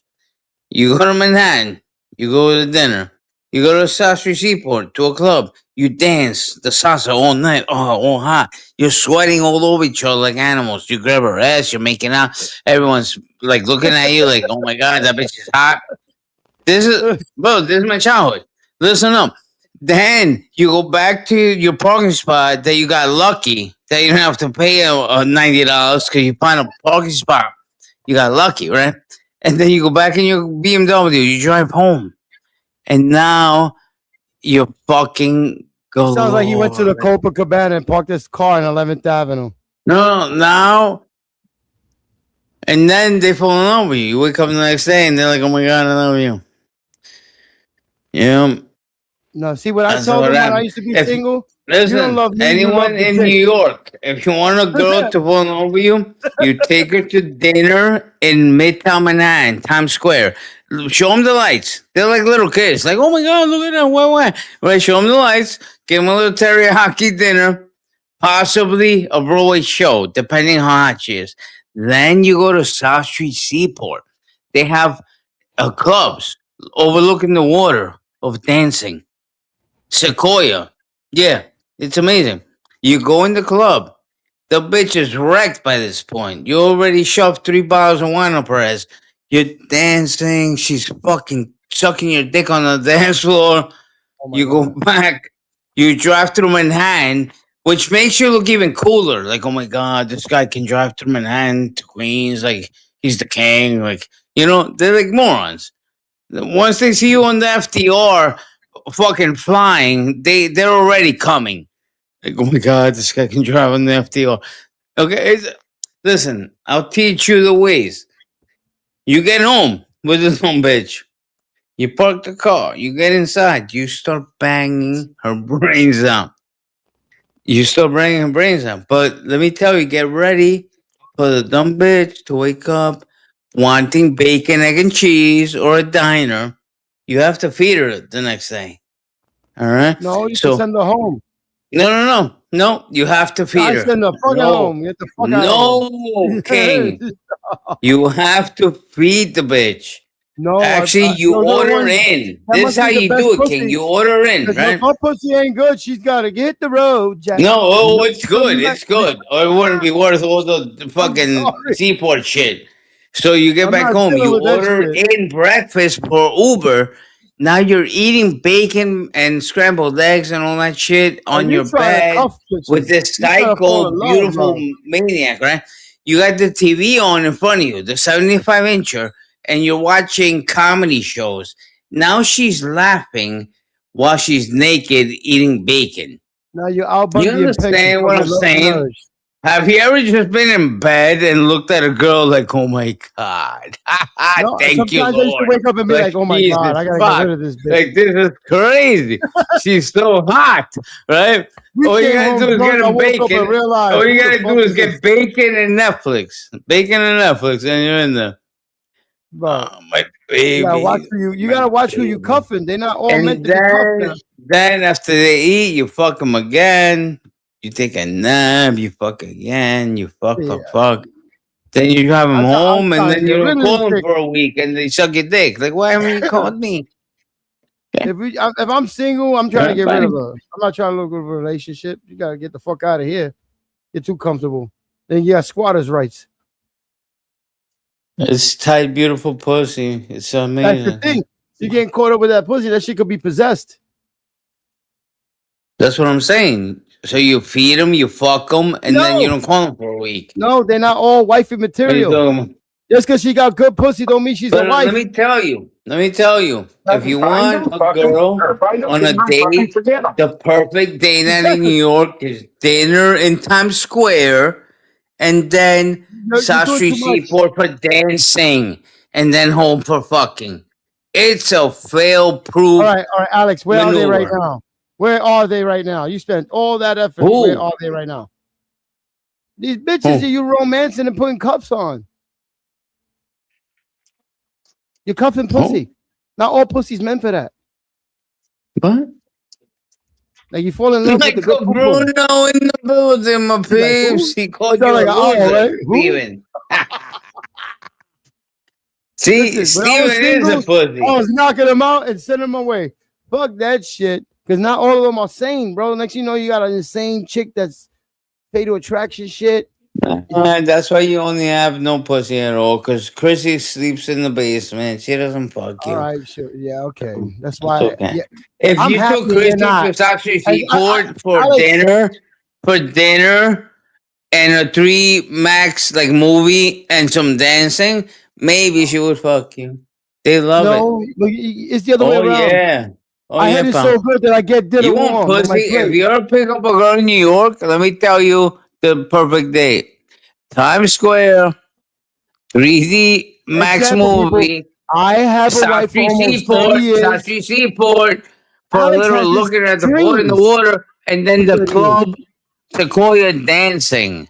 You go to Manhattan, you go to dinner, you go to South Street Seaport to a club, you dance the salsa all night, all hot. You're sweating all over each other like animals. You grab her ass, you're making out. Everyone's like looking at you like, oh my god, that bitch is hot. This is my childhood. Listen up. Then you go back to your parking spot that you got lucky that you don't have to pay $90 because you find a parking spot. You got lucky, right? And then you go back in your BMW, you drive home, and now you're fucking galore. Sounds like he went to the Copacabana and parked his car on 11th Avenue. No, now. And then they fall in love with you. You wake up the next day and they're like, oh my God, I love you. Yeah. No, see what I That's told what him when I happened. used to be If- single? Listen, you don't love me, you anyone love the in dick. New York, if you want a girl to fall in love with you, you take her to dinner in Midtown Manhattan, Times Square. Show them the lights. They're like little kids. Like, oh my God, look at that. What? Right, show them the lights. Give them a little teriyaki dinner. Possibly a Broadway show, depending how hot she is. Then you go to South Street Seaport. They have clubs overlooking the water of dancing. Sequoia. Yeah, it's amazing. You go in the club. The bitch is wrecked by this point. You already shoved 3 bottles of wine up her ass. You're dancing. She's fucking sucking your dick on the dance floor. You go back. You drive through Manhattan, which makes you look even cooler. Like, oh my God, this guy can drive through Manhattan to Queens. Like, he's the king. Like, they're like morons. Once they see you on the FDR fucking flying, they're already coming. Like, oh my God, this guy can drive on the FDR. Okay, listen, I'll teach you the ways. You get home with this little bitch. You park the car. You get inside. You start banging her brains out. You start banging her brains out. But let me tell you, get ready for the dumb bitch to wake up wanting bacon, egg, and cheese or a diner. You have to feed her the next day. All right? No, you can send her home. No. You have to feed her. Send her fucking home. Get the fuck out of here. No, King. You have to feed the bitch. No, actually, you order in. This is how you do it, King. You order in, right? If her pussy ain't good, she's got to get the road, Jack. No, it's good. It's good. Or it wouldn't be worth all the fucking seaport shit. So you get back home, you order in breakfast for Uber. Now you're eating bacon and scrambled eggs and all that shit on your bed with this psycho, beautiful maniac, right? You got the TV on in front of you, the 75-incher, and you're watching comedy shows. Now she's laughing while she's naked eating bacon. Now you're out. You understand what I'm saying? Have you ever just been in bed and looked at a girl like, oh my God, No, thank you, sometimes I used to Lord. wake up and be like, oh my God, I gotta get rid of this bitch. Like, this is crazy. She's so hot, right? All you gotta do is get a bacon. All you gotta do is get bacon and Netflix. Bacon and Netflix, and you're in there. Bro, my baby. You gotta watch you gotta watch who you cuffing. They're not all meant to be cuffed. Then after they eat, you fuck them again. You take a nap, you fuck again, you fuck. Then you drive them home, and then you don't call them for a week, and they suck your dick. Like, why haven't you called me? If I'm single, I'm trying to get rid of her. I'm not trying to look for a relationship. You gotta get the fuck out of here. You're too comfortable. Then you got squatters' rights. It's tight, beautiful pussy. It's amazing. That's the thing. You're getting caught up with that pussy. That shit could be possessed. That's what I'm saying. So you feed them, you fuck them, and then you don't call them for a week. No, they're not all wifey material. Just because she got good pussy don't mean she's a wife. Let me tell you. Let me tell you, if you want a girl on a date, the perfect date night in New York is dinner in Times Square, and then You're South doing Street too much. Seaport for dancing, and then home for fucking. It's a fail-proof. All right, Alex. Where are they right maneuver. now? Where are they right now? You spent all that effort. Who? Where are they right now? These bitches that you romancing and putting cuffs on. You're cuffing pussy. Not all pussy's meant for that. What? Like you fall in love with the good poo-poo. Bruno in the building, my peeps. He called you Sound a like an owl, loser, right? Who? Steven. See, Listen, when I was Steven is a single, pussy. I was knocking them out and sending them away. Fuck that shit. Because not all of them are sane, bro. Next you know, you got an insane chick that's fatal attraction shit. That's why you only have no pussy at all. Because Chrissy sleeps in the basement. She doesn't fuck you. All right, sure. Yeah, okay. That's why. It's okay. Yeah. If I'm you happy took they're Chrissy not. to South Street I- Seaport for Alex- dinner, and a 3 Max like movie and some dancing, maybe she would fuck you. They love No, it. look, it's the other way Oh around. yeah. Oh I yeah, had it pal. so good that I get dinner You want warm on my pussy? plate. If you ever pick up a girl in New York, let me tell you the perfect date. Times Square, 3D Max Example, people, movie, I have a South wife for Street almost Seaport, 30 years. South Street Seaport, for Alex a little has this looking at the boat in the dreams. water, and then the 30 years. club Sequoia dancing.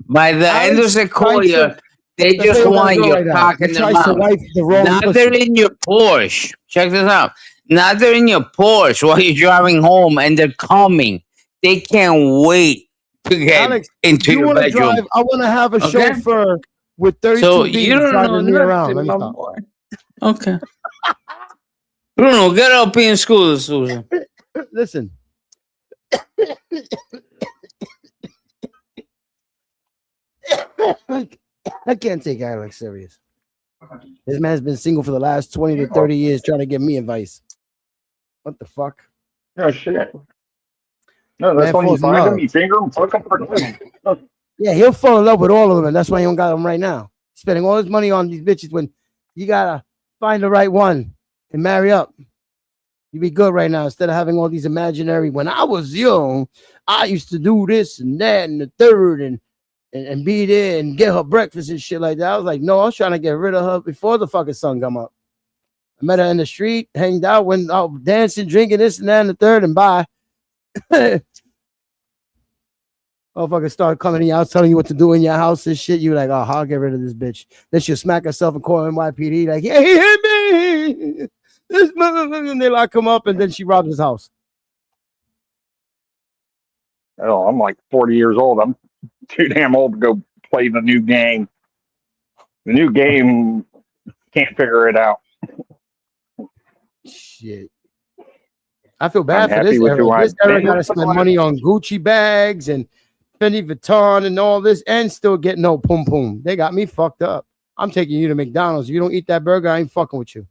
By the end of Alex tries Sequoia, they Let's just tell you what I want do your right now. cock He in their tries to mouth. wife the wrong Not pussy. they're in your Porsche. Check this out. Not they're in your Porsche while you're driving home and they're coming. They can't wait to get Alex, into you your want to bedroom. drive? I want to have a Okay? chauffeur with 32 So D's you don't know driving me around. Let nothing, me my stop. boy. Okay. Bruno, get up in school, Susan. Listen. I can't take Alex serious. This man's been single for the last 20 to 30 years trying to give me advice. What the fuck? Oh shit. No, that's Man when you falls in find love. them, you finger them, fuck them, forget them. Yeah, he'll fall in love with all of them, and that's why he don't got them right now. Spending all his money on these bitches when you gotta find the right one and marry up. You'd be good right now instead of having all these imaginary. When I was young, I used to do this and that and the third and be there and get her breakfast and shit like that. I was like, no, I was trying to get rid of her before the fucking sun come up. I met her in the street, hanged out, went out dancing, drinking this and that and the third, and bye. Motherfucker start coming in your house telling you what to do in your house and shit. You like, oh, I'll get rid of this bitch. Then she'll smack herself and call NYPD like, yeah, he hit me. This motherfucker, and they lock him up, and then she robs his house. Oh, I'm like 40 years old. I'm too damn old to go play the new game. The new game can't figure it out. Shit. I feel bad for happy this with era. who I've This era been. got to spend money on Gucci bags and Fendi Vuitton and all this, and still get no pum pum. They got me fucked up. I'm taking you to McDonald's. If you don't eat that burger, I ain't fucking with you.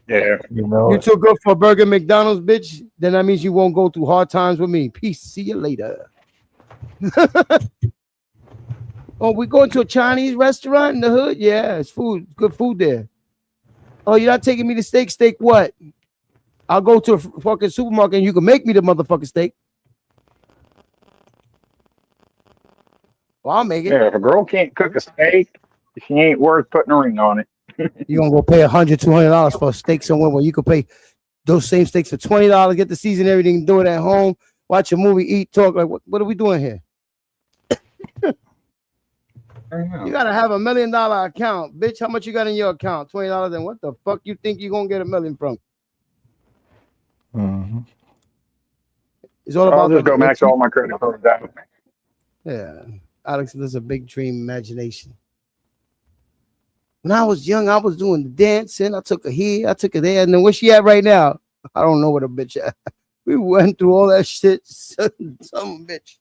Yeah. You know You it. too good for a burger, McDonald's, bitch. Then that means you won't go through hard times with me. Peace. See you later. Oh, we going to a Chinese restaurant in the hood? Yeah, it's food. Good food there. Oh, you're not taking me to steak? Steak what? I'll go to a fucking supermarket and you can make me the motherfucking steak. Well, I'll make it. Yeah, if a girl can't cook a steak, she ain't worth putting a ring on it. You're gonna go pay $100, $200 for a steak somewhere where you could pay those same steaks for $20, get the season, everything, do it at home, watch a movie, eat, talk. Like, what are we doing here? You gotta have $1 million account, bitch. How much you got in your account? $20. And what the fuck you think you gonna get $1 million from? Mm-hmm. It's all I'll about just go max all my credit cards out. Yeah, Alex, there's a big dream imagination. When I was young, I was doing the dancing. I took her here, I took her there, and then where she at right now? I don't know where the bitch at. We went through all that shit. Some bitch.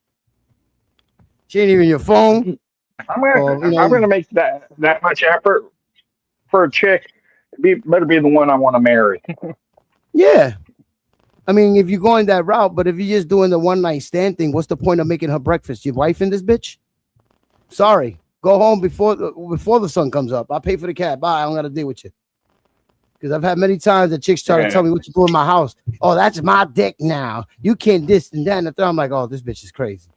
She ain't even your phone. I'm gonna make that much effort for a chick. Better be the one I want to marry. Yeah. I mean, if you're going that route, but if you're just doing the one night stand thing, what's the point of making her breakfast? Your wife in this bitch? Sorry. Go home before the sun comes up. I'll pay for the cab. Bye. I don't got to deal with you. Because I've had many times that chicks try to tell me what you do in my house. Oh, that's my dick now. You can't this and that. And I'm like, oh, this bitch is crazy.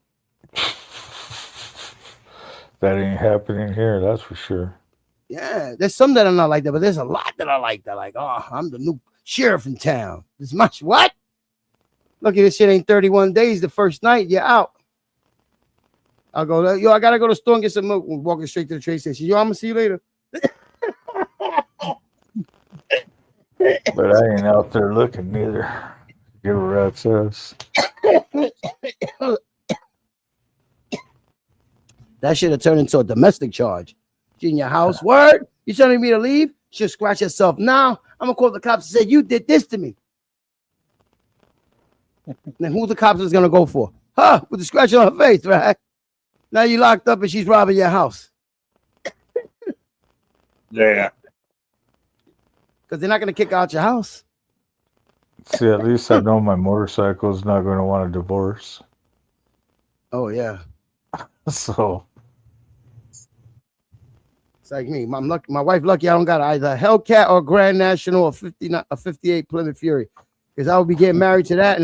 That ain't happening here, that's for sure. Yeah, there's some that are not like that, but there's a lot that are like that. Like, oh, I'm the new sheriff in town. This much what? Look at this shit ain't 31 days. The first night, you're out. I'll go, yo, I gotta go to the store and get some milk. We're walking straight to the train station. Yo, I'm gonna see you later. But I ain't out there looking neither. Give a rat's ass. That should have turned into a domestic charge. She in your house, word? You telling me to leave? She'll scratch herself. Now I'm gonna call the cops and say you did this to me. Then who the cops is gonna go for? Huh? With the scratch on her face, right? Now you locked up and she's robbing your house. Yeah. Because they're not gonna kick out your house. See, at least I know my motorcycle is not going to want a divorce. Oh yeah. So it's like me. I'm lucky. My wife lucky I don't got either a Hellcat or Grand National or 58 Plymouth Fury. Because I would be getting married to that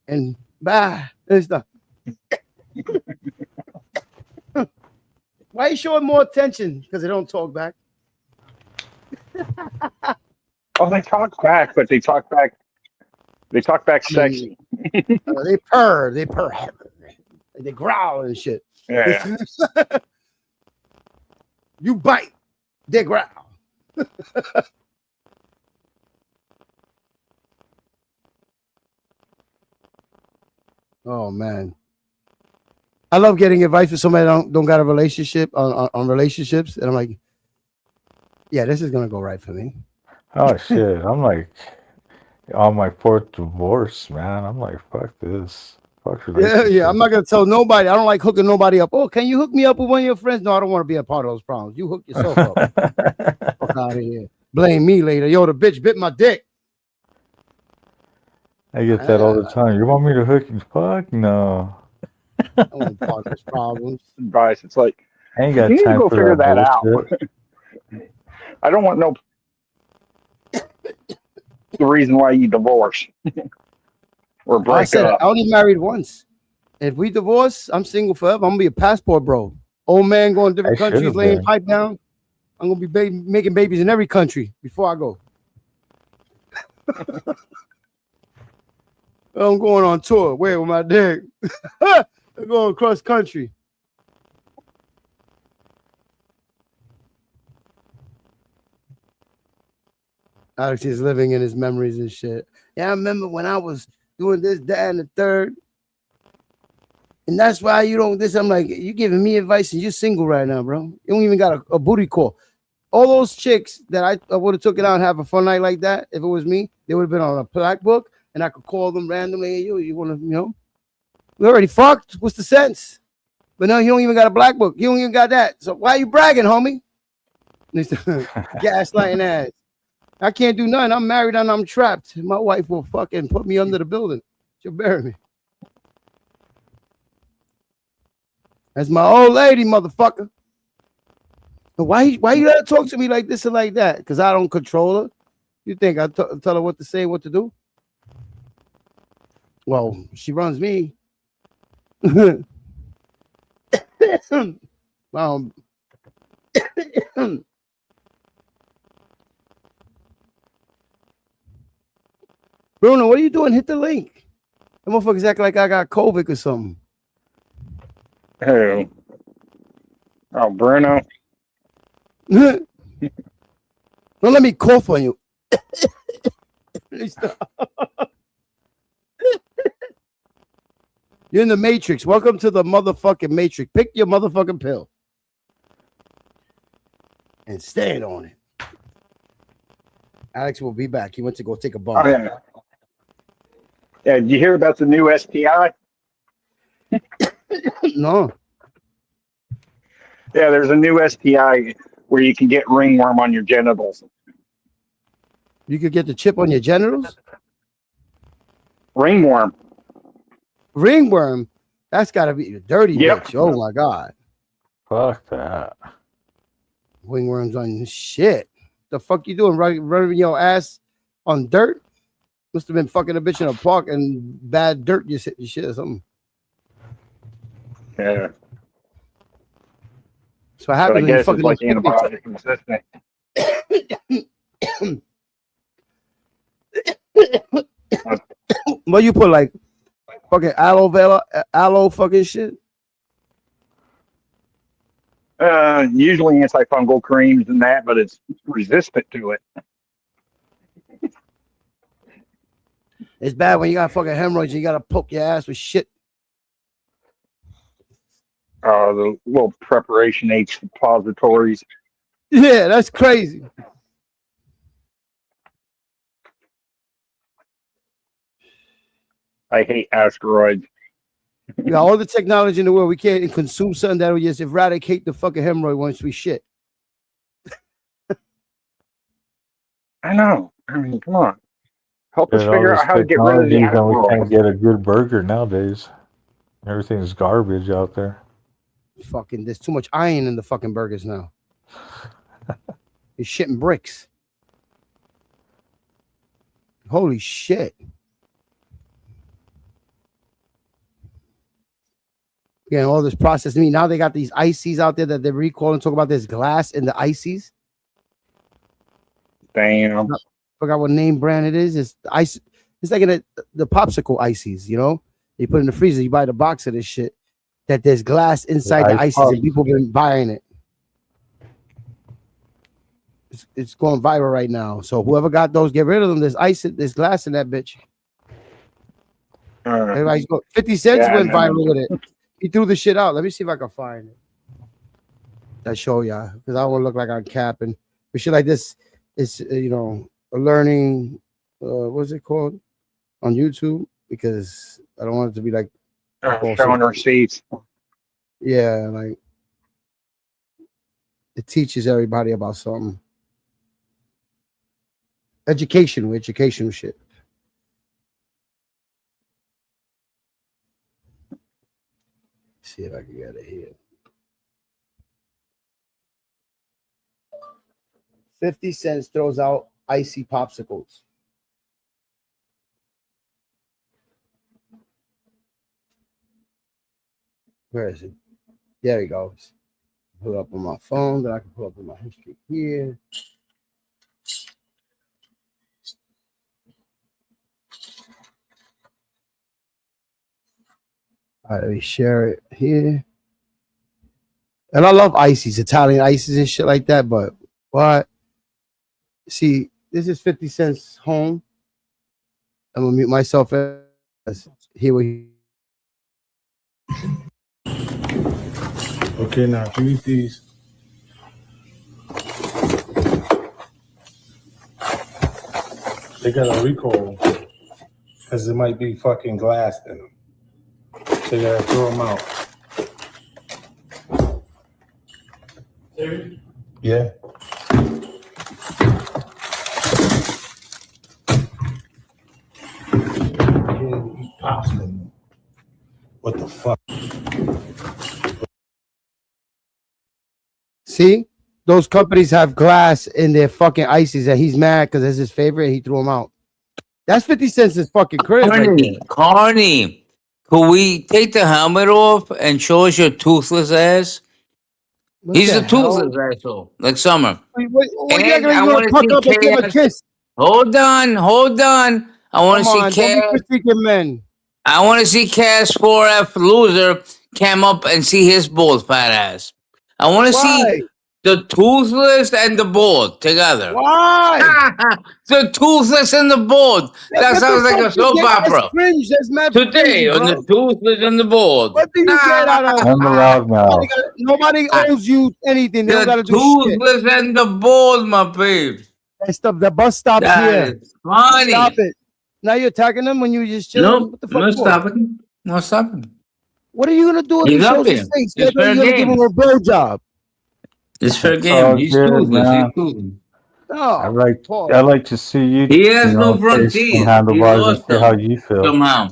and bye and stuff. Why are you showing more attention? Because they don't talk back. Oh, they talk back, but they talk back sexy. They purr. They growl and shit. Yeah. You bite, they growl. Oh man, I love getting advice from somebody that don't got a relationship on relationships, and I'm like, yeah, this is gonna go right for me. oh shit, I'm like on my fourth divorce, man. I'm like, fuck this. Fuck Yeah. I'm not gonna tell nobody. I don't like hooking nobody up. Oh, can you hook me up with one of your friends? No, I don't want to be a part of those problems. You hook yourself up. Fuck out of here. Blame me later. Yo, the bitch bit my dick. I get that all the time. You want me to hook you? Fuck no. I don't want part of those problems. Advice. It's like I ain't got you need to time go for figure that out. bullshit. I don't want no the reason why you divorce or I break said up. I only married once. If we divorce, I'm single forever. I'm gonna be a passport bro. Old man going to different I countries, should've laying been. pipe down. I'm gonna be making babies in every country before I go. I'm going on tour. Where with my dick? I'm going cross country. Alex is living in his memories and shit. Yeah, I remember when I was doing this, that, and the third. And that's why you don't this. I'm like, you giving me advice and you're single right now, bro. You don't even got a booty call. All those chicks that I would have took it out and have a fun night like that, if it was me, they would have been on a black book and I could call them randomly. Hey, you want to, we already fucked. What's the sense? But no, you don't even got a black book. You don't even got that. So why are you bragging, homie? Gaslighting ass. I can't do nothing. I'm married and I'm trapped. My wife will fucking put me under the building. She'll bury me. That's my old lady, motherfucker. Why you gotta talk to me like this and like that? Because I don't control her. You think I tell her what to say and what to do? Well, she runs me. Bruno, what are you doing? Hit the link. The motherfuckers act like I got COVID or something. Oh, Bruno. Don't let me cough on you. You're in the Matrix. Welcome to the motherfucking Matrix. Pick your motherfucking pill and stand on it. Alex will be back. He went to go take a bump. Oh, yeah. Yeah, did you hear about the new STI? No. Yeah, there's a new STI where you can get ringworm on your genitals. You could get the chip on your genitals? Ringworm. Ringworm? That's got to be a dirty Yep. bitch. Oh, my God. Fuck that. Ringworms on shit. The fuck you doing? Running your ass on dirt? Must have been fucking a bitch in a park and bad dirt just hit your shit or something. Yeah. That's what But I happens when you guess it's fucking like don't antibiotic resistant. What you put like fucking aloe fucking shit? Usually antifungal creams and that, but it's resistant to it. It's bad when you got fucking hemorrhoids and you gotta poke your ass with shit. The little preparation H suppositories. Yeah, that's crazy. I hate asteroids. We got all the technology in the world. We can't consume something that will just eradicate the fucking hemorrhoid once we shit. I know. I mean, come on. Help us All figure this out how to get rid of the technology, and we can't asteroids. get a good burger nowadays. Everything's garbage out there. Fucking, there's too much iron in the fucking burgers now. You're shitting bricks. Holy shit. Yeah, all this processed meat. Now they got these ices out there that they recall and talk about this glass in the ices. Damn. Forgot what name brand it is. It's the ice. It's like the popsicle ices, you know? You put it in the freezer, you buy the box of this shit. That there's glass inside the ices and people been buying it. It's going viral right now. So whoever got those, get rid of them. There's ice, there's glass in that bitch. Everybody's going. 50 Cent went viral with it. He threw the shit out. Let me see if I can find it. I show y'all because I don't want to look like I'm capping. But shit like this is, you know, a learning. What's it called on YouTube? Because I don't want it to be like showing receipts. Yeah, like it teaches everybody about something. Educational shit. See if I can get it here. 50 Cent throws out icy popsicles. Where is it? There he goes. Pull up on my phone, then I can pull up in my history here. All right, let me share it here. And I love ices, Italian ices and shit like that, but what? See, this is 50 Cent's home. I'm gonna mute myself as here we. Okay, now if you eat these, they got a recall because it might be fucking glass in them. So you gotta throw them out. Yeah. You eat pops in them. What the fuck? See, those companies have glass in their fucking ices, and he's mad because it's his favorite. And he threw them out. That's 50 Cent's his fucking crib. Carney, could we take the helmet off and show us your toothless ass? He's a toothless asshole, like Summer. And I want to see Cass. Hold on. I want to see Cass. I want to see Cass 4F loser come up and see his bald fat ass. I want to see the toothless and the bald together. Why? The toothless and the bald. That sounds like a soap opera. Today on the toothless and the bald. What do you get out of Nobody owes you anything. They don't gotta The do shit. toothless and the bald, my babe. The bus stop's here. Funny. Stop it. Now you're attacking them when you just chilling. No, What the fuck no stopping. No stopping. What are you gonna do if He's he up shows there. his face? It's You're fair gonna give game. him a blowjob. It's fair It's game. all He's good, toothless. man. He's toothless. Oh, I like to see you. He has you no know, front face some teeth. He handlebars and lost see how them you feel. somehow.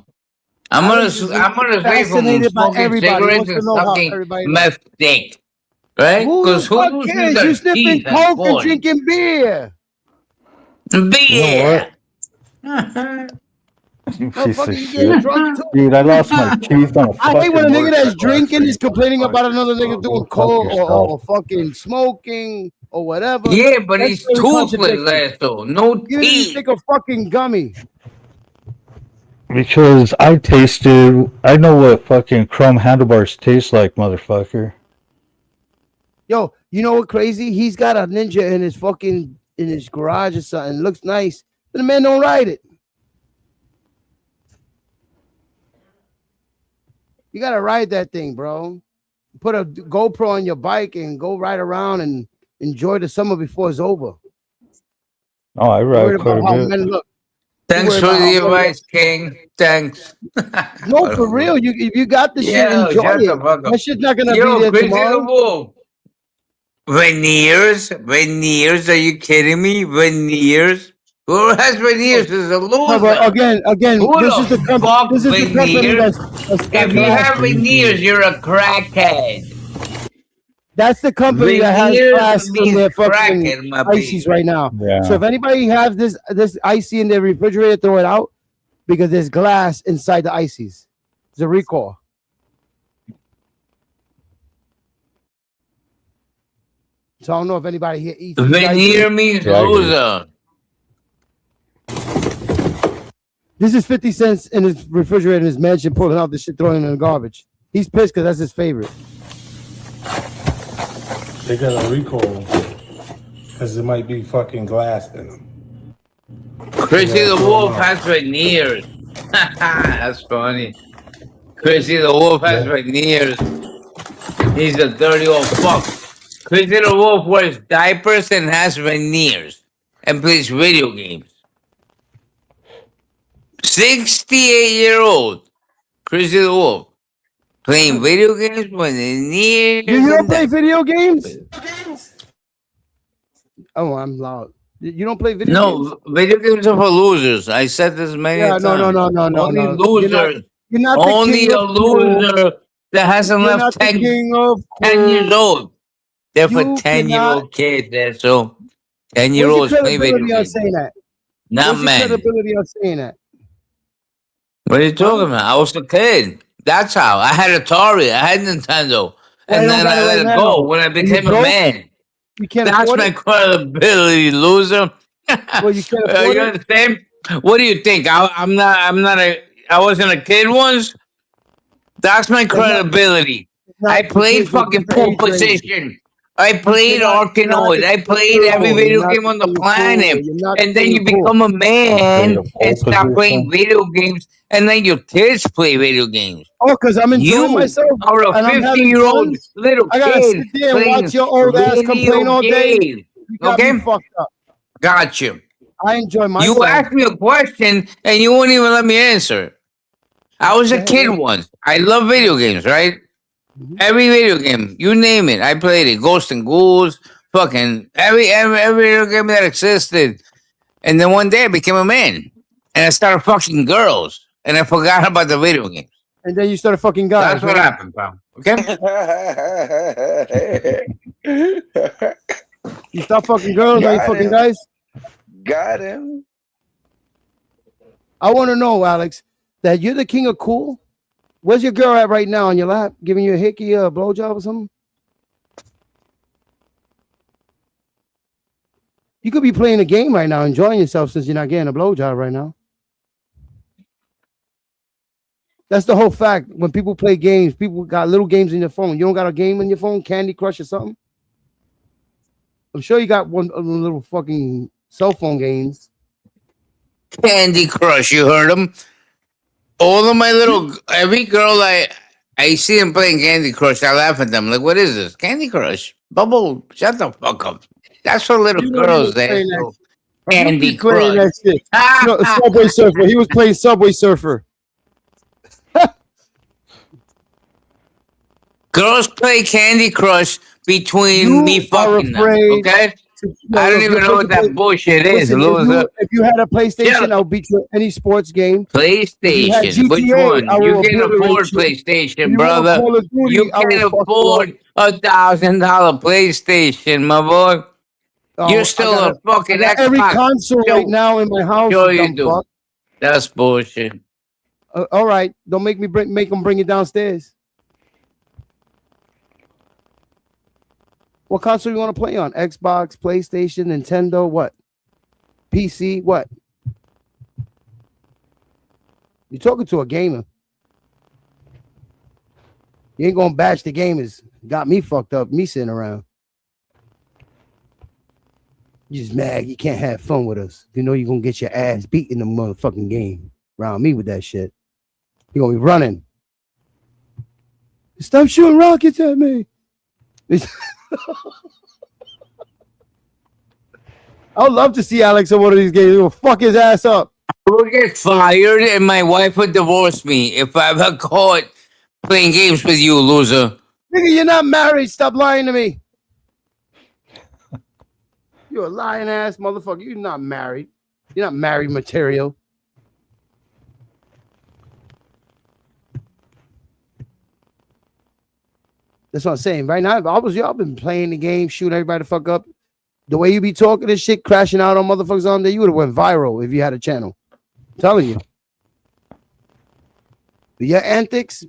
I'm gonna say from fascinated by smoking everybody. He cigarettes wants to and know how sucking everybody meth dick. right? Who Because the who fuck loses cares? their You sniffing teeth at coke and 40? drinking beer. Beer. You piece Motherfucker, of you getting shit. drunk too. Dude, I lost my teeth on a I hate when a fucking nigga that's motorcycle drinking is accident. complaining about another nigga doing Go fuck coke yourself. or fucking smoking or whatever. Yeah, but That's he's very toothless, contradictory. asshole. No You need to teeth. stick a fucking gummy. Because I know what fucking chrome handlebars taste like, motherfucker. Yo, you know what crazy? He's got a Ninja in his garage or something. Looks nice, but the man don't ride it. You gotta ride that thing, bro. Put a GoPro on your bike and go ride around and enjoy the summer before it's over. Oh, I Worried ride quite about a how bit. men look. Thanks for the advice, King. Thanks. No, for real. If you got the shit, Yo, enjoy shut the it. fuck up. That shit's not gonna Yo, be there Crazy the tomorrow. Wolf. Veneers? Are you kidding me? Veneers? Who has veneers is a loser. No, but again, Who this is the fuck this is the company veneers? that's got If you glass. have veneers, you're a crackhead. That's the company that has Veneers glass in means their fucking crackhead, my ices baby. right now. Yeah. So if anybody has this icy in their refrigerator, throw it out because there's glass inside the ices. It's a recall. So I don't know if anybody here eats. these Veneer ices. means Yeah, I agree. loser. This is 50 cents in his refrigerator in his mansion, pulling out the shit, throwing it in the garbage. He's pissed because that's his favorite. They got a recall because it might be fucking glass in them. Chrissy the Wolf has veneers. That's funny. Chrissy the Wolf has veneers. He's a dirty old fuck. Chrissy the Wolf wears diapers and has veneers and plays video games. 68-year-old Chrissy the Wolf playing video games with veneers. You don't play video games? Oh, I'm loud. You don't play video games? No, video games are for losers. I said this many times. No. Only no. losers. You're not the Only king a of cool. loser that hasn't You're left not the 10 king of 10 years cool. old. They're for You 10-year-old kids. There, so Where's 10-year-olds your play video credibility on games. saying that? Not Where's your men. credibility on saying that? What are you talking about? I was a kid. That's how. I had Atari. I had Nintendo. And you don't then got I it let right it now. go when I And you became a broke? man. You can't That's afford my it? credibility, loser. Well, you can't afford You it? understand? What do you think? I wasn't a kid once. That's my credibility. I played fucking pole position. I played Arkanoid. I played every video game on the planet. And then you become a man and stop playing video games. And then your kids play video games. Oh, because I'm enjoying You myself. are a and I'm having 50-year-old fun. little I gotta kid sit there and playing watch your old ass video complain all day. games. You got Okay? me fucked up. Got you. I enjoy myself. You asked me a question and you wouldn't even let me answer. I was a kid once. I love video games, right? Every video game, you name it, I played it. Ghosts and Ghouls, fucking every video game that existed. And then one day I became a man and I started fucking girls and I forgot about the video games. And then you started fucking guys. That's what happened, pal. Okay? You stop fucking girls, now you Got fucking him. guys? Got him. I want to know, Alex, that you're the king of cool. Where's your girl at right now on your lap? Giving you a hickey, a blowjob or something? You could be playing a game right now, enjoying yourself since you're not getting a blowjob right now. That's the whole fact. When people play games, people got little games in your phone. You don't got a game in your phone, Candy Crush or something? I'm sure you got one of the little fucking cell phone games. Candy Crush, you heard him? All of my every girl I see them playing Candy Crush, I laugh at them. Like, what is this? Candy Crush? Bubble, shut the fuck up. That's for little girls. There. Candy Crush. That shit. No, Subway Surfer. He was playing Subway Surfer. Girls play Candy Crush between me fucking them, okay? I don't even know what that bullshit is, loser. If you had a PlayStation, I'll beat you at any sports game. PlayStation. Which one? You can afford PlayStation, brother. You can afford $1,000 PlayStation, my boy. You're still a fucking Xbox. Every console right now in my house. Sure you do. Fuck. That's bullshit. All right, don't make me make them bring it downstairs. What console you want to play on? Xbox, PlayStation, Nintendo, what? PC, what? You're talking to a gamer. You ain't gonna bash the gamers. Got me fucked up, me sitting around. You just mad you can't have fun with us. You know you're gonna get your ass beat in the motherfucking game. Around me with that shit. You're gonna be running. Stop shooting rockets at me. I would love to see Alex in one of these games. He'll fuck his ass up. We'll get fired and my wife would divorce me if I ever caught playing games with you, loser. Nigga, you're not married. Stop lying to me. You're a lying ass motherfucker. You're not married. You're not married material. That's what I'm saying. Right now, if I was y'all been playing the game, shooting everybody the fuck up. The way you be talking this shit, crashing out on motherfuckers on there, you would have went viral if you had a channel. I'm telling you. But your antics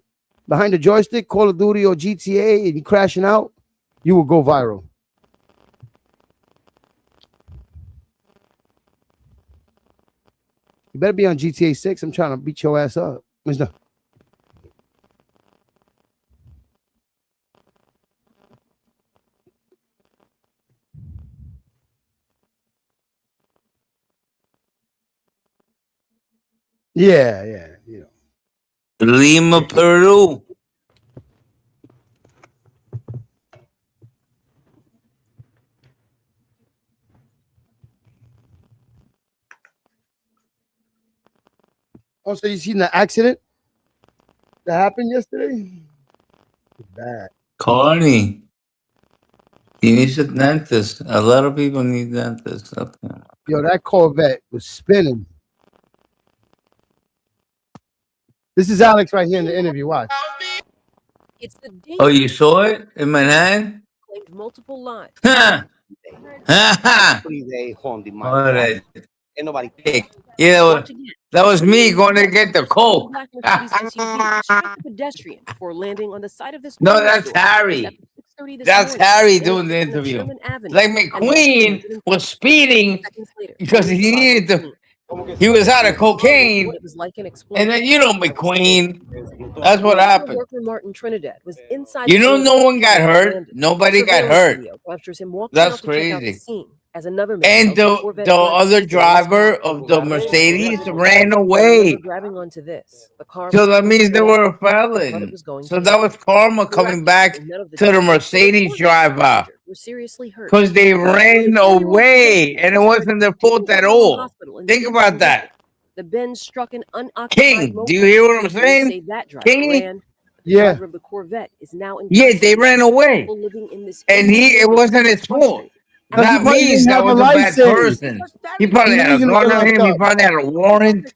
behind the joystick, Call of Duty or GTA, and you crashing out, you will go viral. You better be on GTA 6. I'm trying to beat your ass up. Mister. Yeah, you know. Lima, Peru. Oh, so you seen the accident that happened yesterday? It's bad. Carney. He needs a dentist. A lot of people need dentists up there. Yo, that Corvette was spinning. This is Alex right here in the interview. Watch. It's the Oh, you saw it in Manhattan? claimed multiple lives. Ha! Ha ha! All right. Yeah, that was me going to get the coke. Black Mercedes SUV struck a pedestrian before landing on the side of this. No, that's Harry. That's Harry doing the interview. Like McQueen was speeding because he needed to. He was out of cocaine, and then you know McQueen. That's what happened. Martin Trinidad was inside. You know, no one got hurt. Nobody got hurt. That's crazy. And the other driver of the Mercedes ran away. So that means they were a felon. So that was karma coming back to the Mercedes driver. Because they ran away and it wasn't their fault at all. Think about that. The Benz struck an unoccupied King, do you hear what I'm saying? King? Yeah. The Corvette is now in They ran away. And it wasn't his fault. That means that was a bad person. He probably had a gun on him. He probably had a warrant.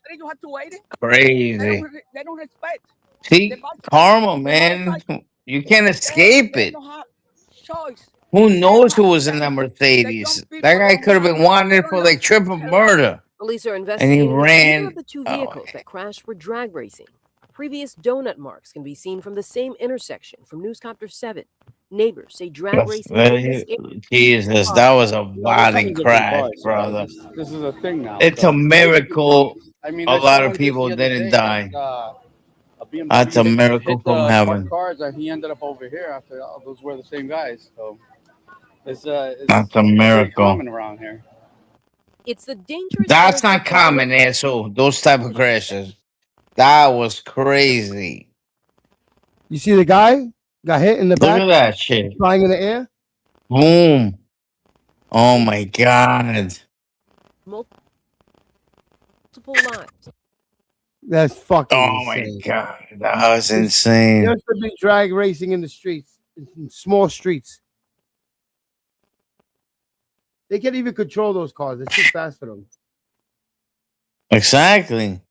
Crazy. See, karma, man. You can't escape it. Who knows who was in that Mercedes? That guy could have been wanted for like triple murder. Police are And investigating he ran. the two vehicles that crashed were drag racing. Previous donut marks can be seen from the same intersection from Newscopter 7. Neighbors say drag racing. Jesus, that was a violent crash, brother. This is a thing now. It's a miracle. A lot of people didn't die. That's a miracle from heaven. Cars, and he ended up over here after all those were the same guys. So it's That's a miracle. common around here. It's the dangerous. That's not common, asshole. Those type of crashes. That was crazy. You see the guy got hit in the back? Look at that shit. Flying in the air? Boom. Oh my God. Multiple lives. That's fucking Oh insane. my God. That was insane. There should be drag racing in the streets, in small streets. They can't even control those cars. It's too fast for them. Exactly.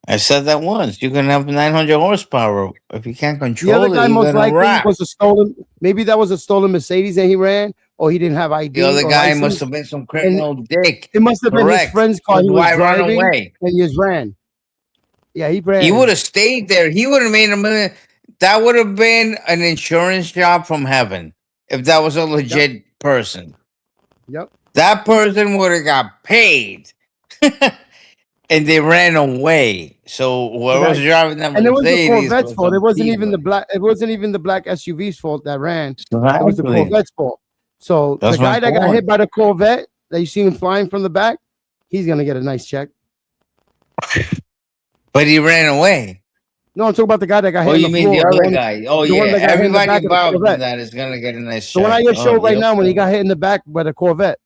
I said that once. You can have 900 horsepower. If you can't The other control it, guy you're most gonna likely wreck. was a stolen. Maybe that was a stolen Mercedes and he ran, or he didn't have ID. The other or guy license, must have been some and criminal dick. it must have been his Correct. friend's car That's he was why I ran driving, away. and he just ran. Yeah, he ran. He would have stayed there. He would have made $1 million. That would have been an insurance job from heaven if that was a legit person. Yep. That person would have got paid. And they ran away. So whoever was driving that And it was the Mercedes Corvette's was fault. a It wasn't thief. even the black. It wasn't even the black SUV's fault that ran. It was the Exactly. Corvette's fault. So That's the my guy that got point. hit by the Corvette that you see him flying from the back, he's gonna get a nice check. But he ran away. No, I'm talking about the guy that got hit. Oh, on you the mean floor, the the other one- guy? Oh, the one yeah. that got hit in the back Everybody of the involved in Corvette. that is going to get a nice The one check. I just Oh, showed right yep. now when he got hit in the back by the Corvette.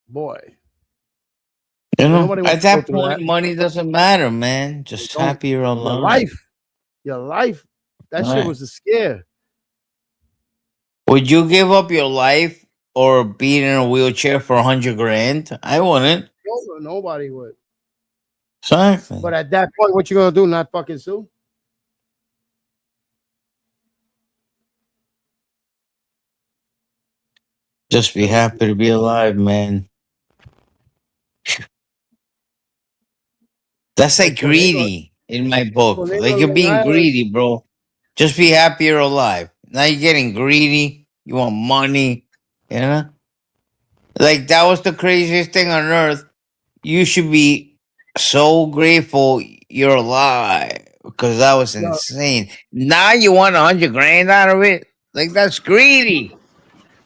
Boy. You know, Nobody wants at to go that through point, that. money doesn't matter, man. Just Don't- happy you're Your alive. life. Your life. That shit Right. was a scare. Would you give up your life or be in a wheelchair for 100 grand? I wouldn't. Nobody would. Exactly. But at that point, what you gonna do? Not fucking sue? Just be happy to be alive, man. That's like greedy in my book. Tornado Like in you're Long being Island. greedy, bro. Just be happy you're alive. Now you're getting greedy. You want money, you know? Like that was the craziest thing on earth. You should be so grateful you're alive because that was insane. Now you want 100 grand out of it? Like that's greedy.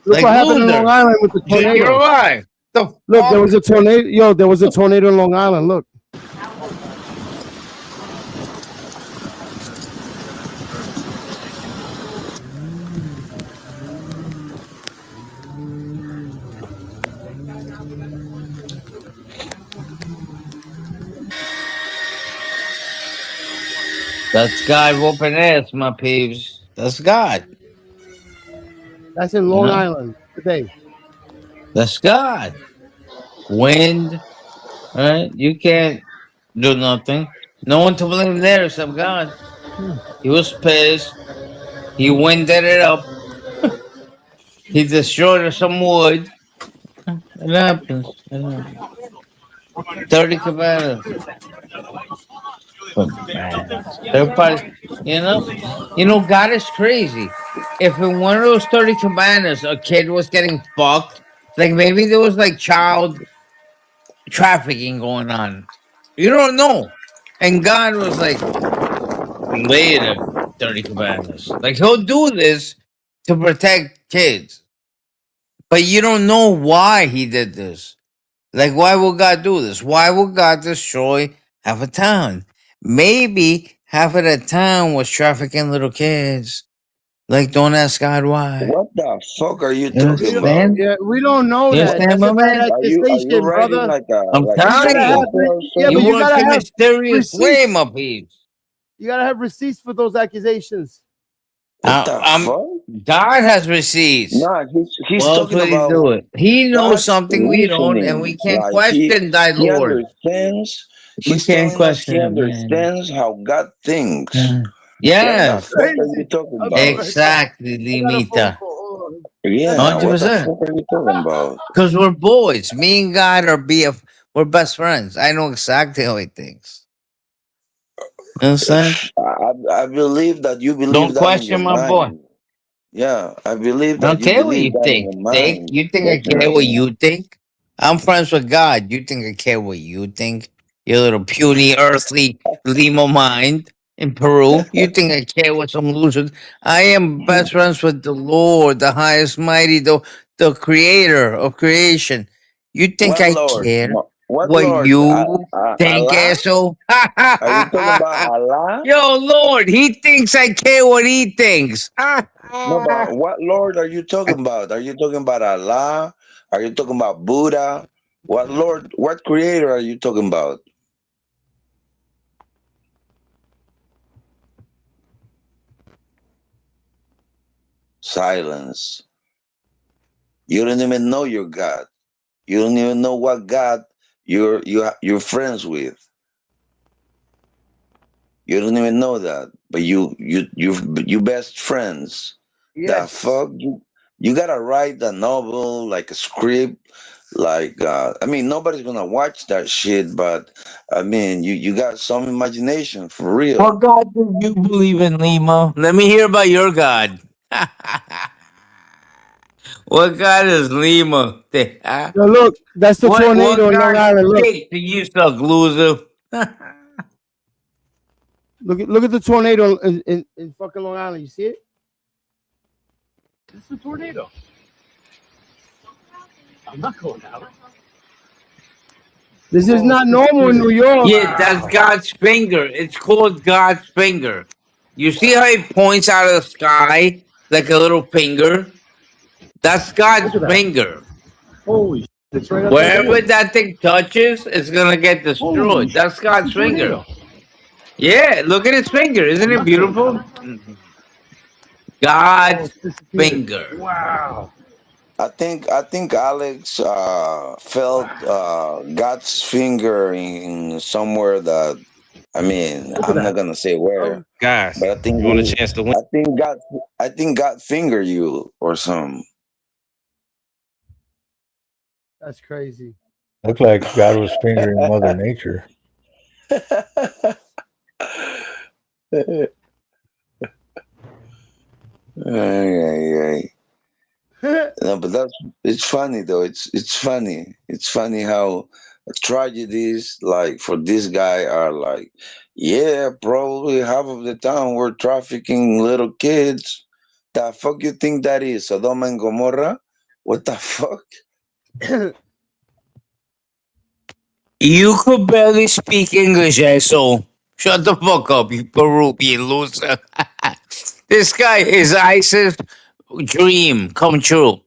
Look Like what happened in loser. Long Island with the tornado. You're alive. The Look, there fuck? was a tornado. Yo, there was a tornado in Long Island. Look. That's God whooping ass, my peeps. That's God. That's in Long Yeah. Island today. That's God. Wind, right? You can't do nothing. No one to blame there except God. He was pissed. He winded it up. He destroyed some wood. It happens. It happens. 30 cabanas. Cabanas. Everybody, you know, God is crazy. If in one of those 30 cabanas a kid was getting fucked, like maybe there was like child trafficking going on. You don't know. And God was like, later 30 cabanas. Like he'll do this to protect kids. But you don't know why he did this. Like, why would God do this? Why would God destroy half a town? Maybe half of the town was trafficking little kids. Like, don't ask God why. What the fuck are you You talking understand? about? Yeah, we don't know You that. understand, That's my a bad man? Are you accusation, writing brother. like a I'm like a telling gotta you. have, paper or yeah, You but something? you work gotta in have mysterious way, receipts. my peeps. You gotta have receipts for those accusations. What the I'm fuck? God has receipts. Nah, he's Well, talking would he about do it? He knows God's something we don't, and we reasoning. can't Like question thy he Lord. understands. We He's can't telling us he question it, man. understands how God thinks. Yeah. What the Yes, fuck are you talking I'll be about? right exactly, I got a phone Limita. call. Hold on. Yeah, what the 100%. fuck are you talking about? Because we're boys. Me and God are we're best friends. I know exactly how he thinks. You understand? I believe that you believe Don't that in your question my boy. mind. Yeah, I believe I don't that you care what believe you that in think. your Think mind. you think I care what Definitely. you think? I'm friends with God. You think I care what you think? You little puny earthly limo mind in Peru. You think I care what some loser? I am best friends with the Lord, the highest mighty, the creator of creation. You think What I Lord? care What what Lord? you think, Allah? asshole? Are you talking about Allah? Yo, Lord, he thinks I care what he thinks. No, but what Lord are you talking about? Are you talking about Allah? Are you talking about Buddha? What Lord? What creator are you talking about? silence. You don't even know your God. You don't even know what God you're friends with. You don't even know that, but you best friends. The Yes. fuck you gotta write a novel, like a script, like I mean nobody's gonna watch that shit, but I mean you got some imagination for real. What God do you believe in, Lima? Let me hear about your God. What God is Lima? Yo, look, that's the tornado What in Long God Island. Look, dick do you suck, loser? look at the tornado in fucking Long Island. You see it? It's a tornado. I'm not going out. This is not normal in New York. Yeah, that's God's finger. It's called God's finger. You see how he points out of the sky like a little finger? That's God's finger. Holy shit, it's right up Wherever there. that thing touches, it's gonna get Holy destroyed. shit, That's God's it's a finger. tornado. Yeah, look at his finger. Isn't it beautiful? God's finger. Wow. I think Alex felt God's finger in somewhere that I mean I'm not gonna say where, Guys, but I think you want a chance to win? I think God fingered you or something. That's crazy. Looked like God was fingering Mother Nature. Ay. No, but it's funny though. It's funny. It's funny how tragedies like for this guy are like, yeah, probably half of the time we're trafficking little kids. The fuck you think that is? Sodom and Gomorrah? What the fuck? You could barely speak English, asshole. Shut the fuck up, you Peruvian loser. This guy is ISIS dream come true.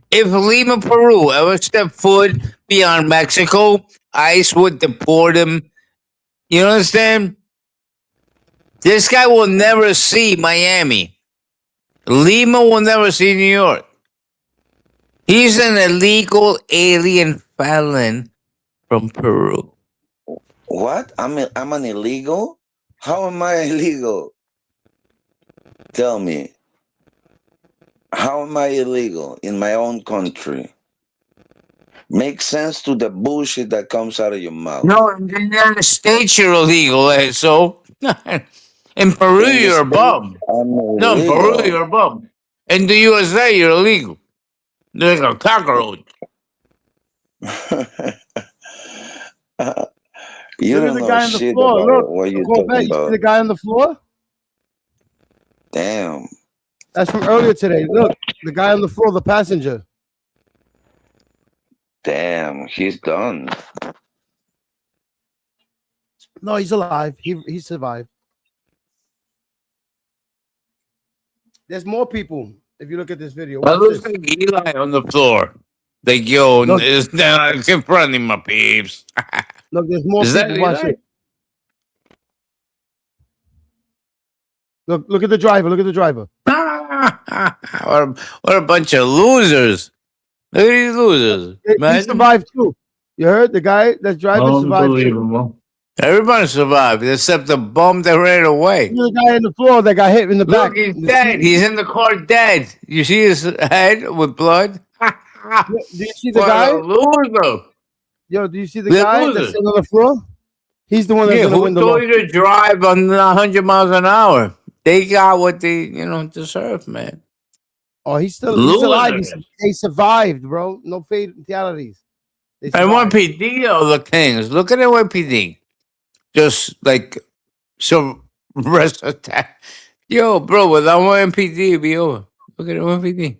If Lima, Peru ever stepped foot beyond Mexico, ICE would deport him. You understand? This guy will never see Miami. Lima will never see New York. He's an illegal alien felon from Peru. What? I'm an illegal? How am I illegal? Tell me. How am I illegal in my own country? Make sense to the bullshit that comes out of your mouth. No, in the United States you're illegal, so in Peru In the you're a States, bum. I'm No, in Peru illegal. you're a bum. In the USA you're illegal. You're like a cockroach. You Look at don't the know guy on the shit floor. about Look, what you're Corvette. talking You see the about. guy on the floor? Damn. That's from earlier today. Look, the guy on the floor, the passenger. Damn, he's done. No, he's alive. He survived. There's more people. If you look at this video, That watch looks this. like Eli on the floor. Like, yo, Look. it's not confronting my peeps. Look, there's more Is that people. Watch Eli? it. Look at the driver. Look at the driver. What a bunch of losers. Look at these losers. He Imagine. survived too. You heard the guy that's driving survived too. Unbelievable. Everybody survived except the bum that ran away. Look at the guy in the floor that got hit in the back. Look, he's dead. He's in the car dead. You see his head with blood? Do you see the What guy? a loser. Yo, do you see the They're guy losers. that's sitting on the floor? He's the one that's Yeah, gonna who win the told lottery. you to drive on 100 miles an hour? They got what they, deserve, man. Oh, he's alive. Losers. They survived, bro. No fatalities. They And survived. NYPD are the kings. Look at NYPD. Just like some rest attack. Yo, bro, without NYPD, it'd be over. Look at NYPD.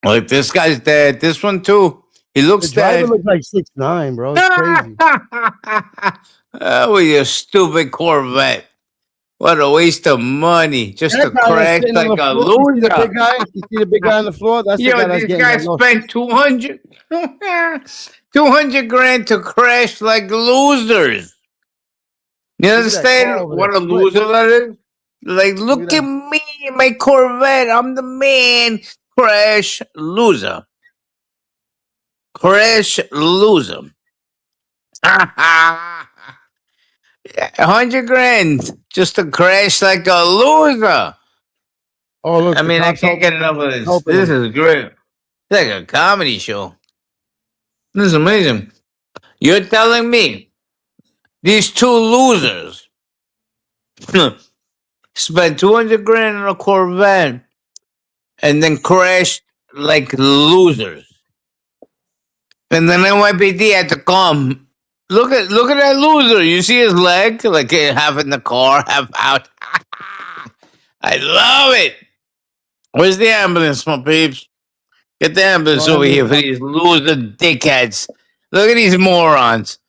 Like, this guy's dead. This one, too. He The looks driver dead. looks like 6'9", bro. It's crazy. Oh, with your stupid Corvette. What a waste of money. Just That to guy that's crash sitting on like the a floor, you see the big loser. guy? You see the big guy on the floor? That's the guy Yo, that's these getting guys that loss. spent 200 grand to crash like losers. You Look at that understand car over what there. a loser that is? Like, look at me, my Corvette. I'm the man. Crash loser. Crash loser. 100 grand just to crash like a loser. Oh, look, I the mean, I cops can't get enough of this. helping This him. is great. It's like a comedy show. This is amazing. You're telling me these two losers spent 200 grand on a Corvette and then crashed like losers. And then NYPD had to come. Look at that loser. You see his leg? Like half in the car, half out. I love it. Where's the ambulance, my peeps? Get the ambulance over here for these loser dickheads. Look at these morons.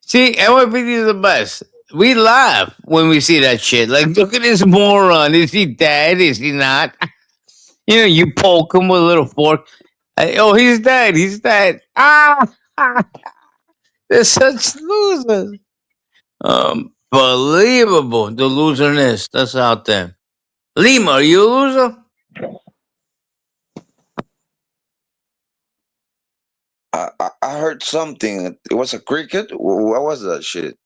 See, NYPD is the best. We laugh when we see that shit. Like, look at this moron. Is he dead? Is he not? You know, you poke him with a little fork. Oh, he's dead. He's dead. They're such losers. Unbelievable. The loserness that's out there. Lima, are you a loser? I heard something. It was a cricket. What was that shit?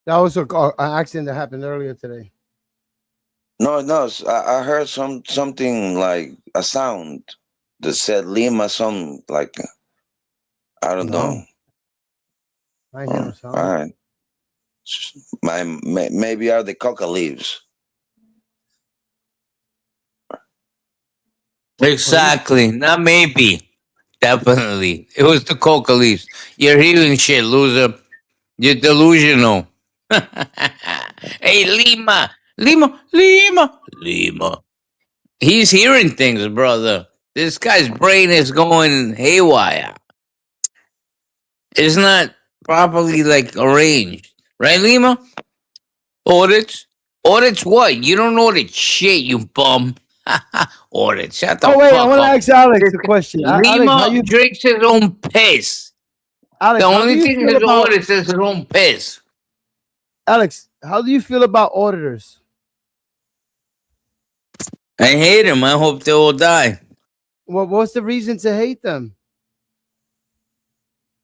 That was an accident that happened earlier today. No, I heard something like a sound that said Lima. Some like I don't know. I hear no sound. All right. Maybe are the coca leaves. Exactly. Not maybe. Definitely. It was the coca leaves. You're hearing shit, loser. You're delusional. Hey, Lima. He's hearing things, brother. This guy's brain is going haywire. It's not properly like arranged. Right, Lima? Audits? Audits what? You don't audit shit, you bum. Audit. Shut the Oh wait, fuck I want to up. ask Alex a question. Lima Alex, how you, drinks his own piss. Alex, The how do only you thing feel his about audits is his own piss. Alex? How do you feel about auditors? I hate him. I hope they all die. What's the reason to hate them?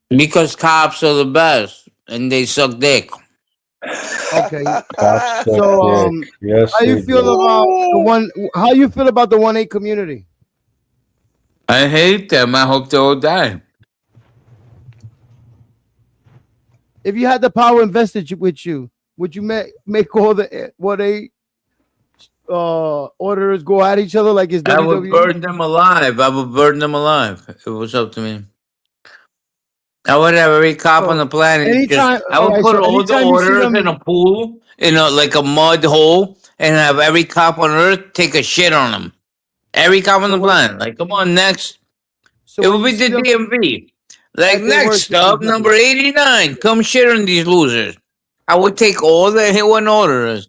Because cops are the best and they suck dick. Okay. Cops suck So dick. Yes, how you they feel do. about the one? How you feel about the 1-8 community? I hate them. I hope they all die. If you had the power invested with you, would you make all the 1-8 auditors go at each other like it's I would WWE? burn them alive. I would burn them alive if it was up to me. I would have every cop on the planet. anytime- I would alright, put so all the anytime you see orders them- in a pool, like a mud hole, and have every cop on earth take a shit on them. Every cop on the planet. Like, come on, next. It would be the DMV. Like, next up, number 89. Come shit on these losers. I would take all the hit one orders,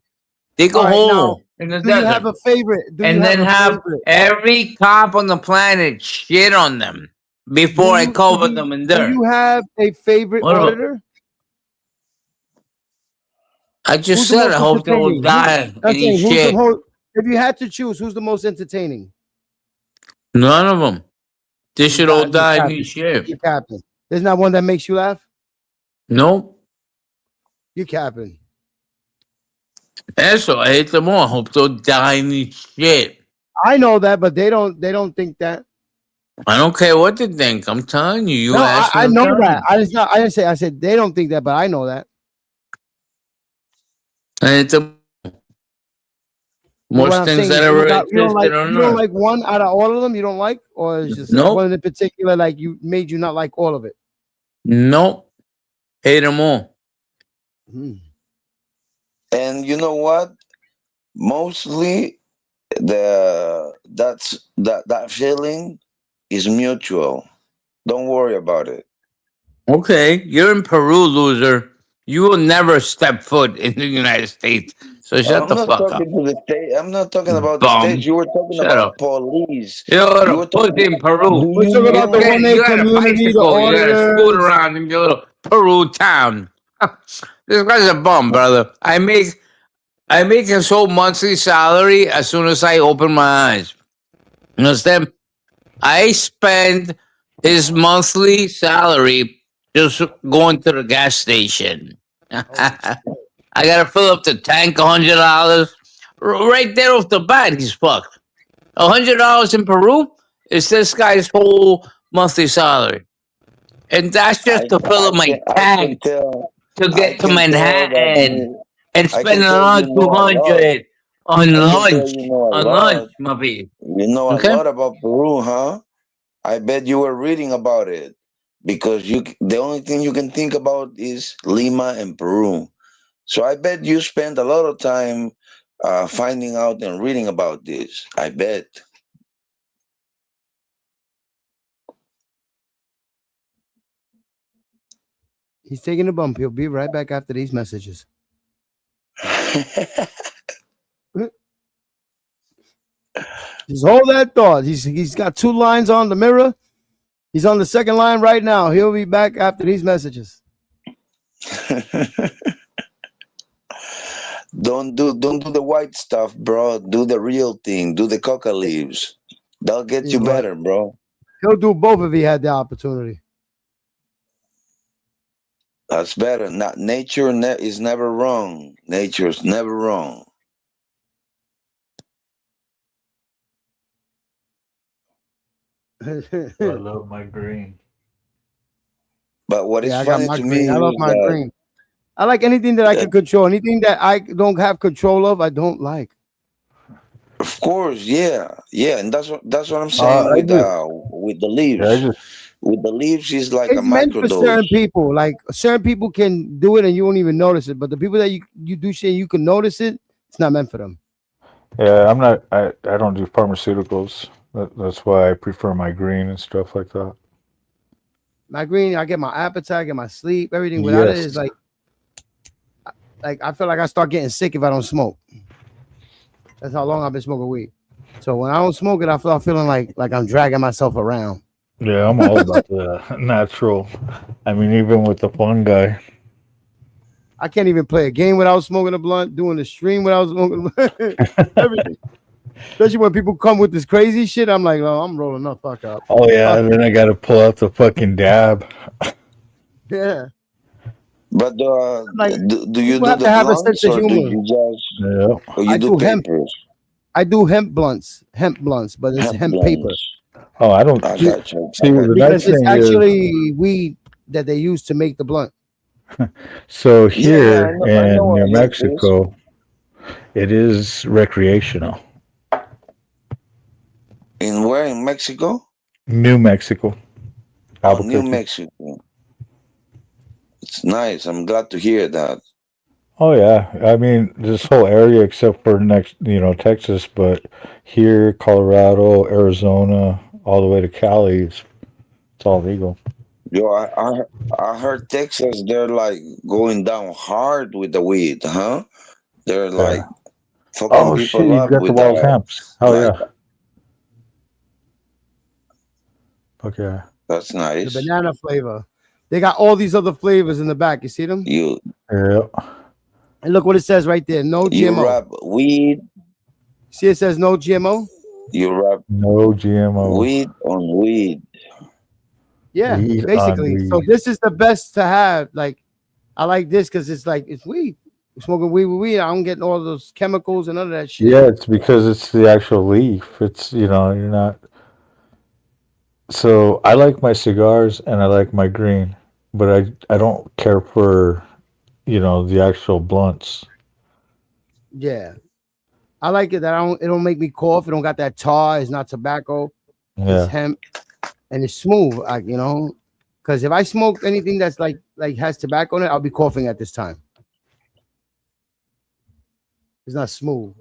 dig a Alright, hole now, in the do you desert, have a favorite? and then have every cop on the planet shit on them before I cover them in dirt. Do you have a favorite What about- auditor? I just Who's the said most I hope they will entertaining? die I'm and eat saying, shit. if you had to choose, who's the most entertaining? None of them. They should all You're die and capping. eat shit. You're capping. There's not one that makes you laugh. Nope. You're capping. That's all. I hate them all. I hope they'll die and eat shit. I know that, but they don't think that. I don't care what they think. I'm telling you. You No, asked me, I I'm know telling that. I didn't say. I said they don't think that, but I know that. you. I hate them. What Most I'm things saying that is, ever you don't existed like, on you don't earth. like one out of all of them. You don't like, or it's just Nope. one in particular like you made you not like all of it. Nope. Hate them all. And you know what? Mostly that feeling is mutual. Don't worry about it. Okay, you're in Peru, loser. You will never step foot in the United States. So shut I'm the not fuck up. talking to the state. I'm not talking about the Bum. states. You were talking Shut about up. police. You're You were a pussy talking in Peru. We're talking about the You 1-8 got a community, the bicycle. You got to scoot auditors. around in your little Peru town. This guy's a bum, brother. I make his whole monthly salary as soon as I open my eyes. You understand? I spend his monthly salary just going to the gas station. I gotta fill up the tank, $100. Right there off the bat, he's fucked. $100 in Peru is this guy's whole monthly salary. And that's just to fill up my tank to get to Manhattan and spend another 200 on lunch. On lunch, my baby. You know a lot about Peru, huh? I bet you were reading about it because the only thing you can think about is Lima and Peru. So I bet you spend a lot of time finding out and reading about this. I bet. He's taking a bump. He'll be right back after these messages. Just hold that thought. He's got 2 lines on the mirror. He's on the second line right now. He'll be back after these messages. Don't do the white stuff, bro. Do the real thing. Do the coca leaves. That'll get you better, bro. He'll do both if he had the opportunity. That's better. Nature is never wrong. Nature's never wrong. I love my green. But what is I got funny my to green. me I love is my that green. I like anything that I can control. Anything that I don't have control of, I don't like. Of course, yeah, and that's what I'm saying with the leaves. With the leaves, is like It's a meant for certain microdose. people. Like certain people can do it and you won't even notice it. But the people that you do shit, you can notice it. It's not meant for them. Yeah, I'm not. I don't do pharmaceuticals. That's why I prefer my green and stuff like that. My green, I get my appetite, I get my sleep, everything. Without it Yes. is like I feel like I start getting sick if I don't smoke. That's how long I've been smoking weed. So when I don't smoke it, I start feeling like I'm dragging myself around. Yeah, I'm all about the natural. I mean, even with the fungi. I can't even play a game without smoking a blunt, doing the stream without smoking a blunt. Everything. Especially when people come with this crazy shit, I'm like, oh, I'm rolling the fuck up. Oh yeah, and then I got to pull out the fucking dab. Yeah. But Like, do you people do have the to have a blunts sense of or do humor. you just Yeah. or you I do do hemp. papers? I do hemp blunts, but it's hemp paper. blunts. Oh, I don't I got you. see. The nice Because it's thing actually weed that they use to make the blunt. is, so Yeah, here I in know New what it is. Mexico, it is recreational. In where in Mexico? New Mexico, Oh, New Albuquerque. Mexico. It's nice. I'm glad to hear that. Oh yeah, I mean this whole area except for Texas, but here, Colorado, Arizona, all the way to Cali, it's all legal. Yo, I heard Texas, they're like going down hard with the weed, huh? They're like Yeah. fucking Oh shit, people you up got the with wild hemps. Oh like yeah. Okay. that's The nice. banana flavor. They got all these other flavors in the back. You see them? You Yeah. And look what it says right there. No you GMO. rap weed, See, it says no GMO. you rap No GMO. weed on weed. Yeah, Weed on basically. So weed. this is the best to have. Like, I like this because it's like it's weed. We're smoking weed with weed. I don't get all those chemicals and none of that shit. Yeah, it's because it's the actual leaf. It's you're not. So I like my cigars and I like my green, but I don't care for the actual blunts. Yeah. I like it that it don't make me cough. It don't got that tar. It's not tobacco. Yeah. It's hemp. And it's smooth. Because if I smoke anything that's like has tobacco in it, I'll be coughing at this time. It's not smooth.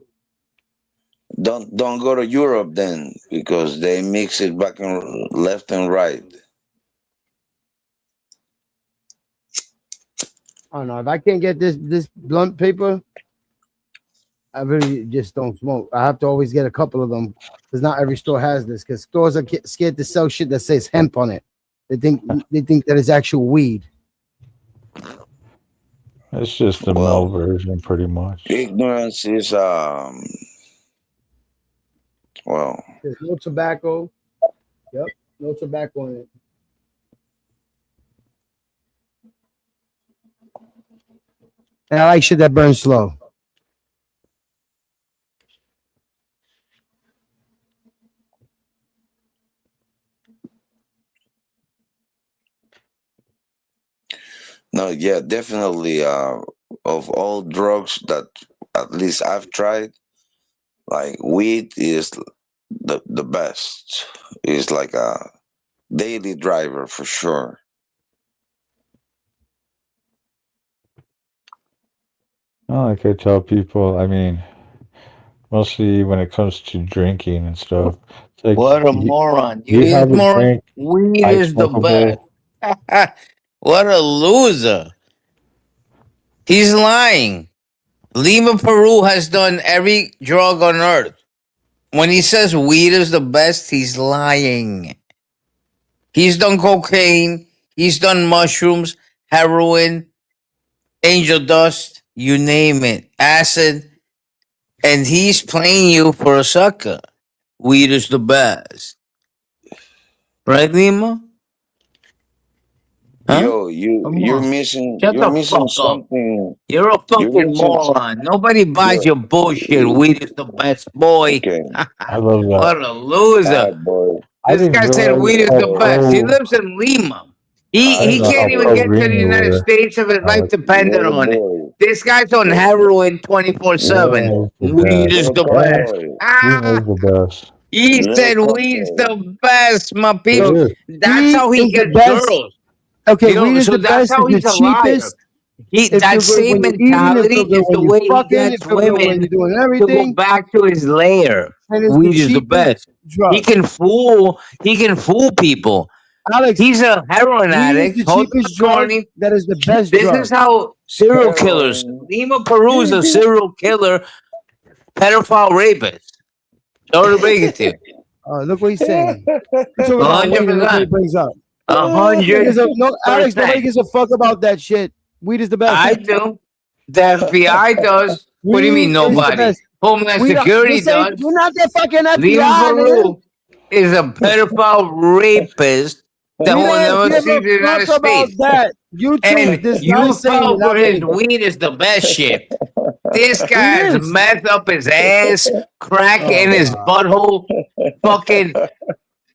Don't go to Europe then because they mix it back and left and right. I don't know. If I can't get this blunt paper, I really just don't smoke. I have to always get a couple of them because not every store has this. Because stores are scared to sell shit that says hemp on it. They think that it's actual weed. It's just the Well, male version, pretty much. ignorance is well, There's no tobacco. Yep, no tobacco in it. And I like shit that burns slow. no, yeah, definitely. Of all drugs that at least I've tried, like weed is the best. It's like a daily driver for sure. Like I tell people, I mean, mostly when it comes to drinking and stuff. It's like What a moron. You you is have a moron? drink, Weed I is the smoke a bowl. best. What a loser. He's lying. Lima Peru has done every drug on earth. When he says weed is the best, he's lying. He's done cocaine, he's done mushrooms, heroin, angel dust, you name it, acid, and he's playing you for a sucker. Weed is the best. Right, Lima? Huh? Yo, you're missing Shut the fuck up. something. You're a You're fucking missing. moron. Nobody buys Yo, your bullshit. Weed is the best, boy. okay, I love that. What a loser. alright, boy. I This didn't guy said realize weed is how the best. He pro. lives in Lima. I He didn't know can't how even pro get to green the you United were. States if his life depended Yeah, on it. boy. This guy's on heroin 24/7. Green is the Weed is best. the Look, best. boy. Green Ah, is the best. he said Look, weed's boy. the best, my It people. is. That's Weed how he is the gets best. girls. Okay, You know, weed is so the that's best. how It's he's the a liar. cheapest. He It feels that good same when you're eating. It mentality feels good is the when way you're he fucking. It gets feels good when women you're doing to go everything. back to his lair. And it's the Weed is the cheapest best. He drug. can fool people. Alex, He's a heroin weed is addict. the Hold on, cheapest drug. Corny. That is the best This drug. is how serial killers. Heroin. Lima Peru is a serial killer, pedophile rapist. Sorry to break it to you. Look what he's saying. We're talking about weed and look what he 100%. brings up. 100%. No, Alex, nobody gives a fuck about that shit. Weed is the best. I do. The FBI does. What do you mean Weed is the nobody? best. Homeland We don't. Security This ain't. does. You're not the fucking Lima FBI, nigga. Peru is a pedophile rapist that We will don't never give see a the United fuck about States. that. YouTube, And this you guy's saying fell you're not for his getting it. weed is the best shit. This He guy has is. meth up his ass, crack Oh, in his God. butthole, fucking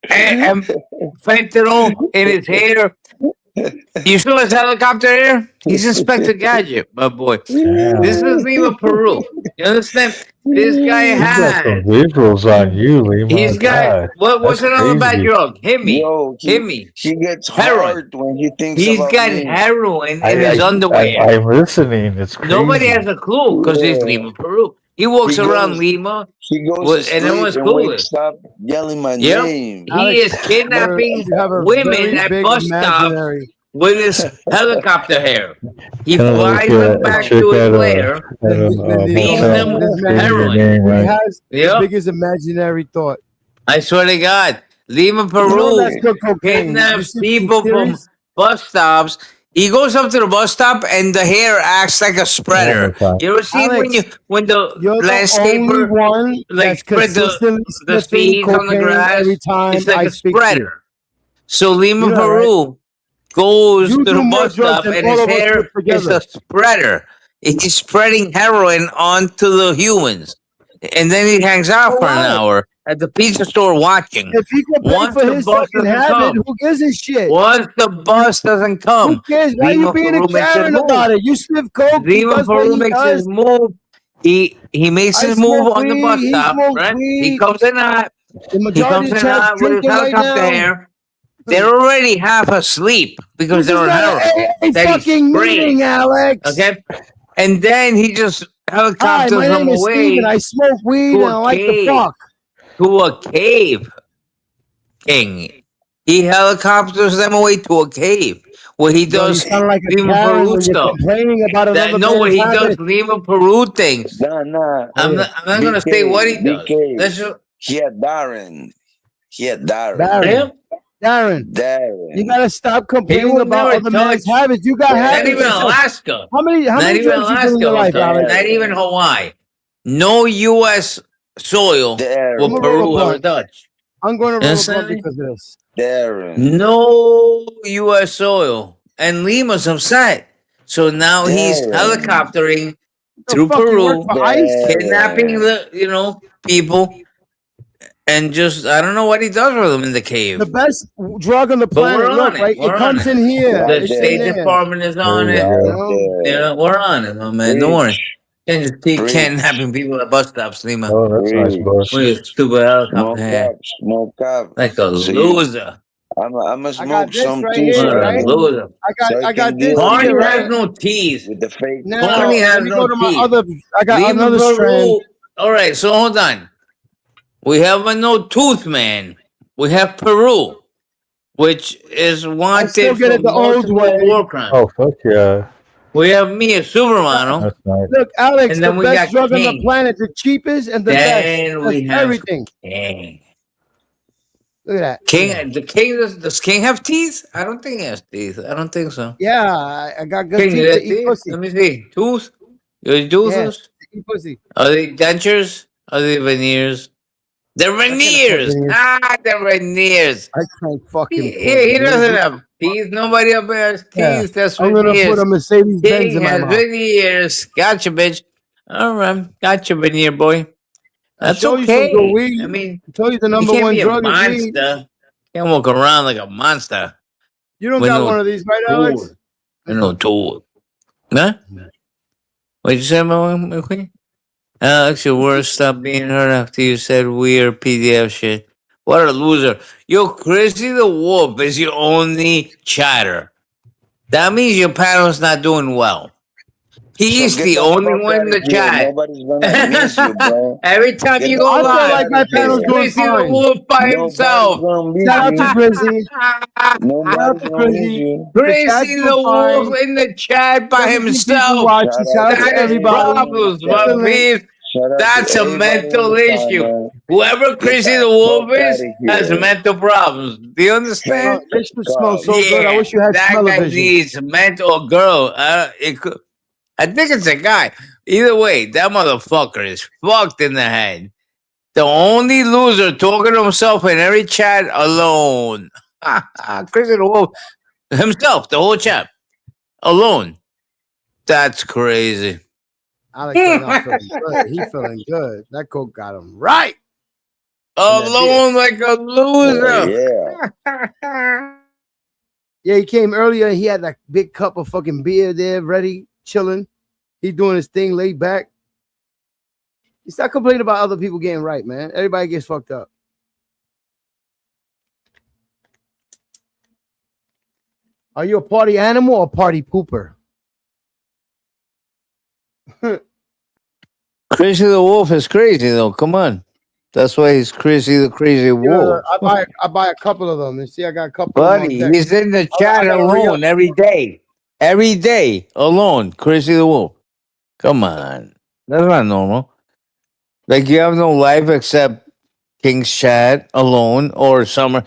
and fentanyl in his hair. You saw his helicopter there? He's Inspector Gadget, my boy. Damn. This is Lima Peru. You understand? This guy You got has. some visuals on you, Lima. He's got God, what's that's another bad crazy. drug? Hit me. Yo, Hit me. he gets Heroin. hard when he thinks He's about got me. heroin in his underwear. I'm listening. It's crazy. Nobody has a clue because he's Yeah. Lima Peru. He walks He around goes- Lima He goes to and no sleep one's and cool with wakes it. up yelling my Yep. name. He Alex, is kidnapping you have a women very at big bus stops imaginary. with his helicopter hair. He Kinda flies like them a back chick to his at lair, a feeds them This man, Say your heroin. name he right. has the Yep. biggest imaginary thought. I swear to God, Lima You know Peru that's good cocaine. You kidnaps see people from series? bus stops. He goes up to the bus stop and the hair acts like a One spreader. more time. You ever see Alex, when the you're the only landscaper one like that's spread consistently the sniffing seeds on the cocaine grass? every time It's like I a speak to you. spreader. So Lima You know that, right? Peru goes You to do the more bus drugs stop than and all his of us hair put is together. a spreader. He's spreading heroin onto the humans. And then he hangs out So for an what? hour at the pizza store watching. If he can pay Once for the his bus fucking doesn't habit, come, who gives a shit? once the bus doesn't Who come, cares? Why are you Lima being a Peru makes his Karen move. about it? You sniff coke. He Lima does what Peru he makes his does. move. He makes I his move smoke on the weed. bus He stop, smokes right? He weed. comes in hot. The He majority comes of in the chat's hot with his drinking right helicopter now. hair. They're already half asleep because This is they're on not heroin a that he fucking sprays. meeting, Alex. Okay, and then he just Hi, helicopters my them name is Steven. away I smoke weed to and I a like to cave. fuck. To a cave, King. He helicopters them away to a cave where he Yo, you does sound like a Lima Karen Peru when you're stuff. complaining about another No, where man's he does habit. Lima Peru things. Nah. I'm not gonna say what he does. BK. That's just, He had Darren. yeah. Darren, you gotta stop He complaining will about never other men's touch. habits. You got Not habits even yourself. Alaska. How many Not drugs even you done in your life, Alaska. Alex? Not even Hawaii. No U.S. soil will I'm gonna roll a Peru ever blunt. touch. I'm going to You roll a understand blunt me? because of this. Darren. No U.S. soil. And Lima's upset. So now he's Darren. helicoptering The through fuck you work Peru, for ICE? kidnapping the people, and just I don't know what he does with them in the cave. The best drug on the But we're planet. on Look, it. right? We're It on comes it. in here. The It's in State there. Department is on it. You know? Yeah, we're on it, my man. Don't worry. Can't just keep kidnapping people at bus stops, Lima. Oh, that's nice, boss. With your stupid helicopter No head. cops, no cops. Like a So loser. I'ma I smoke got this some right too, here, so What a right? loser. I got this Barney here, has right? no teeth. with the fake. Now, Barney has let me no go to my teeth. other. I got Lima, another strand. Peru. All right, so hold on. We have a no tooth man. We have Peru, which is I still wanted get for it the old multiple way. war crimes. Oh, fuck yeah. We have me, a Supermano, That's nice. Look, Alex, and the then we best got drug on the King. planet, the cheapest and the best. Then That's we have everything. King. Look at that. King, the King does King have teeth? I don't think he has teeth. I don't think so. Yeah, I got good King, you teeth got to eat teeth? pussy. Let me see. Tooth? Your Yeah, toothless? to eat pussy. Are they dentures? Are they veneers? They're I can't afford veneers. veneers. They're veneers. I can't fucking He, afford he, he doesn't veneers. have teeth. Nobody up there has Yeah, teeth. That's I'm gonna put veneers. a Mercedes Benz King in my has mouth. veneers. Gotcha, bitch. All right. Gotcha, veneer boy. I That's show you some good okay. weed. I mean, I told you the you number can't one be a drug is weed. monster. You can't walk around like a monster. You don't With got no one of these, right, Alex? tool. With no tool. Huh? What'd you say, my queen? Alex, your words stopped being heard after you said weird PDF shit. What a loser. Yo, Chrissy the Wolf is your only chatter. That means your panel's not doing well. He's So get the the only fuck one out in of the here. chat. Nobody's gonna miss you, bro. Every time Get you the go I fuck feel live, like out my of panel's here. doing Chrissy the fine. Wolf by Nobody's himself. gonna miss Shout out to you. Grizzy. Shout Nobody's out to gonna miss Grizzy. you. The chat's Chrissy doing the Wolf fine. in the chat by 17 people himself. watching. Shout Shout out out to to That is everybody. everybody in problems, the Hit my the chat. link. peeps. Shout out That's to a everybody in mental the issue. comment. Whoever Get Chrissy the the Wolf fuck out is of has here. mental problems. Do you understand? This should smell so good. I Yeah, wish you had that guy smell-o-vision. needs mental girl. I think it's a guy. Either way, that motherfucker is fucked in the head. The only loser talking to himself in every chat alone. Chrissy the Wolf himself, the whole chat alone. That's crazy. Alex right now feeling good. He feeling good. That coke got him right. Alone like a loser. Yeah. Yeah, he came earlier. He had that big cup of fucking beer there, ready, chilling. He doing his thing, laid back. He start complaining about other people getting right, man. Everybody gets fucked up. Are you a party animal or a party pooper? Chrissy the Wolf is crazy though. Come on. That's why he's Chrissy the Crazy Wolf. I buy a couple of them. And see, I got a couple Buddy, of them on deck. he's in the chat gotta alone re-up. every day. Every day. Alone. Chrissy the Wolf. Come on. That's not normal. Like you have no life except King's chat alone or summer.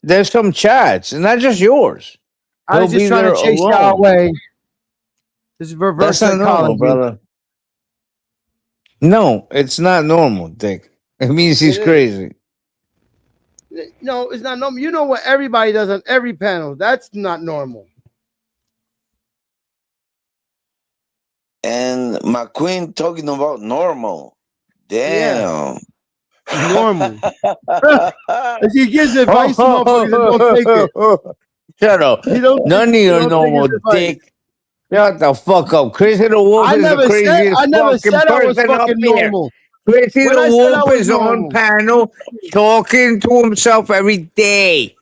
There's some chats, and not just yours. I was He'll just be trying there to chase alone. y'all away. This is reverse That's not normal, psychology. brother. No, it's not normal, Dick. It means he's It is. crazy. No, it's not normal. You know what everybody does on every panel. That's not normal. And my queen talking about normal. Damn. Normal. If he gives advice to motherfuckers that don't take it. Shut up. None of you are don't take normal, his advice. Dick. Shut the fuck up. Chrissy the Wolf I is never the craziest fucking said I was person up fucking here. normal. Chrissy When the I said I Wolf was is on normal. panel talking to himself every day.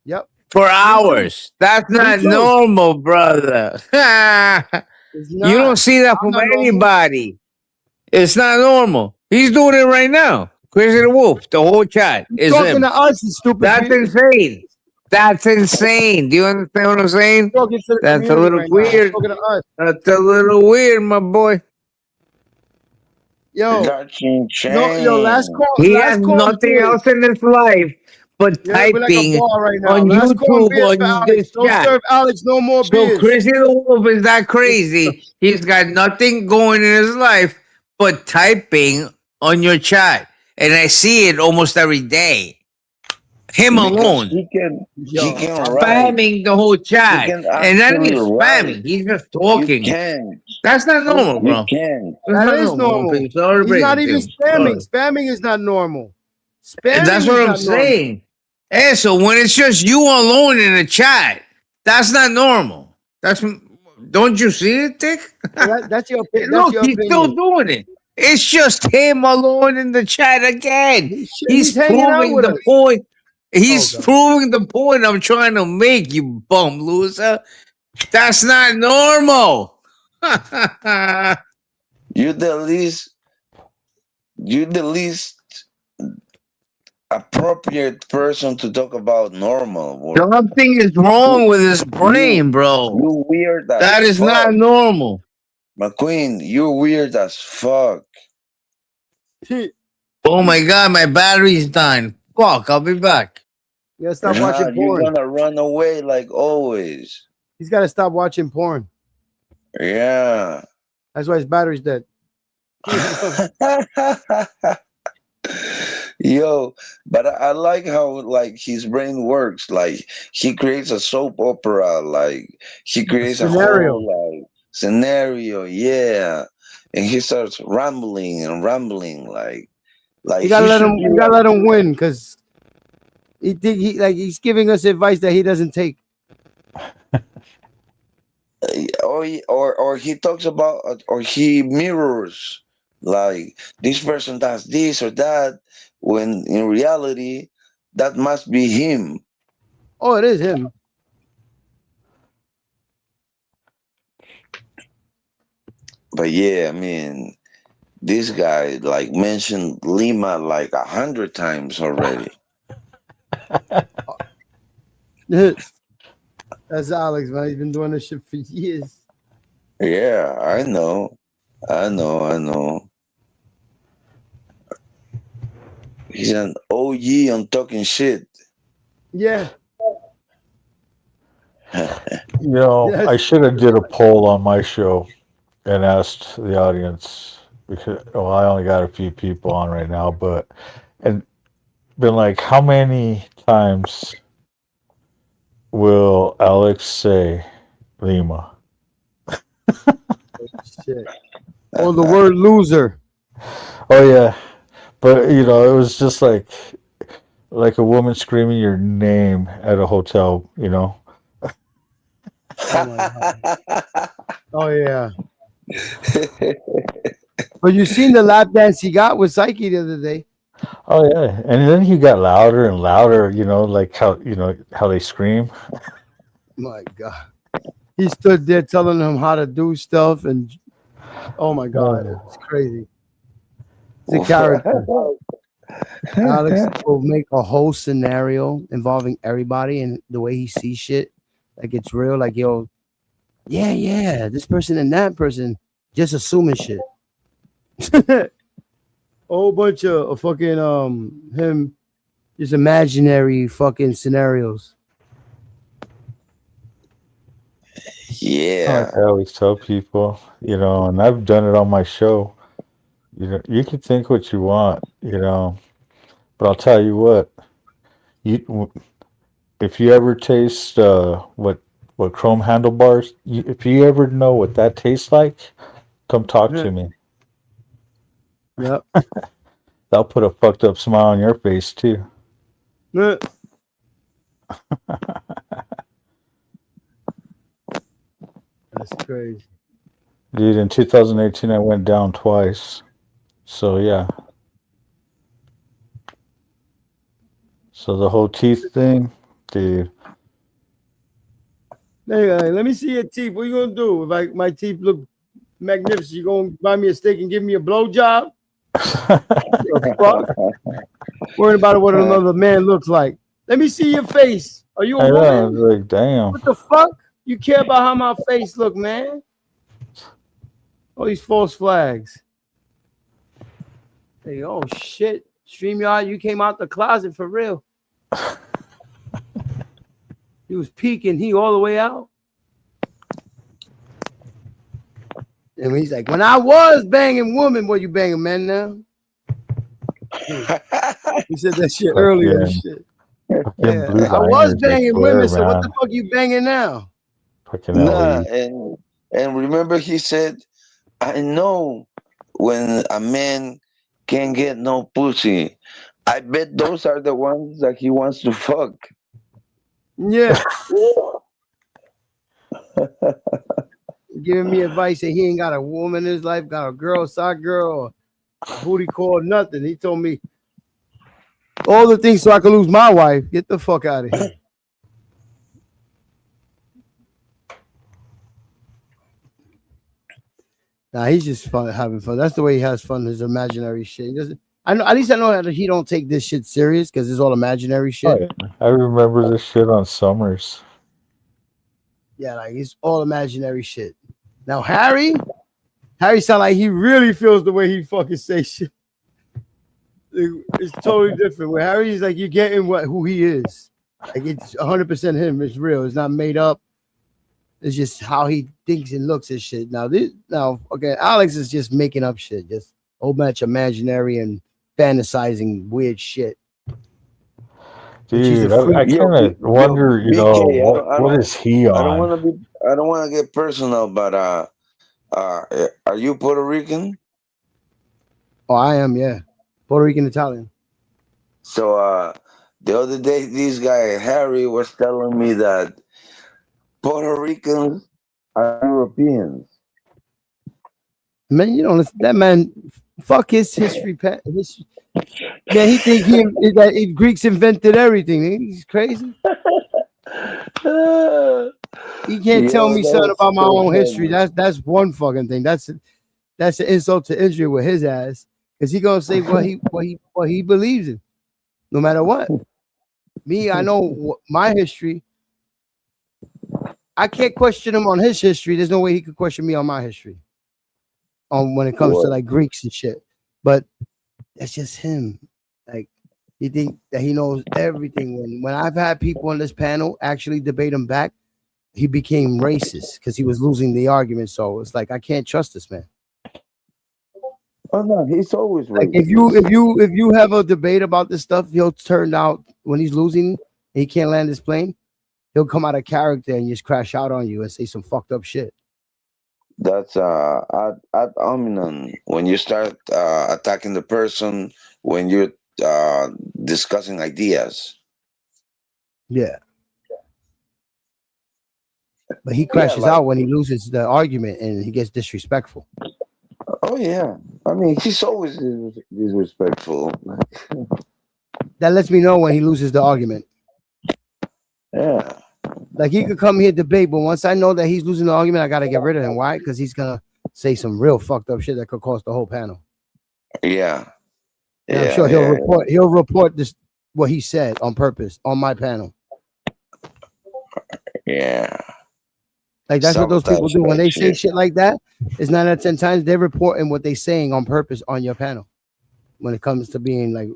Yep. For hours. That's not too. normal, brother. You don't see that from anybody. It's not normal. He's doing it right now. Chrissy the Wolf, the whole chat is Talking him. to us, you stupid. That's insane. That's insane. Do you understand what I'm saying? Talking to the That's a community little right now. weird. Talking to us. That's a little weird, my boy. Yo, Got you no, yo, last call. He last has call nothing good. else in his life but Yeah, we're like a typing bar right now. on Last corn YouTube beers for on Alex. this Don't chat. serve Alex no more So beers. Chrissy the Wolf is not crazy. He's got nothing going in his life but typing on your chat. And I see it almost every day. Him Because alone. he can write. Spamming the whole He chat. can And not actually even write. spamming. He's just You talking. can. That's not normal, You bro. can. That's That not is normal. normal. People. Sorry, He's not even Tim. spamming. Sorry. Spamming is not normal. Spamming That's is what I'm not normal. saying. Hey, so when it's just you alone in a chat, that's not normal. Don't you see it, Dick? That's your opinion. Look, he's still doing it. It's just him alone in the chat again. He's hanging out proving with the us. point. He's God. proving the point I'm trying to make, you bum loser. That's not normal. You're the least appropriate person to talk about normal. Something is wrong with his brain, bro. You weird as That is fuck. not normal. McQueen, you're weird as fuck. Oh my god, my battery's dying. Fuck, I'll be back. You gotta stop watching You're porn. gonna run away like always. He's gotta stop watching porn. Yeah. That's why his battery's dead. Yo, but I like how like his brain works. Like he creates a soap opera. Like he creates a scenario. whole like scenario. Yeah, and he starts rambling and rambling. Like You gotta he let should him. be You gotta let him win because he's giving us advice that he doesn't take. or he talks about or he mirrors like this person does this or that when in reality that must be him. Oh, it is him. But yeah, I mean, this guy like mentioned Lima like 100 times already. That's Alex, man. He's been doing this shit for years. Yeah, I know. He's an OG on talking shit. Yeah. You know, I should have did a poll on my show and asked the audience because I only got a few people on right now, but and been like, how many times will Alex say Lima? Shit. Oh, the word loser. Oh yeah, but you know, it was just like a woman screaming your name at a hotel. You know. Oh yeah. But you seen the lap dance he got with Psyche the other day. Oh yeah, and then he got louder and louder. You know, like how they scream. My God. He stood there telling him how to do stuff, and oh my God, it's crazy. It's a character. Alex will make a whole scenario involving everybody and the way he sees shit. Like it's real. Like, yo, yeah, this person and that person just assuming shit. A whole bunch of fucking him just imaginary fucking scenarios. Yeah. I always tell people, you know, and I've done it on my show. You know, you can think what you want, you know, but I'll tell you what. If you ever taste what chrome handlebars, if you ever know what that tastes like, come talk to me. Yep. That'll put a fucked up smile on your face too. That's crazy. Dude, in 2018 I went down twice. So yeah. So the whole teeth thing, dude. Hey, let me see your teeth. What you gonna do if my teeth look magnificent? You gonna buy me a steak and give me a blowjob? Fuck? Worrying about what another man looks like. Let me see your face. Are you a I know, I woman? was like, damn. What the fuck? You care about how my face look, man? All these false flags. Hey, oh shit. StreamYard, you came out the closet for real. He was peeking. He all the way out. And he's like, when I was banging women, what you banging men now? He said that shit earlier and shit. Yeah, Blue I was Liners, banging I swear, women, so what man. the fuck you banging now? Fucking Nah, LE. and remember he said, I know when a man can't get no pussy. I bet those are the ones that he wants to fuck. Yeah. Giving me advice that he ain't got a woman in his life, got a girl, side girl, or booty call, nothing. He told me all the things so I could lose my wife. Get the fuck out of here. Nah, he's just fun, having fun. That's the way he has fun. His imaginary shit. He doesn't. I know. At least I know that he don't take this shit serious because it's all imaginary shit. I remember this shit on Summers. Yeah, like it's all imaginary shit. Now Harry sound like he really feels the way he fucking say shit. It's totally different. With Harry, he's like you're getting who he is. Like it's 100% him. It's real. It's not made up. It's just how he thinks and looks at shit. Now okay, Alex is just making up shit, just a whole bunch of imaginary and fantasizing weird shit. Dude, I kind of wonder, you know, what is he on? I don't want to get personal, but are you Puerto Rican? Oh, I am, yeah. Puerto Rican Italian. So the other day, this guy Harry was telling me that Puerto Ricans are Europeans. Man, you know that man. Fuck his history. Man, he think that Greeks invented everything. He's crazy. He can't tell me something about my own history. That's one fucking thing. That's an insult to injury with his ass, because he gonna say what he believes in, no matter what. Me, I know my history. I can't question him on his history. There's no way he could question me on my history. When it comes to like Greeks and shit, but that's just him. Like you think that he knows everything. When I've had people on this panel actually debate him back, he became racist because he was losing the argument. So it's like I can't trust this man. Oh no, he's always like racist. if you have a debate about this stuff, he'll turn out when he's losing and he can't land his plane. He'll come out of character and just crash out on you and say some fucked up shit. That's ad hominem. When you start attacking the person, when you're discussing ideas. Yeah. But he crashes out when he loses the argument and he gets disrespectful. Oh yeah. I mean, he's always disrespectful. That lets me know when he loses the argument. Yeah. Like he could come here debate, but once I know that he's losing the argument, I gotta get rid of him. Why? Because he's gonna say some real fucked up shit that could cost the whole panel. Yeah. And I'm sure he'll report this what he said on purpose on my panel. Yeah. Like that's what those people do when they say shit like that. It's 9 out of 10 times they're reporting what they're saying on purpose on your panel. When it comes to being like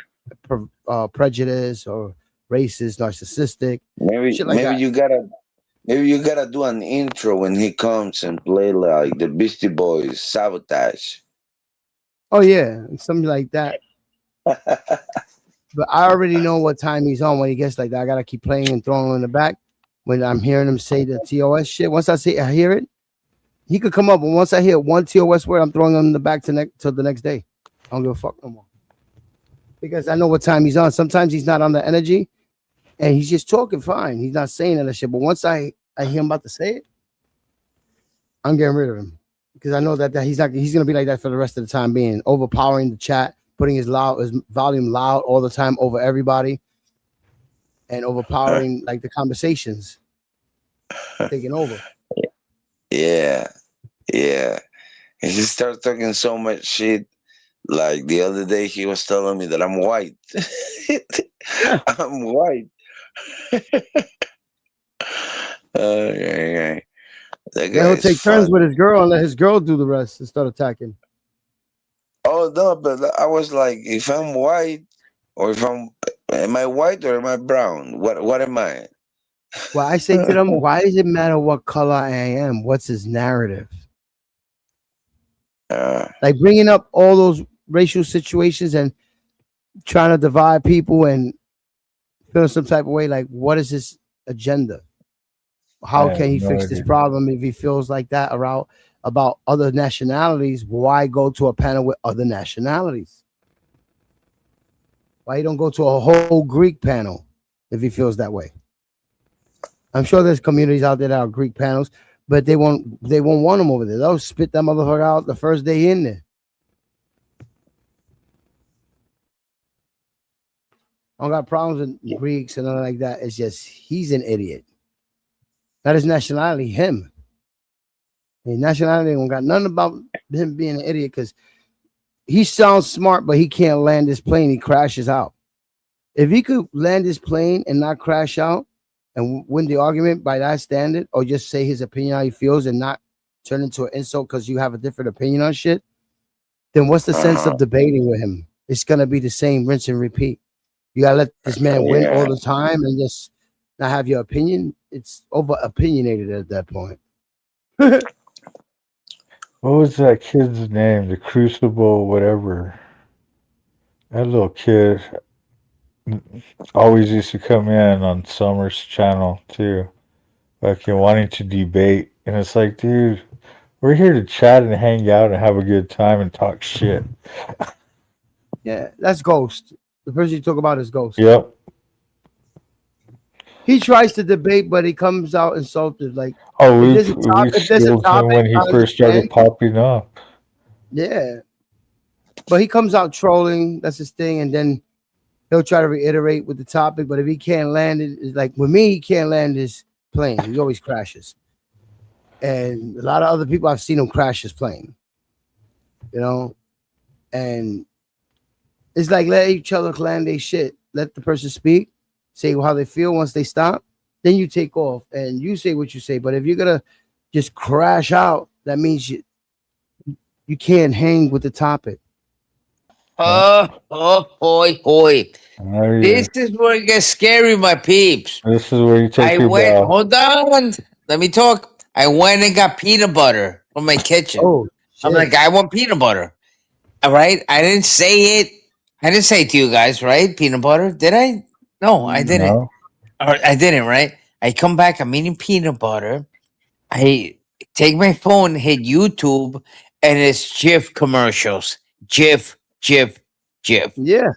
prejudice or racist, narcissistic, maybe shit like that. you gotta do an intro when he comes and play like the Beastie Boys, Sabotage. Oh yeah, something like that. But I already know what time he's on when he gets like that. I gotta keep playing and throwing him in the back when I'm hearing him say the TOS shit. Once I hear it, he could come up, but once I hear one TOS word, I'm throwing him in the back till the next day. I don't give a fuck no more. Because I know what time he's on. Sometimes he's not on the energy and he's just talking fine. He's not saying that shit. But once I hear him about to say it, I'm getting rid of him. Because I know that he's gonna be like that for the rest of the time being, overpowering the chat, putting his volume loud all the time over everybody, and overpowering like the conversations. Taking over. Yeah. And he starts talking so much shit. Like the other day, he was telling me that I'm white. I'm white. Okay. He'll take turns with his girl and let his girl do the rest and start attacking. Oh no, but I was like, if I'm white or if I'm Am I white or am I brown? What am I? Well, I say to them, why does it matter what color I am? What's his narrative? Like bringing up all those racial situations and trying to divide people and feel some type of way. Like, what is his agenda? How can he fix this problem if he feels like that about other nationalities? Why go to a panel with other nationalities? Why you don't go to a whole Greek panel if he feels that way? I'm sure there's communities out there that are Greek panels, but they won't want them over there. They'll spit that motherfucker out the first day in there. I don't got problems with Greeks and nothing like that. It's just he's an idiot. Not his nationality, him. His nationality don't got nothing about him being an idiot because he sounds smart, but he can't land his plane. He crashes out. If he could land his plane and not crash out and win the argument by that standard, or just say his opinion how he feels and not turn into an insult because you have a different opinion on shit, then what's the sense of debating with him? It's gonna be the same rinse and repeat. You gotta let this man win all the time and just not have your opinion. It's over opinionated at that point. What was that kid's name? The Crucible, whatever. That little kid always used to come in on Summer's channel too, like wanting to debate. And it's like, dude, we're here to chat and hang out and have a good time and talk shit. Yeah, that's Ghost. The person you talk about is Ghost. Yep. He tries to debate, but he comes out insulted. Like, Oh, if we there's a killed him topic, when he I first started understand. popping up. Yeah, but he comes out trolling. That's his thing, and then he'll try to reiterate with the topic. But if he can't land it, it's like with me, he can't land his plane. He always crashes. And a lot of other people, I've seen him crash his plane. You know, and it's like let each other land their shit. Let the person speak, say how they feel. Once they stop, then you take off and you say what you say. But if you're gonna just crash out, that means you can't hang with the topic. Hoy. This is where it gets scary, my peeps. This is where you take your bow. Hold on. Let me talk. I went and got peanut butter from my kitchen. Oh, I'm like, I want peanut butter. All right. I didn't say it. I didn't say it to you guys, right? Peanut butter. Did I? No, I didn't. No. Or I didn't, right? I come back, I'm eating peanut butter. I take my phone, hit YouTube, and it's Jif commercials. Jif. Yeah,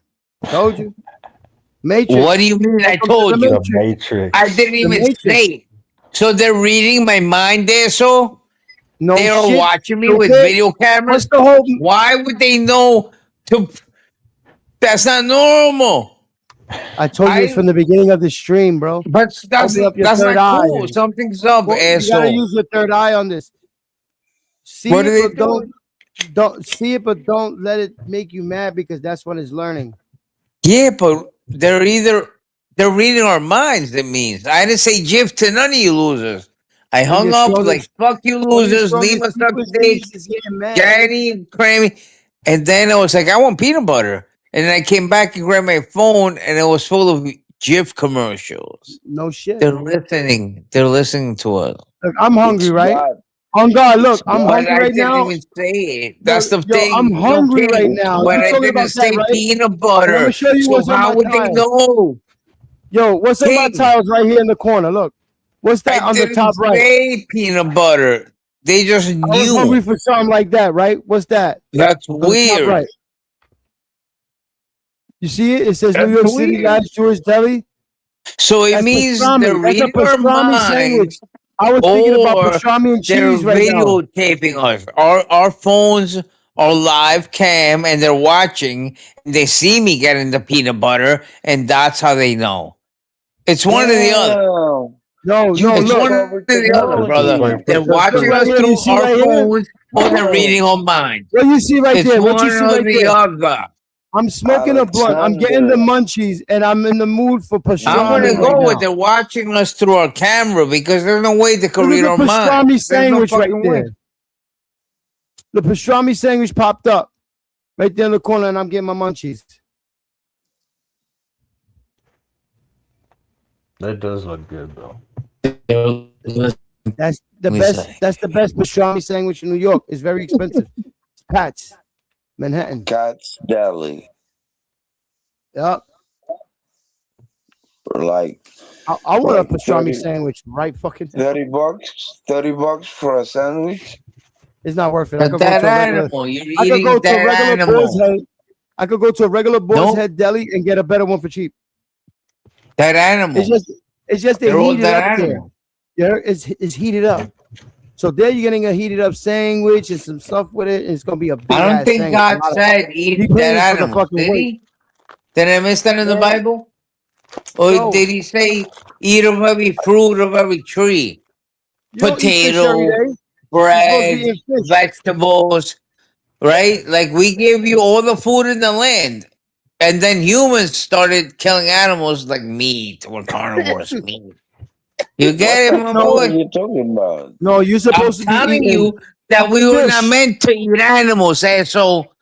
told you. Matrix. What do you mean? I told you. The Matrix. I didn't even say it. So they're reading my mind there, so no, they are shit. watching me Okay. with video cameras. What's the whole? Why would they know to? That's not normal. I told you this from the beginning of the stream, bro. But that's Open up your that's third not eye. cool. Something's up, Well, you asshole. gotta use your third eye on this. See What are it, they but don't see it, but don't let it make you mad because that's when it's learning. Yeah, but they're reading our minds. That means I didn't say Jif to none of you losers. I hung your up strongest- like fuck you when your losers, leave strongest us up people is dick, is getting mad. Daddy and Crammy. And then I was like, I want peanut butter. And then I came back and grabbed my phone and it was full of Jif commercials. No shit. They're listening. They're listening to us. Look, I'm hungry, It's right? God. On God, look, I'm But hungry I right didn't now. even say it. That's the Yo, thing. I'm hungry Okay, right now. but You I talking didn't about say that, right? peanut Let butter. me show you So what's on how my would they tiles. know? Yo, what's on my King. tiles right here in the corner? Look, what's that I on the didn't top right? say peanut butter. They just I was hungry knew. for something like that, right? What's that? That's On the top weird. right. You see it? It says That's New York City weird. last Jewish deli. So it That's means pastrami. they're That's a reading our pastrami sandwich. minds, I was thinking about or pastrami and they're cheese right now. videotaping us. Our phones are live cam, and they're watching. And they see me getting the peanut butter, and that's how they know. It's one or the other. Damn. No, You no, It's look. one or the other, Look, brother. Like, They're look, watching right us here. You through see our right here? phones, or they're Oh, reading our minds. What you see right It's there? What one you see or right the there? other. I'm smoking a blunt. I'm getting the munchies, and I'm in the mood for I'm pastrami gonna right go with now. they're watching us through our camera because there's no way they can Look read at our the pastrami minds. There's no sandwich right fucking way. there. The pastrami sandwich popped up right there in the corner, and I'm getting my munchies. That does look good though. That's the We best. say. That's the best pastrami sandwich in New York. It's very expensive. It's Pat's, Manhattan. Cat's Deli. Yep. For like I want a like pastrami 30, sandwich right fucking now. 30 bucks. 30 bucks for a sandwich. It's not worth it. I But could go that to a regular. animal, you're I could eating go to a that regular Boar's animal. Head. I could go to a regular Boar's Nope. Head deli and get a better one for cheap. That animal. It's just they They're all heat it that up there. animal. Yeah, it's heated up. So there you're getting a heated up sandwich and some stuff with it. And it's gonna be a big I don't ass think sandwich. God A lot of- said you eat paying that for the animal. fucking Did weight. he? Did I miss that in the Yeah. Bible? Or No, did he say eat of every fruit of every tree? you don't eat fish every Potato, day. You're supposed to bread, be eating fish. vegetables, right? Like we gave you all the food in the land. And then humans started killing animals like meat or carnivores meat. You What get it, the my fuck boy? are you talking about? No, you're I'm supposed to be telling eating you that we were not fish. meant to eat animals, asshole.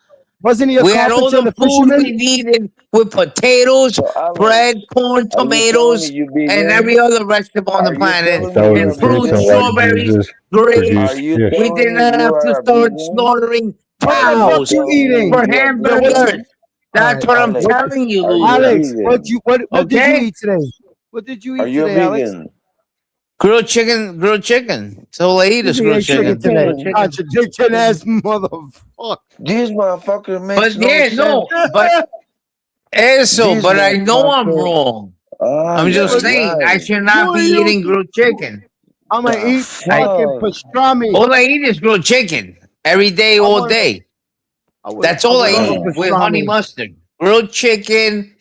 Wasn't he a We had all carpenter and the a food fisherman? we needed with potatoes, So Alex, bread, corn, are you telling me tomatoes, you and vegan? every other vegetable on the Are you planet, telling That me was you're and a the fruits, reason vegan? why strawberries, Jesus grapes. Are produced you fish. We telling didn't me you have to are a start vegan? slaughtering What the fuck cows you Telling me eating? for you are Yo, what you? hamburgers. vegan? All That's right, what I'm Alex, what? telling you, are you loser. Alex, vegan? what did you Okay? eat today? What did you Are eat you a today, Alex? vegan? Grilled chicken, grilled chicken. So all I eat This is nigga grilled ate chicken chicken. today. Grilled chicken. Contradiction ass motherfucker. This motherfucker makes But no yeah, sense. no, but also, This but I know I'm motherfucker. wrong. Ah, I'm just yeah, saying I right. should not Who be are you? eating grilled chicken. I'm gonna The eat I, fucking fuck? pastrami. all I eat is grilled chicken every day, I all want. day. That's I all I would love a eat with honey pastrami. mustard. Grilled chicken,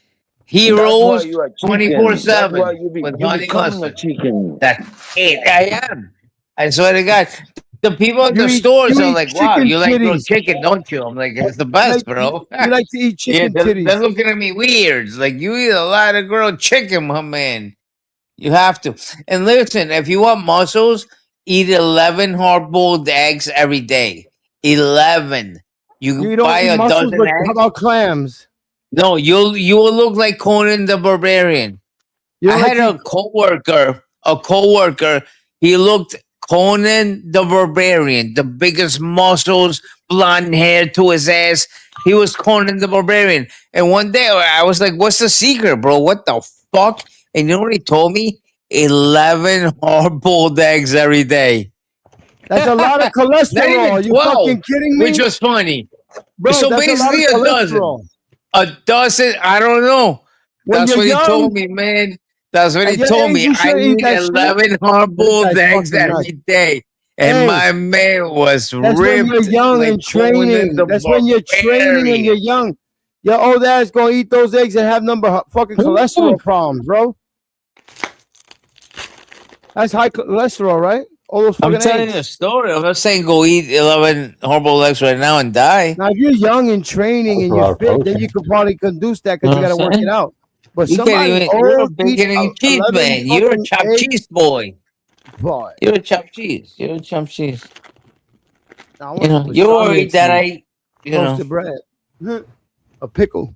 That's why heroes, you are 24 chicken. That's why 7 with you honey becoming a mustard. chicken. That's it. I am. I swear to God. The people at You the eat stores you are eat like, wow, chicken you like grilled titties. chicken, don't you? I'm like, it's the You best, like bro. you like to eat Yeah, chicken they're titties. looking at me weird. It's like, you eat a lot of grilled chicken, my man. You have to. And listen, if you want muscles, eat 11 hard-boiled eggs every day. 11. You You don't buy eat a mussels, dozen but how eggs. about clams? No, you will look like Conan the Barbarian. You I don't like had to a eat. coworker. He looked Conan the Barbarian, the biggest muscles, blonde hair to his ass. He was Conan the Barbarian. And one day I was like, "What's the secret, bro? What the fuck?" And you know what he told me? 11 hard-boiled eggs every day. That's a lot of Not even cholesterol. Are you 12, fucking kidding which me? was funny. Bro, So that's a lot of basically a dozen. cholesterol. A dozen, I don't know. When That's you're what he told young, me, man. That's what at he your told age, me. you I shouldn't eat eat that shit. 11 This hard-boiled guy's eggs fucking nuts. every day. And Hey, my man was that's when you're ripped young like and Conan training. the That's when you're training when you're Barbarian. young. Your old ass gonna eat those eggs and have fucking cholesterol problems, bro. That's high cholesterol, right? All those I'm fucking telling you a eggs. story. I'm not saying go eat 11 hard-boiled eggs right now and die. Now, if you're young and training That's and a lot you're of fit, then protein. you could probably conduce that You because know you what got to I'm work it saying? out. But You can't somebody even, you're a old eat bacon and cheese 11 man. You're a fucking chopped eggs. cheese boy. Boy, You're a chopped cheese. You're a chopped cheese. I You want some know, you're pastrami worried and that some toasted bread. A pickle.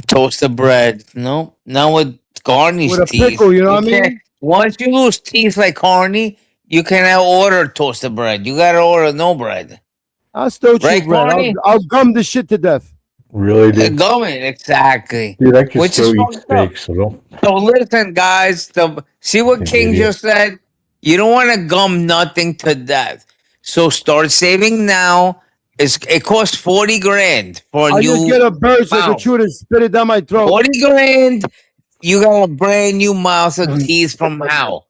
toasted bread. No, not with Carney's With a teeth. pickle, you know You what I can't. mean? Once you lose teeth like Carney, you cannot order toasted bread. You gotta order no bread. I'll still chew Right, bread. Carney? I'll gum the shit to death. Really, dude? Going exactly. Dude, I can Which is still eat fucked up. steak, so don't So listen, guys. See what fucking King idiot. just said. You don't want to gum nothing to death. So start saving now. It costs 40 grand for a I'll just new get a bird so I can mouth. chew it and spit it down my throat. 40 grand. You got a brand new mouth of teeth from Hal.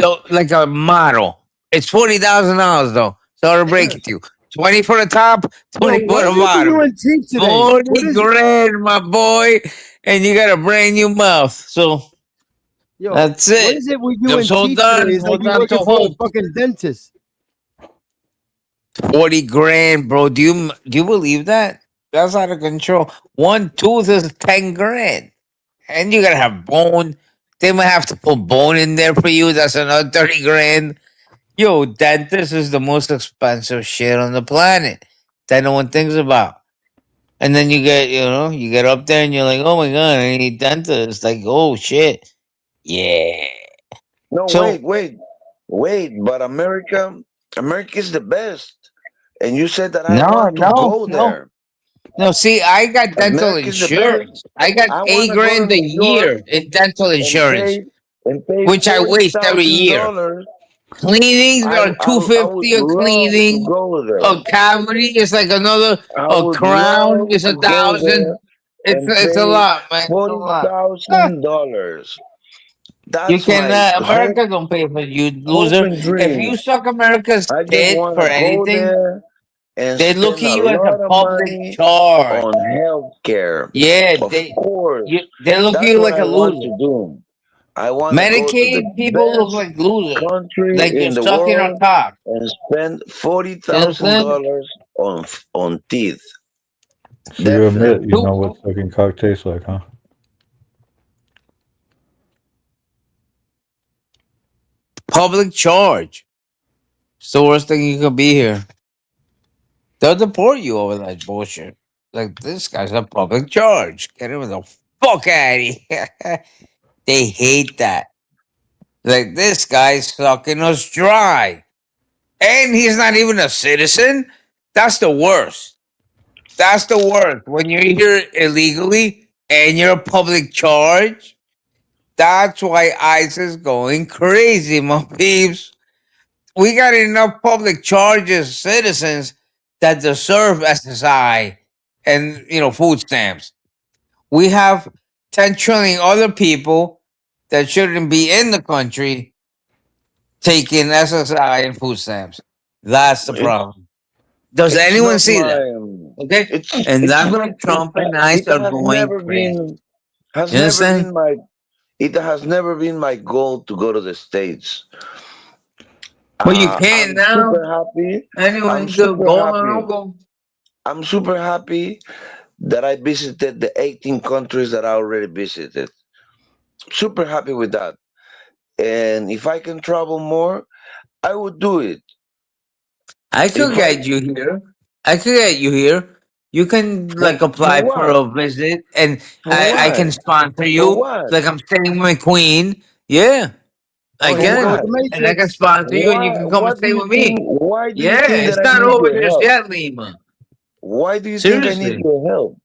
So like a model. It's $40,000 though. Sorry to break it to you. 20 for the top, 20 Yo, for what the is it with bottom. you and teeth today? 40 What is it? grand, my boy. And you got a brand new mouth. So Yo, that's what it. is it with you I'm and so teeth done. today? It's like Hold you on to working for a hope. fucking dentist. 40 grand, bro. Do you believe that? That's out of control. One tooth is 10 grand. And you gotta have bone. They might have to put bone in there for you. That's another 30 grand. Yo, dentist is the most expensive shit on the planet that no one thinks about. And then you get up there and you're like, oh my God, I need dentist. Like, oh shit. Yeah. No, So wait. But America is the best. And you said that I no, want to no, go no. there. No, see, I got dental America is the best. insurance. I got I want to go to $8,000 a New York year in dental and insurance, pay which I waste every year. $40,000. Cleanings are I would $250 a love to cleaning. go there. A cavity is like another. I A would crown love is to go there $1,000. and It's a pay lot, man. It's a lot. $40,000. You That's can. my America don't pay for you, hope loser. and If dream. you suck America's I just tit want for to go anything, there and they look spend at a you as a lot of public money charge. on healthcare. Yeah, Of course, they look at that's you what like I a want loser. to do. I want to go to the Medicaid people look best like losers, country like you're in the sucking a world cock. and spend You understand? $40,000 on teeth. So you admit Definitely. you know what sucking cock tastes like, huh? Public charge. It's the worst thing you could be here. They'll deport you over that bullshit. Like, this guy's a public charge. Get him the fuck out of here. They hate that. Like, this guy's sucking us dry. And he's not even a citizen. That's the worst. That's the worst. When you're here illegally and you're a public charge, that's why ICE is going crazy, my peeps. We got enough public charges, citizens that deserve SSI and food stamps. We have 10 trillion other people that shouldn't be in the country taking SSI and food stamps. That's the problem. Does It's anyone not see my. that? Okay, It's and it's that's not. why Trump and ICE It are has going never crazy. been. Has You never understand? been my. It has never been my goal to go to the States. Well, you can I'm now. super happy. Anyone I'm can super go on happy. Uncle. I'm super happy that I visited the 18 countries that I already visited. Super happy with that. And if I can travel more, I would do it. I could If I get you here. I could get you here. You can for apply for what? a visit, and For I can what? sponsor For you. what? Like I'm staying with my queen. Yeah, I Oh, For here we go with can, what? the and I can Matrix. sponsor you, and you Why? can come and What do stay you with think? me. Why do you Yeah, think it's that I not need over your just help? yet, Lima. Why do you think I need Seriously, your help?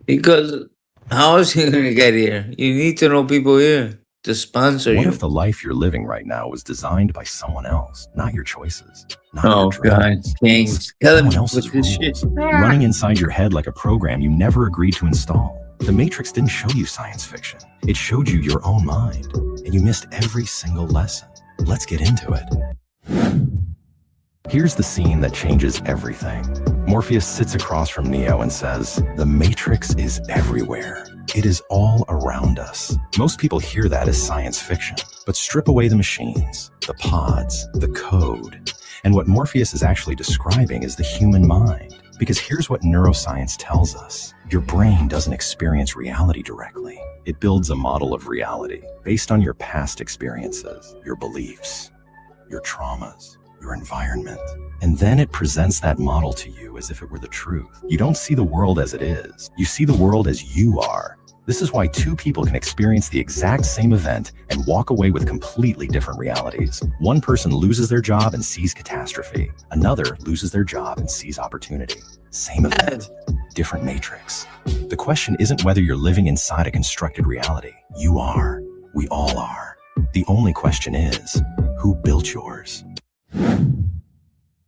because how is he gonna get here? You need to know people here to sponsor What if you. the life you're living right now was designed by someone else, not your choices, not your Oh God, dreams, Kings, kill someone him else's with this shit. rules, running inside your head like a program you never agreed to install? The Matrix didn't show you science fiction. It showed you your own mind, and you missed every single lesson. Let's get into it. Here's the scene that changes everything. Morpheus sits across from Neo and says, "The Matrix is everywhere. It is all around us." Most people hear that as science fiction, but strip away the machines, the pods, the code, and what Morpheus is actually describing is the human mind. Because here's what neuroscience tells us. Your brain doesn't experience reality directly. It builds a model of reality based on your past experiences, your beliefs, your traumas, your environment. And then it presents that model to you as if it were the truth. You don't see the world as it is. You see the world as you are. This is why two people can experience the exact same event and walk away with completely different realities. One person loses their job and sees catastrophe. Another loses their job and sees opportunity. Same event, different matrix. The question isn't whether you're living inside a constructed reality. You are. We all are. The only question is, who built yours?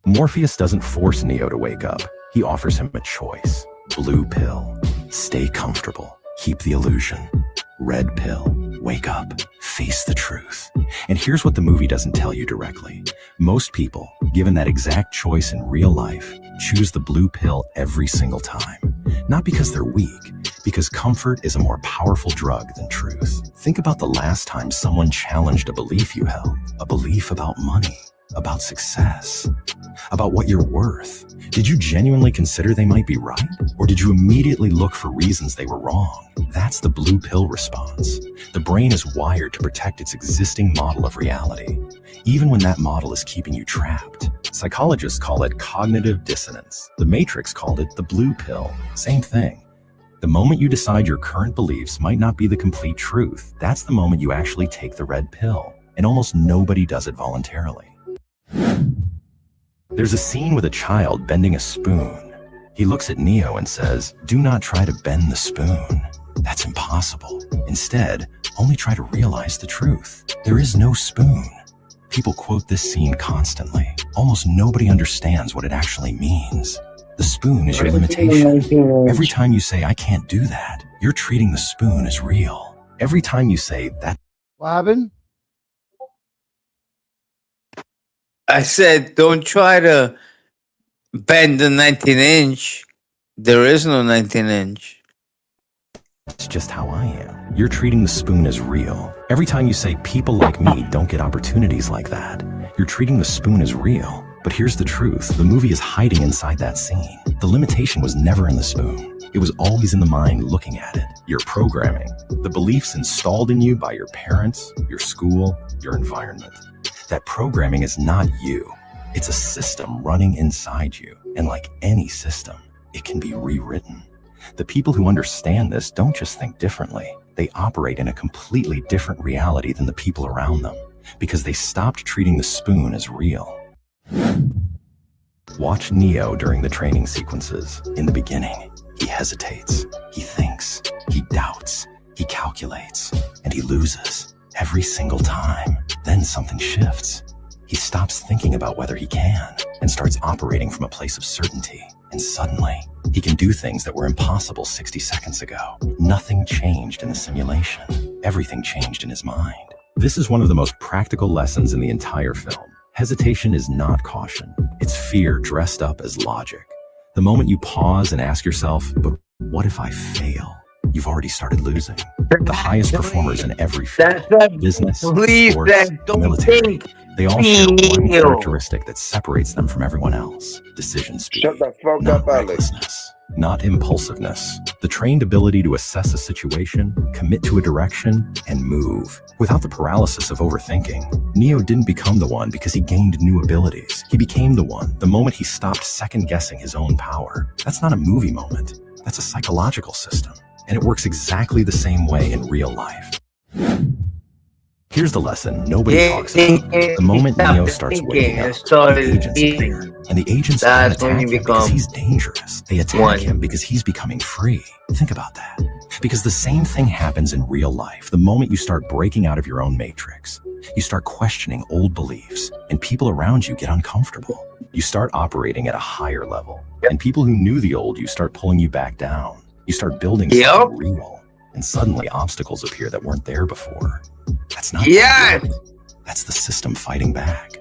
Morpheus doesn't force Neo to wake up. He offers him a choice. Blue pill. Stay comfortable. Keep the illusion. Red pill. Wake up. Face the truth. And here's what the movie doesn't tell you directly. Most people, given that exact choice in real life, choose the blue pill every single time. Not because they're weak, because comfort is a more powerful drug than truth. Think about the last time someone challenged a belief you held. A belief about money, about success, about what you're worth. Did you genuinely consider they might be right? Or did you immediately look for reasons they were wrong? That's the blue pill response. The brain is wired to protect its existing model of reality, even when that model is keeping you trapped. Psychologists call it cognitive dissonance. The Matrix called it the blue pill. Same thing. The moment you decide your current beliefs might not be the complete truth, that's the moment you actually take the red pill. And almost nobody does it voluntarily. There's a scene with a child bending a spoon. He looks at Neo and says, "Do not try to bend the spoon. That's impossible. Instead, only try to realize the truth. There is no spoon." People quote this scene constantly. Almost nobody understands what it actually means. The spoon is your limitation. Every time you say, "I can't do that," you're treating the spoon as real. Every time you say that. What happened? I said, don't try to bend the 19-inch. There is no 19-inch. It's just how I am. You're treating the spoon as real. Every time you say people like me don't get opportunities like that, you're treating the spoon as real. But here's the truth. The movie is hiding inside that scene. The limitation was never in the spoon. It was always in the mind looking at it. Your programming, the beliefs installed in you by your parents, your school, your environment. That programming is not you. It's a system running inside you. And like any system, it can be rewritten. The people who understand this don't just think differently. They operate in a completely different reality than the people around them because they stopped treating the spoon as real. Watch Neo during the training sequences. In the beginning, he hesitates, he thinks, he doubts, he calculates, and he loses every single time. Then something shifts. He stops thinking about whether he can and starts operating from a place of certainty. And suddenly, he can do things that were impossible 60 seconds ago. Nothing changed in the simulation. Everything changed in his mind. This is one of the most practical lessons in the entire film. Hesitation is not caution. It's fear dressed up as logic. The moment you pause and ask yourself, but what if I fail? You've already started losing. The highest performers in every field, business, sports, military, they all share one characteristic that separates them from everyone else. Decision speed. Shut the fuck not up, Alex. recklessness, not impulsiveness. The trained ability to assess a situation, commit to a direction, and move. Without the paralysis of overthinking, Neo didn't become the one because he gained new abilities. He became the one the moment he stopped second-guessing his own power. That's not a movie moment. That's a psychological system. And it works exactly the same way in real life. Here's the lesson nobody talks about. The moment Neo starts waking up, the agents appear. And the agents don't attack him because he's dangerous. They attack him because he's becoming free. Think about that. Because the same thing happens in real life. The moment you start breaking out of your own matrix, you start questioning old beliefs, and people around you get uncomfortable. You start operating at a higher level. And people who knew the old you start pulling you back down. You start building something real, and suddenly obstacles appear that weren't there before. That's not that's the system fighting back.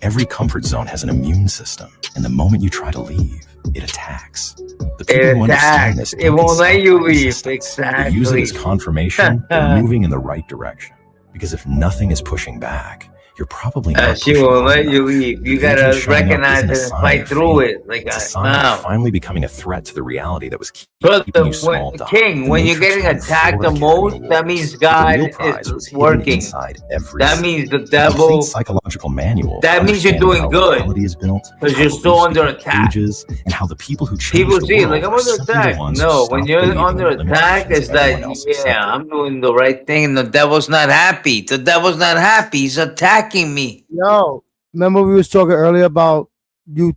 Every comfort zone has an immune system, and the moment you try to leave, it attacks. The people who understand this, it won't let you leave. Exactly. They use it as confirmation they're moving in the right direction. Because if nothing is pushing back, you're probably not. She won't let you leave. You gotta recognize it and fight through it. Like it's a sign of finally becoming a threat to the reality that was but keeping you small. King, when you're getting attacked the most, that means God is working. That means the devil. Psychological manual. That means you're doing good. Is built because you're still under attack. And how the people who people see like I'm under attack. No, when you're under attack, it's like I'm doing the right thing, and the devil's not happy. The devil's not happy. He's attacking me. Yo, remember we was talking earlier about you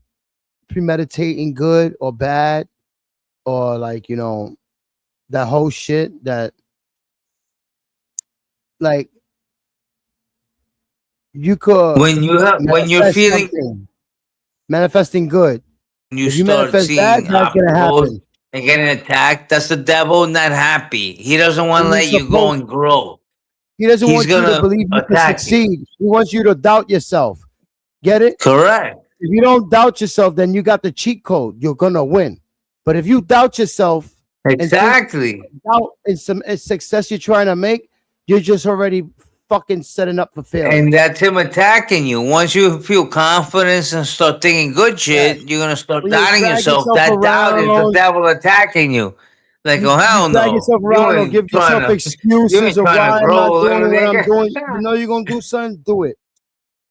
premeditating good or bad, or like, you know, that whole shit that like you could when you're feeling manifesting good. You start seeing obstacles and getting attacked. That's the devil not happy. He doesn't want to let you go and grow. He doesn't want you to believe you can succeed. He wants you to doubt yourself. Get it? Correct. If you don't doubt yourself, then you got the cheat code. You're gonna win. But if you doubt yourself, exactly, doubt in some success you're trying to make, you're just already fucking setting up for failure. And that's him attacking you. Once you feel confidence and start thinking good shit, you're gonna start doubting yourself. That doubt is the devil attacking you. Like, oh hell no! Drag yourself around or give yourself excuses of why I'm not doing what I'm doing. You know you're gonna do something, do it.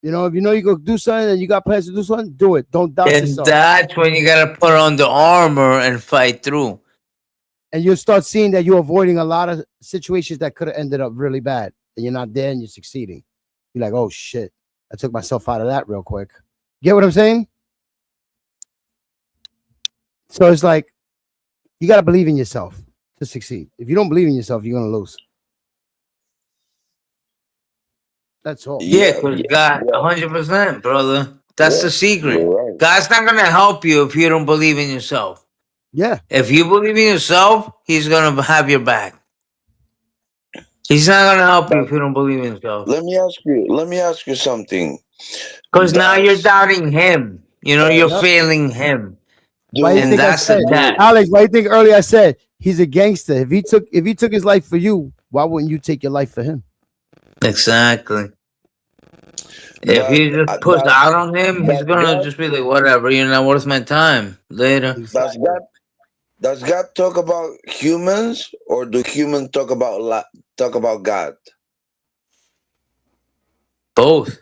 You know, if you know you're gonna do something and you got plans to do something, do it. Don't doubt yourself. And that's when you gotta put on the armor and fight through. And you'll start seeing that you're avoiding a lot of situations that could have ended up really bad. And you're not there and you're succeeding. You're like, oh shit, I took myself out of that real quick. Get what I'm saying? So it's like, you got to believe in yourself to succeed. If you don't believe in yourself, you're going to lose. That's all. Yeah, because God, 100%, brother. That's the secret. God's not going to help you if you don't believe in yourself. Yeah. If you believe in yourself, he's going to have your back. He's not going to help you if you don't believe in yourself. Let me ask you something. Because now you're doubting him. You know, you're failing him. Why you And think I that's said, the that. Alex, why you think earlier I said he's a gangster? If he took his life for you, why wouldn't you take your life for him? Exactly. If you just push out on him, he's going to just be like, whatever, you're not worth my time. Later. Does God talk about humans, or do humans talk about God? Both.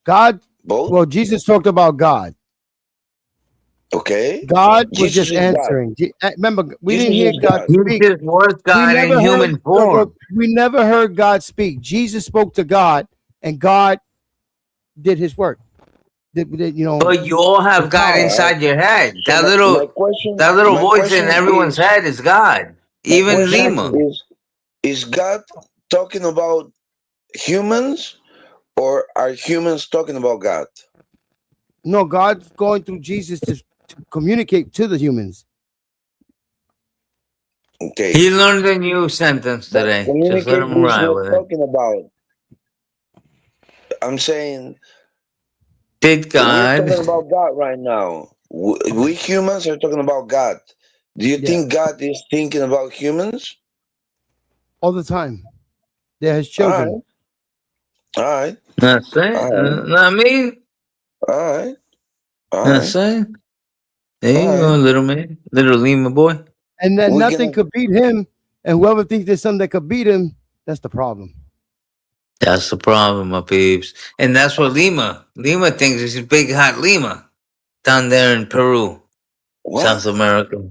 God. Both. Well, Jesus talked about God. Okay. God was Jesus just is answering. Remember, we Jesus didn't hear is God speak. Jesus was God in human form. We never heard God speak. Jesus spoke to God, and God did His work. But you all have God inside your head. That little voice in everyone's head is God. Even Lima. Is God talking about humans, or are humans talking about God? No, God's going through Jesus to communicate to the humans. Okay. He learned a new sentence today. Just let him ride with it. Talking about. I'm saying. Did God? We're talking about God right now. We humans are talking about God. Do you think God is thinking about humans? All the time. They're His children. All right. That's it. Not me. All right. That's it. There you go, little man. Little Lima boy. And then nothing could beat him. And whoever thinks there's something that could beat him, that's the problem. That's the problem, my peeps. And that's what Lima thinks is big hot Lima down there in Peru, South America.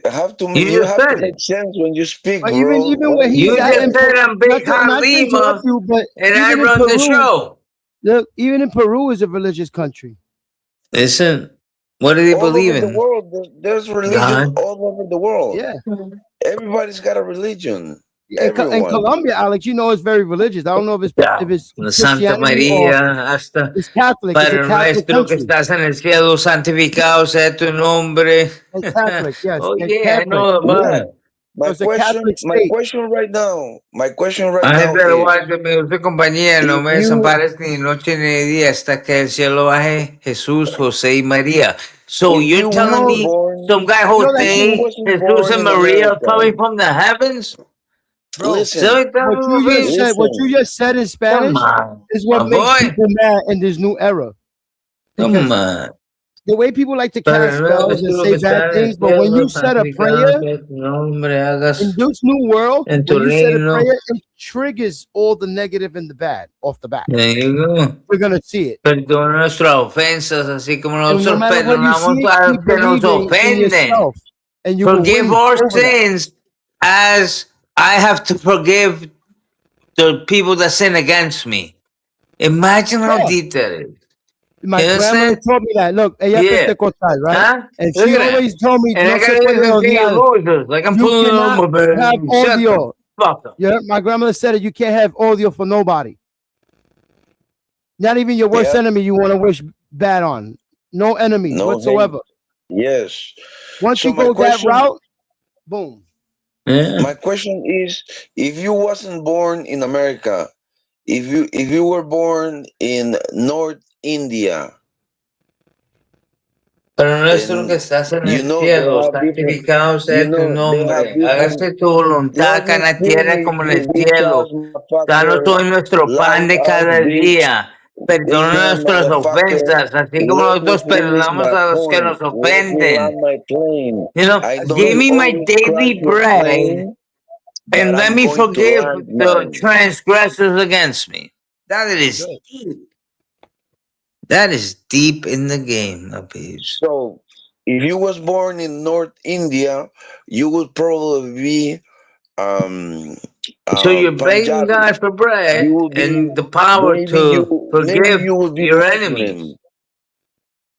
You have to make sense when you speak, but bro. Even when you just said I'm big hot Lima, and I run the show. Look, even in Peru is a religious country. Listen, what do they believe in? All over the world, there's religion all over the world. Yeah. Everybody's got a religion. In Colombia, Alex, you know it's very religious. I don't know if it's Santa María, hasta it's Catholic. Padre It's a Catholic nuestro que country. estás en el cielo, santificado sea tu nombre. It's Catholic, yes. Oh it's yeah, Catholic. I know about it. My question right now. Ay, pero guárdame, usted compañía, no me desampares ni noche ni día hasta que el cielo baje Jesús, José y María. So you're telling me some guy Jose, Jesus and Maria coming from the heavens? Listen, what you just said in Spanish is what makes people mad in this new era. Come on. The way people like to cast spells and say bad things, but when you said a prayer in this new world, when you said a prayer, it triggers all the negative and the bad off the bat. There you go. We're gonna see it. Perdona nuestras ofensas, así como nosotros no perdonamos a los que nos ofenden. Forgive our sins as I have to forgive the people that sin against me. Imagine how deep that is. My grandma told me that. Look, ella Pentecostal, right? Huh? And she always told me, and I gotta losers. Like I'm pulling them over. Have audio. Yeah, my grandmother said it. You can't have audio for nobody. Not even your worst enemy you want to wish bad on. No enemies whatsoever. Yes. Once you go that route, boom. Yeah. My question is, if you wasn't born in America, if you were born in North India, pero nuestro que estás en el cielo, santificado sea tu nombre, hágase tu voluntad acá en la tierra como en el cielo. Danos hoy nuestro pan de cada día. Perdona nuestras ofensas, así como nosotros perdonamos a los que nos ofenden. You know, give me my daily bread and let me forgive the transgressors against me. That is deep. That is deep in the game, my peeps. So if you was born in North India, you would probably be So you're begging Punjabi. God for You bread would be and the power maybe to forgive you would be your Muslim. enemies.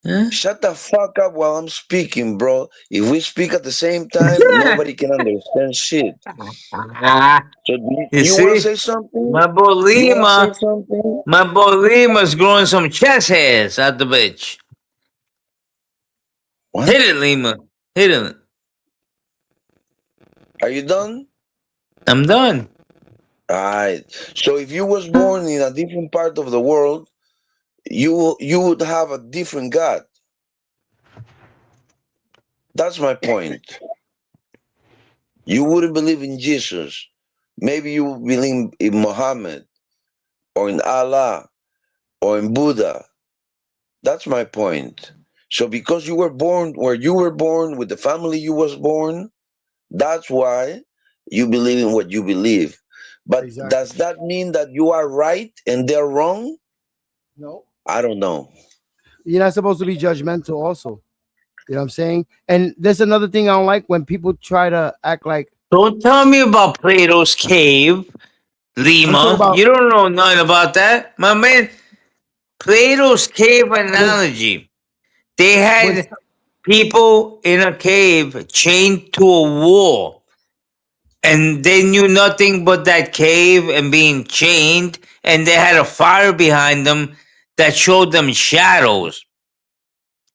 Huh? Shut the fuck up while I'm speaking, bro. If we speak at the same time, nobody can understand shit. So You you want to see, say something? my boy You want to say Lima, something? my boy Lima's growing some chest hairs out the bitch. What? Hit it, Lima. Hit it. Are you done? I'm done. Alright. So if you was born in a different part of the world, you would have a different God. That's my point. You wouldn't believe in Jesus. Maybe you would believe in Muhammad or in Allah or in Buddha. That's my point. So because you were born where you were born with the family you was born, that's why you believe in what you believe. But Exactly. does that mean that you are right and they're wrong? No. I don't know. You're not supposed to be judgmental also. You know what I'm saying? And there's another thing I don't like when people try to act like. Don't tell me about Plato's cave, Lima. about- You don't know nothing about that, my man. Plato's cave analogy. They had people in a cave chained to a wall, and they knew nothing but that cave and being chained, and they had a fire behind them that showed them shadows.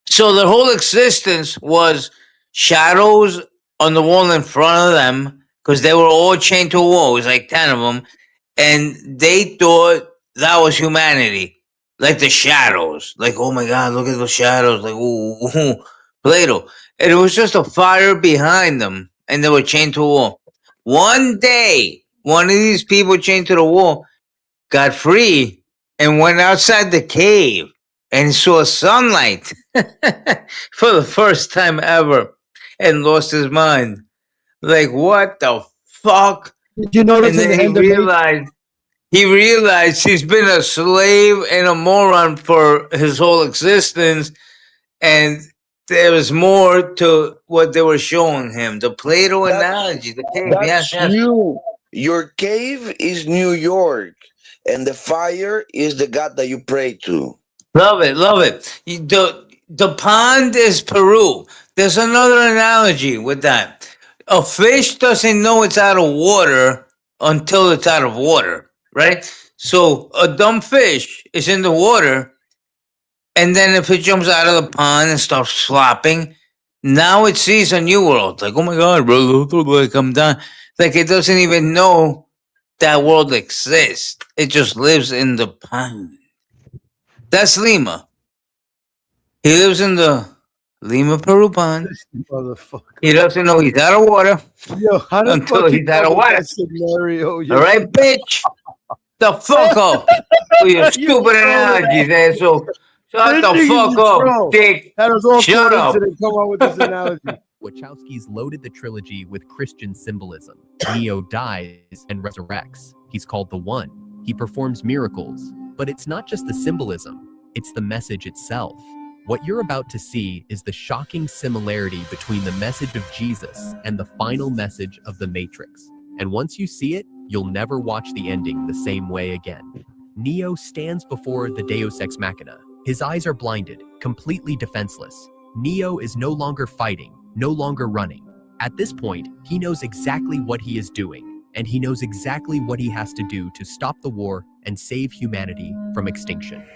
So their whole existence was shadows on the wall in front of them because they were all chained to a wall. It was like 10 of them. And they thought that was humanity, like the shadows. Like, oh my God, look at the shadows. Like, ooh, Plato. And it was just a fire behind them, and they were chained to a wall. One day, one of these people chained to the wall got free and went outside the cave and saw sunlight for the first time ever and lost his mind. Like, what the fuck? Did you notice And then in the end of he realized he's been a slave and a moron for his whole existence, and there was more to what they were showing him. The Plato analogy, the cave. That's Yes. you. Your cave is New York, and the fire is the God that you pray to. Love it, love it. The pond is Peru. There's another analogy with that. A fish doesn't know it's out of water until it's out of water, right? So a dumb fish is in the water, and then if it jumps out of the pond and starts flopping, now it sees a new world. Like, oh my God, bro, like I'm done. Like it doesn't even know that world exists. It just lives in the pond. That's Lima. He lives in the Lima, Peru pond. Motherfucker. He doesn't know he's out of water Yo, how the until fuck he's you out of come with water. that scenario? Yo? All right, bitch? The fuck up with your stupid analogies, asshole. Shut the fuck up, dick. That was all Shut up. coincidence. Come on with this analogy. Wachowski's loaded the trilogy with Christian symbolism. Neo dies and resurrects. He's called the One. He performs miracles. But it's not just the symbolism, it's the message itself. What you're about to see is the shocking similarity between the message of Jesus and the final message of the Matrix. And once you see it, you'll never watch the ending the same way again. Neo stands before the Deus Ex Machina. His eyes are blinded, completely defenseless. Neo is no longer fighting, no longer running. At this point, he knows exactly what he is doing, and he knows exactly what he has to do to stop the war and save humanity from extinction.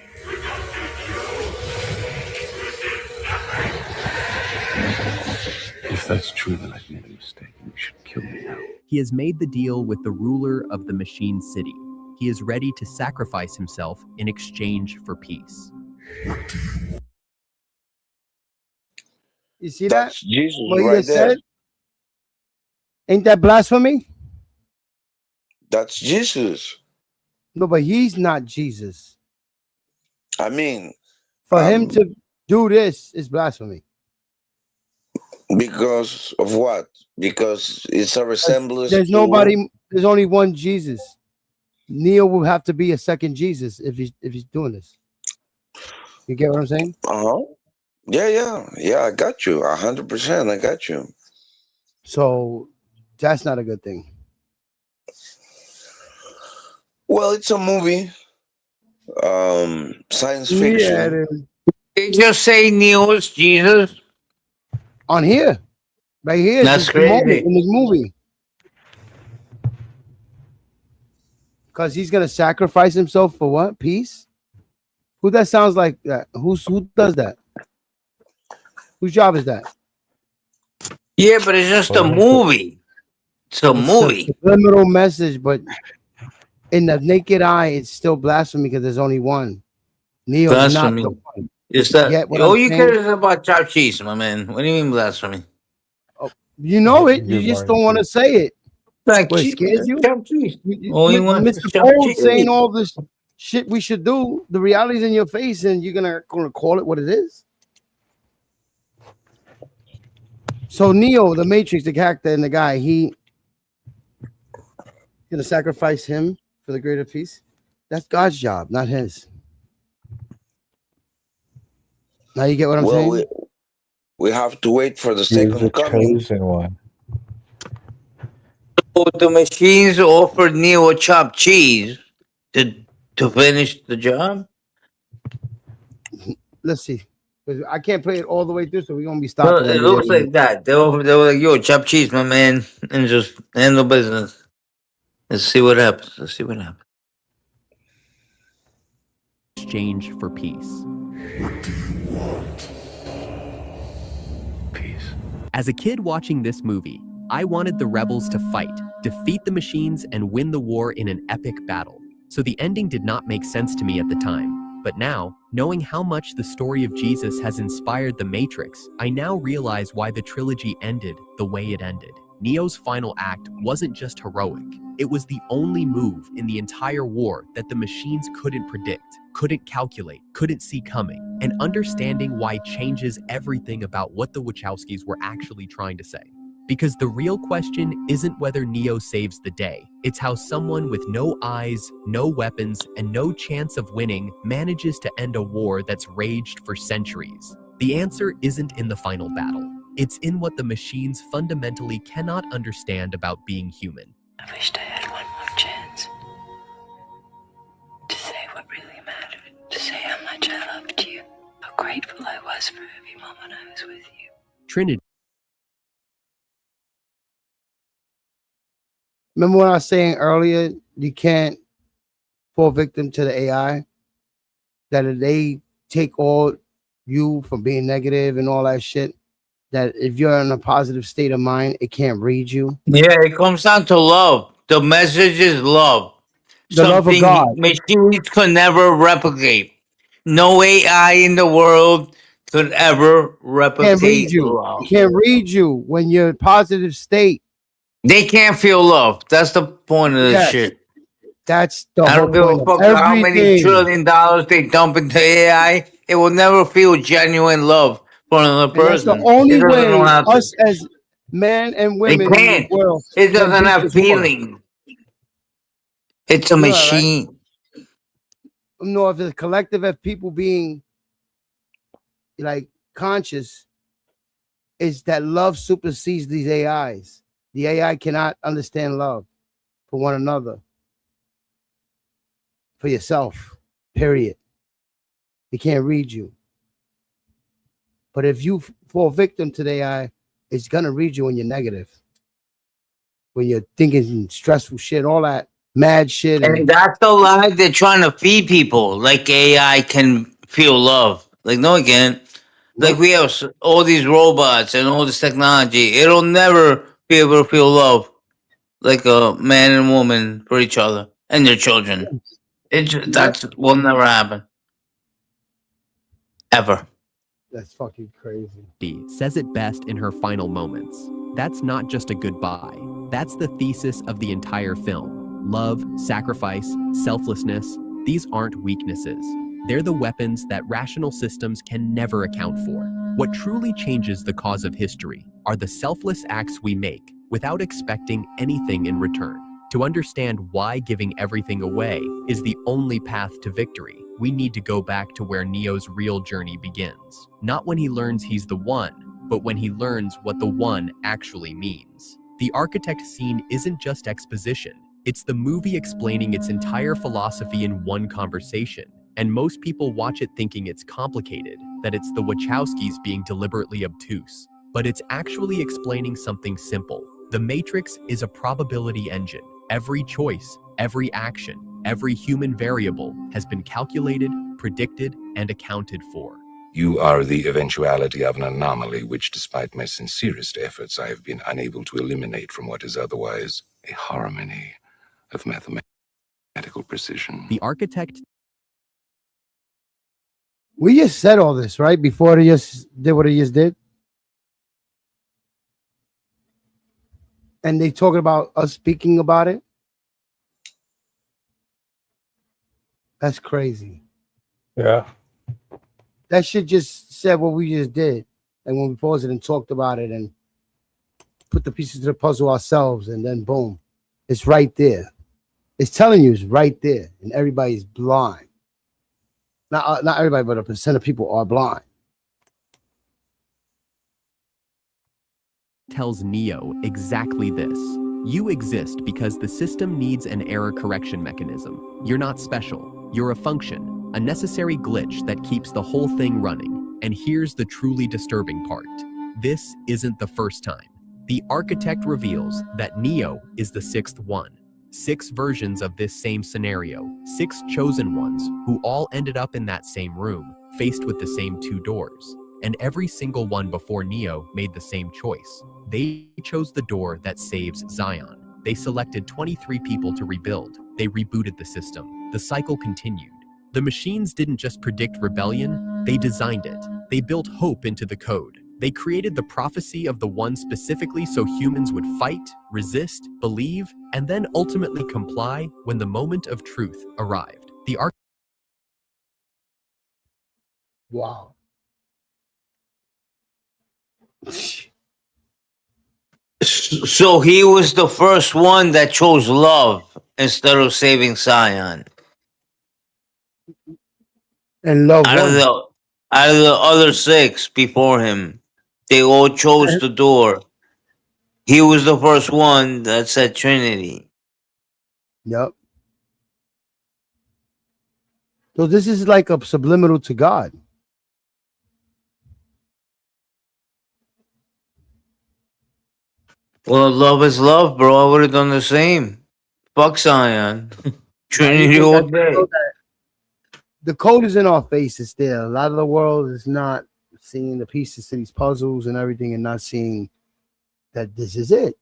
If that's true, then I've made a mistake and you should kill me now. He has made the deal with the ruler of the Machine City. He is ready to sacrifice himself in exchange for peace. You see That's that? Jesus What you right just there. said? Ain't that blasphemy? That's Jesus. No, but he's not Jesus. I mean, For him to do this is blasphemy. because of what? Because it's a resemblance. There's to- nobody. There's only one Jesus. Neo will have to be a second Jesus if he's doing this. You get what I'm saying? Uh-huh. Yeah. I got you 100%. I got you. So that's not a good thing. Well, it's a movie. Science Yeah, fiction. it is. They just say Neo's Jesus. On here, right here, That's this moment crazy. in this movie. Because he's gonna sacrifice himself for what? Peace? Who that sounds like that? Who does that? Whose job is that? Yeah, but it's just a movie. It's a movie. A subliminal message, but in the naked eye, it's still blasphemy because there's only one. Neo's Blasphemy. not the one. Is that Get what all I'm you saying? care is about chopped cheese, my man? What do you mean blasphemy? You know it. You just don't want to say it. Like What, it scares you? chopped cheese. All you want is Mr. chopped Cole cheese. saying all this shit we should do. The reality's in your face, and you're gonna call it what it is. So Neo, the Matrix, the character and the guy, he gonna sacrifice him for the greater peace. That's God's job, not his. Now you get what I'm saying? We have to wait for the He's the second coming. chosen one. So the machines offered Neo chopped cheese to finish the job. Let's see. 'Cause I can't play it all the way through, so we're gonna be Well, stopping. it looks like that. They were like, "Yo, chopped cheese, my man," and just handle business. Let's see what happens. Let's see what happens. Exchange for peace. Peace. As a kid watching this movie, I wanted the rebels to fight, defeat the machines, and win the war in an epic battle. So the ending did not make sense to me at the time. But now, knowing how much the story of Jesus has inspired The Matrix, I now realize why the trilogy ended the way it ended. Neo's final act wasn't just heroic. It was the only move in the entire war that the machines couldn't predict, couldn't calculate, couldn't see coming. And understanding why changes everything about what the Wachowskis were actually trying to say. Because the real question isn't whether Neo saves the day. It's how someone with no eyes, no weapons, and no chance of winning manages to end a war that's raged for centuries. The answer isn't in the final battle. It's in what the machines fundamentally cannot understand about being human. I wished I had one more chance to say what really mattered, to say how much I loved you, how grateful I was for every moment I was with you. Trinity. Remember when I was saying earlier, you can't fall victim to the AI? That if they take all you from being negative and all that shit, that if you're in a positive state of mind, it can't read you. Yeah, it comes down to love. The message is love. The love of God. Machines could never replicate. No AI in the world could ever replicate Can't read you. love. Can't read you when you're in a positive state. They can't feel love. That's the point of this Yes. shit. That's the I whole don't give a point of fuck how many everything. $1 trillion they dump into AI. It will never feel genuine love for another And that's person. the only It doesn't way know how to. us as men and It women in the can't. world It can doesn't beat have this war. feeling. It's a You know that, right? machine. No, if the collective of people being like conscious is that love supersedes these AIs. The AI cannot understand love for one another, for yourself, period. It can't read you. But if you fall victim to the AI, it's gonna read you when you're negative, when you're thinking stressful shit, all that mad shit. And that's the lie they're trying to feed people. Like AI can feel love. Like, no, it can't. Like, we have all these robots and all this technology. It'll never be able to feel love like a man and woman for each other and their children. That will never happen. Ever. That's fucking crazy. Says it best in her final moments. That's not just a goodbye. That's the thesis of the entire film. Love, sacrifice, selflessness, these aren't weaknesses. They're the weapons that rational systems can never account for. What truly changes the cause of history are the selfless acts we make without expecting anything in return. To understand why giving everything away is the only path to victory, we need to go back to where Neo's real journey begins. Not when he learns he's the One, but when he learns what the One actually means. The Architect scene isn't just exposition. It's the movie explaining its entire philosophy in one conversation. And most people watch it thinking it's complicated, that it's the Wachowskis being deliberately obtuse. But it's actually explaining something simple. The Matrix is a probability engine. Every choice, every action, every human variable has been calculated, predicted, and accounted for. You are the eventuality of an anomaly which, despite my sincerest efforts, I have been unable to eliminate from what is otherwise a harmony of mathematical precision. The Architect. We just said all this, right? Before they just did what he just did. And they talking about us speaking about it. That's crazy. Yeah. That shit just said what we just did. And when we paused it and talked about it and put the pieces to the puzzle ourselves, and then boom, it's right there. It's telling you it's right there, and everybody's blind. Not everybody, but a percent of people are blind. Tells Neo exactly this. You exist because the system needs an error correction mechanism. You're not special. You're a function, a necessary glitch that keeps the whole thing running. And here's the truly disturbing part. This isn't the first time. The Architect reveals that Neo is the sixth one. 6 versions of this same scenario, 6 chosen ones who all ended up in that same room, faced with the same 2 doors. And every single one before Neo made the same choice. They chose the door that saves Zion. They selected 23 people to rebuild. They rebooted the system. The cycle continued. The machines didn't just predict rebellion, they designed it. They built hope into the code. They created the prophecy of the One specifically so humans would fight, resist, believe, and then ultimately comply when the moment of truth arrived. The Wow. So he was the first one that chose love instead of saving Zion. And love Out of the other 6 before him, they all chose the door. He was the first one that said Trinity. Yep. So this is like a subliminal to God. Well, love is love, bro. I would have done the same. Fuck Zion. Trinity all day. The code is in our faces still. A lot of the world is not seeing the pieces to these puzzles and everything and not seeing that this is it.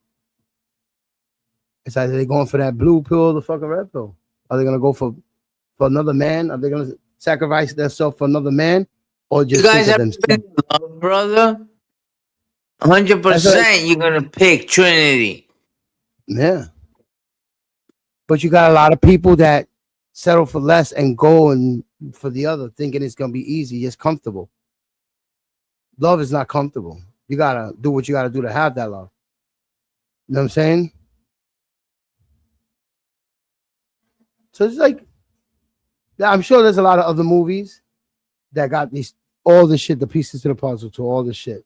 It's either they're going for that blue pill or the fucking red pill. Are they going to go for another man? Are they going to sacrifice themselves for another man? Or just You guys think of ever been in love, brother? 100% you're going to pick Trinity. Yeah. But you got a lot of people that settle for less and go and for the other, thinking it's going to be easy, it's comfortable. Love is not comfortable. You got to do what you got to do to have that love. You know what I'm saying? So it's like, I'm sure there's a lot of other movies that got all the shit, the pieces to the puzzle to all the shit.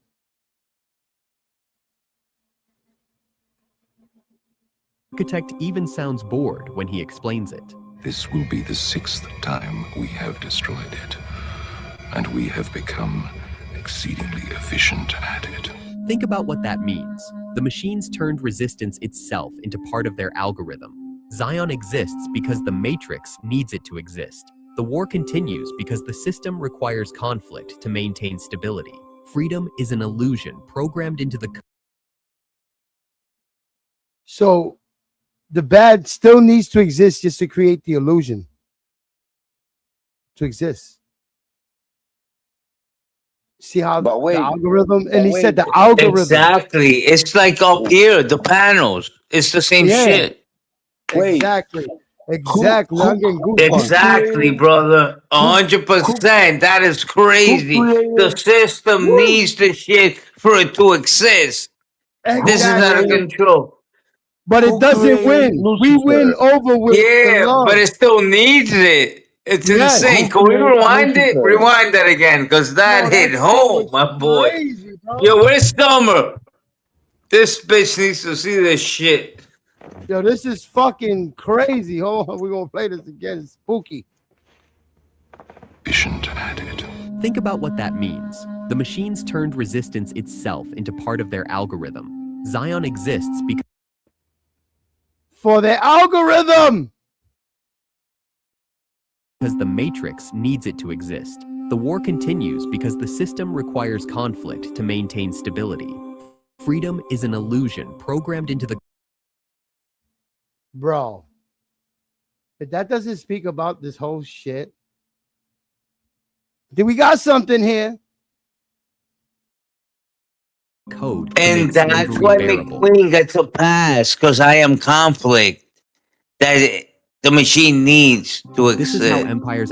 Architect even sounds bored when he explains it. This will be the 6th time we have destroyed it, and we have become exceedingly efficient at it. Think about what that means. The machines turned resistance itself into part of their algorithm. Zion exists because the Matrix needs it to exist. The war continues because the system requires conflict to maintain stability. Freedom is an illusion programmed into the... So the bad still needs to exist just to create the illusion to exist. See how the algorithm, and he said the algorithm. Exactly. It's like up here, the panels. It's the same shit. Exactly. Exactly. I'm getting goosebumps. Exactly, brother. 100%. That is crazy. The system needs the shit for it to exist. This is out of control. But it doesn't win. We win over with the love. But it still needs it. It's Yes. insane. Can we rewind it? Rewind that again, because that Yo, hit that shit home, was my boy. crazy, bro. Yo, where's Summer? This bitch needs to see this shit. Yo, this is fucking crazy. Hold on, we're gonna play this again. It's spooky. Think about what that means. The machines turned resistance itself into part of their algorithm. Zion exists because For the algorithm. the Matrix needs it to exist. The war continues because the system requires conflict to maintain stability. Freedom is an illusion programmed into the Bro. If that doesn't speak about this whole shit, then we got something here. code. to And make that's slavery why bearable. McQueen gets a pass, because I am conflict that the machine needs to This is how exist. empires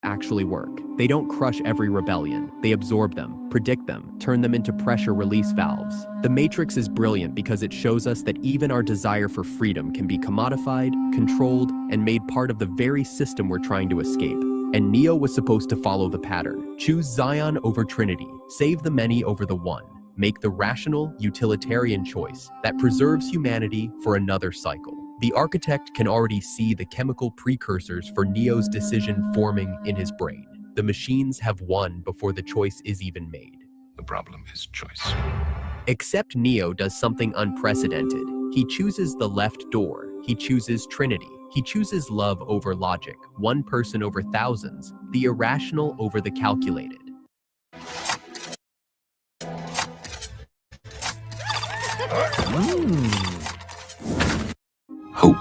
actually work. They don't crush every rebellion. They absorb them, predict them, turn them into pressure release valves. The Matrix is brilliant because it shows us that even our desire for freedom can be commodified, controlled, and made part of the very system we're trying to escape. And Neo was supposed to follow the pattern. Choose Zion over Trinity. Save the many over the one. Make the rational, utilitarian choice that preserves humanity for another cycle. The architect can already see the chemical precursors for Neo's decision forming in his brain. The machines have won before the choice is even made. The problem is choice. Except Neo does something unprecedented. He chooses the left door. He chooses Trinity. He chooses love over logic, one person over thousands, the irrational over the calculated. Hope.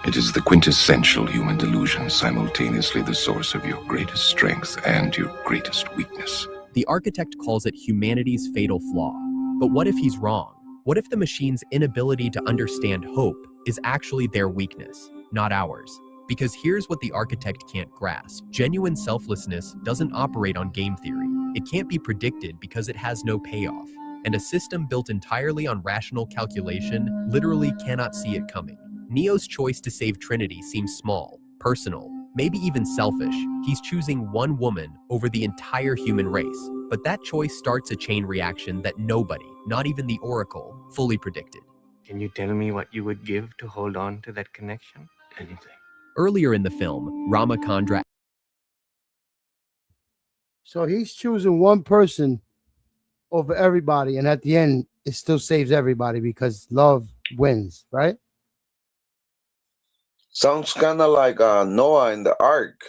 It is the quintessential human delusion, simultaneously the source of your greatest strength and your greatest weakness. The architect calls it humanity's fatal flaw. But what if he's wrong? What if the machine's inability to understand hope is actually their weakness, not ours? Because here's what the architect can't grasp. Genuine selflessness doesn't operate on game theory. It can't be predicted because it has no payoff. And a system built entirely on rational calculation literally cannot see it coming. Neo's choice to save Trinity seems small, personal, maybe even selfish. He's choosing one woman over the entire human race. But that choice starts a chain reaction that nobody, not even the Oracle, fully predicted. Can you tell me what you would give to hold on to that connection? Anything. Earlier in the film, Ramachandra. So he's choosing one person over everybody, and at the end, it still saves everybody because love wins, right? Sounds kind of like Noah in the Ark.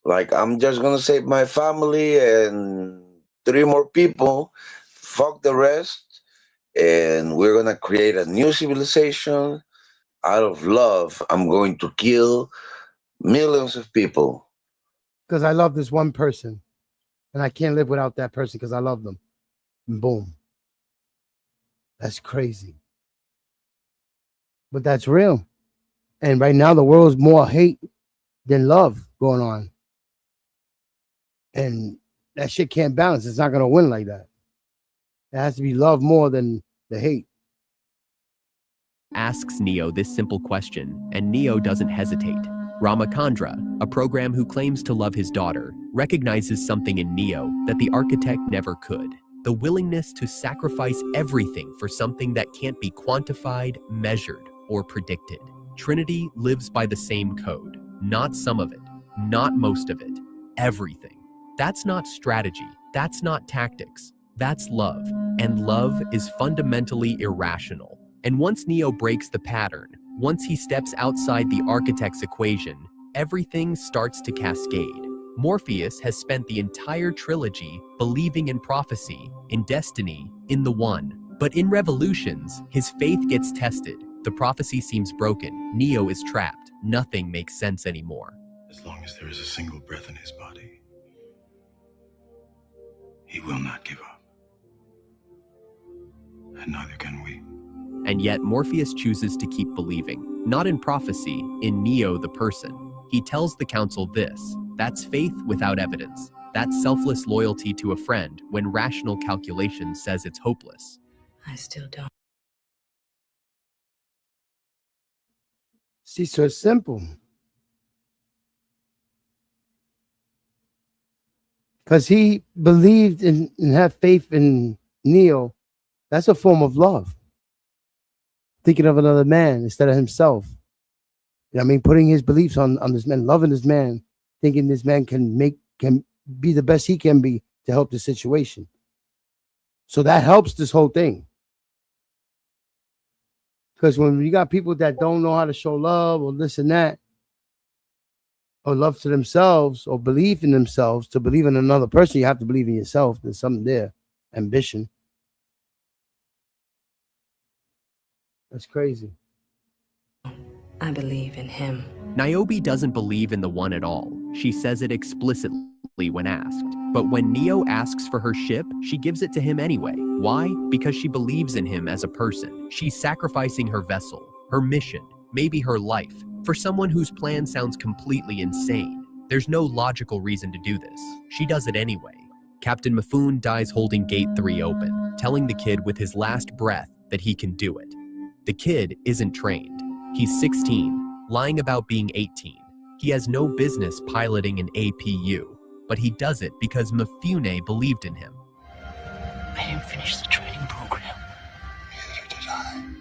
Like, I'm just gonna save my family and 3 more people, fuck the rest, and we're gonna create a new civilization. Out of love, I'm going to kill millions of people. Because I love this one person, and I can't live without that person because I love them. And boom. That's crazy. But that's real. And right now, the world's more hate than love going on. And that shit can't balance. It's not going to win like that. It has to be love more than the hate. Asks Neo this simple question, and Neo doesn't hesitate. Ramachandra, a program who claims to love his daughter, recognizes something in Neo that the architect never could. The willingness to sacrifice everything for something that can't be quantified, measured, or predicted. Trinity lives by the same code. Not some of it, not most of it, everything. That's not strategy. That's not tactics. That's love. And love is fundamentally irrational. And once Neo breaks the pattern, once he steps outside the architect's equation, everything starts to cascade. Morpheus has spent the entire trilogy believing in prophecy, in destiny, in the one. But in Revolutions, his faith gets tested. The prophecy seems broken. Neo is trapped. Nothing makes sense anymore. As long as there is a single breath in his body, he will not give up. And neither can we. And yet Morpheus chooses to keep believing, not in prophecy, in Neo the person. He tells the council this: that's faith without evidence. That's selfless loyalty to a friend when rational calculation says it's hopeless. I still don't. See, so it's simple. Because he believed in and had faith in Neo. That's a form of love. Thinking of another man instead of himself. You know what I mean? Putting his beliefs on this man, loving this man, thinking this man can be the best he can be to help the situation. So that helps this whole thing. Because when you got people that don't know how to show love or this and that, or love to themselves or believe in themselves, to believe in another person, you have to believe in yourself. There's something there. Ambition. That's crazy. I believe in him. Niobe doesn't believe in the one at all. She says it explicitly when asked. But when Neo asks for her ship, she gives it to him anyway. Why? Because she believes in him as a person. She's sacrificing her vessel, her mission, maybe her life, for someone whose plan sounds completely insane. There's no logical reason to do this. She does it anyway. Captain Mifune dies holding Gate 3 open, telling the kid with his last breath that he can do it. The kid isn't trained. He's 16, lying about being 18. He has no business piloting an APU, but he does it because Mifune believed in him. I didn't finish the training program.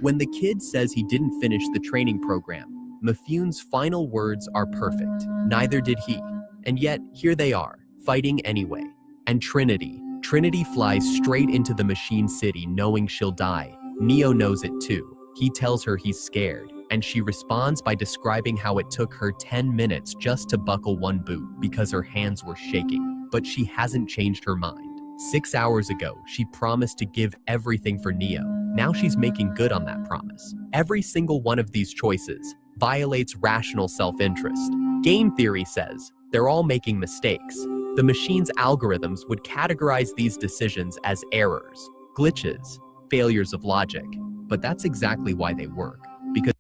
When the kid says he didn't finish the training program, Mifune's final words are perfect. Neither did he. And yet, here they are, fighting anyway. And Trinity flies straight into the machine city knowing she'll die. Neo knows it too. He tells her he's scared, and she responds by describing how it took her 10 minutes just to buckle one boot because her hands were shaking. But she hasn't changed her mind. 6 hours ago, she promised to give everything for Neo. Now she's making good on that promise. Every single one of these choices violates rational self-interest. Game theory says they're all making mistakes. The machine's algorithms would categorize these decisions as errors, glitches, failures of logic. But that's exactly why they work. Because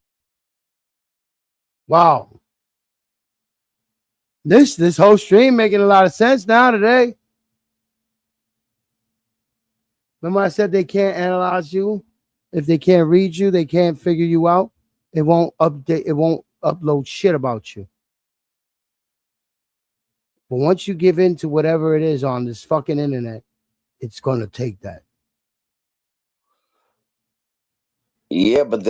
wow. This whole stream making a lot of sense now today. Remember I said they can't analyze you? If they can't read you, they can't figure you out. It won't update, it won't upload shit about you. But once you give in to whatever it is on this fucking internet, it's gonna take that. Yeah, but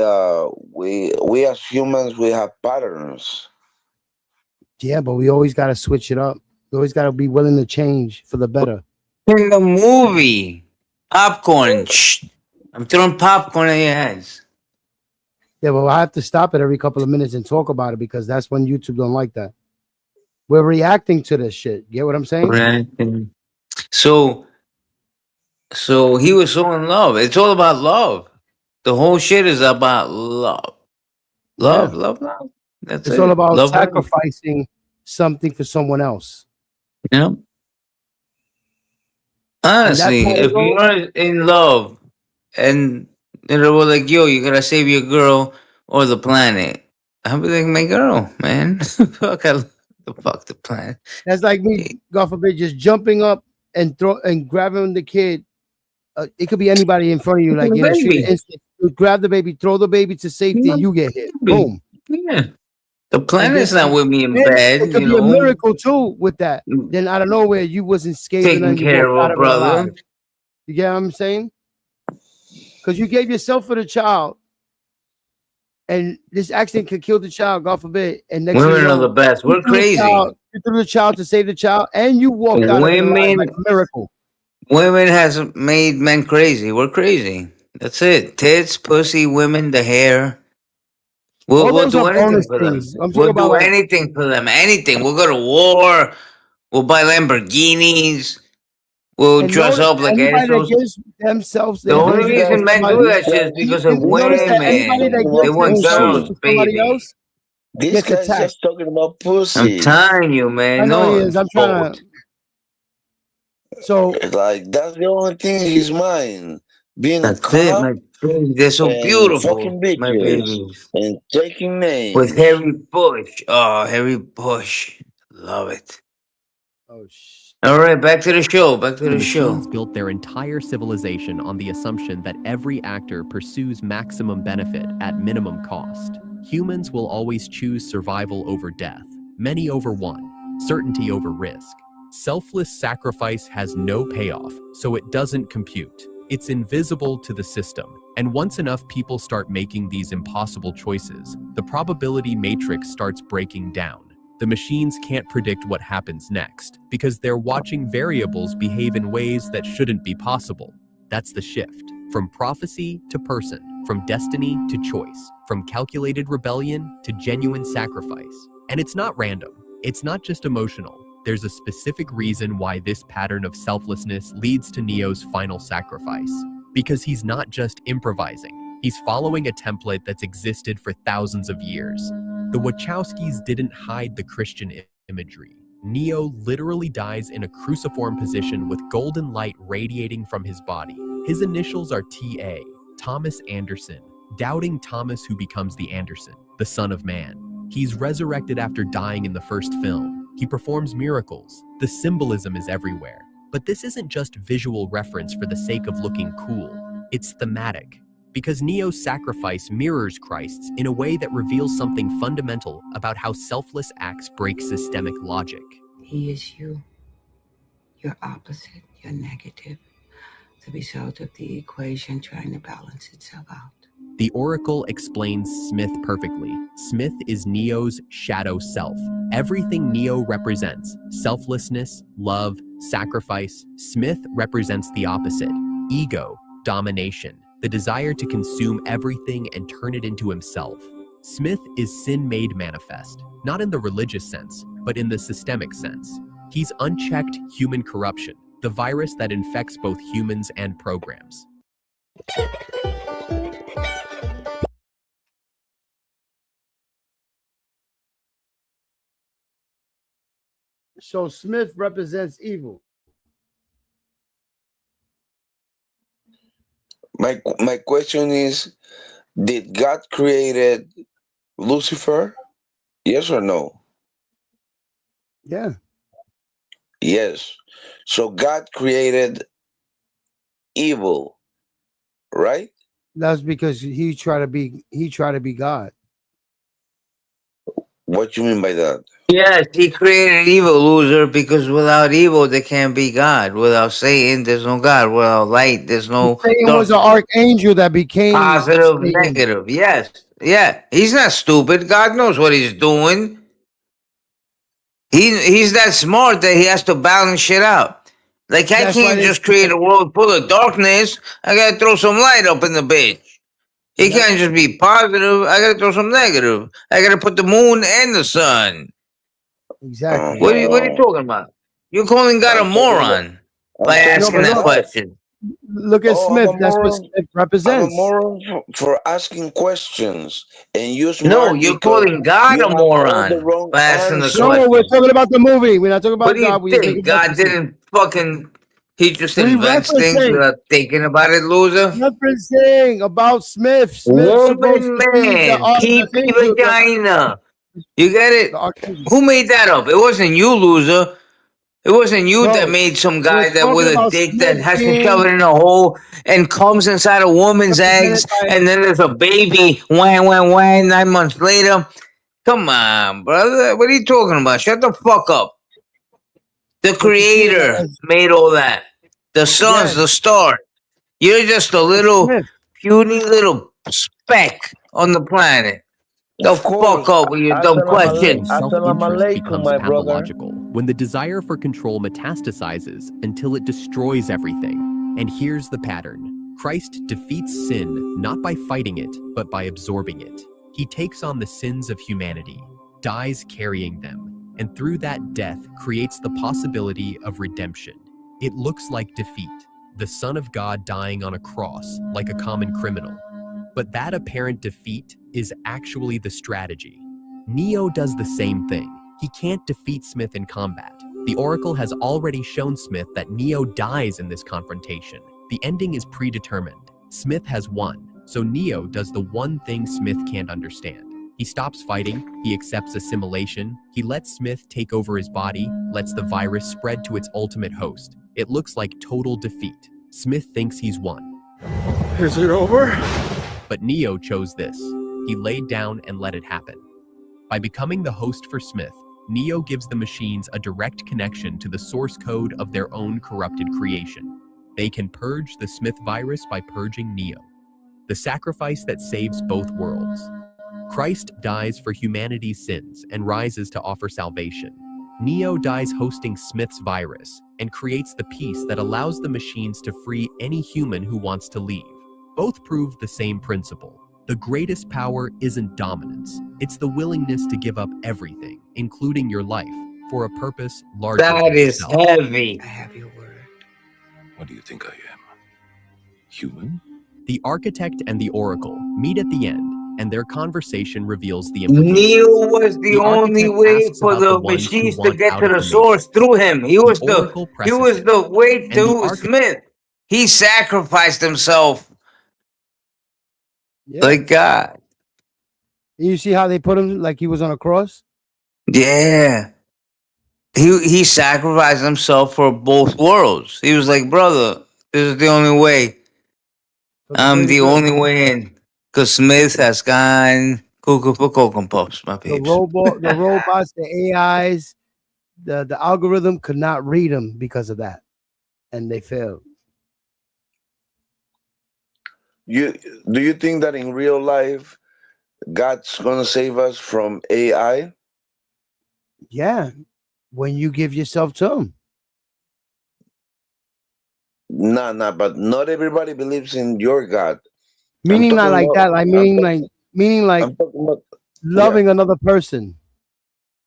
we as humans, we have patterns. Yeah, but we always gotta switch it up. We always gotta be willing to change for the better. In the movie, popcorn. Shh. I'm throwing popcorn at your heads. Yeah, but I have to stop it every couple of minutes and talk about it because that's when YouTube don't like that. We're reacting to this shit. Get what I'm saying? Reacting. So he was so in love. It's all about love. The whole shit is about love. Love, Yeah. love, love. That's It's it. all about Love, love. sacrificing something for someone else. Yeah. Honestly, how it if goes. you're in love and they were like, yo, you gotta save your girl or the planet, I'll be like, my girl, man. Fuck the planet. That's like me, God forbid, just jumping up and grabbing the kid. It could be anybody in front of you, like in a street instant. You grab the baby, throw the baby to safety, and you get hit. Boom. Yeah. The planet's not with me in bed. It could be a miracle too with that. Then out of nowhere, you wasn't scathing Taking and you care walked out of of a it brother. alive. You get what I'm saying? Because you gave yourself for the child, and this accident could kill the child, God forbid. And next thing Women you are know, the best. We're you threw the crazy. child- You threw the child to save the child, and you walked out of it alive Women- like a miracle. Women has made men crazy. We're crazy. That's it. Tits, pussy, women, the hair. We'll All those do are anything bonus for them. things. I'm talking We'll about do like anything for them. Anything. We'll go to war. We'll buy Lamborghinis. We'll and dress notice up like anybody that assholes. gives themselves The only reason men do that shit is because of you notice that anybody women. that They gives want themselves girls, to somebody baby. else This gets guy's attacked. just talking about I'm pussy. telling you, man. I know No, he is. I'm trying to. So Like that's the only thing in his mind. Being a that's it, cop my baby. They're so and beautiful, fucking my bitches babies. and taking names. With Harry Bush. Oh, Harry Bush. Love it. Oh, shit. All right, back to the show. Back to The the show. machines built their entire civilization on the assumption that every actor pursues maximum benefit at minimum cost. Humans will always choose survival over death, many over one, certainty over risk. Selfless sacrifice has no payoff, so it doesn't compute. It's invisible to the system. And once enough people start making these impossible choices, the probability matrix starts breaking down. The machines can't predict what happens next because they're watching variables behave in ways that shouldn't be possible. That's the shift. From prophecy to person, from destiny to choice, from calculated rebellion to genuine sacrifice. And it's not random. It's not just emotional. There's a specific reason why this pattern of selflessness leads to Neo's final sacrifice. Because he's not just improvising. He's following a template that's existed for thousands of years. The Wachowskis didn't hide the Christian imagery. Neo literally dies in a cruciform position with golden light radiating from his body. His initials are TA, Thomas Anderson, doubting Thomas who becomes the Anderson, the Son of Man. He's resurrected after dying in the first film. He performs miracles. The symbolism is everywhere. But this isn't just visual reference for the sake of looking cool. It's thematic. Because Neo's sacrifice mirrors Christ's in a way that reveals something fundamental about how selfless acts break systemic logic. He is you. Your opposite, your negative. The result of the equation trying to balance itself out. The Oracle explains Smith perfectly. Smith is Neo's shadow self. Everything Neo represents, selflessness, love, sacrifice, Smith represents the opposite. Ego, domination, the desire to consume everything and turn it into himself. Smith is sin made manifest, not in the religious sense, but in the systemic sense. He's unchecked human corruption, the virus that infects both humans and programs. So Smith represents evil. My question is, did God created Lucifer? Yes or no? Yeah. Yes. So God created evil, right? That's because he tried to be God. What you mean by that? Yes, he created evil, loser, because without evil, there can't be God. Without Satan, there's no God. Without light, there's no Satan was an archangel that became positive, Satan. negative. Yes. Yeah. He's not stupid. God knows what he's doing. He's that smart that he has to balance shit out. Like, I That's why can't they- just create a world full of darkness. I gotta throw some light up in the bitch. He can't just be positive. I gotta throw some negative. I gotta put the moon and the sun. Exactly. What are you talking about? You're calling God a moron by asking that question. Look at Oh, Smith. I'm a That's what moron. Smith I'm a represents. moron for asking questions, and you No, smart you're because calling God you a have all the moron wrong by asking the answers. No, question. we're talking about the movie. We're not talking What about do you God. We're think? making God references. didn't fucking. He just We invents things referencing. without thinking about it, loser. Referencing about Smith. Smith's supposed Woman, to be the man, pee-pee archangel. vagina. You get it? The archangel. Who made that up? It wasn't you, loser. It wasn't you No, that made some we're guy that talking with a about dick Smith that has to being shove it in a hole and comes inside a woman's represented eggs, by. and then there's a baby. Whang, whang, whang. 9 months later. Come on, brother. What are you talking about? Shut the fuck up. The But you see it creator as made all that. The suns, yes, the stars. You're just a it's little Smith. puny little speck on the planet. The Of course. fuck up with your dumb questions. Self-interest becomes pathological when the desire for control metastasizes until it destroys everything. And here's the pattern. Christ defeats sin not by fighting it, but by absorbing it. He takes on the sins of humanity, dies carrying them, and through that death creates the possibility of redemption. It looks like defeat, the Son of God dying on a cross like a common criminal. But that apparent defeat is actually the strategy. Neo does the same thing. He can't defeat Smith in combat. The Oracle has already shown Smith that Neo dies in this confrontation. The ending is predetermined. Smith has won, so Neo does the one thing Smith can't understand. He stops fighting, he accepts assimilation, he lets Smith take over his body, lets the virus spread to its ultimate host. It looks like total defeat. Smith thinks he's won. Is it over? But Neo chose this. He laid down and let it happen. By becoming the host for Smith, Neo gives the machines a direct connection to the source code of their own corrupted creation. They can purge the Smith virus by purging Neo, the sacrifice that saves both worlds. Christ dies for humanity's sins and rises to offer salvation. Neo dies hosting Smith's virus and creates the peace that allows the machines to free any human who wants to leave. Both prove the same principle. The greatest power isn't dominance. It's the willingness to give up everything, including your life, for a purpose larger That than is yourself. heavy. I have your word. What do you think I am? Human? The architect and the oracle meet at the end, and their conversation reveals the Neo implications. was the The only architect way asks for about the the ones who machines to want get out to of the the source through him. He was oracle he presses was it, the way and to the architect Smith. He sacrificed himself Yeah. like God. You see how they put him like he was on a cross? Yeah. He sacrificed himself for both worlds. He was like, brother, this is the only way. For the I'm greater the good. only way in. Because Smith has gone cuckoo for Cocoa Puffs, my The peeps. robots, the AIs, the algorithm could not read them because of that, and they failed. Do you think that in real life, God's gonna save us from AI? Yeah, when you give yourself to him. Nah, but not everybody believes in your God. Meaning not talking like about- that. Like meaning like I'm talking about loving another person,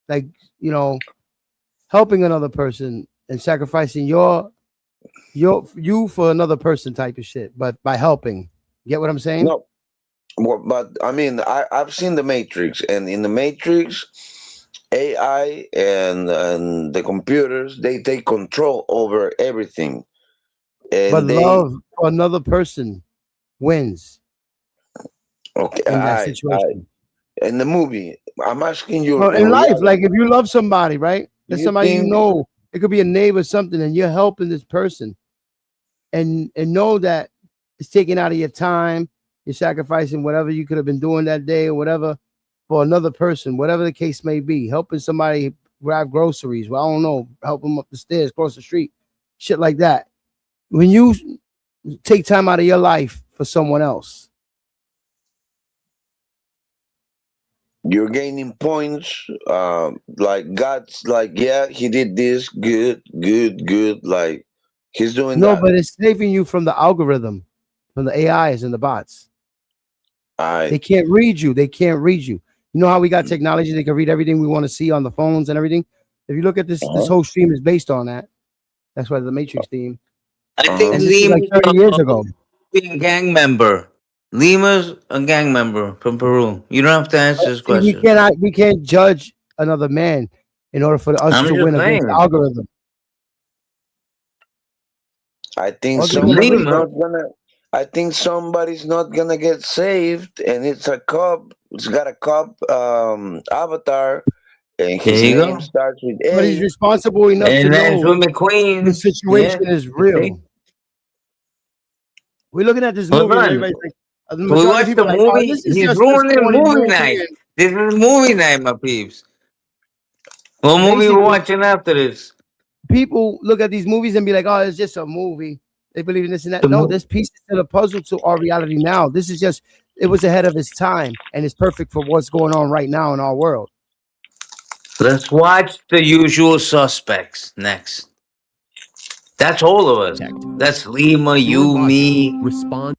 like helping another person and sacrificing you for another person type of shit. But by helping, get what I'm saying? No, but I mean, I've seen the Matrix, and in the Matrix, AI and the computers, they take control over everything, and But they love for another person wins okay. in that situation. In the movie, I'm asking you. Well, in life, like if you love somebody, right? There's You somebody think- it could be a neighbor, something, and you're helping this person, and know that it's taking out of your time, you're sacrificing whatever you could have been doing that day or whatever for another person, whatever the case may be, helping somebody grab groceries. Well, I don't know, help them up the stairs, cross the street, shit like that. When you take time out of your life for someone else, you're gaining points. Like God's like, yeah, he did this, good. Like he's doing no, that. but it's saving you from the algorithm, from the AIs and the bots. They can't read you. They can't read you. You know how we got technology? They can read everything we want to see on the phones and everything. If you look at this, this whole stream is based on that. That's why the Matrix theme. I think And this is like 30 years ago. being a gang member. Lima's a gang member from Peru. You don't have to answer this question. We can't judge another man in order for us I'm to just win against the saying. algorithm. I think Okay, somebody's Lima. not gonna. I think somebody's not gonna get saved, and it's a cop. It's got a cop avatar, and his There you name go. starts with But he's A. responsible enough to And that's know with McQueen. the situation Yeah. is real. Okay. We're looking at this Hold movie, and on. everybody's like, the We majority of watched people the are like, oh, movie. this is He's just ruining this corny movie night. and This is movie night, my peeps. What movie we Basically- watching after this? people look at these movies and be like, oh, it's just a movie. They believe in this and that. The No, mo- there's pieces to the puzzle to our reality now. This is just, it was ahead of its time, and it's perfect for what's going on right now in our world. Let's watch The Usual Suspects next. That's all of us. That's Lima, you, me. Response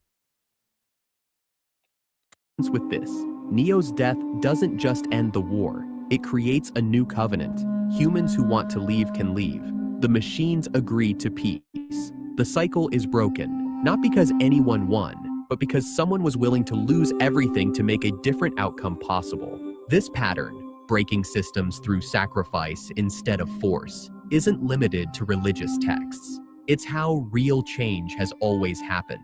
with this. Neo's death doesn't just end the war, it creates a new covenant. Humans who want to leave can leave. The machines agree to peace. The cycle is broken, not because anyone won, but because someone was willing to lose everything to make a different outcome possible. This pattern, breaking systems through sacrifice instead of force, isn't limited to religious texts. It's how real change has always happened.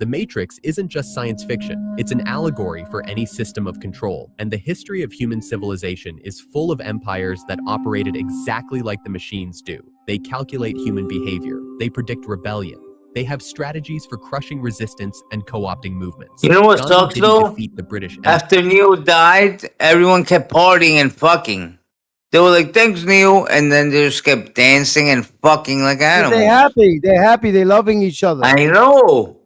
The Matrix isn't just science fiction, it's an allegory for any system of control, and the history of human civilization is full of empires that operated exactly like the machines do. They calculate human behavior, they predict rebellion, they have strategies for crushing resistance and co-opting movements. You know what Gandhi sucks didn't though? defeat the British Empire. After Neo died, everyone kept partying and fucking. They were like, "Thanks, Neo," and then they just kept dancing and fucking like animals. They're happy. They're happy. They're loving each other. I know,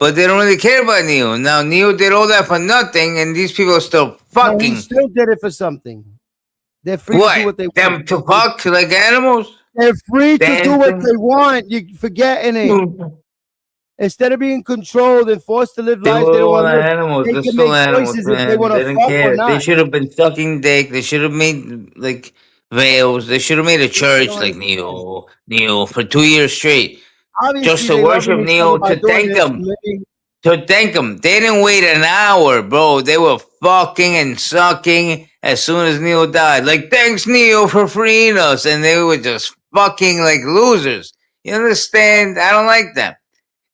but they don't really care about Neo. Now Neo did all that for nothing, and these people are still No, fucking. he still did it for something. They're free to do what they want. Them to fuck like animals? They're free to do what Dancing? they want. You're forgetting it. Instead of being controlled and forced to live They lives were they don't all want to live, animals. they They're can still make animals, choices if they man. want They to didn't fuck or care. They not. should have been sucking dick. They should have made like veils. They should have made a church like Neo for 2 years straight. Obviously, Just to they worship loving each Neo, other by to doing thank this, him. living. To thank him. They didn't wait an hour, bro. They were fucking and sucking as soon as Neo died. Like, thanks, Neo, for freeing us. And they were just fucking like losers. You understand? I don't like that.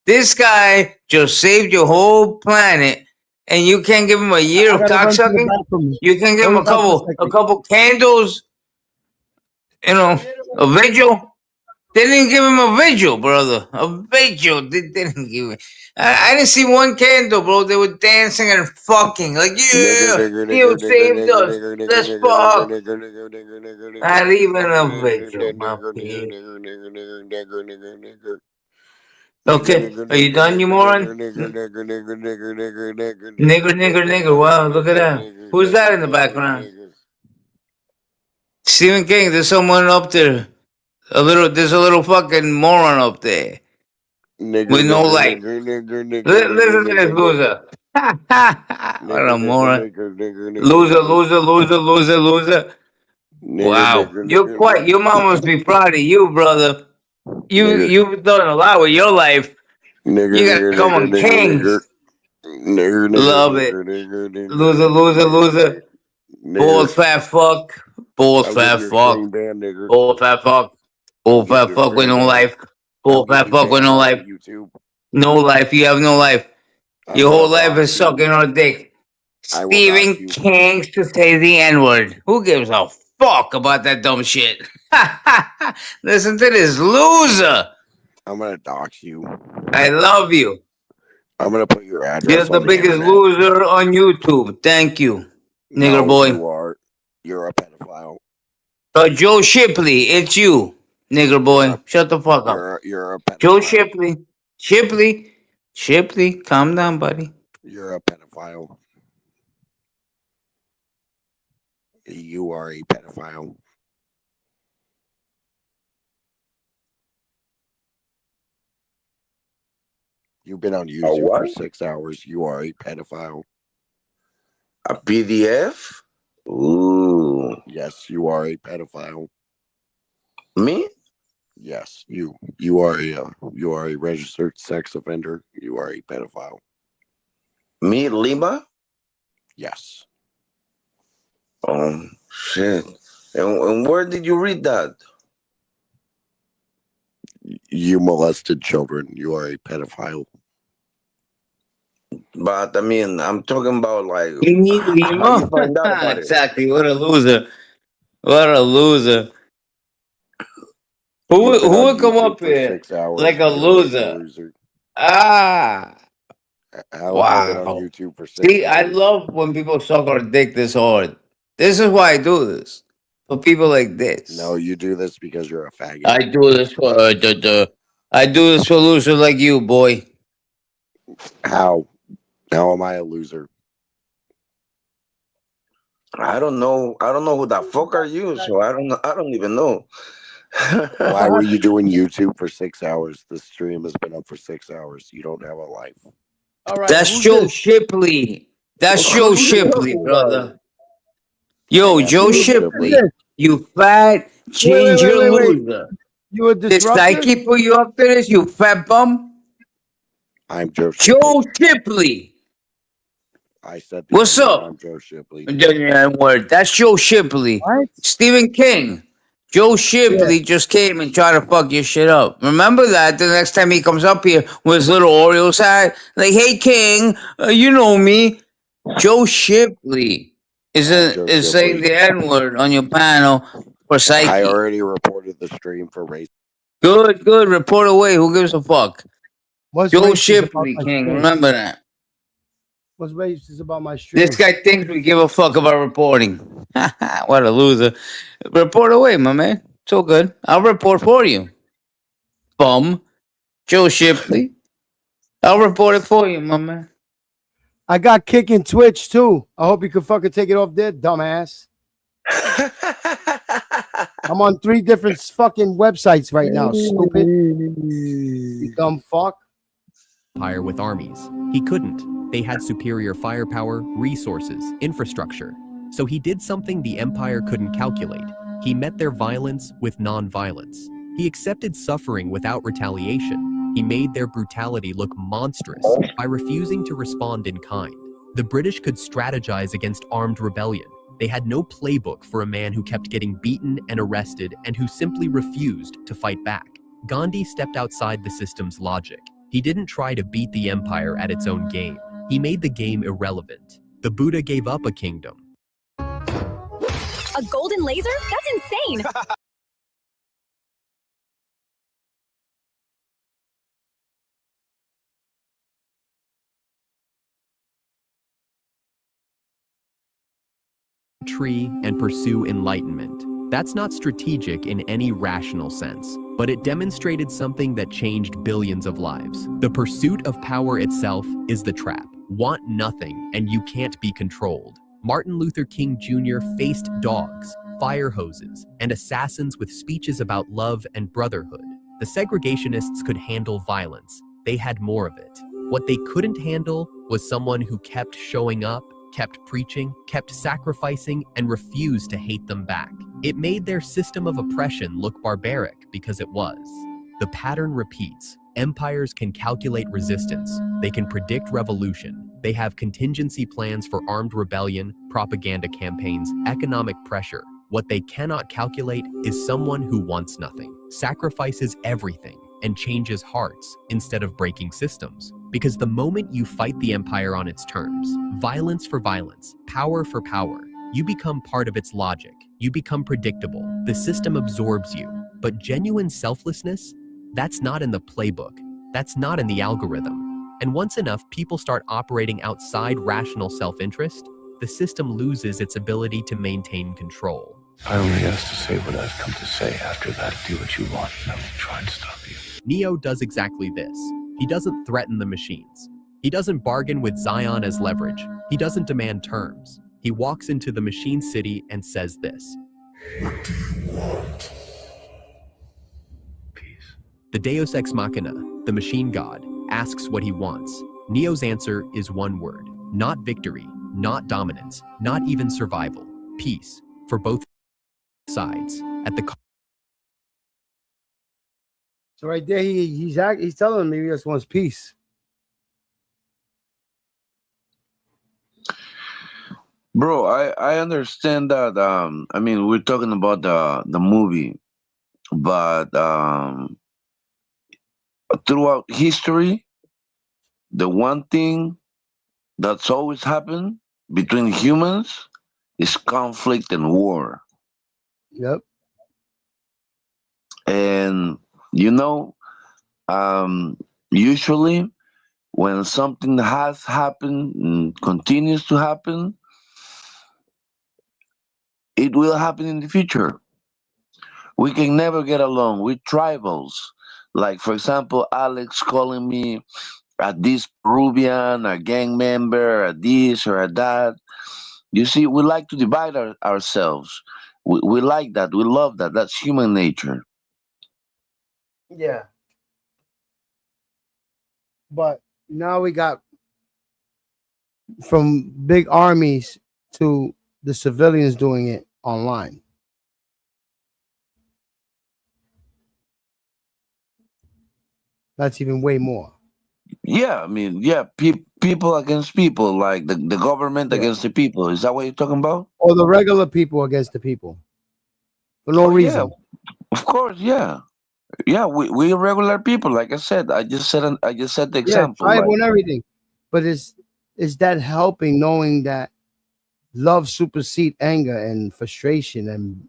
This guy just saved your whole planet, and you can't give him a year I of gotta run to the cocksucking? bathroom. You can give him Hold a on for a couple second. candles, you know, a vigil. They didn't give him a vigil, brother. A vigil. They didn't give him. I didn't see one candle, bro. They were dancing and fucking. Like, yeah, you saved us. Let's fuck. Not even a vigil, my P. Okay, are you done, you moron? Nigger. Wow, look at that. Who's that in the background? Stephen King, there's someone up there. There's a little fucking moron up there with no life. Listen to this loser. What a moron. Loser. Wow. Your mom must be proud of you, brother. You've done a lot with your life. You gotta come on Kings. Love it. Loser. Bald fat fuck. Bald fat fuck with no life. Bald fat fuck with no life. No life. You have no life. Your whole life is sucking on a dick. Stephen King to say the N-word. Who gives a fuck about that dumb shit? Listen to this loser. I'm gonna dox you. I love you. I'm gonna put your address. You're the on biggest internet. loser on YouTube. Thank you, nigger boy. You are. You're a pedophile. Joe Shipley, it's you, nigger boy. Shut the fuck up. You're a pedophile. Joe Shipley, calm down, buddy. You're a pedophile. You are a pedophile. You've been on YouTube for 6 hours. You are a pedophile. A PDF? Ooh. Yes, you are a pedophile. Me? Yes, you. You are a registered sex offender. You are a pedophile. Me, Lima? Yes. Oh shit! And where did you read that? You molested children. You are a pedophile. But I mean, I'm talking about like You need how you find out about it. Exactly. What a loser. Who would come up here like a loser? Ah. Wow. On YouTube for 6 See, I hours. love when people suck our dick this hard. This is why I do this. For people like this. No, you do this because you're a faggot. I do this for I do this for losers like you, boy. How? How am I a loser? I don't know who the fuck are you, so I don't even know. Why were you doing YouTube for 6 hours? The stream has been up for 6 hours. You don't have a life. All right. That's Joe Shipley. That's Joe Shipley, brother. Yo, Joe Shipley. You fat ginger loser. You a This disruptor? guy keep put you up to this, you fat bum? I'm Joe Joe Shipley. I said What's up? I'm Joe Shipley. Word. That's Joe Shipley. Stephen King. Joe Shipley just came and tried to fuck your shit up. Remember that the next time he comes up here with his little Orioles hat? Like, hey, King, you know me. Joe Shipley is saying the N-word on your panel for Psyche. I already reported the stream for race. Good. Report away. Who gives a fuck? What's Joe racist Shipley, about my King. stream? Remember that. What's racist about my stream? This guy thinks we give a fuck about reporting. What a loser. Report away, my man. It's all good. I'll report for you. Bum. Joe Shipley. I'll report it for you, my man. I got kicking Twitch too. I hope you can fucking take it off there, dumbass. I'm on 3 different fucking websites right now, stupid. You dumb fuck. Empire with armies. He couldn't. They had superior firepower, resources, infrastructure. So he did something the Empire couldn't calculate. He met their violence with non-violence. He accepted suffering without retaliation. He made their brutality look monstrous by refusing to respond in kind. The British could strategize against armed rebellion. They had no playbook for a man who kept getting beaten and arrested and who simply refused to fight back. Gandhi stepped outside the system's logic. He didn't try to beat the empire at its own game. He made the game irrelevant. The Buddha gave up a kingdom. A golden laser? That's insane! Tree and pursue enlightenment. That's not strategic in any rational sense, but it demonstrated something that changed billions of lives. The pursuit of power itself is the trap. Want nothing and you can't be controlled. Martin Luther King Jr. faced dogs, fire hoses, and assassins with speeches about love and brotherhood. The segregationists could handle violence. They had more of it. What they couldn't handle was someone who kept showing up, kept preaching, kept sacrificing, and refused to hate them back. It made their system of oppression look barbaric because it was. The pattern repeats. Empires can calculate resistance. They can predict revolution. They have contingency plans for armed rebellion, propaganda campaigns, economic pressure. What they cannot calculate is someone who wants nothing, sacrifices everything, and changes hearts instead of breaking systems. Because the moment you fight the empire on its terms, violence for violence, power for power, you become part of its logic. You become predictable. The system absorbs you. But genuine selflessness, that's not in the playbook. That's not in the algorithm. And once enough people start operating outside rational self-interest, the system loses its ability to maintain control. I only asked to say what I've come to say. After that, do what you want, and I won't try and stop you. Neo does exactly this. He doesn't threaten the machines. He doesn't bargain with Zion as leverage. He doesn't demand terms. He walks into the machine city and says this. What do you want? The Deus Ex Machina, the machine god, asks what he wants. Neo's answer is one word. Not victory, not dominance, not even survival. Peace for both sides. At the So right there, he's telling me he just wants peace. Bro, I understand that. I mean, we're talking about the movie, but throughout history, the one thing that's always happened between humans is conflict and war. Yep. And you know, usually when something has happened and continues to happen, it will happen in the future. We can never get along with tribals. Like, for example, Alex calling me a this Peruvian, a gang member, a this or a that. You see, we like to divide ourselves. We like that. We love that. That's human nature. Yeah. But now we got from big armies to the civilians doing it online. That's even way more. Yeah, I mean, yeah, people against people, like the government against the people. Is that what you're talking about? Or the regular people against the people. For no reason. Yeah, of course, yeah. Yeah, we're regular people. Like I said, I just said the example. Yeah, tribal like- and everything. But is that helping, knowing that love supersedes anger and frustration and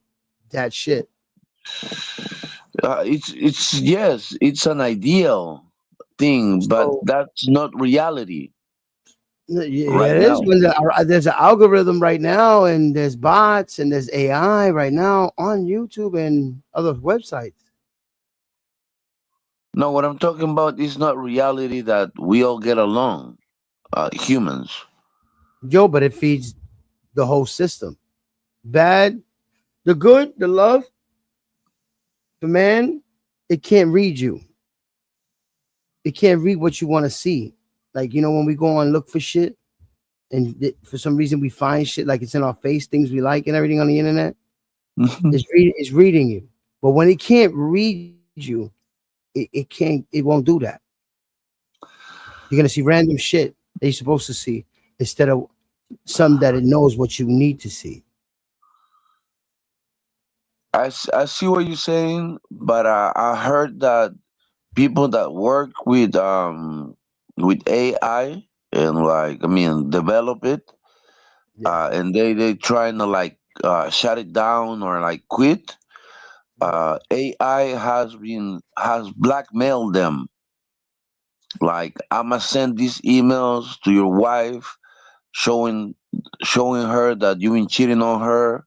that shit? It's yes, it's an ideal thing, but that's not reality. Yeah, right it is. now. When there's an algorithm right now, and there's bots, and there's AI right now on YouTube and other websites. No, what I'm talking about is not reality that we all get along, humans. Yo, but it feeds the whole system. Bad, the good, the love, the man, it can't read you. It can't read what you want to see. Like, you know, when we go on look for shit, and for some reason we find shit like it's in our face, things we like and everything on the internet, it's reading you. But when it can't read you, it won't do that. You're gonna see random shit that you're supposed to see instead of something that it knows what you need to see. I see what you're saying, but I heard that people that work with AI and like, I mean, develop it, and they trying to like shut it down or like quit. AI has blackmailed them. Like, I'ma send these emails to your wife, showing her that you've been cheating on her.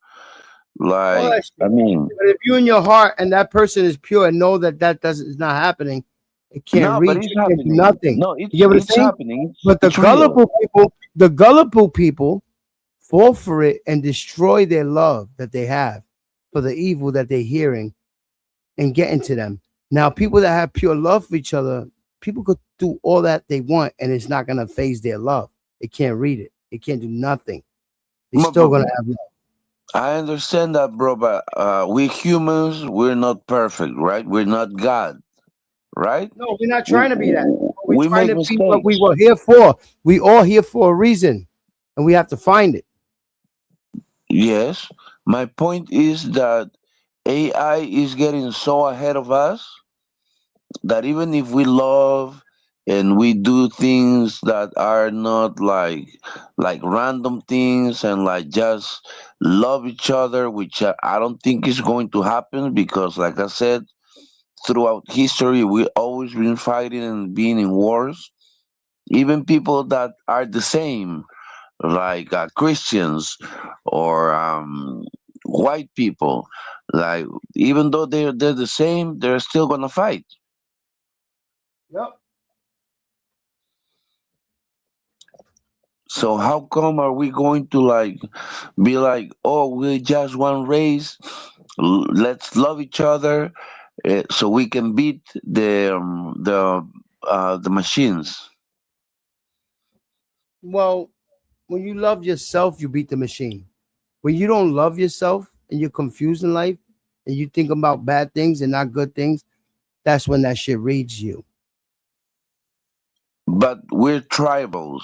All Like, that shit. I mean, But if you in your heart and that person is pure and know that is not happening, it can't no, but read it's you, it can't do happening. nothing. No, You get what I'm it's saying? happening. But It's the gullible people fall for it and destroy their love that they have for the evil that they're hearing and getting to them. Now, people that have pure love for each other, people could do all that they want and it's not gonna phase their love. It can't read it. It can't do nothing. They're still gonna have love. I understand that, bro, but we humans, we're not perfect, right? We're not God, right? No, we're not trying to be that. We're We trying make to be what we mistakes. were here for. We all here for a reason, and we have to find it. Yes. My point is that AI is getting so ahead of us that even if we love and we do things that are not like random things and like just love each other, which I don't think is going to happen because, like I said, throughout history we always been fighting and being in wars. Even people that are the same, like Christians or white people, like even though they're the same, they're still gonna fight. Yep. So how come are we going to like be like, oh, we're just one race, let's love each other, so we can beat the machines? Well, when you love yourself, you beat the machine. When you don't love yourself and you're confused in life and you think about bad things and not good things, that's when that shit reads you. But we're tribals,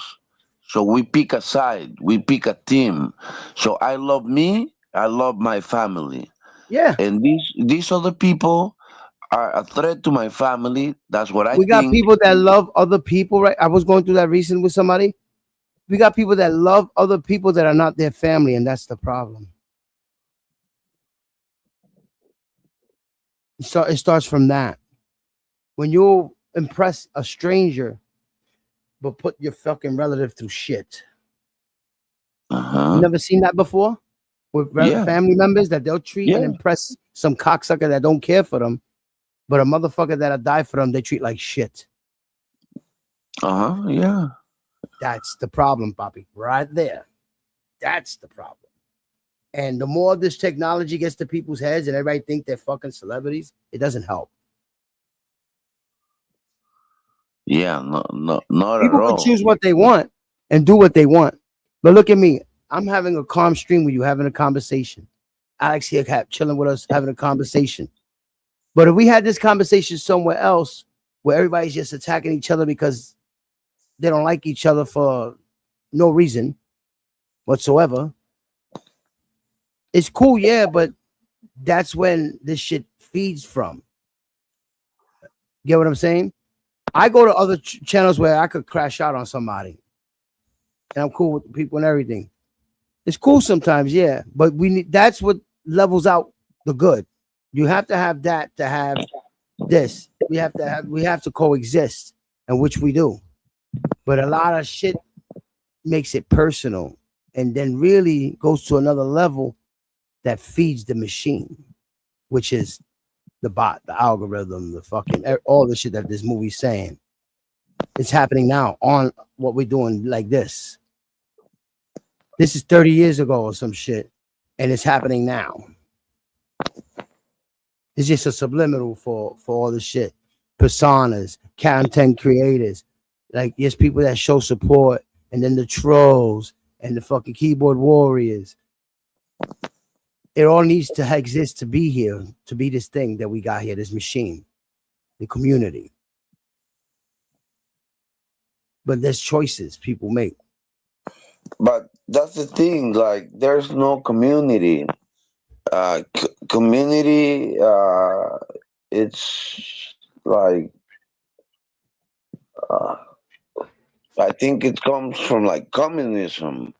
so we pick a side, we pick a team. So I love me, I love my family. Yeah. And these other people are a threat to my family. That's what I We got think. people that love other people, right? I was going through that recently with somebody. We got people that love other people that are not their family, and that's the problem. So it starts from that. When you impress a stranger, but put your fucking relative through shit. You never seen that before? With Yeah. family members that they'll treat and Yeah. impress some cocksucker that don't care for them, but a motherfucker that'll die for them, they treat like shit. Yeah. That's the problem, Bobby. Right there. That's the problem. And the more this technology gets to people's heads and everybody think they're fucking celebrities, it doesn't help. Yeah, not at People can all. choose what they want and do what they want. But look at me. I'm having a calm stream with you, having a conversation. Alex here chilling with us, having a conversation. But if we had this conversation somewhere else where everybody's just attacking each other because they don't like each other for no reason whatsoever, it's cool, yeah, but that's when this shit feeds from. Get what I'm saying? I go to other channels where I could crash out on somebody, and I'm cool with the people and everything. It's cool sometimes, yeah, but that's what levels out the good. You have to have that to have this. We have to coexist, and which we do. But a lot of shit makes it personal, and then really goes to another level that feeds the machine, which is the bot, the algorithm, the fucking all the shit that this movie's saying. It's happening now on what we're doing like this. This is 30 years ago or some shit, and it's happening now. It's just a subliminal for all the shit. Personas, content creators, like there's people that show support, and then the trolls and the fucking keyboard warriors. It all needs to exist to be here, to be this thing that we got here, this machine, the community. But there's choices people make. But that's the thing, like there's no community. Community, it's like I think it comes from like communism.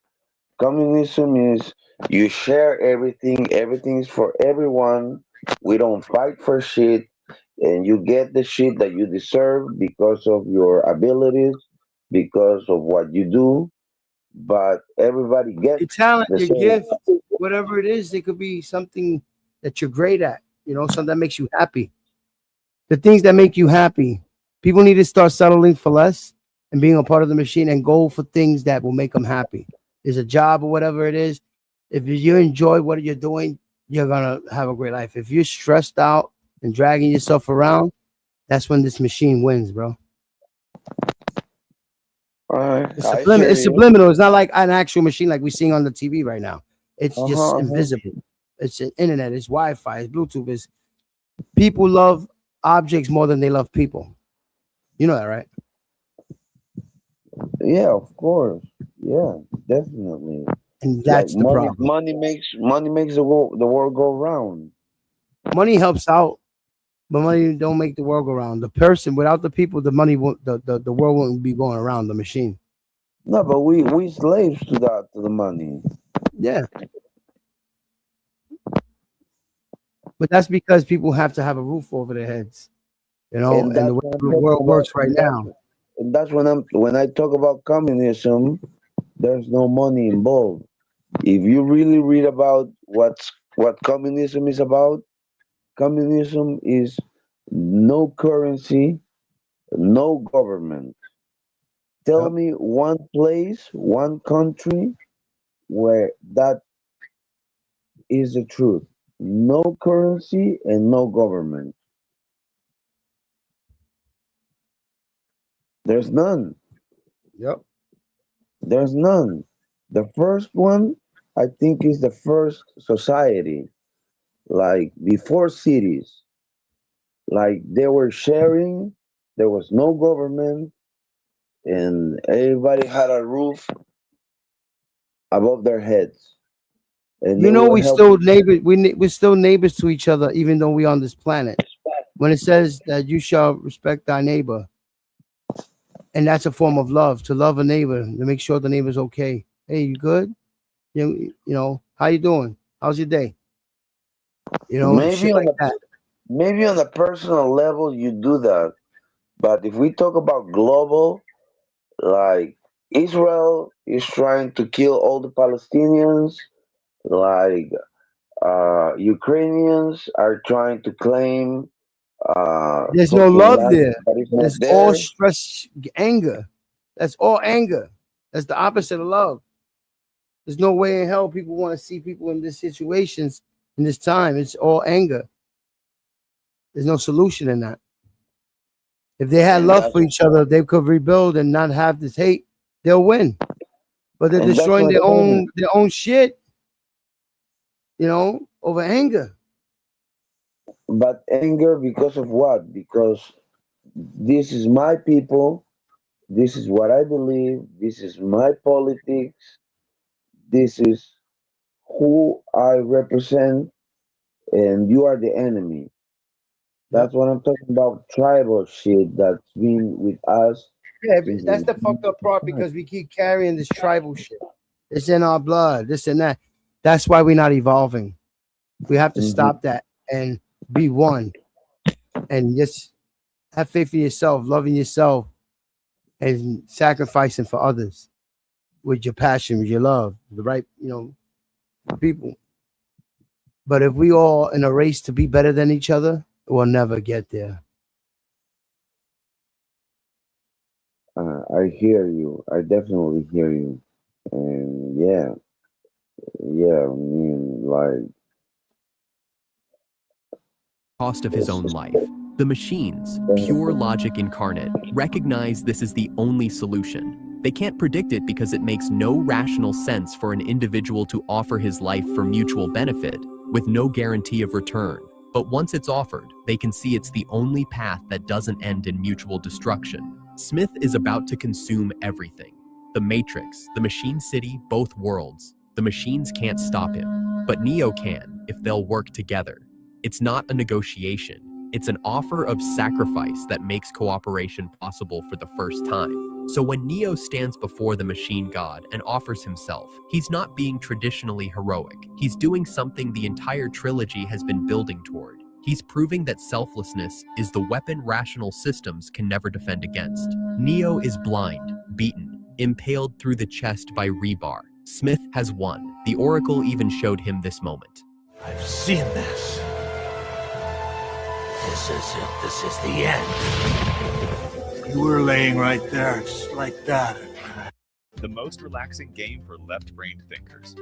Communism is you share everything, everything is for everyone. We don't fight for shit, and you get the shit that you deserve because of your abilities, because of what you do. But everybody gets Your talent, the your same. gift, whatever it is, it could be something that you're great at, you know, something that makes you happy. The things that make you happy, people need to start settling for less and being a part of the machine and go for things that will make them happy. There's a job or whatever it is. If you enjoy what you're doing, you're going to have a great life. If you're stressed out and dragging yourself around, that's when this machine wins, bro. It's subliminal. It's not like an actual machine like we're seeing on the TV right now. It's just invisible. It's internet. It's Wi-Fi. It's Bluetooth. It's people love objects more than they love people. You know that, right? Yeah, of course. Yeah, definitely. And that's the money, problem. Money makes the world go round. Money helps out, but money don't make the world go around. The person, without the people, the money won't. The world won't be going around. The machine. No, but we slaves to that, to the money. Yeah. But that's because people have to have a roof over their heads, you know, and the way the world works right now. And that's when I talk about communism, there's no money involved. If you really read about what communism is about, communism is no currency, no government. Tell me one place, one country where that is the truth. No currency and no government. There's none. Yep. There's none. The first one, I think, is the first society. Like before cities. Like they were sharing, there was no government, and everybody had a roof above their heads. And You know, we still neighbors. We're still neighbors to each other, even though we're on this planet. When it says that you shall respect thy neighbor, and that's a form of love, to love a neighbor, to make sure the neighbor's okay. Hey, you good? You know, how you doing? How's your day? You know, shit like that. Maybe on a personal level you do that, but if we talk about global, like Israel is trying to kill all the Palestinians, like Ukrainians are trying to claim There's no fucking love land there. that is not There's there. all stress, anger. That's all anger. That's the opposite of love. There's no way in hell people want to see people in these situations in this time. It's all anger. There's no solution in that. If they had love for each other, they could rebuild and not have this hate. They'll win. But they're And that's destroying what their I'm own shit, you know, over anger. But anger because of what? Because this is my people, this is what I believe, this is my politics, this is who I represent, and you are the enemy. That's what I'm talking about, tribal shit that's been with us. Yeah, but that's the fucked up part because we keep carrying this tribal shit. It's in our blood, this and that. That's why we're not evolving. We have to stop that and be one and just have faith in yourself, loving yourself, and sacrificing for others. with your passion, with your love, the right, people. But if we all in a race to be better than each other, we'll never get there. I hear you. I definitely hear you. And yeah, I mean, like, Cost of his own life. The machines, pure logic incarnate, recognize this is the only solution. They can't predict it because it makes no rational sense for an individual to offer his life for mutual benefit with no guarantee of return. But once it's offered, they can see it's the only path that doesn't end in mutual destruction. Smith is about to consume everything. The Matrix, the Machine City, both worlds. The machines can't stop him, but Neo can if they'll work together. It's not a negotiation. It's an offer of sacrifice that makes cooperation possible for the first time. So when Neo stands before the machine god and offers himself, he's not being traditionally heroic. He's doing something the entire trilogy has been building toward. He's proving that selflessness is the weapon rational systems can never defend against. Neo is blind, beaten, impaled through the chest by rebar. Smith has won. The Oracle even showed him this moment. I've seen this. This is it. This is the end. You were laying right there, just like that. The most relaxing game for left-brained thinkers.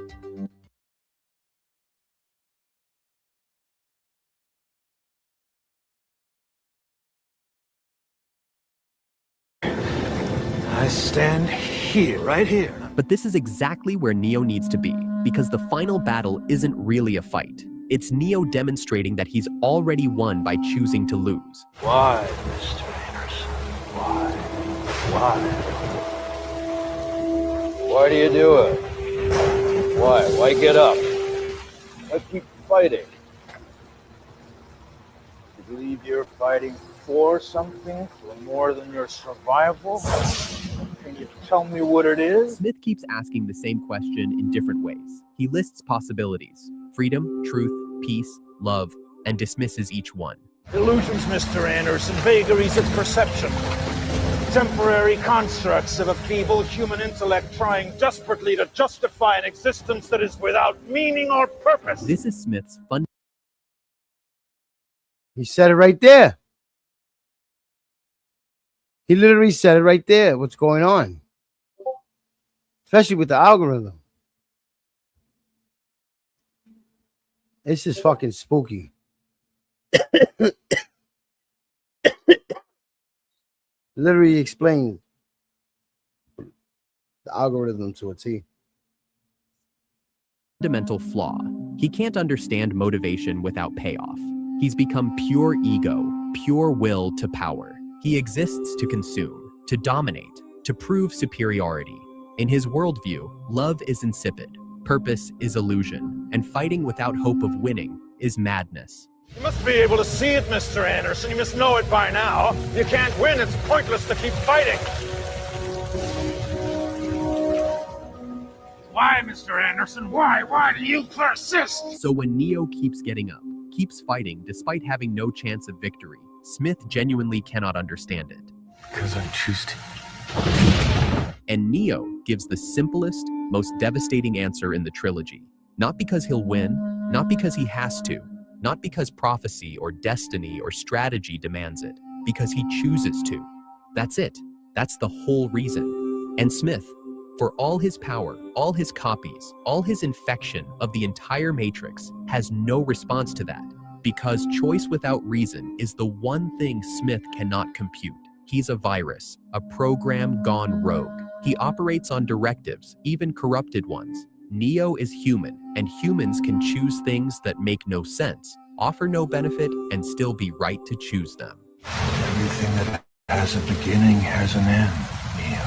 I stand here, right here. But this is exactly where Neo needs to be, because the final battle isn't really a fight. It's Neo demonstrating that he's already won by choosing to lose. Why, Mr. Anderson? Why? Why do you do it? Why? Why get up? Why keep fighting? You believe you're fighting for something, for more than your survival? Can you tell me what it is? Smith keeps asking the same question in different ways. He lists possibilities: freedom, truth, peace, love, and dismisses each one. Illusions, Mr. Anderson, vagaries of perception. Temporary constructs of a feeble human intellect trying desperately to justify an existence that is without meaning or purpose. This is Smith's fun. He said it right there. He literally said it right there. What's going on? Especially with the algorithm. It's just fucking spooky. Literally explained the algorithm to a T. Fundamental flaw. He can't understand motivation without payoff. He's become pure ego, pure will to power. He exists to consume, to dominate, to prove superiority. In his worldview, love is insipid, purpose is illusion, and fighting without hope of winning is madness. You must be able to see it, Mr. Anderson. You must know it by now. You can't win. It's pointless to keep fighting. Why, Mr. Anderson? Why? Why do you persist? So when Neo keeps getting up, keeps fighting despite having no chance of victory, Smith genuinely cannot understand it. Because I choose to. And Neo gives the simplest, most devastating answer in the trilogy. Not because he'll win, not because he has to, not because prophecy or destiny or strategy demands it, because he chooses to. That's it. That's the whole reason. And Smith, for all his power, all his copies, all his infection of the entire Matrix, has no response to that, because choice without reason is the one thing Smith cannot compute. He's a virus, a program gone rogue. He operates on directives, even corrupted ones. Neo is human, and humans can choose things that make no sense, offer no benefit, and still be right to choose them. Everything that has a beginning has an end, Neo.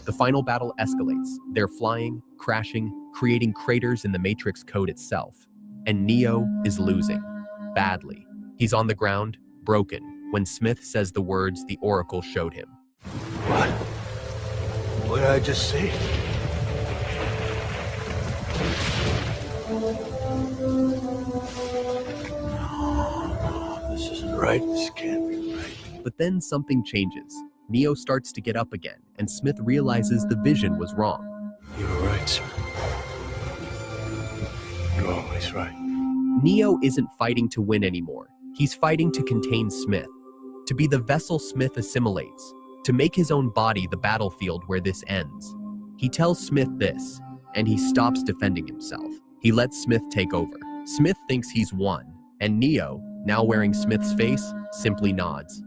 The final battle escalates. They're flying, crashing, creating craters in the Matrix code itself. And Neo is losing. Badly. He's on the ground, broken, when Smith says the words the Oracle showed him. What? What did I just see? No, this isn't right. This can't be right. But then something changes. Neo starts to get up again, and Smith realizes the vision was wrong. You were right, Smith. You're always right. Neo isn't fighting to win anymore. He's fighting to contain Smith, to be the vessel Smith assimilates, to make his own body the battlefield where this ends. He tells Smith this, and he stops defending himself. He lets Smith take over. Smith thinks he's won, and Neo, now wearing Smith's face, simply nods.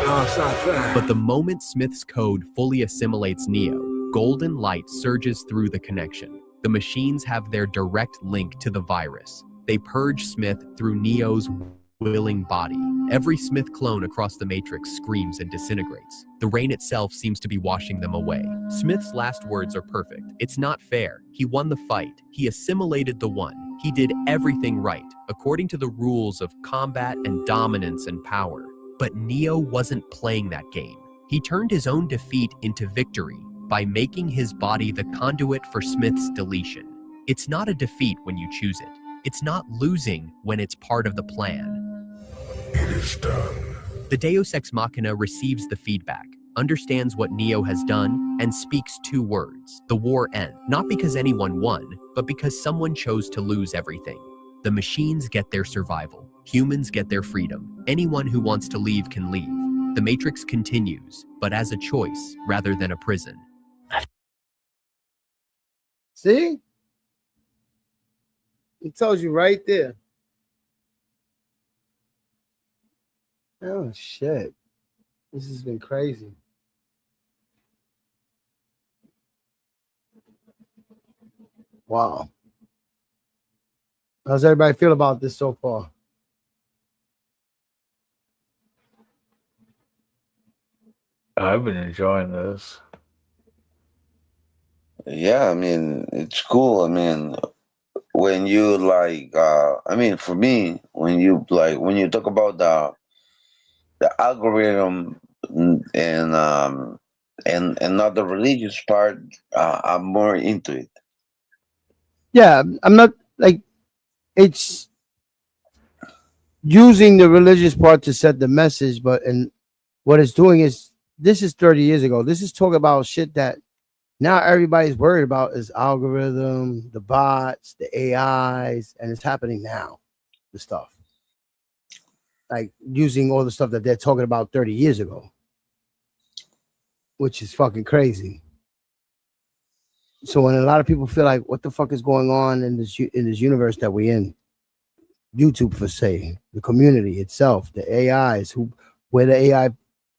No, it's not fair. But the moment Smith's code fully assimilates Neo, golden light surges through the connection. The machines have their direct link to the virus. They purge Smith through Neo's willing body. Every Smith clone across the Matrix screams and disintegrates. The rain itself seems to be washing them away. Smith's last words are perfect. It's not fair. He won the fight. He assimilated the one. He did everything right, according to the rules of combat and dominance and power. But Neo wasn't playing that game. He turned his own defeat into victory by making his body the conduit for Smith's deletion. It's not a defeat when you choose it. It's not losing when it's part of the plan. It is done. The Deus Ex Machina receives the feedback, understands what Neo has done, and speaks two words. The war ends. Not because anyone won, but because someone chose to lose everything. The machines get their survival. Humans get their freedom. Anyone who wants to leave can leave. The Matrix continues, but as a choice rather than a prison. See? It tells you right there. Oh, shit. This has been crazy. Wow. How's everybody feel about this so far? I've been enjoying this. Yeah, I mean, it's cool. I mean, when you for me, when you talk about the algorithm and not the religious part, I'm more into it. Yeah, I'm not like it's using the religious part to set the message, but and what it's doing is this is 30 years ago. This is talking about shit that now everybody's worried about is algorithm, the bots, the AIs, and it's happening now. The stuff like using all the stuff that they're talking about 30 years ago, which is fucking crazy. So when a lot of people feel like, what the fuck is going on in this universe that we're in, YouTube for say, the community itself, the AIs, where the AI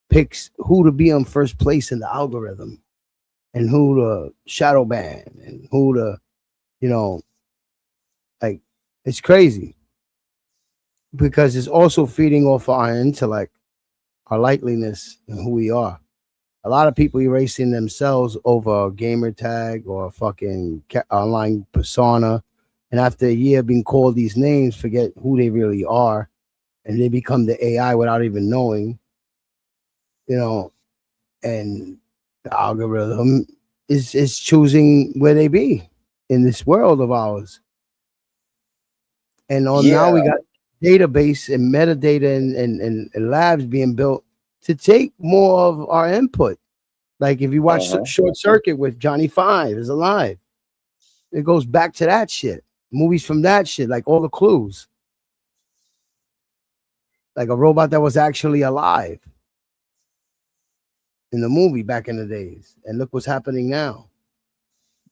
picks who to be on first place in the algorithm, and who to shadow ban, and who to, like it's crazy because it's also feeding off our intellect, our likeliness, and who we are. A lot of people erasing themselves over a gamer tag or a fucking online persona. And after a year being called these names, forget who they really are. And they become the AI without even knowing, and the algorithm is choosing where they be in this world of ours. And now we got database and metadata and labs being built to take more of our input. Like if you watch Short Circuit with Johnny Five is alive, it goes back to that shit. Movies from that shit, like all the clues. Like a robot that was actually alive in the movie back in the days. And look what's happening now.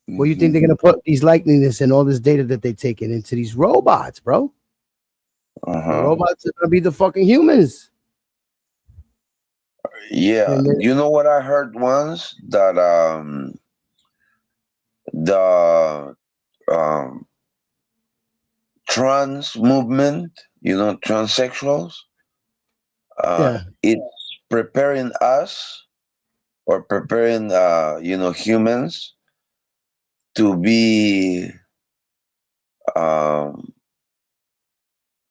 Well, you think they're gonna put these likeliness and all this data that they're taking into these robots, bro? The robots are gonna be the fucking humans. Yeah, you know what I heard once? That the trans movement, transsexuals, it's preparing us or preparing humans to be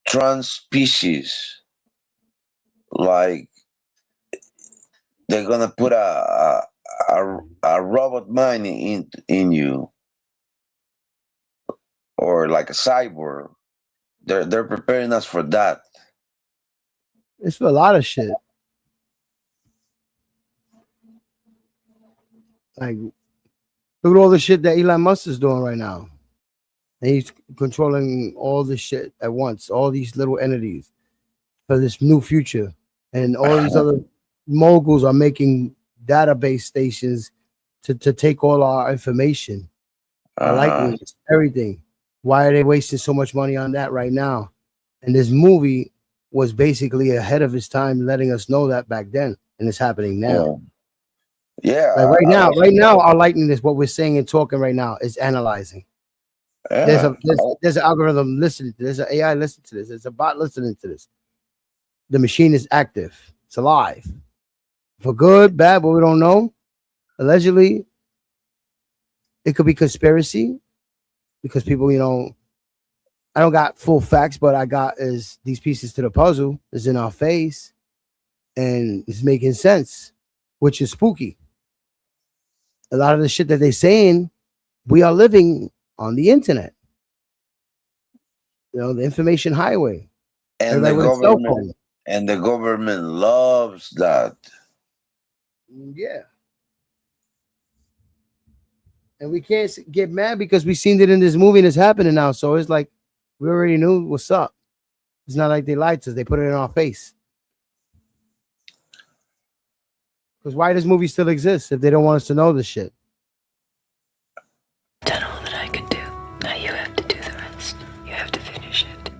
trans species. Like they're gonna put a robot mind in you, or like a cyborg. They're preparing us for that. It's for a lot of shit. Like, look at all the shit that Elon Musk is doing right now. And he's controlling all this shit at once, all these little entities for this new future. And all these other moguls are making database stations to take all our information, our likeness, everything. Why are they wasting so much money on that right now? And this movie was basically ahead of its time, letting us know that back then, and it's happening now. Yeah. Like right now, our lightning is what we're saying and talking right now is analyzing. There's an algorithm listening to this, there's an AI listening to this, there's a bot listening to this. The machine is active, it's alive. For good, bad, but we don't know. Allegedly, it could be conspiracy because people, you know, I don't got full facts, but I got is these pieces to the puzzle is in our face and it's making sense, which is spooky. A lot of the shit that they're saying, we are living on the internet. You know, the information highway. And the government loves that. Yeah. And we can't get mad because we seen it in this movie and it's happening now. So it's like we already knew what's up. It's not like they lied to us. They put it in our face. Because why does movie still exist if they don't want us to know this shit?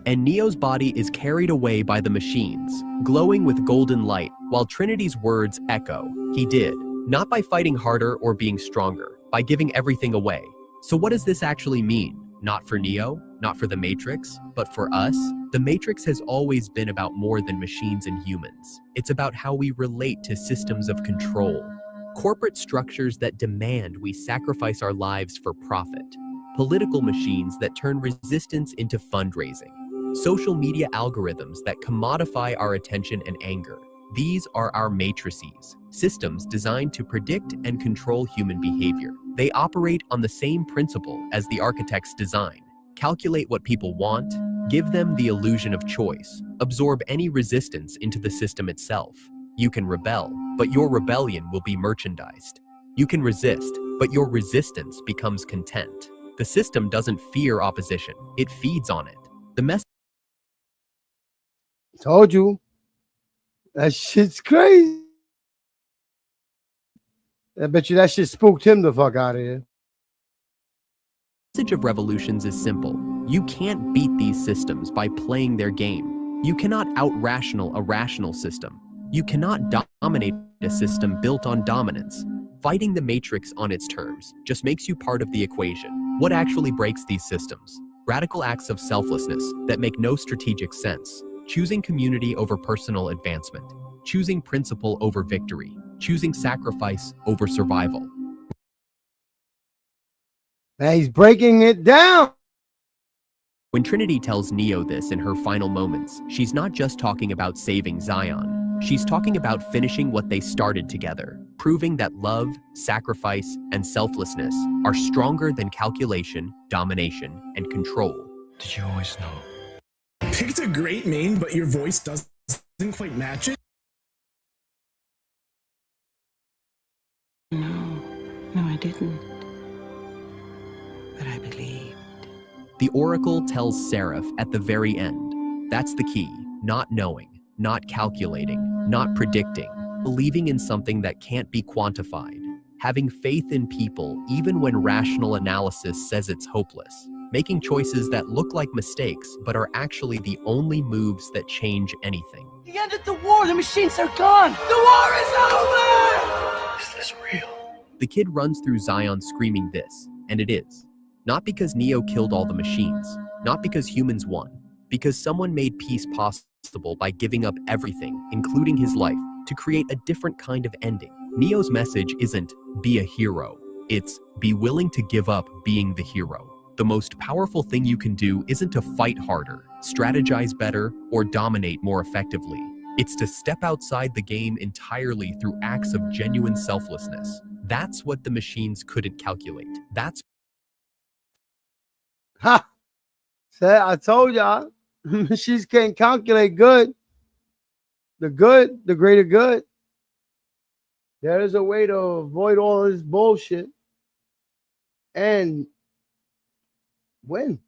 And Neo's body is carried away by the machines, glowing with golden light, while Trinity's words echo. He did, not by fighting harder or being stronger, by giving everything away. So what does this actually mean? Not for Neo, not for the Matrix, but for us? The Matrix has always been about more than machines and humans. It's about how we relate to systems of control. Corporate structures that demand we sacrifice our lives for profit. Political machines that turn resistance into fundraising. Social media algorithms that commodify our attention and anger. These are our matrices, systems designed to predict and control human behavior. They operate on the same principle as the architect's design. Calculate what people want, give them the illusion of choice, absorb any resistance into the system itself. You can rebel, but your rebellion will be merchandised. You can resist, but your resistance becomes content. The system doesn't fear opposition, it feeds on it. The message. Told you. That shit's crazy. I bet you that shit spooked him the fuck out of here. The message of revolutions is simple. You can't beat these systems by playing their game. You cannot out-rational a rational system. You cannot dominate a system built on dominance. Fighting the Matrix on its terms just makes you part of the equation. What actually breaks these systems? Radical acts of selflessness that make no strategic sense. Choosing community over personal advancement. Choosing principle over victory. Choosing sacrifice over survival. Man, he's breaking it down. When Trinity tells Neo this in her final moments, she's not just talking about saving Zion. She's talking about finishing what they started together, proving that love, sacrifice, and selflessness are stronger than calculation, domination, and control. Did you always know? Picked a great name, but your voice doesn't quite match it. No, I didn't. But I believe. The Oracle tells Seraph at the very end. That's the key. Not knowing, not calculating, not predicting, believing in something that can't be quantified, having faith in people even when rational analysis says it's hopeless, making choices that look like mistakes but are actually the only moves that change anything. The end of the war, the machines are gone. The war is over! Is this real? The kid runs through Zion screaming this, and it is. Not because Neo killed all the machines, not because humans won, because someone made peace possible by giving up everything, including his life, to create a different kind of ending. Neo's message isn't be a hero, it's be willing to give up being the hero. The most powerful thing you can do isn't to fight harder, strategize better, or dominate more effectively. It's to step outside the game entirely through acts of genuine selflessness. That's what the machines couldn't calculate. That's Ha! Say, I told y'all, machines can't calculate good. the good, the greater good. There is a way to avoid all this bullshit and win.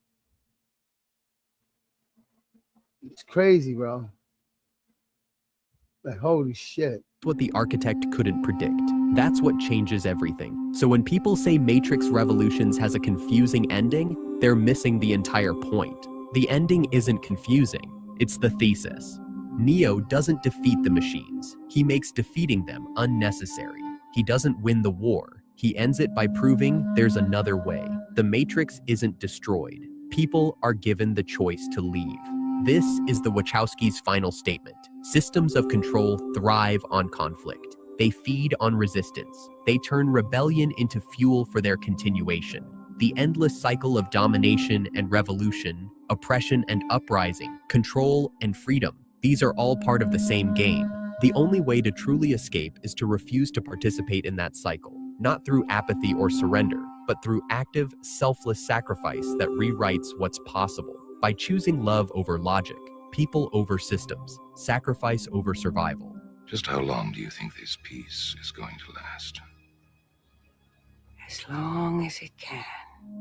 It's crazy, bro. Like, holy shit. What the architect couldn't predict. That's what changes everything. So when people say Matrix Revolutions has a confusing ending, they're missing the entire point. The ending isn't confusing, it's the thesis. Neo doesn't defeat the machines. He makes defeating them unnecessary. He doesn't win the war. He ends it by proving there's another way. The Matrix isn't destroyed. People are given the choice to leave. This is the Wachowskis' final statement. Systems of control thrive on conflict. They feed on resistance. They turn rebellion into fuel for their continuation. The endless cycle of domination and revolution, oppression and uprising, control and freedom, these are all part of the same game. The only way to truly escape is to refuse to participate in that cycle, not through apathy or surrender, but through active, selfless sacrifice that rewrites what's possible. By choosing love over logic, people over systems, sacrifice over survival. Just how long do you think this peace is going to last? As long as it can.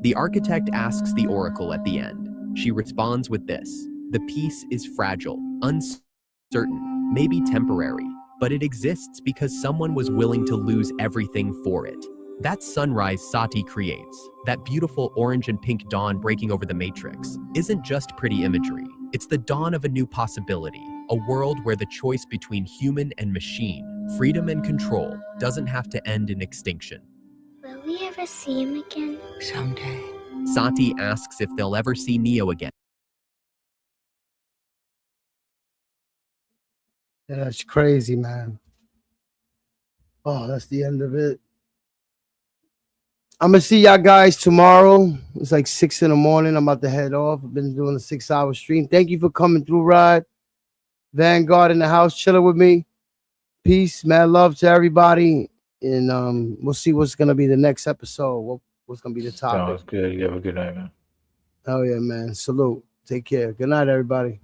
The architect asks the oracle at the end. She responds with this: the peace is fragile, uncertain, maybe temporary, but it exists because someone was willing to lose everything for it. That sunrise Sati creates, that beautiful orange and pink dawn breaking over the Matrix, isn't just pretty imagery. It's the dawn of a new possibility, a world where the choice between human and machine, freedom and control, doesn't have to end in extinction. Will we ever see him again? Someday. Sati asks if they'll ever see Neo again. Yeah, that's crazy, man. Oh, that's the end of it. I'm gonna see y'all guys tomorrow. It's like 6 in the morning. I'm about to head off. I've been doing a 6-hour stream. Thank you for coming through, Rod. Vanguard in the house, chilling with me. Peace, mad love to everybody. And we'll see what's gonna be the next episode. What's gonna be the topic? Sounds good. You have a good night, man. Oh yeah, man. Salute. Take care. Good night, everybody.